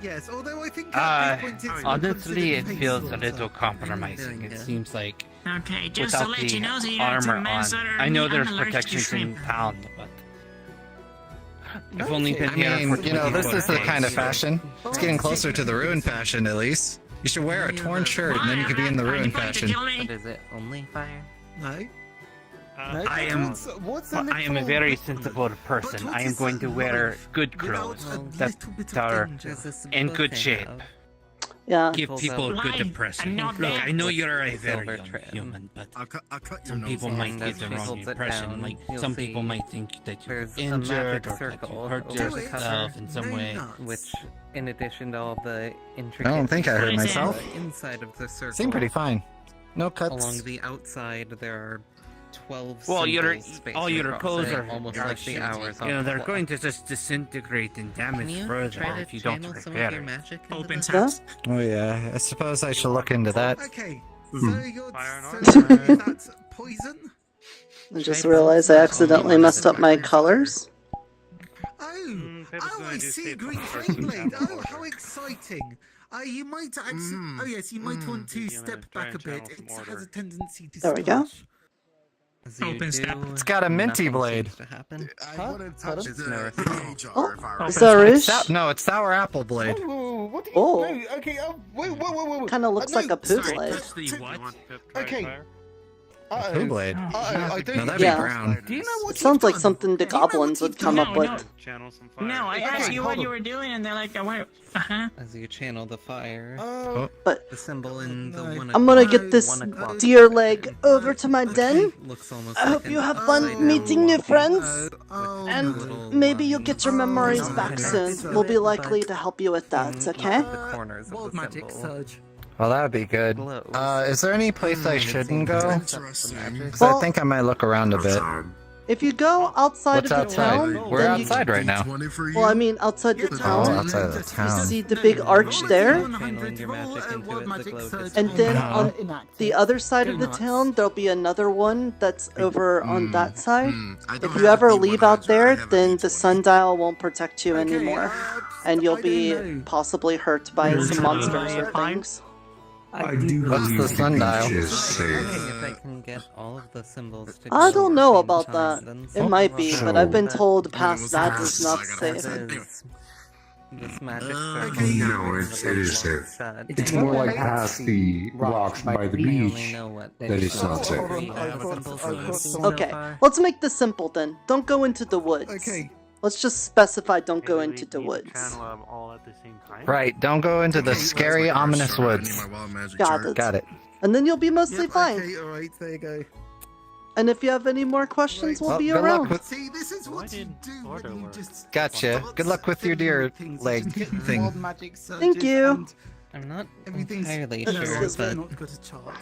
Speaker 4: Yes, although I think at this point it's
Speaker 5: Honestly, it
Speaker 4: considered
Speaker 5: feels a
Speaker 4: manslaughter.
Speaker 5: little compromising. It seems like
Speaker 20: Okay, just
Speaker 5: without
Speaker 20: to let you know, so
Speaker 5: the
Speaker 20: you don't
Speaker 5: armor on,
Speaker 20: manslaughter.
Speaker 5: I know there's
Speaker 20: I'm allergic to
Speaker 5: protections in
Speaker 20: shrimp.
Speaker 5: town, but I've only been
Speaker 8: I
Speaker 5: here
Speaker 8: mean,
Speaker 5: for
Speaker 8: you know, this
Speaker 5: 24
Speaker 8: is the
Speaker 5: days,
Speaker 8: kind of
Speaker 5: so-
Speaker 8: fashion. It's getting closer to the ruin fashion, at least. You should wear a torn shirt, and then you could be in the ruin fashion.
Speaker 6: But is it only fire?
Speaker 4: No.
Speaker 5: I am I am a very sensible person. I am going to wear good clothes that are in good shape.
Speaker 1: Yeah.
Speaker 5: Give people a good
Speaker 20: Why?
Speaker 5: impression.
Speaker 20: I'm not
Speaker 5: Look,
Speaker 20: bad.
Speaker 5: I know you're a
Speaker 6: Silver
Speaker 5: very young
Speaker 6: trim.
Speaker 5: human, but
Speaker 23: I'll cut your
Speaker 5: some
Speaker 23: nose
Speaker 5: people
Speaker 23: off.
Speaker 5: might get the
Speaker 6: As she
Speaker 5: wrong
Speaker 6: holds it
Speaker 5: impression.
Speaker 6: down,
Speaker 5: Like
Speaker 6: you'll
Speaker 5: some
Speaker 6: see
Speaker 5: people might think that you're
Speaker 6: There's a
Speaker 5: injured
Speaker 6: magic
Speaker 5: or that
Speaker 6: circle
Speaker 5: you hurt
Speaker 6: over the
Speaker 5: yourself
Speaker 6: cover,
Speaker 5: in some way.
Speaker 6: which, in addition to all the intricate...
Speaker 8: I don't think I hurt
Speaker 20: What is
Speaker 8: myself.
Speaker 6: the inside of the circle,
Speaker 8: Seemed pretty fine. No cuts.
Speaker 6: along the outside, there are 12
Speaker 5: Well,
Speaker 6: symbols
Speaker 5: all
Speaker 6: spaced
Speaker 5: your
Speaker 6: across
Speaker 5: clothes
Speaker 6: it,
Speaker 5: are
Speaker 6: almost
Speaker 5: are
Speaker 6: like the hours on
Speaker 5: You know,
Speaker 6: the
Speaker 5: they're
Speaker 6: wall.
Speaker 5: going to just disintegrate and
Speaker 6: Can
Speaker 5: damage
Speaker 6: you
Speaker 5: further
Speaker 6: try
Speaker 5: if
Speaker 6: to
Speaker 5: you don't
Speaker 6: channel some of
Speaker 5: repair
Speaker 6: your
Speaker 5: it.
Speaker 6: magic into
Speaker 20: Open
Speaker 6: this?
Speaker 20: source.
Speaker 8: Oh yeah, I suppose I should look into that.
Speaker 4: Okay,
Speaker 23: Hmm.
Speaker 4: so you're
Speaker 13: Fire
Speaker 4: so that's poison?
Speaker 1: I just realized I accidentally messed up my colors.
Speaker 4: Oh,
Speaker 13: Pippa's
Speaker 4: oh,
Speaker 13: gonna
Speaker 4: I
Speaker 13: do
Speaker 4: see,
Speaker 13: save
Speaker 4: green
Speaker 13: some
Speaker 4: flame
Speaker 13: first
Speaker 4: blade.
Speaker 13: and
Speaker 4: Oh,
Speaker 13: then
Speaker 4: how exciting! You might actually. Oh yes, you might want to
Speaker 13: You're gonna
Speaker 4: step
Speaker 13: try
Speaker 4: back
Speaker 13: and
Speaker 4: a bit.
Speaker 13: channel some
Speaker 4: It has
Speaker 13: order.
Speaker 4: a tendency to.
Speaker 1: There we go.
Speaker 4: splash.
Speaker 6: As you
Speaker 20: Open step.
Speaker 6: do,
Speaker 8: It's got a minty
Speaker 6: nothing
Speaker 8: blade.
Speaker 6: seems to happen.
Speaker 23: I wouldn't touch
Speaker 6: It's
Speaker 23: the
Speaker 6: no
Speaker 23: jar
Speaker 1: Oh,
Speaker 23: if I were
Speaker 1: is
Speaker 23: you.
Speaker 1: that Rish?
Speaker 8: No, it's sour apple blade.
Speaker 4: What do you
Speaker 1: Oh.
Speaker 4: wait, okay, wait.
Speaker 1: Kind of looks like a poo blade.
Speaker 4: Okay.
Speaker 8: Poo blade.
Speaker 4: I don't.
Speaker 8: No, that'd
Speaker 1: Yeah.
Speaker 8: be brown.
Speaker 4: Do you know what
Speaker 1: It sounds
Speaker 4: you've
Speaker 1: like
Speaker 4: done?
Speaker 1: something the goblins would come up
Speaker 20: No,
Speaker 1: with.
Speaker 20: no.
Speaker 13: Channel some fire.
Speaker 20: No, I
Speaker 4: Okay,
Speaker 20: asked you what
Speaker 4: hold
Speaker 20: you
Speaker 4: on.
Speaker 20: were doing, and they're like, what? Uh-huh.
Speaker 6: As you channel the fire,
Speaker 1: But
Speaker 6: the symbol in the one
Speaker 1: I'm gonna
Speaker 6: o'clock-
Speaker 1: get this
Speaker 6: 1 o'clock
Speaker 1: deer leg over to my den.
Speaker 6: looks almost
Speaker 1: I
Speaker 6: like
Speaker 1: hope
Speaker 6: an
Speaker 1: you have
Speaker 6: upside
Speaker 1: fun
Speaker 6: down
Speaker 1: meeting new
Speaker 6: walking
Speaker 1: friends,
Speaker 23: Oh,
Speaker 1: and maybe you'll get your memories back soon. We'll be likely to help you with that, okay?
Speaker 6: the corners of
Speaker 4: Wild
Speaker 6: the
Speaker 4: magic
Speaker 6: symbol.
Speaker 4: surge.
Speaker 8: Well, that'd be good. Is there any place I shouldn't go?
Speaker 23: Interesting.
Speaker 8: Because I think I might look around a bit.
Speaker 1: If you go outside
Speaker 8: What's
Speaker 1: of the
Speaker 8: outside?
Speaker 1: town,
Speaker 8: We're
Speaker 1: then
Speaker 8: outside right now.
Speaker 1: well, I mean, outside the
Speaker 8: Oh,
Speaker 1: town,
Speaker 8: outside of the
Speaker 1: you
Speaker 8: town.
Speaker 1: see the big arch there,
Speaker 6: Channeling your magic into it, the glow just
Speaker 1: and then
Speaker 8: Uh-huh.
Speaker 1: on the other side of the town, there'll be another one that's over on that side. If you ever leave out there, then the sundial won't protect you anymore, and you'll be possibly hurt by some monsters or things.
Speaker 22: I do
Speaker 8: What's
Speaker 22: believe
Speaker 8: the sundial?
Speaker 22: beach is safe.
Speaker 9: If I can get all of the symbols to
Speaker 1: I
Speaker 9: go
Speaker 1: don't
Speaker 9: at
Speaker 1: know
Speaker 9: the
Speaker 1: about
Speaker 9: same
Speaker 1: that.
Speaker 9: time,
Speaker 1: It might be,
Speaker 22: So-
Speaker 1: but I've been told
Speaker 9: that-
Speaker 1: past that is not safe.
Speaker 9: that is this magic
Speaker 22: No,
Speaker 9: circle.
Speaker 22: it is safe.
Speaker 9: Sad.
Speaker 22: It's more like past the rocks by the beach that it's not safe.
Speaker 1: Okay, let's make this simple then. Don't go into the woods.
Speaker 15: Okay.
Speaker 1: Let's just specify don't go into the woods.
Speaker 13: all at the same time.
Speaker 8: Right, don't go into the scary, ominous woods.
Speaker 1: Got it.
Speaker 8: it.
Speaker 1: And then you'll be mostly
Speaker 15: Yep,
Speaker 1: fine.
Speaker 15: okay, alright, there you go.
Speaker 1: And if you have any more questions, we'll
Speaker 8: Well,
Speaker 1: be
Speaker 8: good luck
Speaker 1: around.
Speaker 8: with-
Speaker 15: See, this is what you do when you just
Speaker 8: Gotcha. Good luck with your deer leg thing.
Speaker 15: wild magic surges
Speaker 1: Thank you.
Speaker 15: and
Speaker 9: I'm not
Speaker 15: everything's
Speaker 9: entirely
Speaker 15: no,
Speaker 9: sure,
Speaker 15: we're
Speaker 9: but
Speaker 15: not good at chart.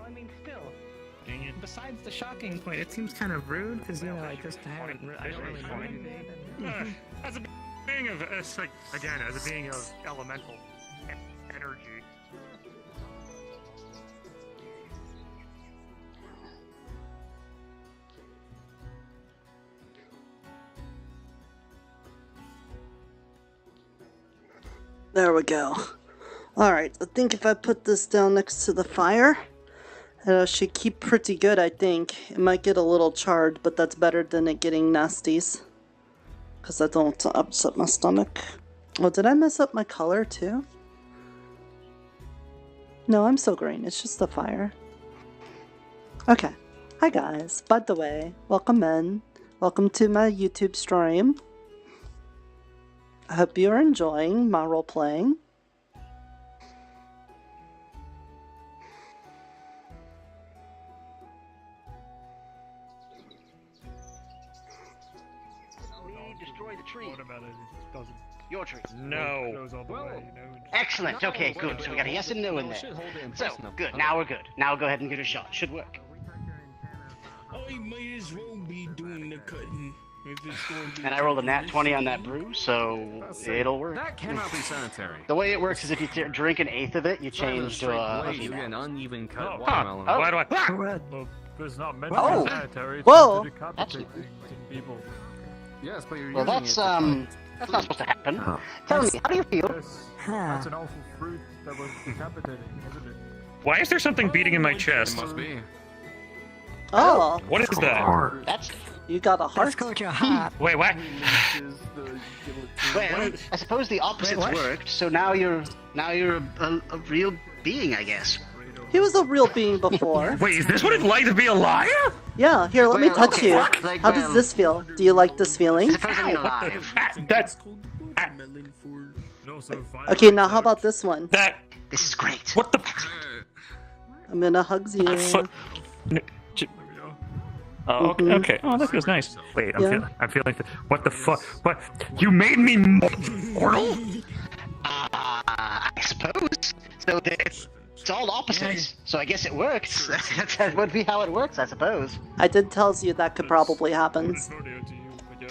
Speaker 18: I mean, still. Besides the shocking point, it seems kind of rude because I just haven't. I don't really know anything.
Speaker 7: As a being of, as a being of elemental energy.
Speaker 1: There we go. Alright, I think if I put this down next to the fire, it should keep pretty good, I think. It might get a little charred, but that's better than it getting nasties. Because I don't want to upset my stomach. Oh, did I mess up my color too? No, I'm still green. It's just the fire. Okay. Hi guys. By the way, welcome in. Welcome to my YouTube stream. I hope you're enjoying my role playing.
Speaker 12: Destroy the tree.
Speaker 19: What about it? It doesn't.
Speaker 12: Your tree.
Speaker 7: No.
Speaker 19: Goes all the way, you know,
Speaker 12: Excellent. Okay, good. So we got a yes and no in there. So, good. Now we're good. Now go ahead and give it a shot. Should work.
Speaker 2: I might as well be doing the cutting. If it's going to be
Speaker 12: And I rolled a nat 20 on that brew, so it'll work.
Speaker 10: That cannot be sanitary.
Speaker 12: The way it works is if you drink an eighth of it, you change to a
Speaker 10: You get an uneven cut
Speaker 19: Oh.
Speaker 10: watermelon.
Speaker 12: Oh.
Speaker 7: Why do I?
Speaker 19: Well, it's not meant
Speaker 1: Oh.
Speaker 19: to be sanitary. It's
Speaker 1: Whoa.
Speaker 19: meant to decapitate people.
Speaker 10: Yes, but you're
Speaker 12: Well,
Speaker 10: using
Speaker 12: that's not supposed to happen. Tell me, how do you feel?
Speaker 19: Yes, that's an awful fruit that was decapitating, isn't it?
Speaker 7: Why is there something beating in my chest?
Speaker 10: It must be.
Speaker 1: Oh,
Speaker 7: What is that?
Speaker 12: That's
Speaker 1: you got a heart.
Speaker 7: Wait, what?
Speaker 12: well. I suppose the opposites worked. So now you're a real being, I guess.
Speaker 1: He was a real being before.
Speaker 7: Wait, is this what it's like to be alive?
Speaker 1: Yeah, here, let me
Speaker 12: Well,
Speaker 1: touch
Speaker 12: okay,
Speaker 1: you.
Speaker 12: like,
Speaker 1: How does this feel? Do you like this feeling?
Speaker 12: Suppose I mean alive.
Speaker 7: That's
Speaker 19: No, so
Speaker 1: Okay, now how about this one?
Speaker 7: that.
Speaker 12: This is great.
Speaker 7: What the?
Speaker 1: I'm gonna hugs you.
Speaker 7: Oh, okay, okay. Oh, that feels nice. Wait,
Speaker 1: Yeah.
Speaker 7: I'm feeling. What the fuck? What? You made me mortal?
Speaker 12: I suppose. So it's all opposites. So I guess it works. That would be how it works, I suppose.
Speaker 1: I did tells you that could probably happen.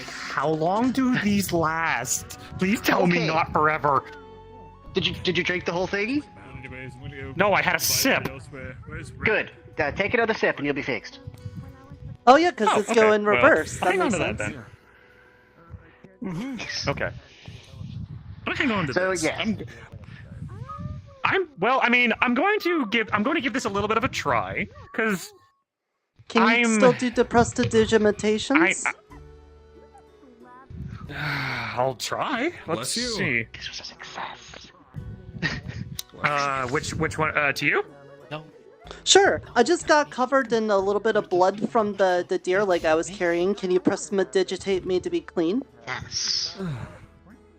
Speaker 7: How long do these last? Please tell me
Speaker 12: Okay.
Speaker 7: not forever.
Speaker 12: Did you drink the whole thing?
Speaker 7: No, I had a sip.
Speaker 12: Good. Take another sip and you'll be fixed.
Speaker 1: Oh yeah, because it's
Speaker 7: okay.
Speaker 1: going
Speaker 7: Well,
Speaker 1: reverse.
Speaker 7: hang
Speaker 1: that
Speaker 7: on
Speaker 1: makes
Speaker 7: to that
Speaker 1: sense.
Speaker 7: then. Okay. I'm hang on to
Speaker 12: So,
Speaker 7: this.
Speaker 12: yeah.
Speaker 7: I'm going to give this a little bit of a try because
Speaker 1: Can you
Speaker 7: I'm-
Speaker 1: still do the prestidigitations?
Speaker 7: I'll try. Let's
Speaker 10: Bless you.
Speaker 7: see.
Speaker 12: This was a success.
Speaker 7: Which one? To you?
Speaker 1: Sure. I just got covered in a little bit of blood from the deer like I was carrying. Can you prestidigitate me to be clean?
Speaker 12: Yes.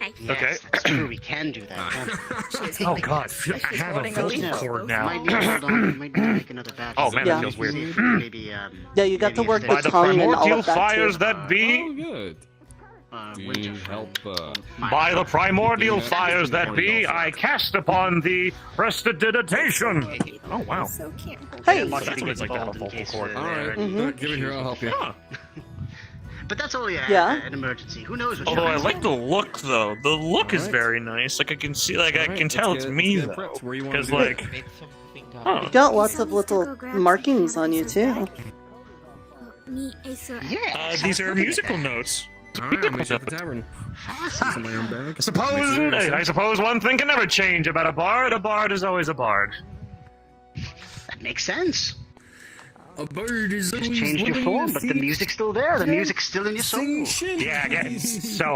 Speaker 7: Okay.
Speaker 12: Yes, that's true. We can do that.
Speaker 7: Oh God, I have a vocal cord now.
Speaker 12: Might need to hold on. Might need to make another batch.
Speaker 7: Oh man,
Speaker 1: Yeah.
Speaker 7: that feels weird.
Speaker 12: Maybe
Speaker 1: Yeah, you got to
Speaker 12: maybe
Speaker 1: work
Speaker 12: if
Speaker 1: the
Speaker 7: By the
Speaker 1: tongue and all
Speaker 7: primordial
Speaker 1: of that
Speaker 7: fires
Speaker 1: too.
Speaker 7: that be.
Speaker 10: Oh, good. Do you need help?
Speaker 7: By the primordial fires that be, I cast upon thee prestidigitation. Oh wow.
Speaker 1: Hey!
Speaker 7: That's what it's like to have a vocal cord.
Speaker 10: All right,
Speaker 1: Mhm.
Speaker 10: give it here. I'll help you.
Speaker 7: Huh.
Speaker 12: But that's only an emergency. Who knows what
Speaker 2: Although I
Speaker 12: happens?
Speaker 2: like the look, though. The look is very nice. Like I can see, like I can tell it's me though. Because like,
Speaker 1: You got lots of little markings on you too.
Speaker 2: these are musical notes.
Speaker 10: Alright, at the tavern. In my own bag.
Speaker 2: I suppose one thing can never change about a bard. A bard is always a bard.
Speaker 12: That makes sense.
Speaker 10: A bird is
Speaker 12: Just changed your form, but the music's still there. The music's still in your soul.
Speaker 2: Yeah. So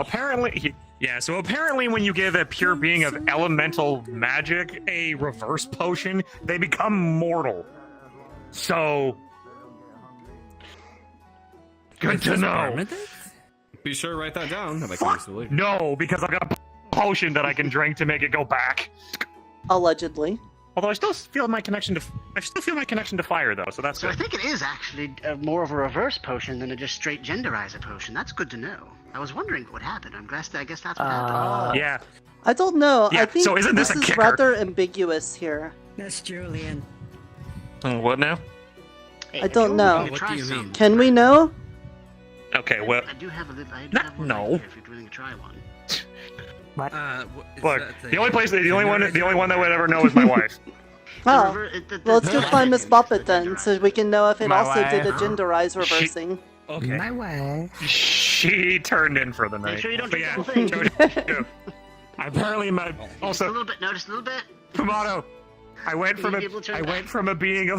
Speaker 2: apparently, when you give a pure being of elemental magic a reverse potion, they become mortal. So good to know.
Speaker 10: Be sure to write that down.
Speaker 2: No, because I've got a potion that I can drink to make it go back.
Speaker 1: Allegedly.
Speaker 2: Although I still feel my connection to fire though, so that's
Speaker 12: So
Speaker 2: good.
Speaker 12: I think it is actually more of a reverse potion than a just straight genderizer potion. That's good to know. I was wondering what happened. I guess that's what happened.
Speaker 2: Yeah.
Speaker 1: I don't know.
Speaker 2: Yeah,
Speaker 1: I think
Speaker 2: so isn't this
Speaker 1: this
Speaker 2: a
Speaker 1: is
Speaker 2: kicker?
Speaker 1: rather ambiguous here.
Speaker 20: That's Julian.
Speaker 2: What now?
Speaker 1: I don't know.
Speaker 12: What do you mean?
Speaker 1: Can we know?
Speaker 2: Okay, well,
Speaker 12: I do have a little.
Speaker 2: no.
Speaker 12: If you're willing to try one.
Speaker 2: Look, the only one that would ever know is my wife.
Speaker 1: Oh, well, let's go find Miss Buppet then, so we can know if it
Speaker 2: My
Speaker 1: also did a
Speaker 2: wife.
Speaker 1: genderize reversing.
Speaker 2: Okay.
Speaker 20: My wife.
Speaker 2: She turned in for the night.
Speaker 12: Make sure you don't
Speaker 2: But
Speaker 12: drink
Speaker 2: yeah,
Speaker 12: the whole thing.
Speaker 2: apparently my
Speaker 12: Just a little bit. Notice a little bit.
Speaker 2: Fumato. I went from
Speaker 12: a
Speaker 2: a being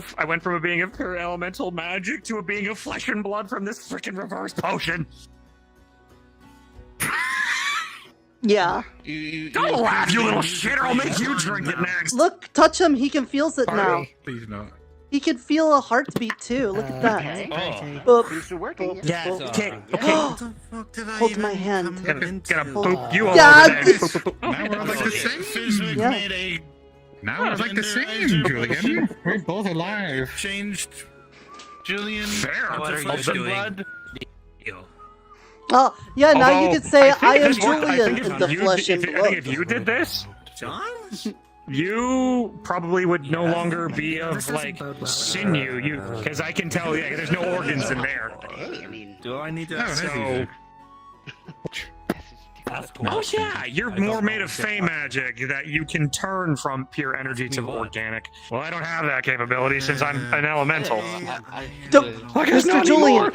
Speaker 2: of pure elemental magic to a being of flesh and blood from this freaking reverse potion.
Speaker 1: Yeah.
Speaker 2: Don't laugh, you little shit, or I'll make you drink it next.
Speaker 1: Look, touch him. He can feels it now.
Speaker 19: Please not.
Speaker 1: He can feel a heartbeat too. Look at that.
Speaker 12: Okay.
Speaker 1: Boop.
Speaker 12: These are working.
Speaker 2: Yeah, okay.
Speaker 1: Hold my hand.
Speaker 2: Gonna boop you all
Speaker 1: Dad!
Speaker 2: over there. Boop, boop, boop.
Speaker 11: Now we're like the same.
Speaker 1: Yeah.
Speaker 11: Now we're like the same, Julian. We're both alive.
Speaker 19: Changed Julian.
Speaker 2: What are you doing? Blood?
Speaker 1: Oh, yeah, now you
Speaker 2: Although,
Speaker 1: can say, I am
Speaker 2: think
Speaker 1: Julian
Speaker 2: if
Speaker 1: in the
Speaker 2: you-
Speaker 1: flesh and
Speaker 2: I think
Speaker 1: blood.
Speaker 2: if you did this,
Speaker 19: John?
Speaker 2: you probably would no longer be of like sinew. Because I can tell, there's no organs in there.
Speaker 12: Hey, I mean,
Speaker 19: Do I need to?
Speaker 11: Oh,
Speaker 2: So, oh yeah, you're more made of Fae magic that you can turn from pure energy to organic. Well, I don't have that capability since I'm an elemental.
Speaker 1: Mr. Julian,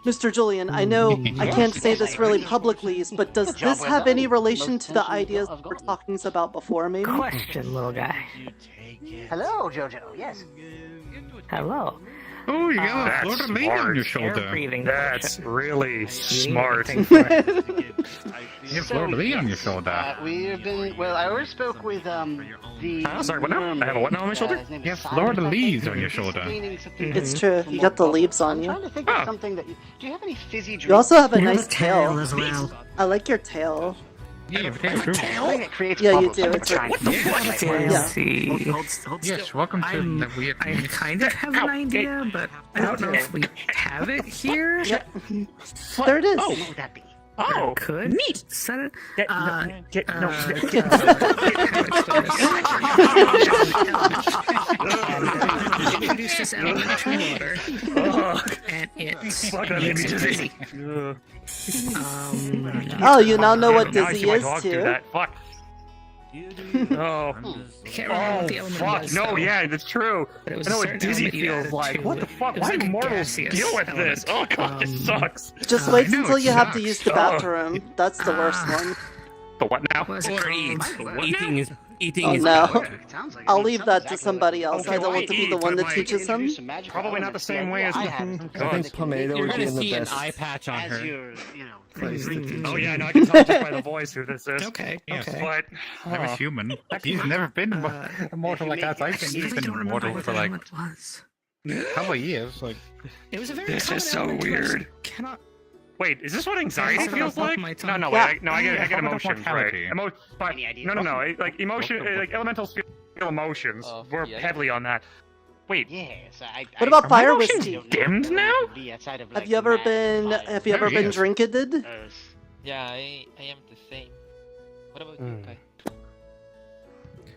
Speaker 1: Mr. Julian, I know I can't say this really publicly, but does this have any relation to the ideas we were talking about before, maybe?
Speaker 20: Question, little guy.
Speaker 12: hello, Jojo. Yes.
Speaker 20: Hello.
Speaker 11: Oh, you got a
Speaker 2: That's
Speaker 11: Florida lady on your shoulder.
Speaker 20: Breathing.
Speaker 2: That's really smart.
Speaker 11: You have Florida lady on your shoulder.
Speaker 12: We've been. Well, I already spoke with the.
Speaker 2: Sorry, what now? I have a what now on my shoulder?
Speaker 12: his name
Speaker 11: You
Speaker 12: is
Speaker 11: have
Speaker 12: Simon,
Speaker 11: Florida
Speaker 12: I think.
Speaker 11: leaves on
Speaker 12: He
Speaker 11: your
Speaker 12: was
Speaker 11: shoulder.
Speaker 12: explaining something
Speaker 1: It's
Speaker 12: to
Speaker 1: true.
Speaker 12: the
Speaker 1: You got the
Speaker 12: local-
Speaker 1: leaves on
Speaker 12: I'm
Speaker 1: you.
Speaker 12: trying to think of something that. Do you have any fizzy drinks?
Speaker 1: You also have a
Speaker 20: You have
Speaker 1: nice
Speaker 20: a tail as
Speaker 1: tail.
Speaker 20: well.
Speaker 1: I like your tail.
Speaker 11: Yeah, you have a tail too.
Speaker 12: I think it creates
Speaker 1: Yeah, you
Speaker 12: problems.
Speaker 1: do. It's
Speaker 12: Trying to
Speaker 1: Yeah.
Speaker 20: See.
Speaker 11: Yes, welcome to the weird.
Speaker 20: I kind of have an idea, but I don't know if we have it here.
Speaker 1: Yep. There it is.
Speaker 12: What would that be?
Speaker 2: Oh,
Speaker 20: Could
Speaker 2: neat.
Speaker 20: set it. Introduce this elementary water, and it's dizzy.
Speaker 1: Oh, you now know what
Speaker 2: Now I see
Speaker 1: dizzy
Speaker 2: my
Speaker 1: is
Speaker 2: dog do
Speaker 1: too.
Speaker 2: that. Fuck. Oh,
Speaker 20: Can't remember what the element
Speaker 2: fuck.
Speaker 20: was,
Speaker 2: No,
Speaker 20: though.
Speaker 2: yeah, that's true.
Speaker 20: But it was
Speaker 2: I know
Speaker 20: a
Speaker 2: what
Speaker 20: certain
Speaker 2: dizzy
Speaker 20: element you
Speaker 2: feels
Speaker 20: added
Speaker 2: like.
Speaker 20: to
Speaker 2: What the
Speaker 20: it.
Speaker 2: fuck?
Speaker 20: It was
Speaker 2: Why
Speaker 20: like
Speaker 2: do
Speaker 20: a
Speaker 2: mortals
Speaker 20: gaseous
Speaker 2: deal with this?
Speaker 20: element.
Speaker 2: Oh god, this sucks.
Speaker 1: Just wait
Speaker 11: I know,
Speaker 1: until
Speaker 11: it
Speaker 1: you have to
Speaker 11: sucks.
Speaker 1: use the bathroom. That's the worst one.
Speaker 2: The what now?
Speaker 20: Was it
Speaker 10: Or
Speaker 20: called?
Speaker 10: eat. Eating
Speaker 1: Oh
Speaker 10: is
Speaker 1: no.
Speaker 12: Sounds like
Speaker 1: I'll
Speaker 12: it
Speaker 1: leave
Speaker 12: sounds
Speaker 1: that to
Speaker 12: exactly
Speaker 1: somebody
Speaker 12: like-
Speaker 1: else. I don't want to be the one that teaches them.
Speaker 12: Introduce some magical
Speaker 2: Probably not the
Speaker 12: elements.
Speaker 2: same way as
Speaker 12: I
Speaker 2: the-
Speaker 12: have.
Speaker 2: I think
Speaker 12: Pomato
Speaker 10: You're gonna see an eye patch on
Speaker 12: as
Speaker 10: her.
Speaker 12: your, you know.
Speaker 2: Oh yeah, no, I can tell just by the voice who this is.
Speaker 20: Okay.
Speaker 11: Yes.
Speaker 20: Okay.
Speaker 2: But
Speaker 11: I was human. He's never been immortal like us. I've
Speaker 20: I
Speaker 11: been
Speaker 20: don't remember
Speaker 11: immortal
Speaker 20: what
Speaker 11: for
Speaker 20: the
Speaker 11: like
Speaker 20: element was.
Speaker 11: a couple of years. Like,
Speaker 20: It was a very
Speaker 2: This
Speaker 20: common
Speaker 2: is so
Speaker 20: element to us.
Speaker 2: weird.
Speaker 20: Cannot.
Speaker 2: Wait, is this what anxiety
Speaker 20: It's
Speaker 2: feels
Speaker 20: on
Speaker 2: like?
Speaker 20: my
Speaker 2: No,
Speaker 20: tongue.
Speaker 2: no,
Speaker 1: Yeah.
Speaker 2: wait, I get
Speaker 11: How about
Speaker 2: emotions, right?
Speaker 11: mortality?
Speaker 2: But
Speaker 12: Any ideas?
Speaker 2: no, like emotion, like elementals feel emotions. We're heavily on that. Wait,
Speaker 12: Yes,
Speaker 1: What about
Speaker 2: are my
Speaker 1: fire
Speaker 2: emotions
Speaker 1: whiskey?
Speaker 2: dimmed now?
Speaker 1: Have you ever been drinking?
Speaker 14: Yeah, I am the same. What about you, Kai?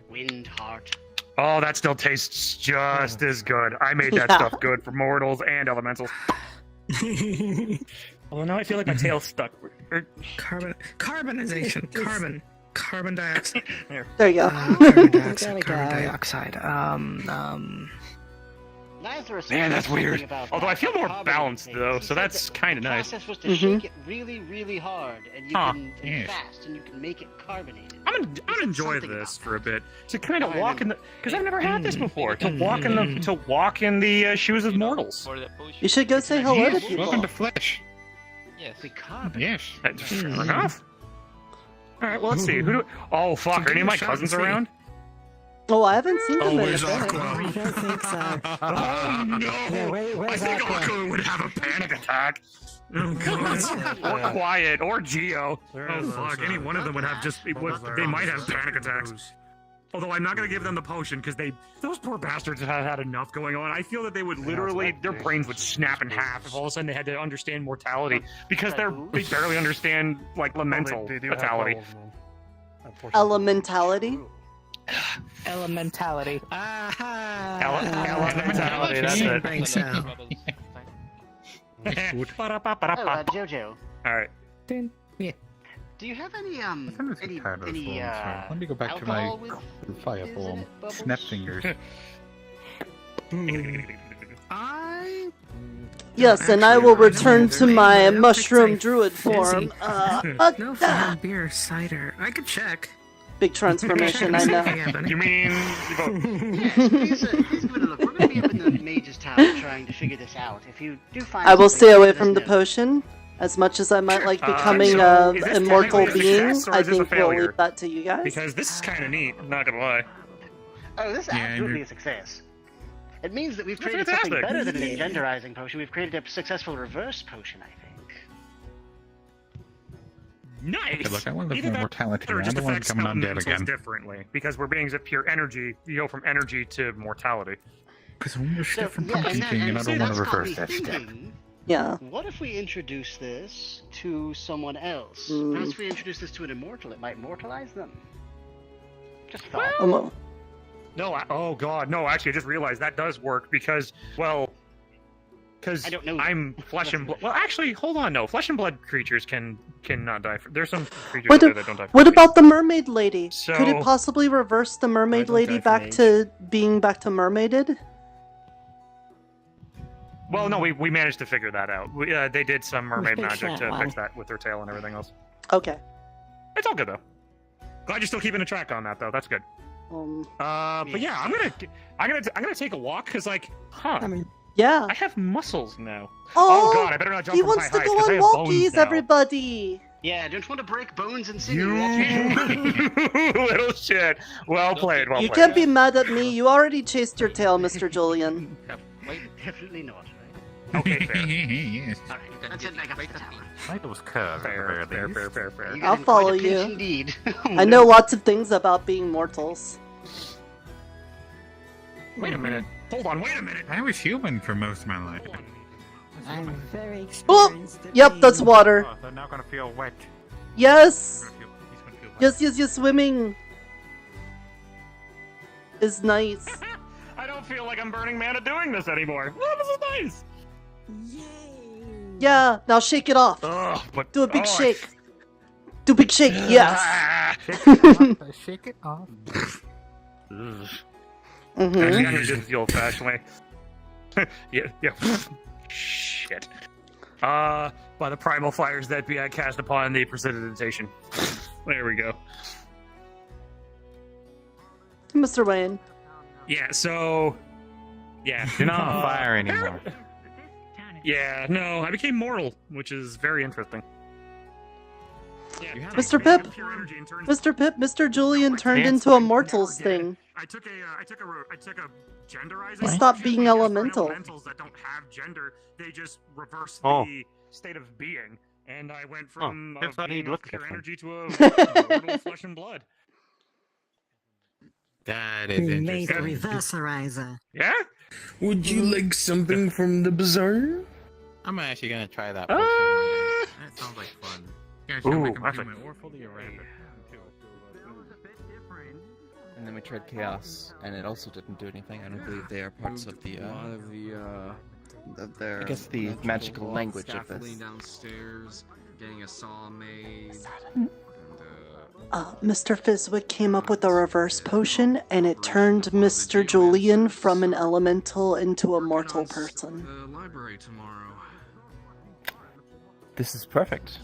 Speaker 12: Wind heart.
Speaker 2: Oh, that still tastes just as good. I made that
Speaker 1: Yeah.
Speaker 2: stuff good for mortals and elementals.
Speaker 18: Well, now I feel like my tail's stuck. Carbonization. Carbon dioxide.
Speaker 1: There you go.
Speaker 18: Carbon dioxide. Carbon dioxide.
Speaker 12: Lazarus
Speaker 2: Man, that's
Speaker 12: said something
Speaker 2: weird.
Speaker 12: about
Speaker 2: Although I feel more
Speaker 12: carbonating
Speaker 2: balanced
Speaker 12: things.
Speaker 2: though,
Speaker 12: He
Speaker 2: so
Speaker 12: said
Speaker 2: that's
Speaker 12: that
Speaker 2: kind of
Speaker 12: the
Speaker 2: nice.
Speaker 12: process was to shake it really, really hard, and you can and fast, and you can make it carbonated.
Speaker 2: I'm gonna enjoy this for a bit to kind of walk in the, because I've never had this before. To walk in the shoes of mortals.
Speaker 1: You should go say hello to people.
Speaker 11: Welcome to Flesh.
Speaker 12: Yes. We carbon.
Speaker 11: Yes.
Speaker 2: Fair enough. All right, well let's see. Who do? Oh fuck! Are any of my cousins around?
Speaker 1: Oh, I haven't seen them in a
Speaker 2: where's
Speaker 1: minute.
Speaker 2: Aqua?
Speaker 1: I
Speaker 2: don't think so. Oh no!
Speaker 1: Yeah, where's
Speaker 2: I think
Speaker 1: Aqua?
Speaker 2: Aqua would have a panic attack. Oh god! Or Quiet, or Geo. Oh fuck! Any one of them would have just. They might have panic attacks. Although I'm not gonna give them the potion because those poor bastards have had enough going on. I feel that they would literally, their brains would snap in half if all of a sudden they had to understand mortality because they barely understand like elemental mortality.
Speaker 1: Elementality?
Speaker 18: Elementality.
Speaker 2: Elementality, that's it.
Speaker 18: Brain cell.
Speaker 12: Jojo.
Speaker 2: Alright.
Speaker 18: Yeah.
Speaker 12: Do you have any
Speaker 8: Let me go back to my
Speaker 12: alcohol with
Speaker 8: fireball. Snap fingers.
Speaker 1: Yes, and I will return to my mushroom druid form.
Speaker 18: No fun beer, cider. I could check.
Speaker 1: Big transformation, I know.
Speaker 2: You mean?
Speaker 12: He's gonna look. We're gonna be up in the Mage's Tower trying to figure this out. If you do find,
Speaker 1: I will
Speaker 12: something,
Speaker 1: stay away
Speaker 12: let us
Speaker 1: from the
Speaker 12: know.
Speaker 1: potion. As much as I might like becoming
Speaker 2: so
Speaker 1: an
Speaker 2: is this
Speaker 1: immortal
Speaker 2: technically a
Speaker 1: being,
Speaker 2: success, or
Speaker 1: I
Speaker 2: is this a
Speaker 1: think we'll
Speaker 2: failure?
Speaker 1: leave that to you guys.
Speaker 2: Because this is kind of neat. I'm not gonna lie.
Speaker 12: Oh, this is absolutely a success. It means that we've created something
Speaker 2: fantastic.
Speaker 12: better than an engenderizing potion. We've created a successful reverse potion, I think.
Speaker 2: Nice.
Speaker 8: Hey, look, I want to live
Speaker 2: Either
Speaker 8: more
Speaker 2: that
Speaker 8: mortality.
Speaker 2: or
Speaker 8: I
Speaker 2: just
Speaker 8: don't want
Speaker 2: affects
Speaker 8: to become undead
Speaker 2: elementals
Speaker 8: again.
Speaker 2: differently because we're beings of pure energy. You go from energy to mortality.
Speaker 8: Because I'm a
Speaker 12: So,
Speaker 8: different
Speaker 12: yeah,
Speaker 8: pumpkin
Speaker 12: and that-
Speaker 8: king, and I
Speaker 12: and
Speaker 8: don't
Speaker 12: see,
Speaker 8: want to
Speaker 12: that's got
Speaker 8: reverse
Speaker 12: me
Speaker 8: that step.
Speaker 12: thinking,
Speaker 1: Yeah.
Speaker 12: What if we introduce this to someone else?
Speaker 1: Mm.
Speaker 12: Perhaps if we introduce this to an immortal, it might mortalize them. Just a thought.
Speaker 2: No, oh god, no, actually I just realized that does work because, well, because
Speaker 12: I don't know.
Speaker 2: I'm flesh and blood. Well, actually, hold on, no, flesh and blood creatures cannot die. There's some creatures
Speaker 1: What,
Speaker 2: out there that don't die.
Speaker 1: what about the mermaid lady?
Speaker 2: So-
Speaker 1: Could it possibly reverse the mermaid
Speaker 2: don't
Speaker 1: lady
Speaker 2: die from
Speaker 1: back
Speaker 2: age.
Speaker 1: to being back to mermaided?
Speaker 2: Well, no, we managed to figure that out. They did some mermaid
Speaker 1: fix
Speaker 2: magic
Speaker 1: that
Speaker 2: to
Speaker 1: one.
Speaker 2: fix that with their tail and everything else.
Speaker 1: Okay.
Speaker 2: It's all good though. Glad you're still keeping a track on that though. That's good. But yeah, I'm gonna take a walk because like,
Speaker 1: yeah,
Speaker 2: I have muscles now.
Speaker 1: Oh,
Speaker 2: god, I better not jump
Speaker 1: he
Speaker 2: from
Speaker 1: wants
Speaker 2: high
Speaker 1: to
Speaker 2: heights
Speaker 1: go
Speaker 2: 'cause I
Speaker 1: on
Speaker 2: have bones
Speaker 1: walkies,
Speaker 2: now.
Speaker 1: everybody.
Speaker 12: Yeah, don't you want to break bones and sinew? That's
Speaker 2: You little shit. Well played. Well
Speaker 1: You
Speaker 2: played.
Speaker 1: can't be mad at me. You already chased your tail, Mr. Julian.
Speaker 12: Definitely not.
Speaker 2: Okay, fair.
Speaker 11: Yes.
Speaker 12: Alright, that's it. I got the tower.
Speaker 8: Might was curved.
Speaker 2: Fair.
Speaker 12: You guys
Speaker 1: I'll
Speaker 12: are
Speaker 1: follow
Speaker 12: quite a
Speaker 1: you.
Speaker 12: pinch Indeed.
Speaker 1: I know lots of things about being mortals.
Speaker 2: Wait a minute. Hold on. Wait a minute.
Speaker 11: I was human for most of my life.
Speaker 16: I'm very
Speaker 1: Oh,
Speaker 16: experienced. at
Speaker 1: yep, that's
Speaker 16: being-
Speaker 1: water.
Speaker 8: Oh, they're now gonna feel wet.
Speaker 1: Yes. Yes, swimming is nice.
Speaker 2: I don't feel like I'm burning mana doing this anymore. Oh, this is nice.
Speaker 1: Yeah, now shake it off.
Speaker 2: Ugh, but,
Speaker 1: Do a big
Speaker 2: oh,
Speaker 1: shake. Do a big shake, yes.
Speaker 8: Shake it off.
Speaker 1: Mhm.
Speaker 2: Actually, I'm gonna do this the old-fashioned way. yeah. Shit. By the primal fires that be I cast upon the precipitation. There we go.
Speaker 1: Mr. Wayne.
Speaker 2: Yeah. So. Yeah.
Speaker 8: You're not on fire anymore.
Speaker 2: Yeah. No, I became mortal, which is very interesting. Yeah,
Speaker 1: Mr. Pip. Mr. Pip, Mr. Julian turned into a mortals thing.
Speaker 2: I took a genderizing.
Speaker 1: He stopped being elemental.
Speaker 2: Elementals that don't have gender, they just reverse
Speaker 8: Oh.
Speaker 2: the state of being, and I went from
Speaker 8: I thought
Speaker 2: being
Speaker 8: he'd look
Speaker 2: pure
Speaker 8: different.
Speaker 2: energy to a mortal flesh and blood.
Speaker 11: That
Speaker 16: You
Speaker 11: is
Speaker 16: made a
Speaker 11: interesting.
Speaker 16: reverserizer.
Speaker 2: Yeah. Would you like something from the bazaar?
Speaker 11: I'm actually gonna try that.
Speaker 2: Ah!
Speaker 11: potion one day. That sounds like fun. Yeah, I should
Speaker 2: Ooh,
Speaker 11: make a
Speaker 2: actually-
Speaker 11: human or fully around it.
Speaker 3: And then we tried chaos, and it also didn't do anything. I don't believe they are parts of the. I guess the magical language of this.
Speaker 10: Downstairs, getting a saw made.
Speaker 1: Mr. Fizwick came up with a reverse potion, and it turned Mr. Julian from an elemental into a mortal person.
Speaker 10: The library tomorrow.
Speaker 3: This is perfect.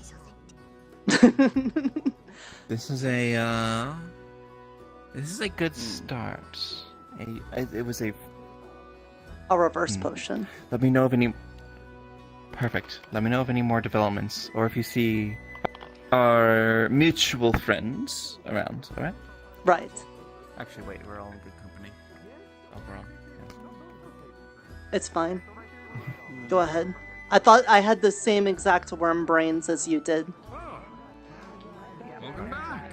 Speaker 3: This is a good start. It was a
Speaker 1: reverse potion.
Speaker 3: Let me know of any. Perfect. Let me know of any more developments, or if you see our mutual friends around. All right.
Speaker 1: Right.
Speaker 3: Actually, wait. We're all in good company. Overall.
Speaker 1: It's fine. Go ahead. I thought I had the same exact worm brains as you did.
Speaker 10: Welcome back.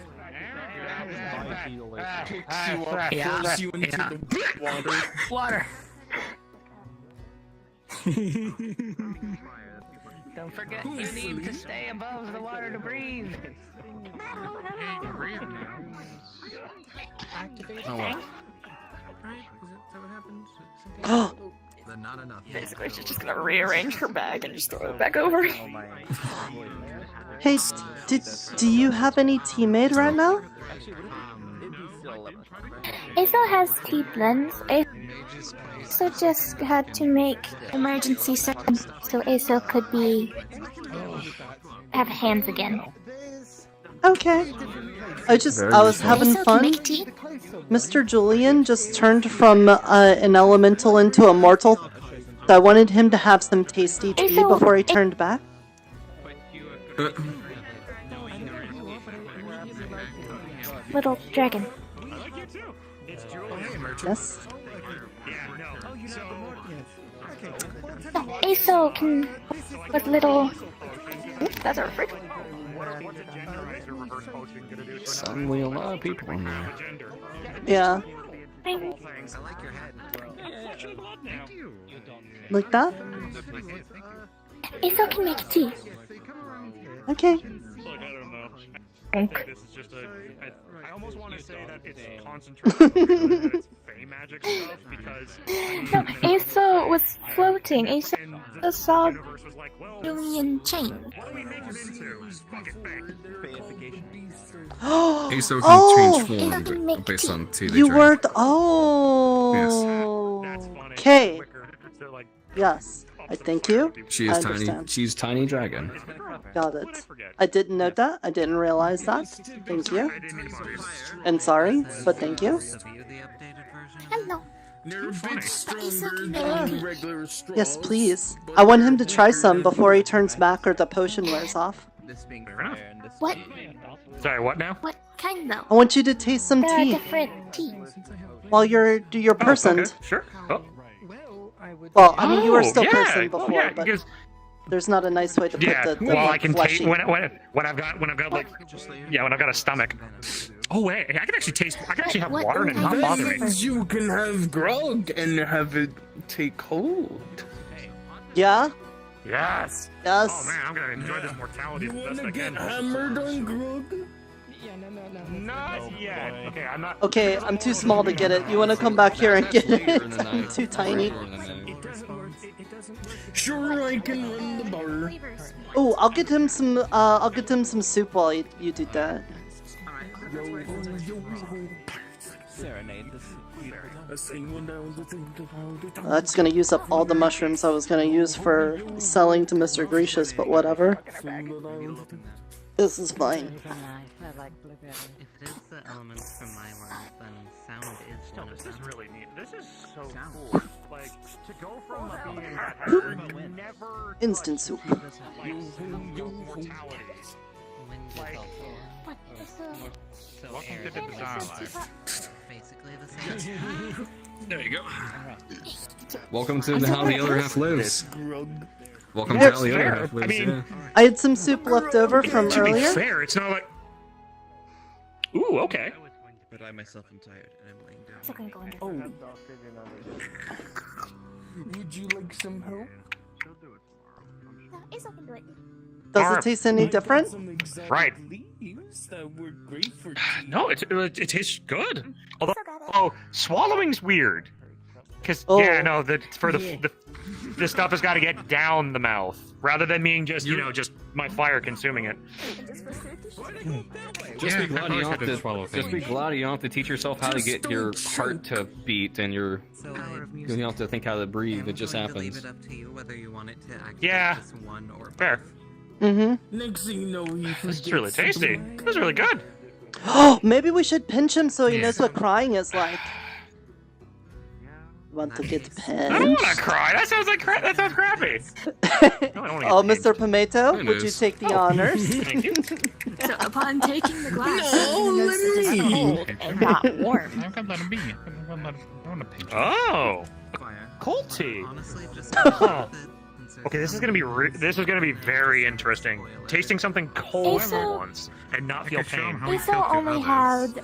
Speaker 2: Picks you up, throws you into the water.
Speaker 20: Don't forget, you need to stay above the water to breathe.
Speaker 23: Activate.
Speaker 3: Oh, well.
Speaker 23: Right? Is that what happens?
Speaker 10: Then not enough.
Speaker 5: Basically, she's just gonna rearrange her bag and just throw it back over.
Speaker 1: Hey, do you have any tea made right now?
Speaker 17: Aethel has tea blends. So just had to make emergency serum so Aethel could have hands again.
Speaker 1: Okay. I was having fun. Mr. Julian just turned from an elemental into a mortal. So I wanted him to have some tasty tea before he turned back.
Speaker 17: Little dragon.
Speaker 1: Yes.
Speaker 17: Aethel was little.
Speaker 5: That's a freak.
Speaker 10: Suddenly a lot of people in there.
Speaker 1: Yeah. Like that?
Speaker 17: Aethel can make tea.
Speaker 1: Okay.
Speaker 7: Look, I don't know. This is just I almost want to say that it's concentrated on it's Fae magic stuff because.
Speaker 17: No, Aethel was floating. Aethel saw Julian chain.
Speaker 10: Aethel can change form based on tea they
Speaker 1: You
Speaker 10: drink.
Speaker 1: were okay. Yes. I thank you.
Speaker 10: She
Speaker 1: I
Speaker 10: is tiny.
Speaker 1: understand.
Speaker 10: She's tiny dragon.
Speaker 1: Got it. I didn't know that. I didn't realize that. Thank you. And sorry, but thank you.
Speaker 17: Hello.
Speaker 1: Yes, please. I want him to try some before he turns back or the potion wears off.
Speaker 17: What?
Speaker 7: Sorry, what now?
Speaker 17: What kind though?
Speaker 1: I want you to taste some
Speaker 17: There are
Speaker 1: tea
Speaker 17: different teas.
Speaker 1: while you're personed.
Speaker 7: Sure. Oh.
Speaker 1: Well, I mean, you were still
Speaker 7: yeah.
Speaker 1: personed before,
Speaker 7: Yeah,
Speaker 1: but
Speaker 7: because
Speaker 1: there's not a nice way to put
Speaker 7: yeah,
Speaker 1: the
Speaker 7: well, I can
Speaker 1: fleshy.
Speaker 7: taste when I've got like when I've got a stomach. Oh wait, I can actually taste. I can actually have water and it not bother me.
Speaker 2: You can have grog and have it take hold.
Speaker 1: Yeah.
Speaker 7: Yes.
Speaker 1: Yes.
Speaker 7: Oh man, I'm gonna enjoy this mortality as best I can.
Speaker 2: Hammered on grog?
Speaker 7: Not yet. Okay, I'm not.
Speaker 1: Okay, I'm too small to get it. You want to come back here and get it? I'm too tiny.
Speaker 2: Sure, I can run the bar.
Speaker 1: Oh, I'll get him some. I'll get him some soup while you do that. That's gonna use up all the mushrooms I was gonna use for selling to Mr. Gracious, but whatever. This is fine.
Speaker 9: If it is the elements from my world, then sound is one of
Speaker 7: This
Speaker 9: them.
Speaker 7: is really neat. This is so cool. Like to go from being that never
Speaker 1: Instant soup.
Speaker 9: Welcome
Speaker 7: to the bizarre life.
Speaker 9: Basically the same.
Speaker 10: There you go. Welcome to how the other half lives. Welcome to
Speaker 1: Yes,
Speaker 10: how the other
Speaker 7: fair.
Speaker 10: half lives.
Speaker 7: I mean,
Speaker 10: yeah.
Speaker 1: I had some soup left over from
Speaker 7: to be
Speaker 1: earlier.
Speaker 7: fair, it's not like. Ooh, okay.
Speaker 6: But I myself am tired and I'm laying down.
Speaker 17: It's okay, go under.
Speaker 2: Would you like some help?
Speaker 17: It's okay, do it.
Speaker 1: Does it taste any different?
Speaker 7: Right.
Speaker 2: Leaves that were great for
Speaker 7: No, it tastes good. Although, swallowing's weird. Cause
Speaker 1: Oh.
Speaker 7: yeah, no, for the this stuff has got to get down the mouth rather than being just just my fire consuming it.
Speaker 10: Just be glad you don't have to teach yourself how to get your heart to beat and you don't have to think how to breathe. It just happens.
Speaker 7: Yeah. Fair.
Speaker 1: Mm-hmm.
Speaker 2: Next thing you know,
Speaker 7: This is really tasty. This is really good.
Speaker 1: Oh, maybe we should pinch him so he knows what crying is like. Want to get pinched?
Speaker 7: I don't want to cry. That sounds like that sounds crappy.
Speaker 1: Oh, Mr. Pimento, would you take the honors?
Speaker 7: Thank you.
Speaker 5: So upon taking the glass,
Speaker 2: No,
Speaker 5: you notice that it's cold and not warm.
Speaker 11: I'm gonna let him be. I'm gonna pinch him.
Speaker 7: Oh, cold tea. Huh. Okay, this is gonna be very interesting. Tasting something cold for once and not feel pain.
Speaker 17: Aso only had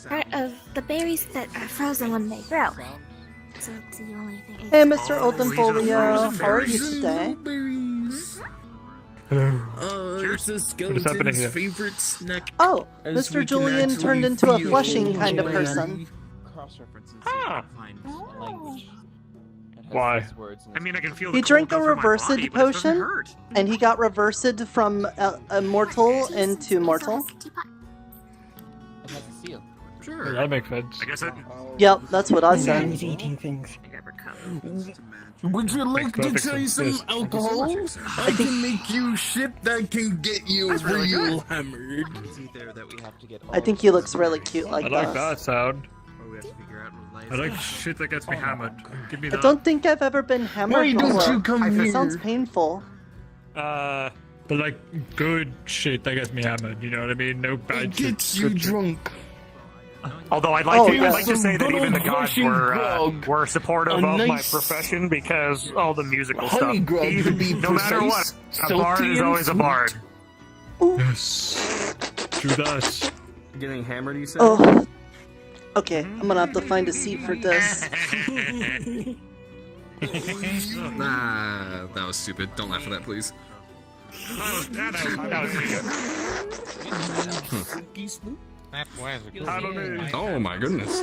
Speaker 17: part of the berries that are frozen when they grow. So it's the only thing.
Speaker 1: Hey, Mr. Oldenfolio, how are you today?
Speaker 2: Hello. It's the skeleton's favorite snack.
Speaker 1: Oh,
Speaker 2: As
Speaker 1: Mr.
Speaker 2: we can
Speaker 1: Julian
Speaker 2: actually
Speaker 1: turned into a
Speaker 2: feel
Speaker 1: flushing kind of
Speaker 2: joy.
Speaker 1: person.
Speaker 7: Huh. Why? I mean, I can feel.
Speaker 1: He
Speaker 7: the
Speaker 1: drank a
Speaker 7: cold go through my
Speaker 1: reversed
Speaker 7: body, but it doesn't
Speaker 1: potion,
Speaker 7: hurt.
Speaker 1: and he got reversed from immortal into mortal.
Speaker 7: Sure.
Speaker 11: That makes sense.
Speaker 7: I guess it.
Speaker 1: Yep, that's what I said.
Speaker 16: He's eating things.
Speaker 2: Would you like to try some alcohol? I can make you shit that can get you real hammered.
Speaker 1: I think he looks really cute like
Speaker 11: I like
Speaker 1: this.
Speaker 11: that sound. I like shit that gets me hammered. Give me
Speaker 1: I
Speaker 11: that.
Speaker 1: don't think I've ever been hammered
Speaker 2: Why don't
Speaker 1: before.
Speaker 2: you come
Speaker 1: It
Speaker 2: here?
Speaker 1: sounds painful.
Speaker 11: But like good shit that gets me hammered. You know what I mean? No bad
Speaker 2: It
Speaker 11: shit.
Speaker 2: gets you drunk.
Speaker 7: Although I'd like
Speaker 1: Oh,
Speaker 7: to,
Speaker 1: yeah.
Speaker 7: I'd like to say that
Speaker 2: Some
Speaker 7: even the
Speaker 2: good
Speaker 7: gods
Speaker 2: old-fashioned grog.
Speaker 7: were supportive
Speaker 2: A
Speaker 7: of my
Speaker 2: nice
Speaker 7: profession because all the musical
Speaker 2: honey
Speaker 7: stuff.
Speaker 2: grog to be
Speaker 7: No matter what,
Speaker 2: precise,
Speaker 7: a bard
Speaker 2: salty
Speaker 7: is
Speaker 2: and
Speaker 7: always a
Speaker 2: sweet.
Speaker 7: bard.
Speaker 11: Yes. True that.
Speaker 10: Getting hammered, you said?
Speaker 1: Oh. Okay, I'm gonna have to find a seat for this.
Speaker 10: Nah, that was stupid. Don't laugh at that, please.
Speaker 7: That was pretty good.
Speaker 10: Oh my goodness.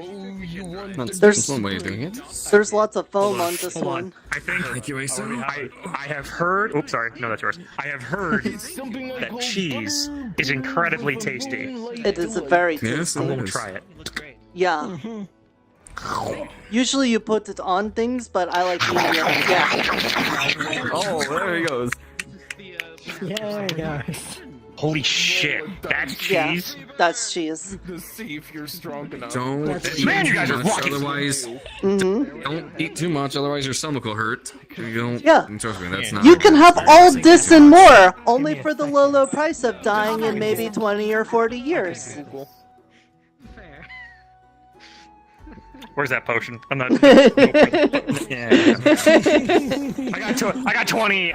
Speaker 2: Oh, you want
Speaker 10: That's,
Speaker 1: There's-
Speaker 10: that's one way of doing it.
Speaker 1: There's lots of foam on this one.
Speaker 7: I think
Speaker 10: Thank you, Asa.
Speaker 7: I have heard. Oops, sorry. No, that's yours. I have heard
Speaker 2: something like
Speaker 7: that cheese is incredibly tasty.
Speaker 1: It is very
Speaker 10: Yes,
Speaker 1: tasty.
Speaker 10: it
Speaker 7: I'm gonna
Speaker 10: is.
Speaker 7: try it.
Speaker 1: Yeah. Usually you put it on things, but I like eating it. Yeah.
Speaker 10: Oh, there he goes.
Speaker 16: Yeah, guys.
Speaker 7: Holy shit, that's
Speaker 1: Yeah,
Speaker 7: cheese.
Speaker 1: that's cheese.
Speaker 2: to see if you're strong enough?
Speaker 10: Don't
Speaker 7: Man,
Speaker 10: eat
Speaker 7: you guys
Speaker 10: too
Speaker 7: are
Speaker 10: much,
Speaker 7: rocking.
Speaker 10: otherwise
Speaker 1: Mm-hmm.
Speaker 10: don't eat too much, otherwise your stomach will hurt. You don't.
Speaker 1: Yeah.
Speaker 10: Trust me, that's not.
Speaker 1: You can have all this and more, only for the low price of dying in maybe 20 or 40 years.
Speaker 7: Where's that potion? I'm not.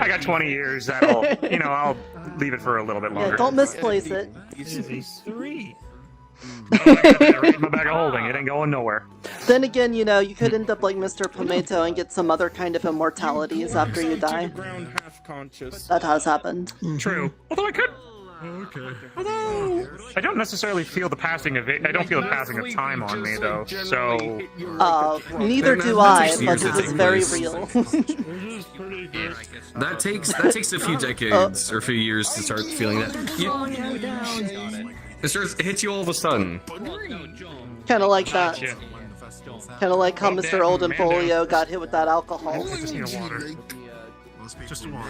Speaker 7: I got 20 years. That'll, I'll leave it for a little bit longer.
Speaker 1: Yeah, don't misplace it.
Speaker 7: Three. Right in my bag of holding. It ain't going nowhere.
Speaker 1: Then again, you could end up like Mr. Pimento and get some other kind of immortalities after you die.
Speaker 2: Ground half conscious.
Speaker 1: That has happened.
Speaker 7: True. Although I could.
Speaker 2: Okay.
Speaker 7: Although I don't necessarily feel the passing of it. I don't feel the passing of time on me though. So
Speaker 1: Neither do I, but it is very real.
Speaker 10: That takes a few decades or a few years to start feeling that. It hits you all of a sudden.
Speaker 1: Kind of like that. Kind of like how Mr. Oldenfolio got hit with that alcohol.
Speaker 7: just need water.
Speaker 19: Just water.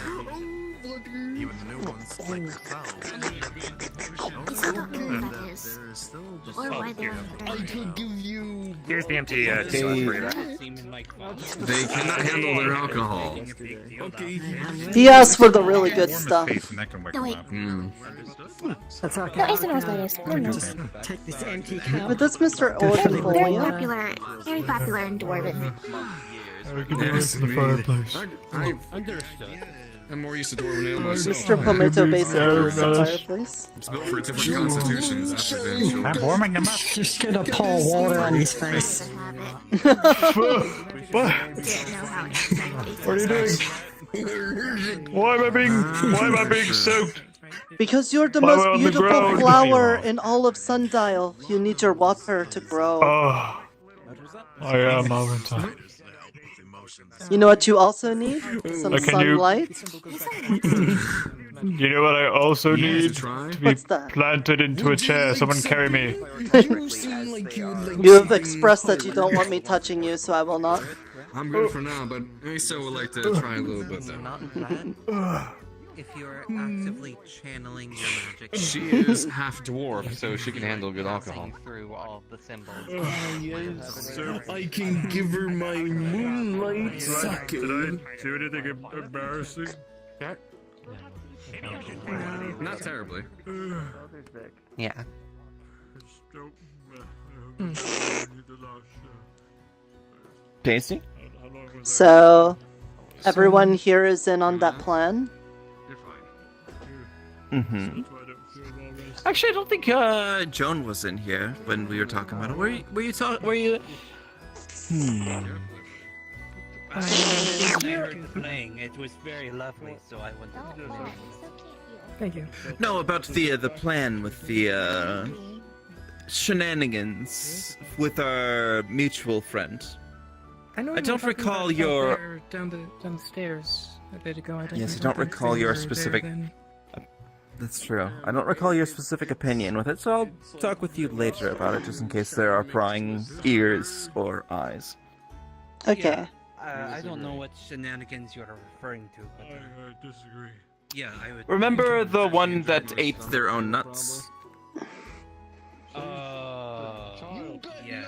Speaker 19: Even the new ones like
Speaker 2: I could give you.
Speaker 7: Here's the empty sauce for you there.
Speaker 10: They cannot handle their alcohol.
Speaker 1: He asked for the really good stuff.
Speaker 17: No, wait.
Speaker 16: That's okay.
Speaker 17: No, Aso knows what it is. No, no.
Speaker 16: Take this empty cup.
Speaker 1: But that's Mr.
Speaker 17: Very
Speaker 1: Oldenfolio.
Speaker 17: popular in Dwarven.
Speaker 10: Yes,
Speaker 11: the fireplace.
Speaker 10: I'm more used to Dwarven ale myself.
Speaker 1: Mr. Pimento basically is the fireplace.
Speaker 10: It's built for different constitutions. After the
Speaker 16: I'm warming them up. Just gonna pour water on his face.
Speaker 11: What are you doing? Why am I being soaked?
Speaker 1: Because you're the
Speaker 11: Why am I
Speaker 1: most
Speaker 11: on the
Speaker 1: beautiful
Speaker 11: ground?
Speaker 1: flower in all of Sundial. You need your water to grow.
Speaker 11: Oh. I am Valentine.
Speaker 1: You know what you also need? Some
Speaker 11: Can you-
Speaker 1: sunlight.
Speaker 11: You know what I also need? To be
Speaker 1: What's that?
Speaker 11: planted into a chair. Someone carry me.
Speaker 1: You have expressed that you don't want me touching you, so I will not.
Speaker 10: I'm good for now, but I still would like to try a little bit though.
Speaker 9: Not that. If you're actively channeling your magic,
Speaker 10: She is half dwarf, so she can handle good alcohol.
Speaker 9: through all of the symbols.
Speaker 2: Yes, I can give her my moonlight sake.
Speaker 19: Did I do anything embarrassing?
Speaker 10: Not terribly.
Speaker 9: Yeah.
Speaker 3: Daisy?
Speaker 1: So, everyone here is in on that plan?
Speaker 3: Mm-hmm. Actually, I don't think Joan was in here when we were talking about it. Were you talking? Were you?
Speaker 18: I heard the playing. It was very lovely, so I wanted to.
Speaker 23: Thank you.
Speaker 3: No, about the plan with the shenanigans with our mutual friend.
Speaker 23: I
Speaker 3: don't recall your.
Speaker 23: Down the stairs a bit ago.
Speaker 3: Yes, I don't recall your specific. That's true. I don't recall your specific opinion with it, so I'll talk with you later about it, just in case there are prying ears or eyes.
Speaker 1: Okay.
Speaker 18: I don't know what shenanigans you're referring to, but
Speaker 19: I disagree.
Speaker 18: yeah, I would.
Speaker 3: Remember the one that ate their own nuts?
Speaker 18: Yeah.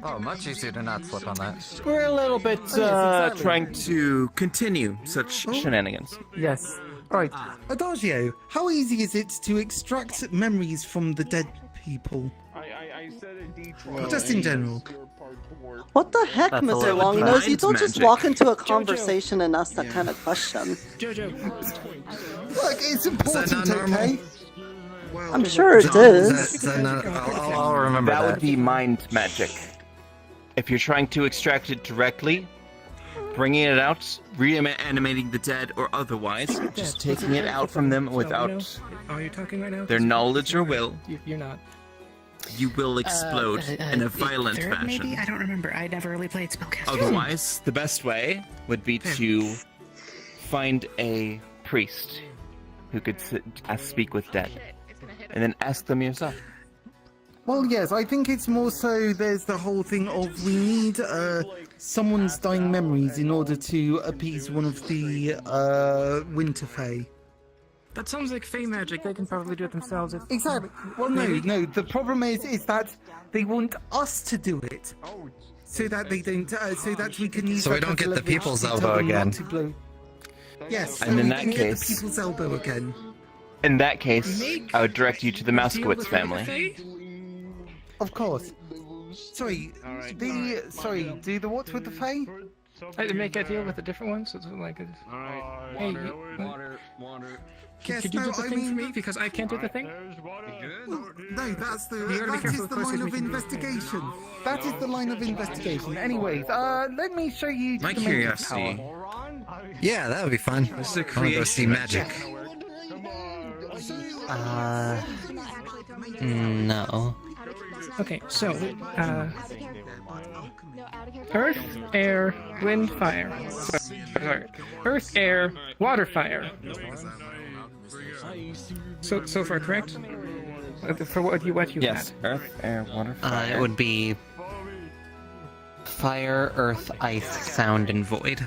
Speaker 8: Oh, much easier to not slip on that.
Speaker 3: We're a little bit trying to continue such shenanigans.
Speaker 16: Yes. Right. Adagio, how easy is it to extract memories from the dead people?
Speaker 2: I said in detail.
Speaker 16: Just in general.
Speaker 1: What the heck,
Speaker 3: That's a
Speaker 1: Mr.
Speaker 3: little
Speaker 1: Longnose? You
Speaker 3: mind
Speaker 1: don't just
Speaker 3: magic.
Speaker 1: walk into a conversation and ask that kind of question.
Speaker 23: Jojo.
Speaker 16: Look, it's important, okay?
Speaker 1: I'm sure it is.
Speaker 8: I'll remember
Speaker 3: that. Would be mind magic. If you're trying to extract it directly, bringing it out, reanimating the dead, or otherwise, just taking it out from them without
Speaker 23: Are you talking right now?
Speaker 3: their knowledge or will,
Speaker 23: You're not.
Speaker 3: you will explode in a violent
Speaker 5: third,
Speaker 3: fashion.
Speaker 5: Maybe? I don't remember. I never really played Spellcaster.
Speaker 3: Otherwise, the best way would be to find a priest who could speak with dead, and then ask them yourself.
Speaker 16: Well, yes, I think it's more so there's the whole thing of we need someone's dying memories in order to appease one of the Winter Fae.
Speaker 23: That sounds like Fae magic. They can probably do it themselves.
Speaker 16: Exactly. Well, no. The problem is that they want us to do it, so that they don't, so that we can use.
Speaker 8: So we
Speaker 16: that
Speaker 8: don't
Speaker 16: as
Speaker 8: get the
Speaker 16: leverage
Speaker 8: people's
Speaker 16: to tell
Speaker 8: elbow
Speaker 16: them not
Speaker 8: again.
Speaker 16: to blow. Yes,
Speaker 3: And
Speaker 16: so
Speaker 3: in
Speaker 16: we
Speaker 3: that
Speaker 16: can get
Speaker 3: case-
Speaker 16: the people's elbow again.
Speaker 3: In that case, I would direct you to the Mouskowitz family.
Speaker 16: Of course. Sorry, do the what with the Fae?
Speaker 23: I make a deal with a different one, so it's like a... Hey,
Speaker 10: Water.
Speaker 16: Yes,
Speaker 23: could you
Speaker 16: no,
Speaker 23: do the
Speaker 16: I
Speaker 23: thing for
Speaker 16: mean-
Speaker 23: me because I can't do the thing?
Speaker 16: Well, no, that's the
Speaker 23: You gotta be
Speaker 16: that
Speaker 23: careful
Speaker 16: is the
Speaker 23: with
Speaker 16: line
Speaker 23: questions
Speaker 16: of
Speaker 23: we can do.
Speaker 16: investigation. That is the line of investigation. Anyways, let me show you.
Speaker 3: My
Speaker 16: the magic
Speaker 3: curiosity.
Speaker 16: tower.
Speaker 8: Yeah, that would be fun.
Speaker 3: This is a
Speaker 8: I wanna go see
Speaker 3: creation.
Speaker 8: magic. No.
Speaker 23: Okay, so, Earth, air, wind, fire. Sorry. Earth, air, water, fire. So far, correct? For what you
Speaker 3: Yes, earth, air, water, fire.
Speaker 9: It would be fire, earth, ice, sound, and void.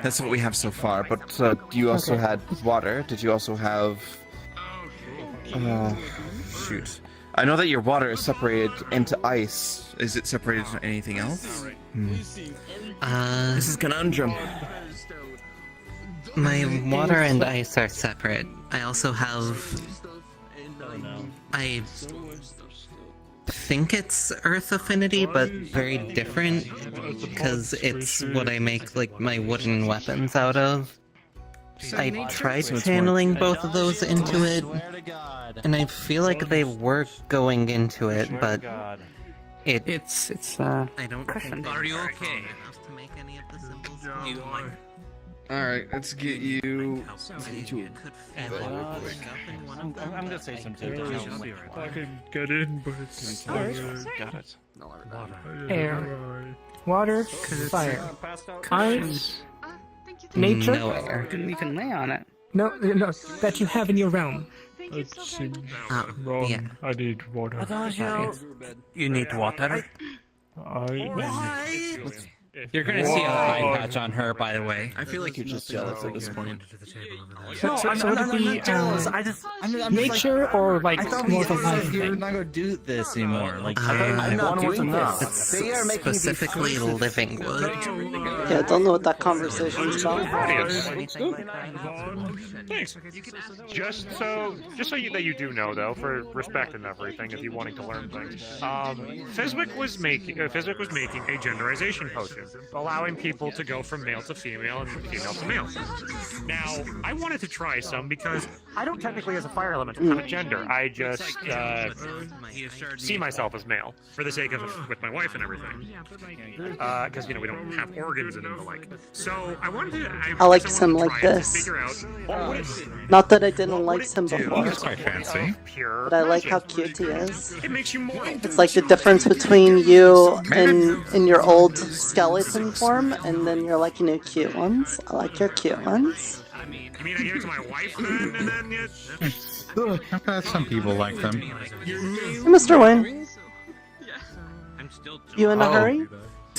Speaker 3: That's what we have so far, but you also had water. Did you also have... shoot. I know that your water is separated into ice. Is it separated into anything else? This is conundrum.
Speaker 9: My water and ice are separate. I also have... I think it's earth affinity, but very different, because it's what I make, like, my wooden weapons out of. I tried channeling both of those into it, and I feel like they were going into it, but
Speaker 23: it's I
Speaker 9: don't think
Speaker 18: Are you okay?
Speaker 9: to make any of the symbols.
Speaker 10: Alright, let's get you.
Speaker 3: I'm gonna say some
Speaker 11: I can get in, but it's
Speaker 3: Got it.
Speaker 18: Air, water, fire, ice, nature.
Speaker 9: No air.
Speaker 18: You can lay on it. No, that you have in your realm.
Speaker 11: It seems
Speaker 9: Oh,
Speaker 11: wrong.
Speaker 9: yeah.
Speaker 11: I need water.
Speaker 9: What the hell?
Speaker 13: You need water?
Speaker 4: You're gonna see a eye patch on her, by the way.
Speaker 2: I feel like you're just jealous at this point.
Speaker 18: So would it be
Speaker 4: I'm
Speaker 18: nature or like
Speaker 4: I thought
Speaker 18: more
Speaker 4: we
Speaker 18: of a life
Speaker 4: said you're
Speaker 18: thing?
Speaker 4: not gonna do this anymore. Like,
Speaker 9: I'm
Speaker 4: not doing this.
Speaker 9: It's specifically living wood.
Speaker 1: Yeah, I don't know what that conversation's about.
Speaker 7: Thanks. Just so that you do know, though, for respect and everything, if you're wanting to learn things, Fizwick was making a genderization potion, allowing people to go from male to female and female to male. Now, I wanted to try some because I don't technically, as a fire elemental, have a gender. I just see myself as male for the sake of with my wife and everything, because we don't have organs and the like. So I wanted to.
Speaker 1: I like him like this. Not that I didn't like him before.
Speaker 7: He's quite fancy.
Speaker 1: But I like how cute he is.
Speaker 7: It makes you more.
Speaker 1: It's like the difference between you in your old skeleton form and then your like new cute ones. I like your cute ones.
Speaker 7: You mean I gave it to my wife then, and then
Speaker 8: I've had some people like them.
Speaker 1: Hey, Mr. Wayne. You in a hurry?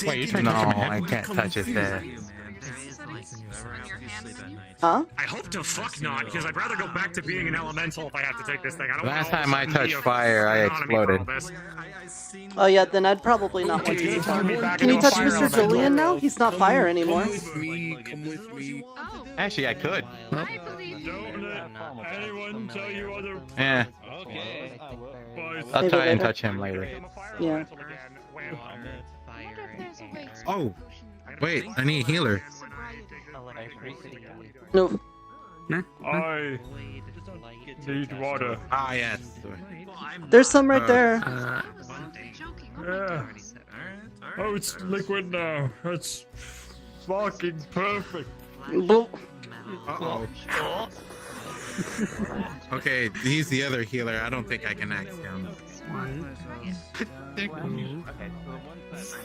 Speaker 8: Wait, no, I can't touch it there.
Speaker 1: Huh?
Speaker 7: I hope to fuck not, because I'd rather go back to being an elemental if I have to take this thing. I don't
Speaker 8: Last
Speaker 7: know
Speaker 8: time I touched fire, I exploded.
Speaker 1: Oh yeah, then I'd probably not want to be fire. Can you touch Mr. Julian now? He's not fire anymore.
Speaker 2: Come with me.
Speaker 8: Actually, I could.
Speaker 11: Anyone tell you other?
Speaker 8: Yeah. I'll
Speaker 1: Maybe
Speaker 8: try and
Speaker 1: later.
Speaker 8: touch him later.
Speaker 1: Yeah.
Speaker 8: Oh, wait, I need a healer.
Speaker 1: No.
Speaker 11: I need water.
Speaker 8: Ah, yes.
Speaker 1: There's some right there.
Speaker 11: Yeah. Oh, it's liquid now. That's fucking perfect.
Speaker 8: Uh-oh. Okay, he's the other healer. I don't think I can axe him.
Speaker 18: 1, 2,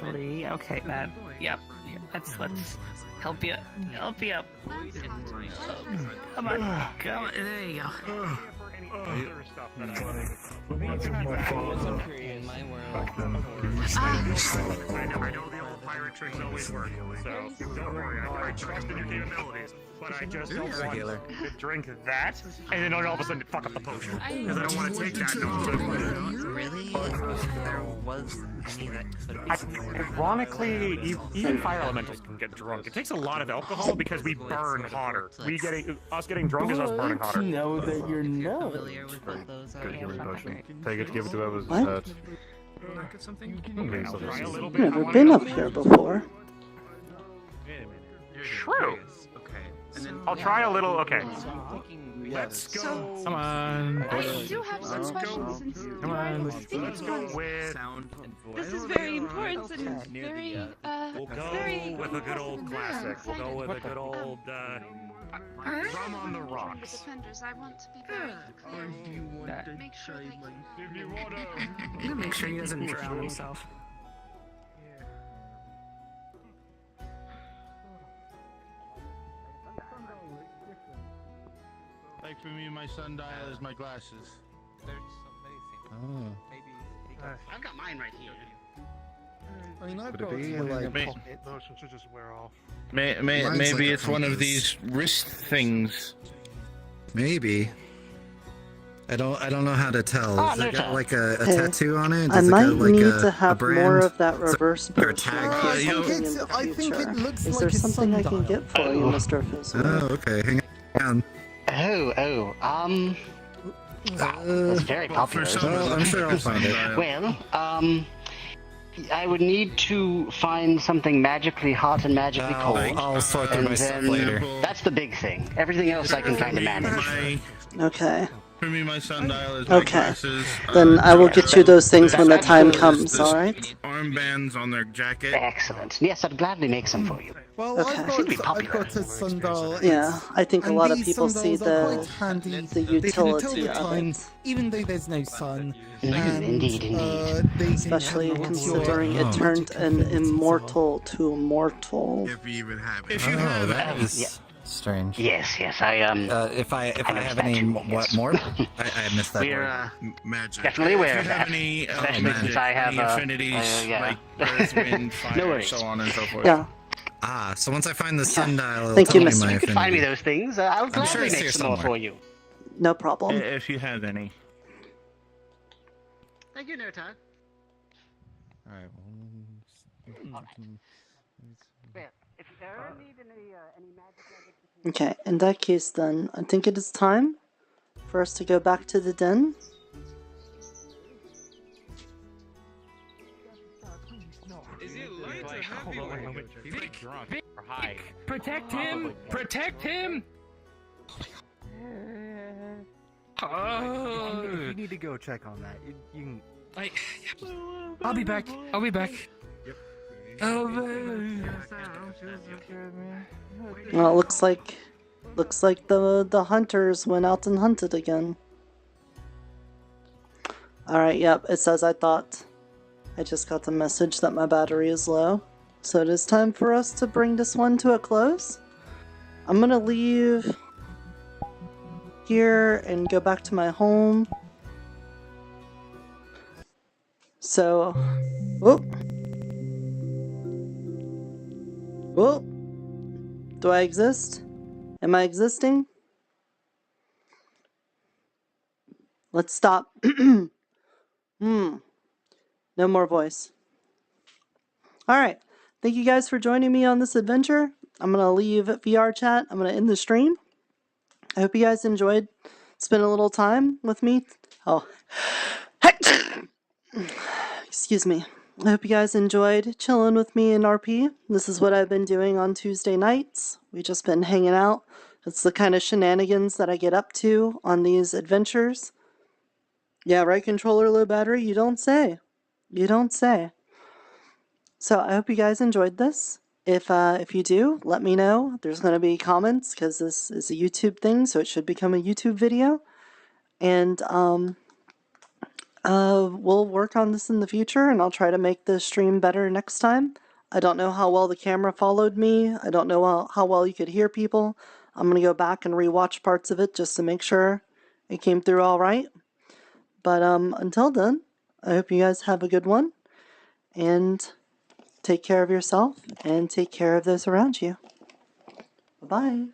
Speaker 18: 3. Okay, that. Yep. Let's help you. Help you up. Come on. Come on. There you go.
Speaker 7: I know the old pirate tricks always work, so don't worry. I trust in your capabilities, but I just don't want to drink that and then all of a sudden fuck up the potion, because I don't want to take that.
Speaker 9: Really? There was any that could be.
Speaker 7: Ironically, even fire elementals can get drunk. It takes a lot of alcohol because we burn hotter. Us getting drunk is us burning hotter.
Speaker 2: Know that you're not.
Speaker 19: Good, give me a potion. Take it, give it to whoever's
Speaker 1: What?
Speaker 19: hurt.
Speaker 1: I've never been up here before.
Speaker 7: True. I'll try a little. Okay. Let's go.
Speaker 2: Come on.
Speaker 21: I do have some questions since
Speaker 2: Come on.
Speaker 7: Let's go with.
Speaker 21: this is very important and very,
Speaker 7: We'll go with a good old classic. We'll go with a good old rum on the rocks.
Speaker 21: Defenders, I want to be very clear. Make sure they
Speaker 18: I'm gonna make sure he doesn't drown himself.
Speaker 2: Like for me, my sundial is my glasses.
Speaker 8: Oh.
Speaker 12: I've got mine right here.
Speaker 16: I mean, I've
Speaker 8: Could it
Speaker 16: got
Speaker 8: be
Speaker 16: my,
Speaker 8: like-
Speaker 16: like,
Speaker 8: May-
Speaker 16: pocket.
Speaker 19: Those should just wear off.
Speaker 2: Maybe
Speaker 8: Mine's like a
Speaker 2: it's one of
Speaker 8: compass.
Speaker 2: these wrist things.
Speaker 8: Maybe. I don't know how to tell.
Speaker 21: Oh,
Speaker 8: Has it got
Speaker 21: Nirta.
Speaker 8: like a
Speaker 1: Hey,
Speaker 8: tattoo on it?
Speaker 1: I
Speaker 8: Does it
Speaker 1: might
Speaker 8: got like
Speaker 1: need
Speaker 8: a,
Speaker 1: to
Speaker 8: a
Speaker 1: have
Speaker 8: brand?
Speaker 1: more of that reverse
Speaker 8: Or a
Speaker 1: potion
Speaker 8: tag?
Speaker 1: or
Speaker 16: I
Speaker 1: something
Speaker 16: think
Speaker 1: in the
Speaker 16: I think
Speaker 1: future.
Speaker 16: it looks
Speaker 1: Is
Speaker 16: like
Speaker 1: there
Speaker 16: a
Speaker 1: something I can
Speaker 16: sundial.
Speaker 1: get for you, Mr. Fizzle?
Speaker 8: Oh, okay. Hang on.
Speaker 12: It's very popular.
Speaker 8: Well, I'm sure I'll find it.
Speaker 12: Well, I would need to find something magically hot and magically cold.
Speaker 8: I'll sort through
Speaker 12: and
Speaker 8: my stuff
Speaker 12: then
Speaker 8: later.
Speaker 12: That's the big thing. Everything else I can kind of manage.
Speaker 1: Okay.
Speaker 2: For me, my sundial is my
Speaker 1: Okay.
Speaker 2: glasses.
Speaker 1: Then I will get you those things when the time comes, alright?
Speaker 2: Armbands on their jacket.
Speaker 12: Excellent. Yes, I'd gladly make some for you.
Speaker 16: Well,
Speaker 1: Okay.
Speaker 16: I've got a Sundial.
Speaker 1: Yeah, I think a
Speaker 16: and
Speaker 1: lot of
Speaker 16: these
Speaker 1: people see
Speaker 16: Sundials are
Speaker 1: the
Speaker 16: quite handy.
Speaker 1: the
Speaker 16: They can tell
Speaker 1: utility
Speaker 16: the
Speaker 1: of
Speaker 16: time,
Speaker 1: it,
Speaker 16: even though there's no sun.
Speaker 12: Indeed.
Speaker 16: They can
Speaker 1: especially
Speaker 16: tell
Speaker 1: considering
Speaker 16: your
Speaker 1: it turned
Speaker 16: magic
Speaker 1: an
Speaker 16: abilities
Speaker 1: immortal to immortal.
Speaker 19: If you even have it.
Speaker 8: If you have that is strange.
Speaker 12: Yes, I
Speaker 8: if I have
Speaker 12: noticed
Speaker 8: any
Speaker 12: that too,
Speaker 8: what
Speaker 12: yes.
Speaker 8: more? I missed that
Speaker 12: We're
Speaker 8: word.
Speaker 19: Magic.
Speaker 12: definitely aware
Speaker 10: If
Speaker 12: of
Speaker 10: you have
Speaker 12: that.
Speaker 10: any,
Speaker 12: Especially since I have
Speaker 10: any affinities,
Speaker 12: yeah.
Speaker 10: like earth, wind, fire,
Speaker 12: No worries.
Speaker 10: so on and so forth.
Speaker 1: Yeah.
Speaker 8: Ah, so once I find the sundial, it'll
Speaker 1: Thank
Speaker 8: tell
Speaker 1: you,
Speaker 8: me
Speaker 1: mister.
Speaker 8: my
Speaker 12: You could find me
Speaker 8: affinity.
Speaker 12: those things. I'll
Speaker 8: I'm sure
Speaker 12: gladly
Speaker 8: it's
Speaker 12: make
Speaker 8: here
Speaker 12: some more
Speaker 8: somewhere.
Speaker 12: for you.
Speaker 1: No problem.
Speaker 13: If you have any.
Speaker 12: Thank you, Nirta.
Speaker 3: Alright,
Speaker 12: Well, if you ever need any magic
Speaker 1: Okay, in that case then, I think it is time for us to go back to the den.
Speaker 11: Is it light or heavy?
Speaker 13: Vic, drunk or high.
Speaker 11: Protect him! Protect him! Oh.
Speaker 6: If you need to go check on that, you can.
Speaker 11: I'll be back. I'll be back. Oh,
Speaker 1: Well, it looks like the hunters went out and hunted again. Alright, yep, it says I thought. I just got the message that my battery is low. So it is time for us to bring this one to a close. I'm gonna leave here and go back to my home. So, whoop. Whoop. Do I exist? Am I existing? Let's stop. No more voice. Alright. Thank you guys for joining me on this adventure. I'm going to leave VR chat. I'm going to end the stream. I hope you guys enjoyed spending a little time with me. Oh. Excuse me. I hope you guys enjoyed chilling with me in RP. This is what I've been doing on Tuesday nights. We've just been hanging out. It's the kind of shenanigans that I get up to on these adventures. Yeah, right controller, low battery? You don't say. You don't say. So I hope you guys enjoyed this. If you do, let me know. There's going to be comments because this is a YouTube thing, so it should become a YouTube video. And we'll work on this in the future, and I'll try to make the stream better next time. I don't know how well the camera followed me. I don't know how well you could hear people. I'm going to go back and rewatch parts of it just to make sure it came through all right. But until then, I hope you guys have a good one, and take care of yourself, and take care of those around you. Bye-bye.